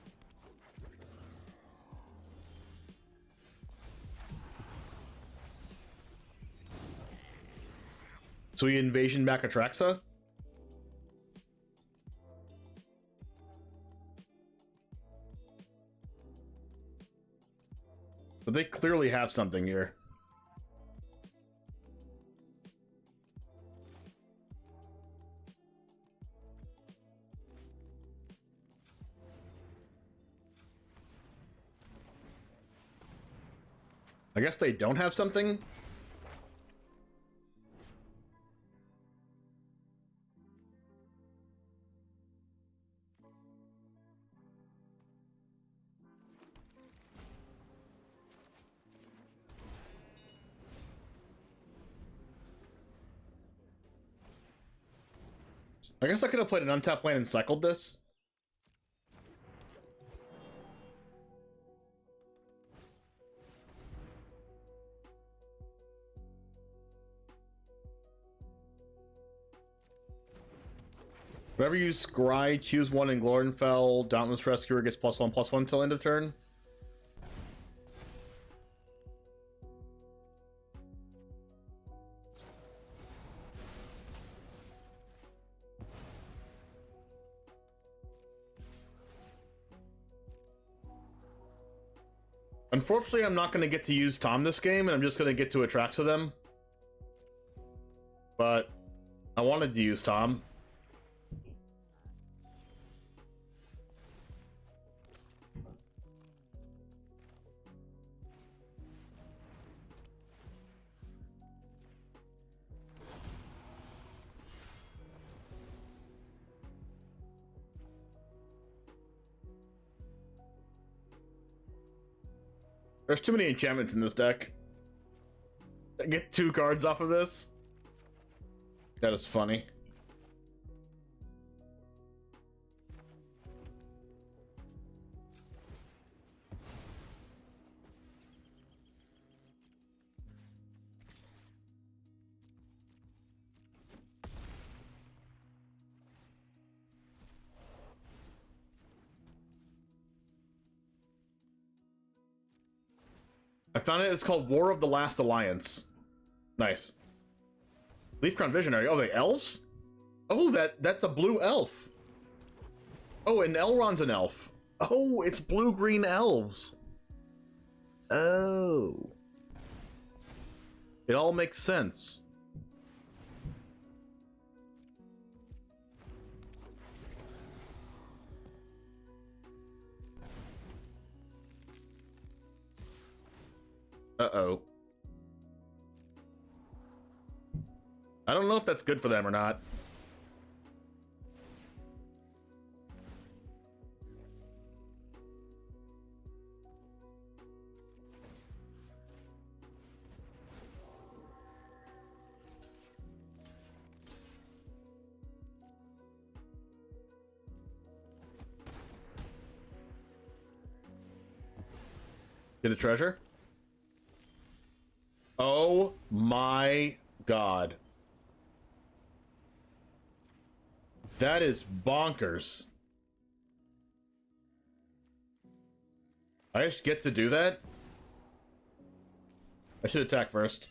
So we invasion back Atraxa? But they clearly have something here. I guess they don't have something? I guess I could have played an untapped land and cycled this. Whenever you scry, choose 1 in Glorinfell. Dauntless Rescuer gets +1/+1 till end of turn. Unfortunately, I'm not going to get to use Tom this game, and I'm just going to get to Atraxa them. But I wanted to use Tom. There's too many enchantments in this deck. I get 2 cards off of this. That is funny. I found it. It's called War of the Last Alliance. Nice. Leafcrown Visionary. Oh, the elves? Oh, that's a blue elf. Oh, and Elrond's an elf. Oh, it's blue-green elves. Oh. It all makes sense. Uh-oh. I don't know if that's good for them or not. Get a treasure? Oh my god. That is bonkers. I just get to do that? I should attack first.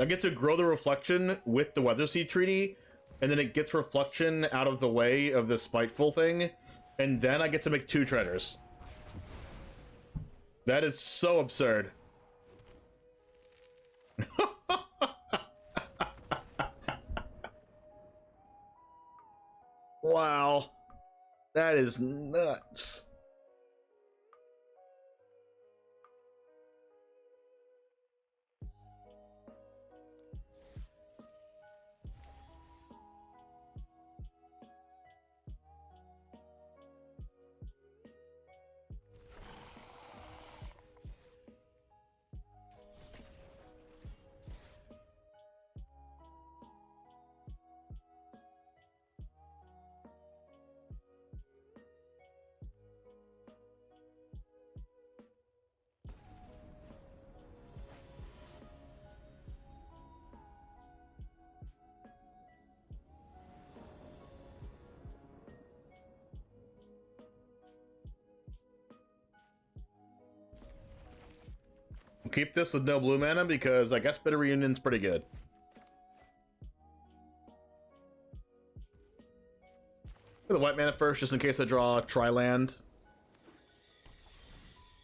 I get to grow the reflection with the Weather Seed Treaty, and then it gets reflection out of the way of the spiteful thing, and then I get to make 2 treasures. That is so absurd. Wow. That is nuts. Keep this with no blue mana because I guess Bitter Reunion's pretty good. Get the white mana first, just in case I draw Tri-land.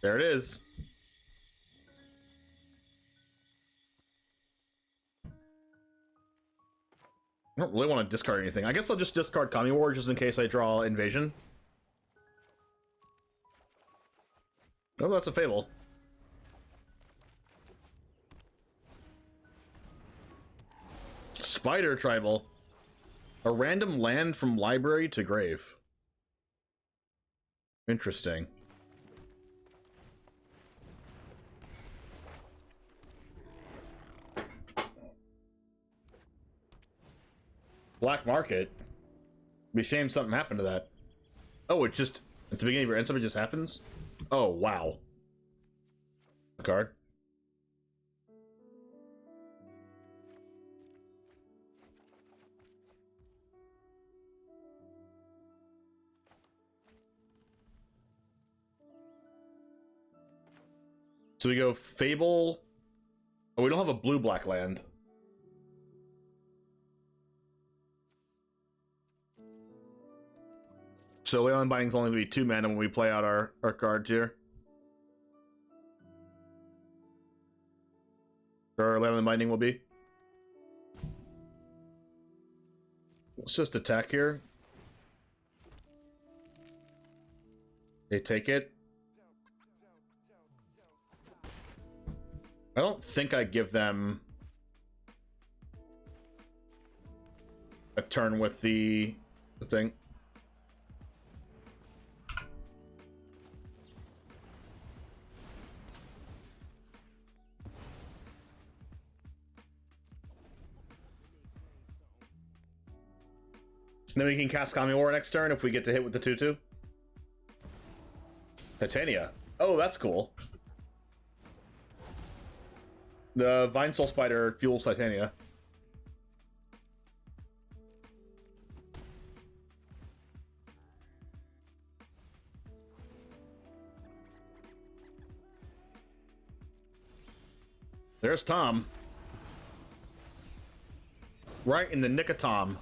There it is. I don't really want to discard anything. I guess I'll just discard Kami War just in case I draw Invasion. Oh, that's a Fable. Spider Tribal. A random land from library to grave. Interesting. Black Market? Be a shame something happened to that. Oh, it just, at the beginning of your end, something just happens? Oh, wow. Card. So we go Fable. Oh, we don't have a blue-black land. So Leyland Binding's only going to be 2 mana when we play out our cards here. Or Leyland Binding will be. Let's just attack here. They take it. I don't think I give them a turn with the thing. And then we can cast Kami War next turn if we get to hit with the 2/2. Titania. Oh, that's cool. The Vine Soul Spider fuels Titania. There's Tom. Right in the nick of Tom.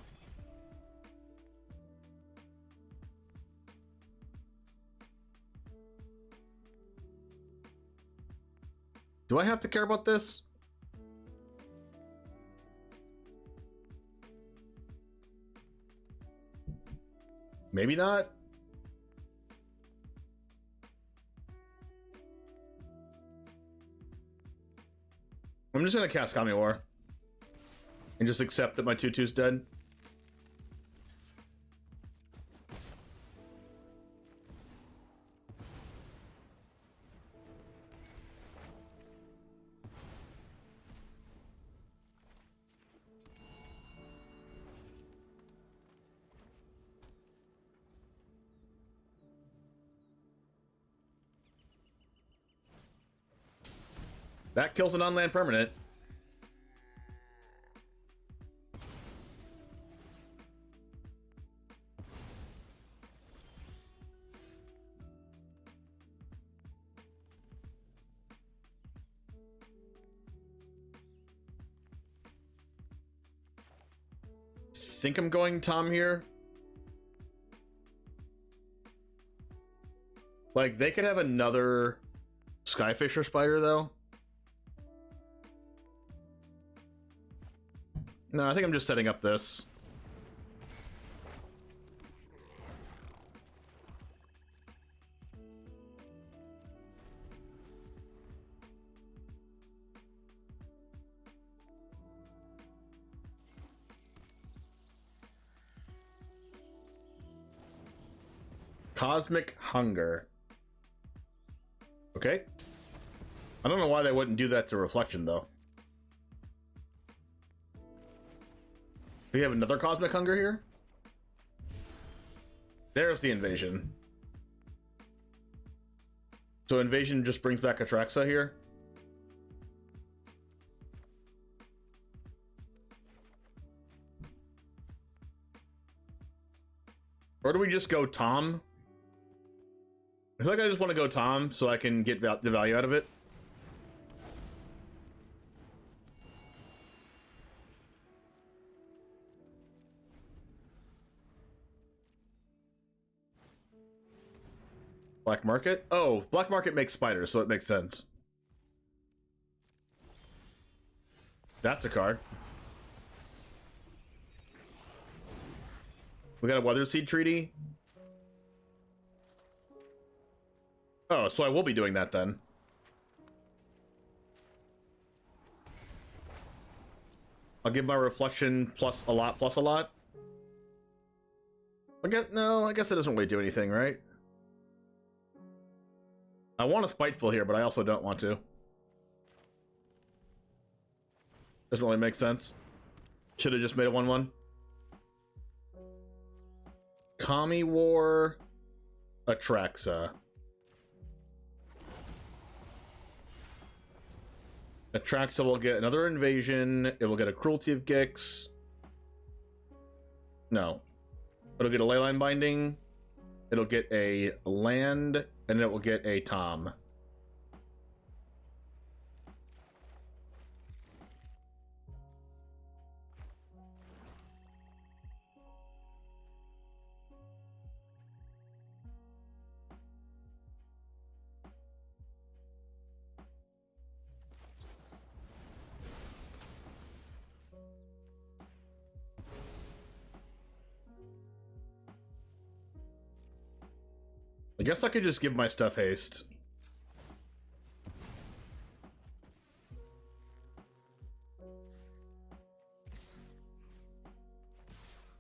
Do I have to care about this? Maybe not. I'm just gonna cast Kami War and just accept that my 2/2's dead. That kills an on-land permanent. Think I'm going Tom here. Like, they could have another Skyfisher Spider, though. No, I think I'm just setting up this. Cosmic Hunger. Okay. I don't know why they wouldn't do that to Reflection, though. We have another Cosmic Hunger here? There's the Invasion. So Invasion just brings back Atraxa here? Or do we just go Tom? I feel like I just want to go Tom so I can get the value out of it. Black Market? Oh, Black Market makes spiders, so it makes sense. That's a card. We got a Weather Seed Treaty. Oh, so I will be doing that then. I'll give my Reflection plus a lot, plus a lot. I guess it doesn't really do anything, right? I want a Spiteful here, but I also don't want to. Doesn't really make sense. Should have just made a 1/1. Kami War, Atraxa. Atraxa will get another Invasion. It will get a Cruelty of Gix. No. It'll get a Leyline Binding. It'll get a land, and it will get a Tom. I guess I could just give my stuff haste.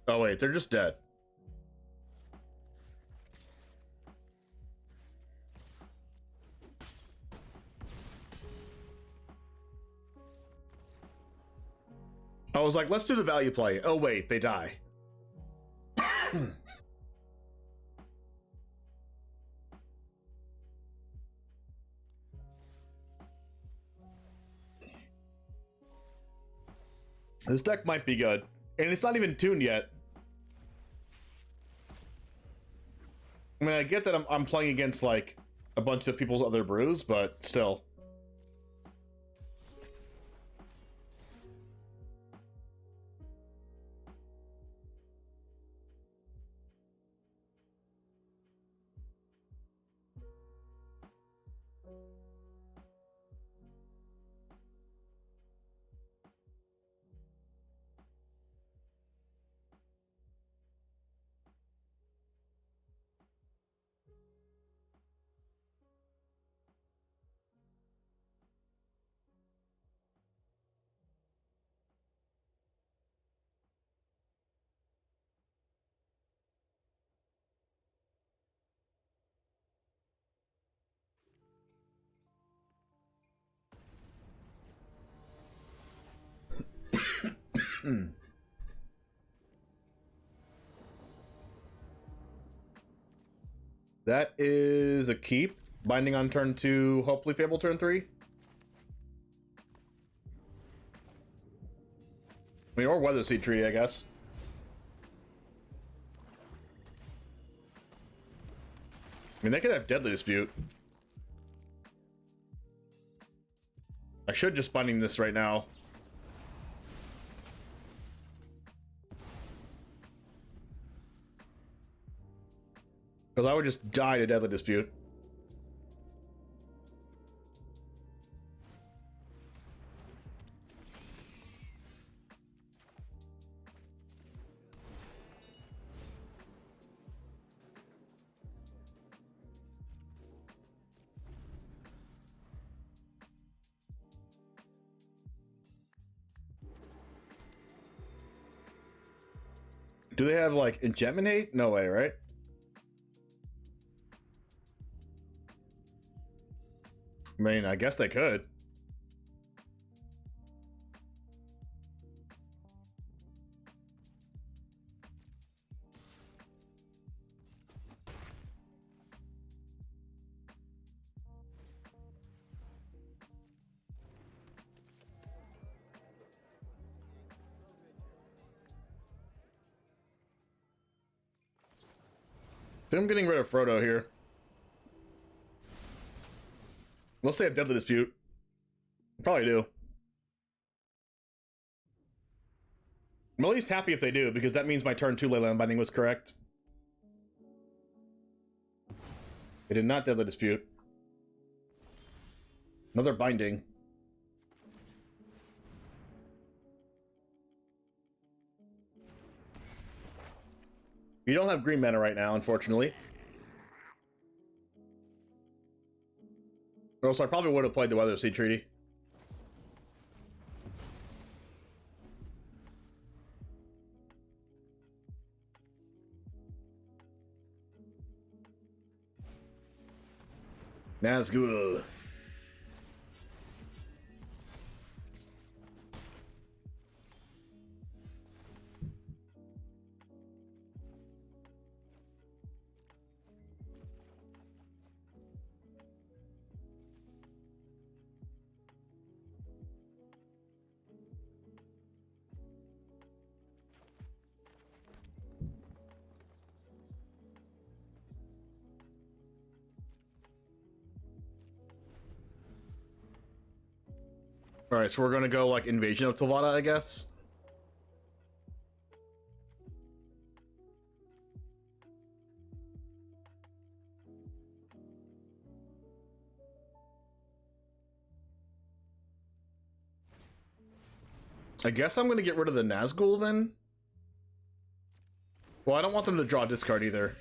Oh wait, they're just dead. I was like, let's do the value play. Oh wait, they die. This deck might be good. And it's not even tuned yet. I mean, I get that I'm playing against, like, a bunch of people's other brews, but still. That is a keep. Binding on turn 2, hopefully Fable turn 3. I mean, or Weather Seed Treaty, I guess. I mean, they could have Deadly Dispute. I should just binding this right now. Because I would just die to Deadly Dispute. Do they have, like, Engeminate? No way, right? I mean, I guess they could. I'm getting rid of Frodo here. Unless they have Deadly Dispute. Probably do. I'm at least happy if they do, because that means my turn 2 Leyland Binding was correct. They did not Deadly Dispute. Another Binding. You don't have green mana right now, unfortunately. Or else I probably would have played the Weather Seed Treaty. Nazgul. Alright, so we're gonna go, like, Invasion of Tovada, I guess? I guess I'm gonna get rid of the Nazgul, then? Well, I don't want them to draw a discard, either.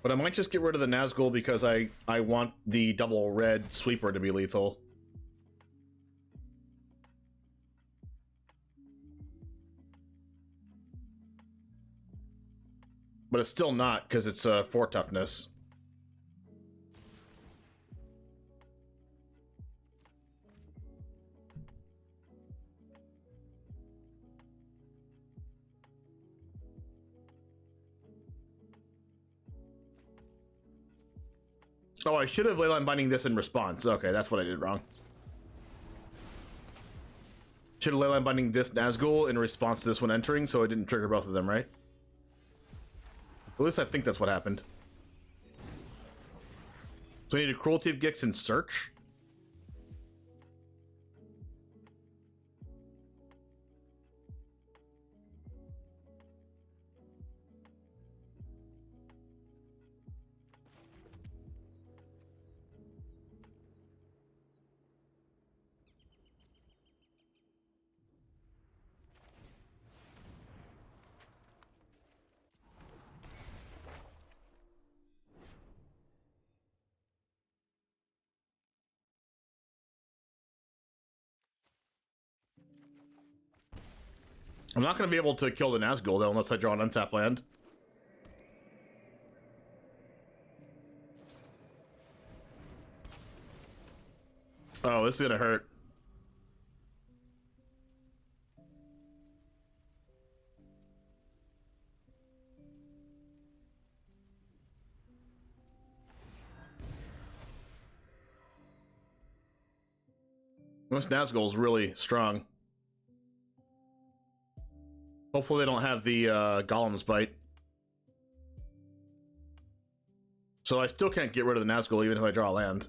But I might just get rid of the Nazgul because I want the double red sweeper to be lethal. But it's still not, because it's 4 toughness. Oh, I should have Leyline Binding this in response. Okay, that's what I did wrong. Should have Leyline Binding this Nazgul in response to this one entering, so it didn't trigger both of them, right? At least I think that's what happened. So we need a Cruelty of Gix and Search. I'm not going to be able to kill the Nazgul, though, unless I draw an untap land. Oh, this is gonna hurt. This Nazgul is really strong. Hopefully they don't have the Golem's bite. So I still can't get rid of the Nazgul even if I draw land.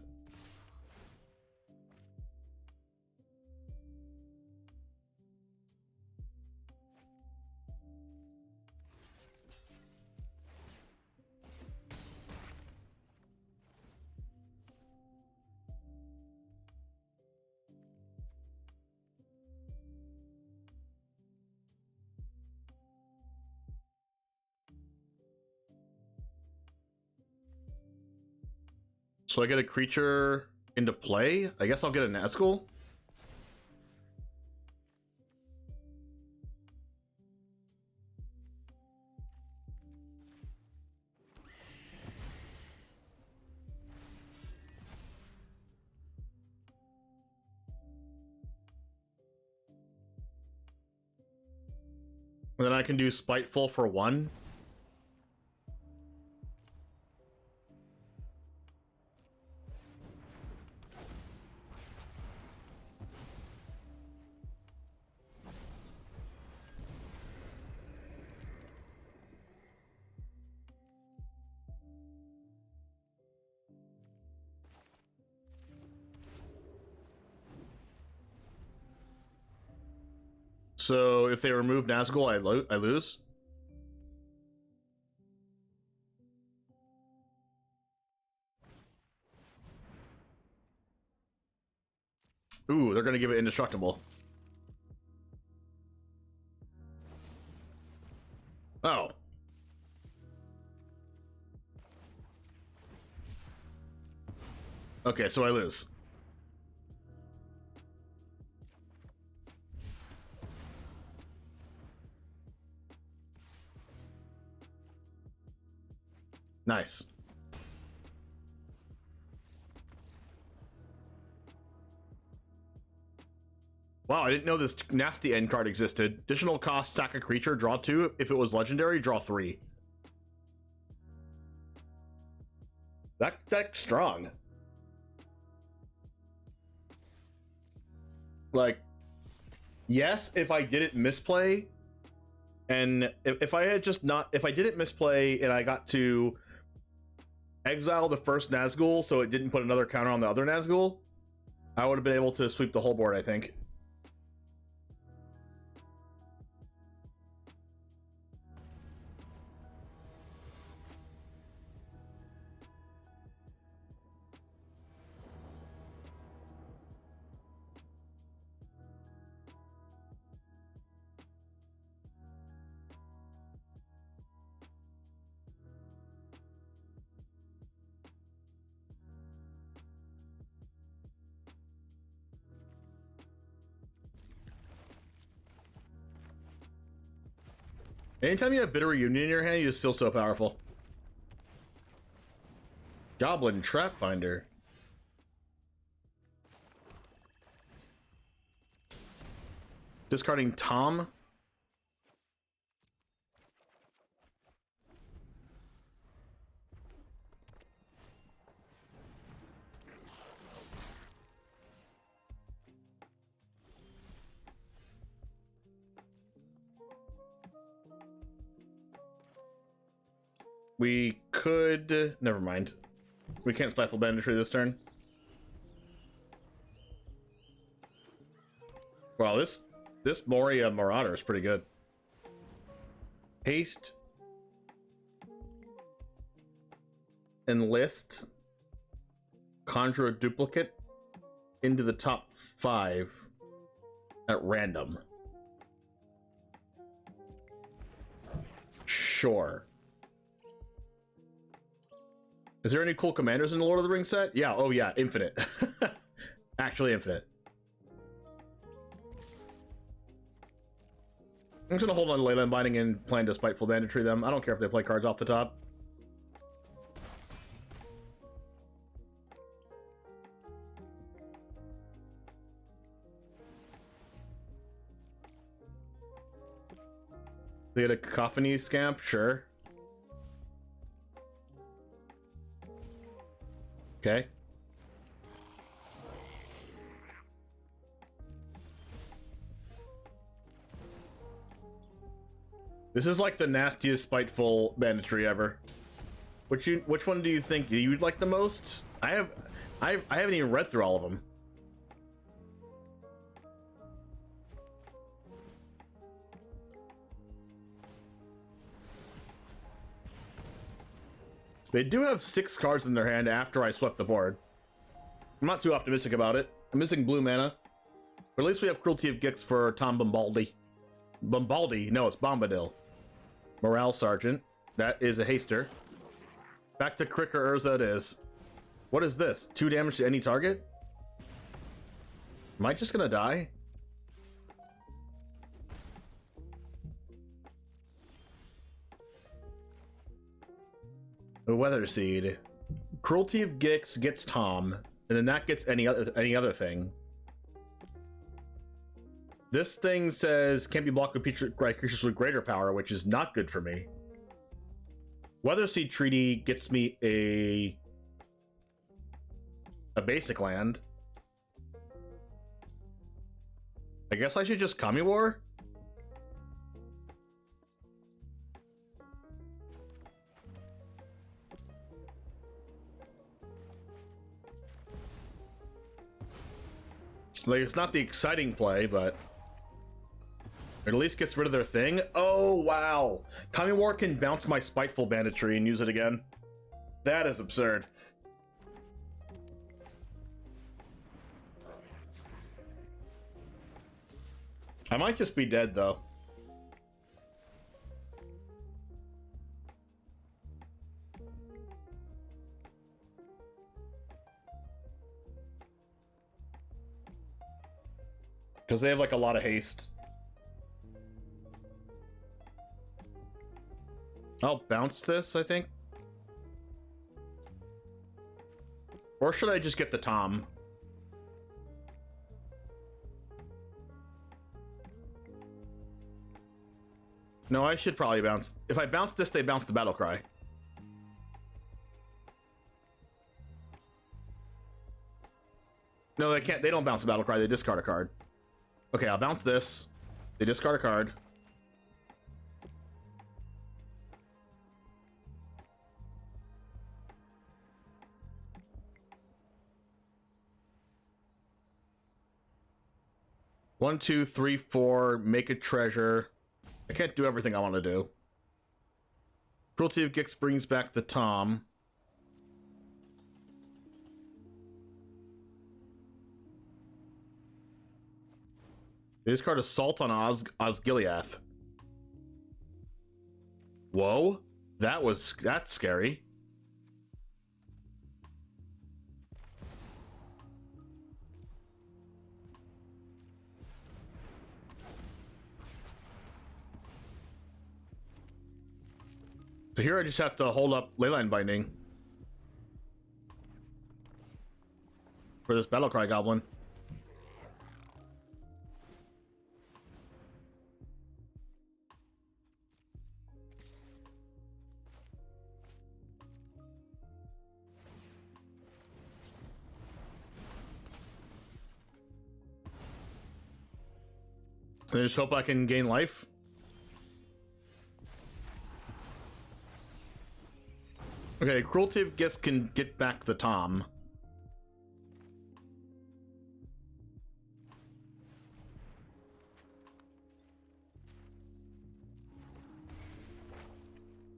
So I get a creature into play? I guess I'll get a Nazgul? And then I can do Spiteful for 1. So if they remove Nazgul, I lose? Ooh, they're gonna give it indestructible. Oh. Okay, so I lose. Nice. Wow, I didn't know this nasty end card existed. Additional cost, sack a creature, draw 2. If it was legendary, draw 3. That's strong. Like, yes, if I didn't misplay, and if I had just not, if I didn't misplay and I got to exile the first Nazgul so it didn't put another counter on the other Nazgul, I would have been able to sweep the whole board, I think. Anytime you have Bitter Reunion in your hand, you just feel so powerful. Goblin Trap Finder. Discarding Tom. We could... Never mind. We can't Spiteful Banditry this turn. Wow, this Moria Marauder is pretty good. Haste. Enlist. Conjure a duplicate into the top 5 at random. Sure. Is there any cool commanders in the Lord of the Rings set? Yeah, oh yeah, infinite. Actually infinite. I'm just gonna hold on to Leyland Binding and plan to Spiteful Banditry them. I don't care if they play cards off the top. They had a cacophony scamp, sure. Okay. This is like the nastiest spiteful banditry ever. Which one do you think you'd like the most? I haven't even read through all of them. They do have 6 cards in their hand after I swept the board. I'm not too optimistic about it. I'm missing blue mana. But at least we have Cruelty of Gix for Tom Bombaldi. Bombaldi? No, it's Bombadil. Morale Sergeant. That is a haster. Back to Crick or Urza it is. What is this? 2 damage to any target? Am I just gonna die? The Weather Seed. Cruelty of Gix gets Tom, and then that gets any other thing. This thing says can't be blocked with creatures with greater power, which is not good for me. Weather Seed Treaty gets me a basic land. I guess I should just Kami War? Like, it's not the exciting play, but it at least gets rid of their thing. Oh, wow. Kami War can bounce my Spiteful Banditry and use it again. That is absurd. I might just be dead, though. Because they have, like, a lot of haste. I'll bounce this, I think. Or should I just get the Tom? No, I should probably bounce. If I bounce this, they bounce the Battle Cry. No, they can't. They don't bounce the Battle Cry. They discard a card. Okay, I'll bounce this. They discard a card. One, two, three, four. Make a treasure. I can't do everything I want to do. Cruelty of Gix brings back the Tom. They discard Assault on Osgiliath. Whoa, that's scary. So here I just have to hold up Leyline Binding for this Battlecry Goblin. I just hope I can gain life. Okay, Cruelty of Gix can get back the Tom.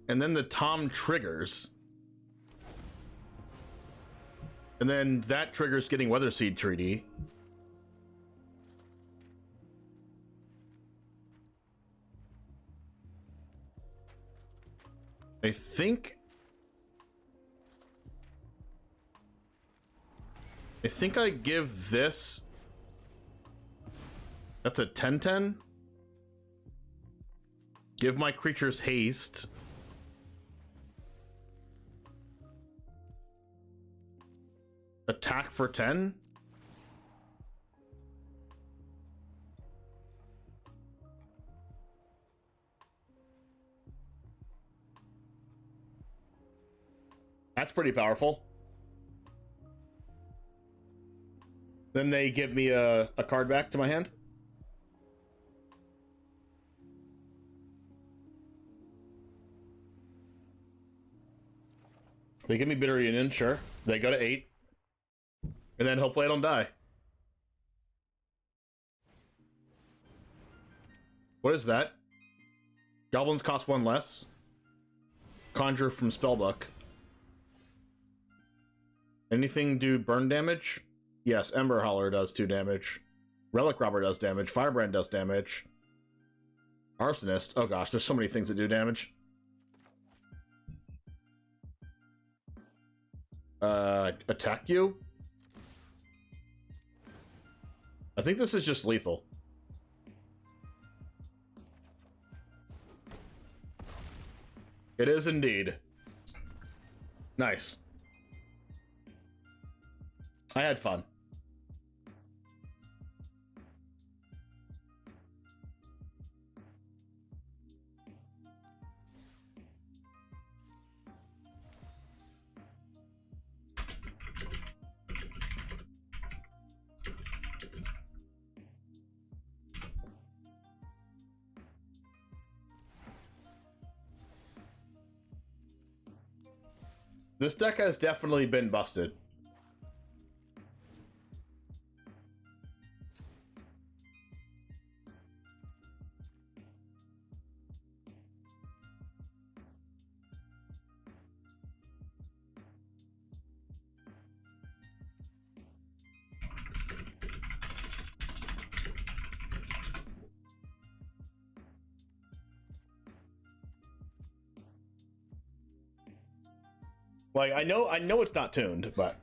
And then the Tom triggers. And then that triggers getting Weather Seed Treaty. I think I give this. That's a 10/10. Give my creatures haste. Attack for 10. That's pretty powerful. Then they give me a card back to my hand. They give me Bitter Union, sure. They go to 8. And then hopefully I don't die. What is that? Goblins cost 1 less. Conjure from Spellbook. Anything do burn damage? Yes, Ember Hauler does 2 damage. Relic Robber does damage. Firebrand does damage. Arsonist. Oh gosh, there's so many things that do damage. Attack you? I think this is just lethal. It is indeed. Nice. I had fun. This deck has definitely been busted. Like, I know it's not tuned, but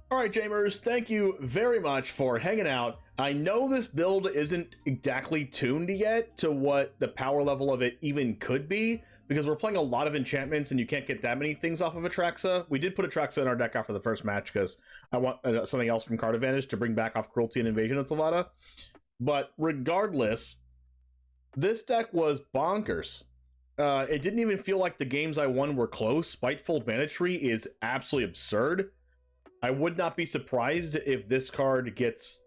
all right, Jamers, thank you very much for hanging out. I know this build isn't exactly tuned yet to what the power level of it even could be, because we're playing a lot of enchantments and you can't get that many things off of Atraxa. We did put Atraxa in our deck after the first match because I want something else from Card Advantage to bring back off Cruelty and Invasion of Tavada. But regardless, this deck was bonkers. It didn't even feel like the games I won were close. Spiteful Banditry is absolutely absurd. I would not be surprised if this card gets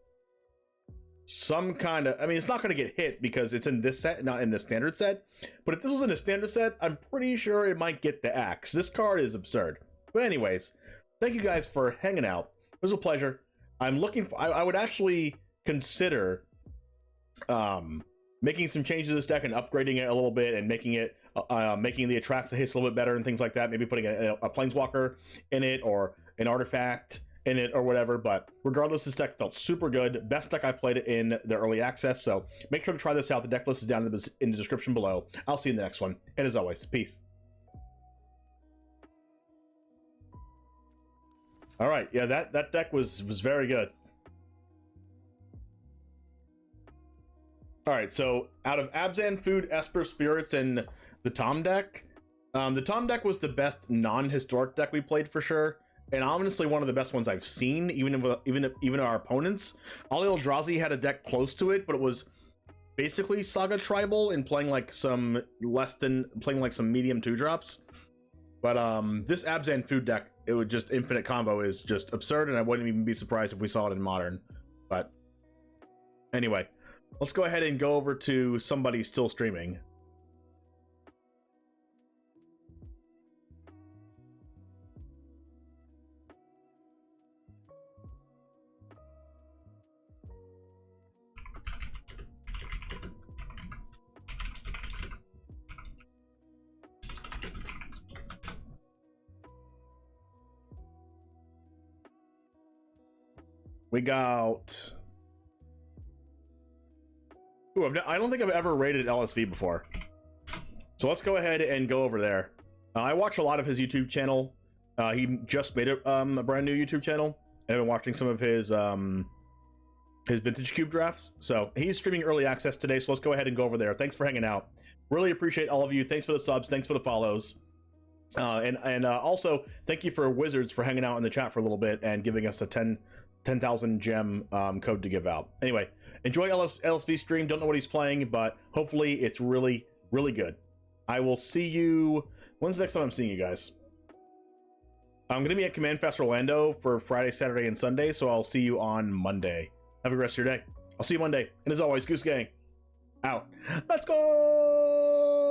some kind of... I mean, it's not going to get hit because it's in this set, not in the standard set. But if this was in a standard set, I'm pretty sure it might get the axe. This card is absurd. But anyways, thank you guys for hanging out. It was a pleasure. I'm looking for... I would actually consider... making some changes to this deck and upgrading it a little bit and making it making the Atraxa hits a little bit better and things like that. Maybe putting a Planeswalker in it or an artifact in it or whatever. But regardless, this deck felt super good. Best deck I played in the early access. So make sure to try this out. The deck list is down in the description below. I'll see you in the next one. And as always, peace. All right. Yeah, that deck was very good. All right, so out of Abzan, Food, Esper, Spirits, and the Tom deck, the Tom deck was the best non-historic deck we played for sure, and honestly one of the best ones I've seen, even our opponents. Ali Eldrazi had a deck close to it, but it was basically Saga Tribal and playing like some medium 2-drops. But this Abzan Food deck, it would just infinite combo is just absurd, and I wouldn't even be surprised if we saw it in Modern. But anyway. Let's go ahead and go over to somebody still streaming. We got... Ooh, I don't think I've ever rated LSV before. So let's go ahead and go over there. I watch a lot of his YouTube channel. He just made a brand new YouTube channel. I've been watching some of his Vintage Cube drafts. So he's streaming early access today. So let's go ahead and go over there. Thanks for hanging out. Really appreciate all of you. Thanks for the subs. Thanks for the follows. And also thank you for Wizards for hanging out in the chat for a little bit and giving us a 10,000 gem code to give out. Anyway, Enjoy LSV stream. Don't know what he's playing, but hopefully it's really, really good. I will see you. When's the next time I'm seeing you guys? I'm going to be at Command Fest Orlando for Friday, Saturday, and Sunday, so I'll see you on Monday. Have a good rest of your day. I'll see you Monday. And as always, Goose Gang, out. Let's go!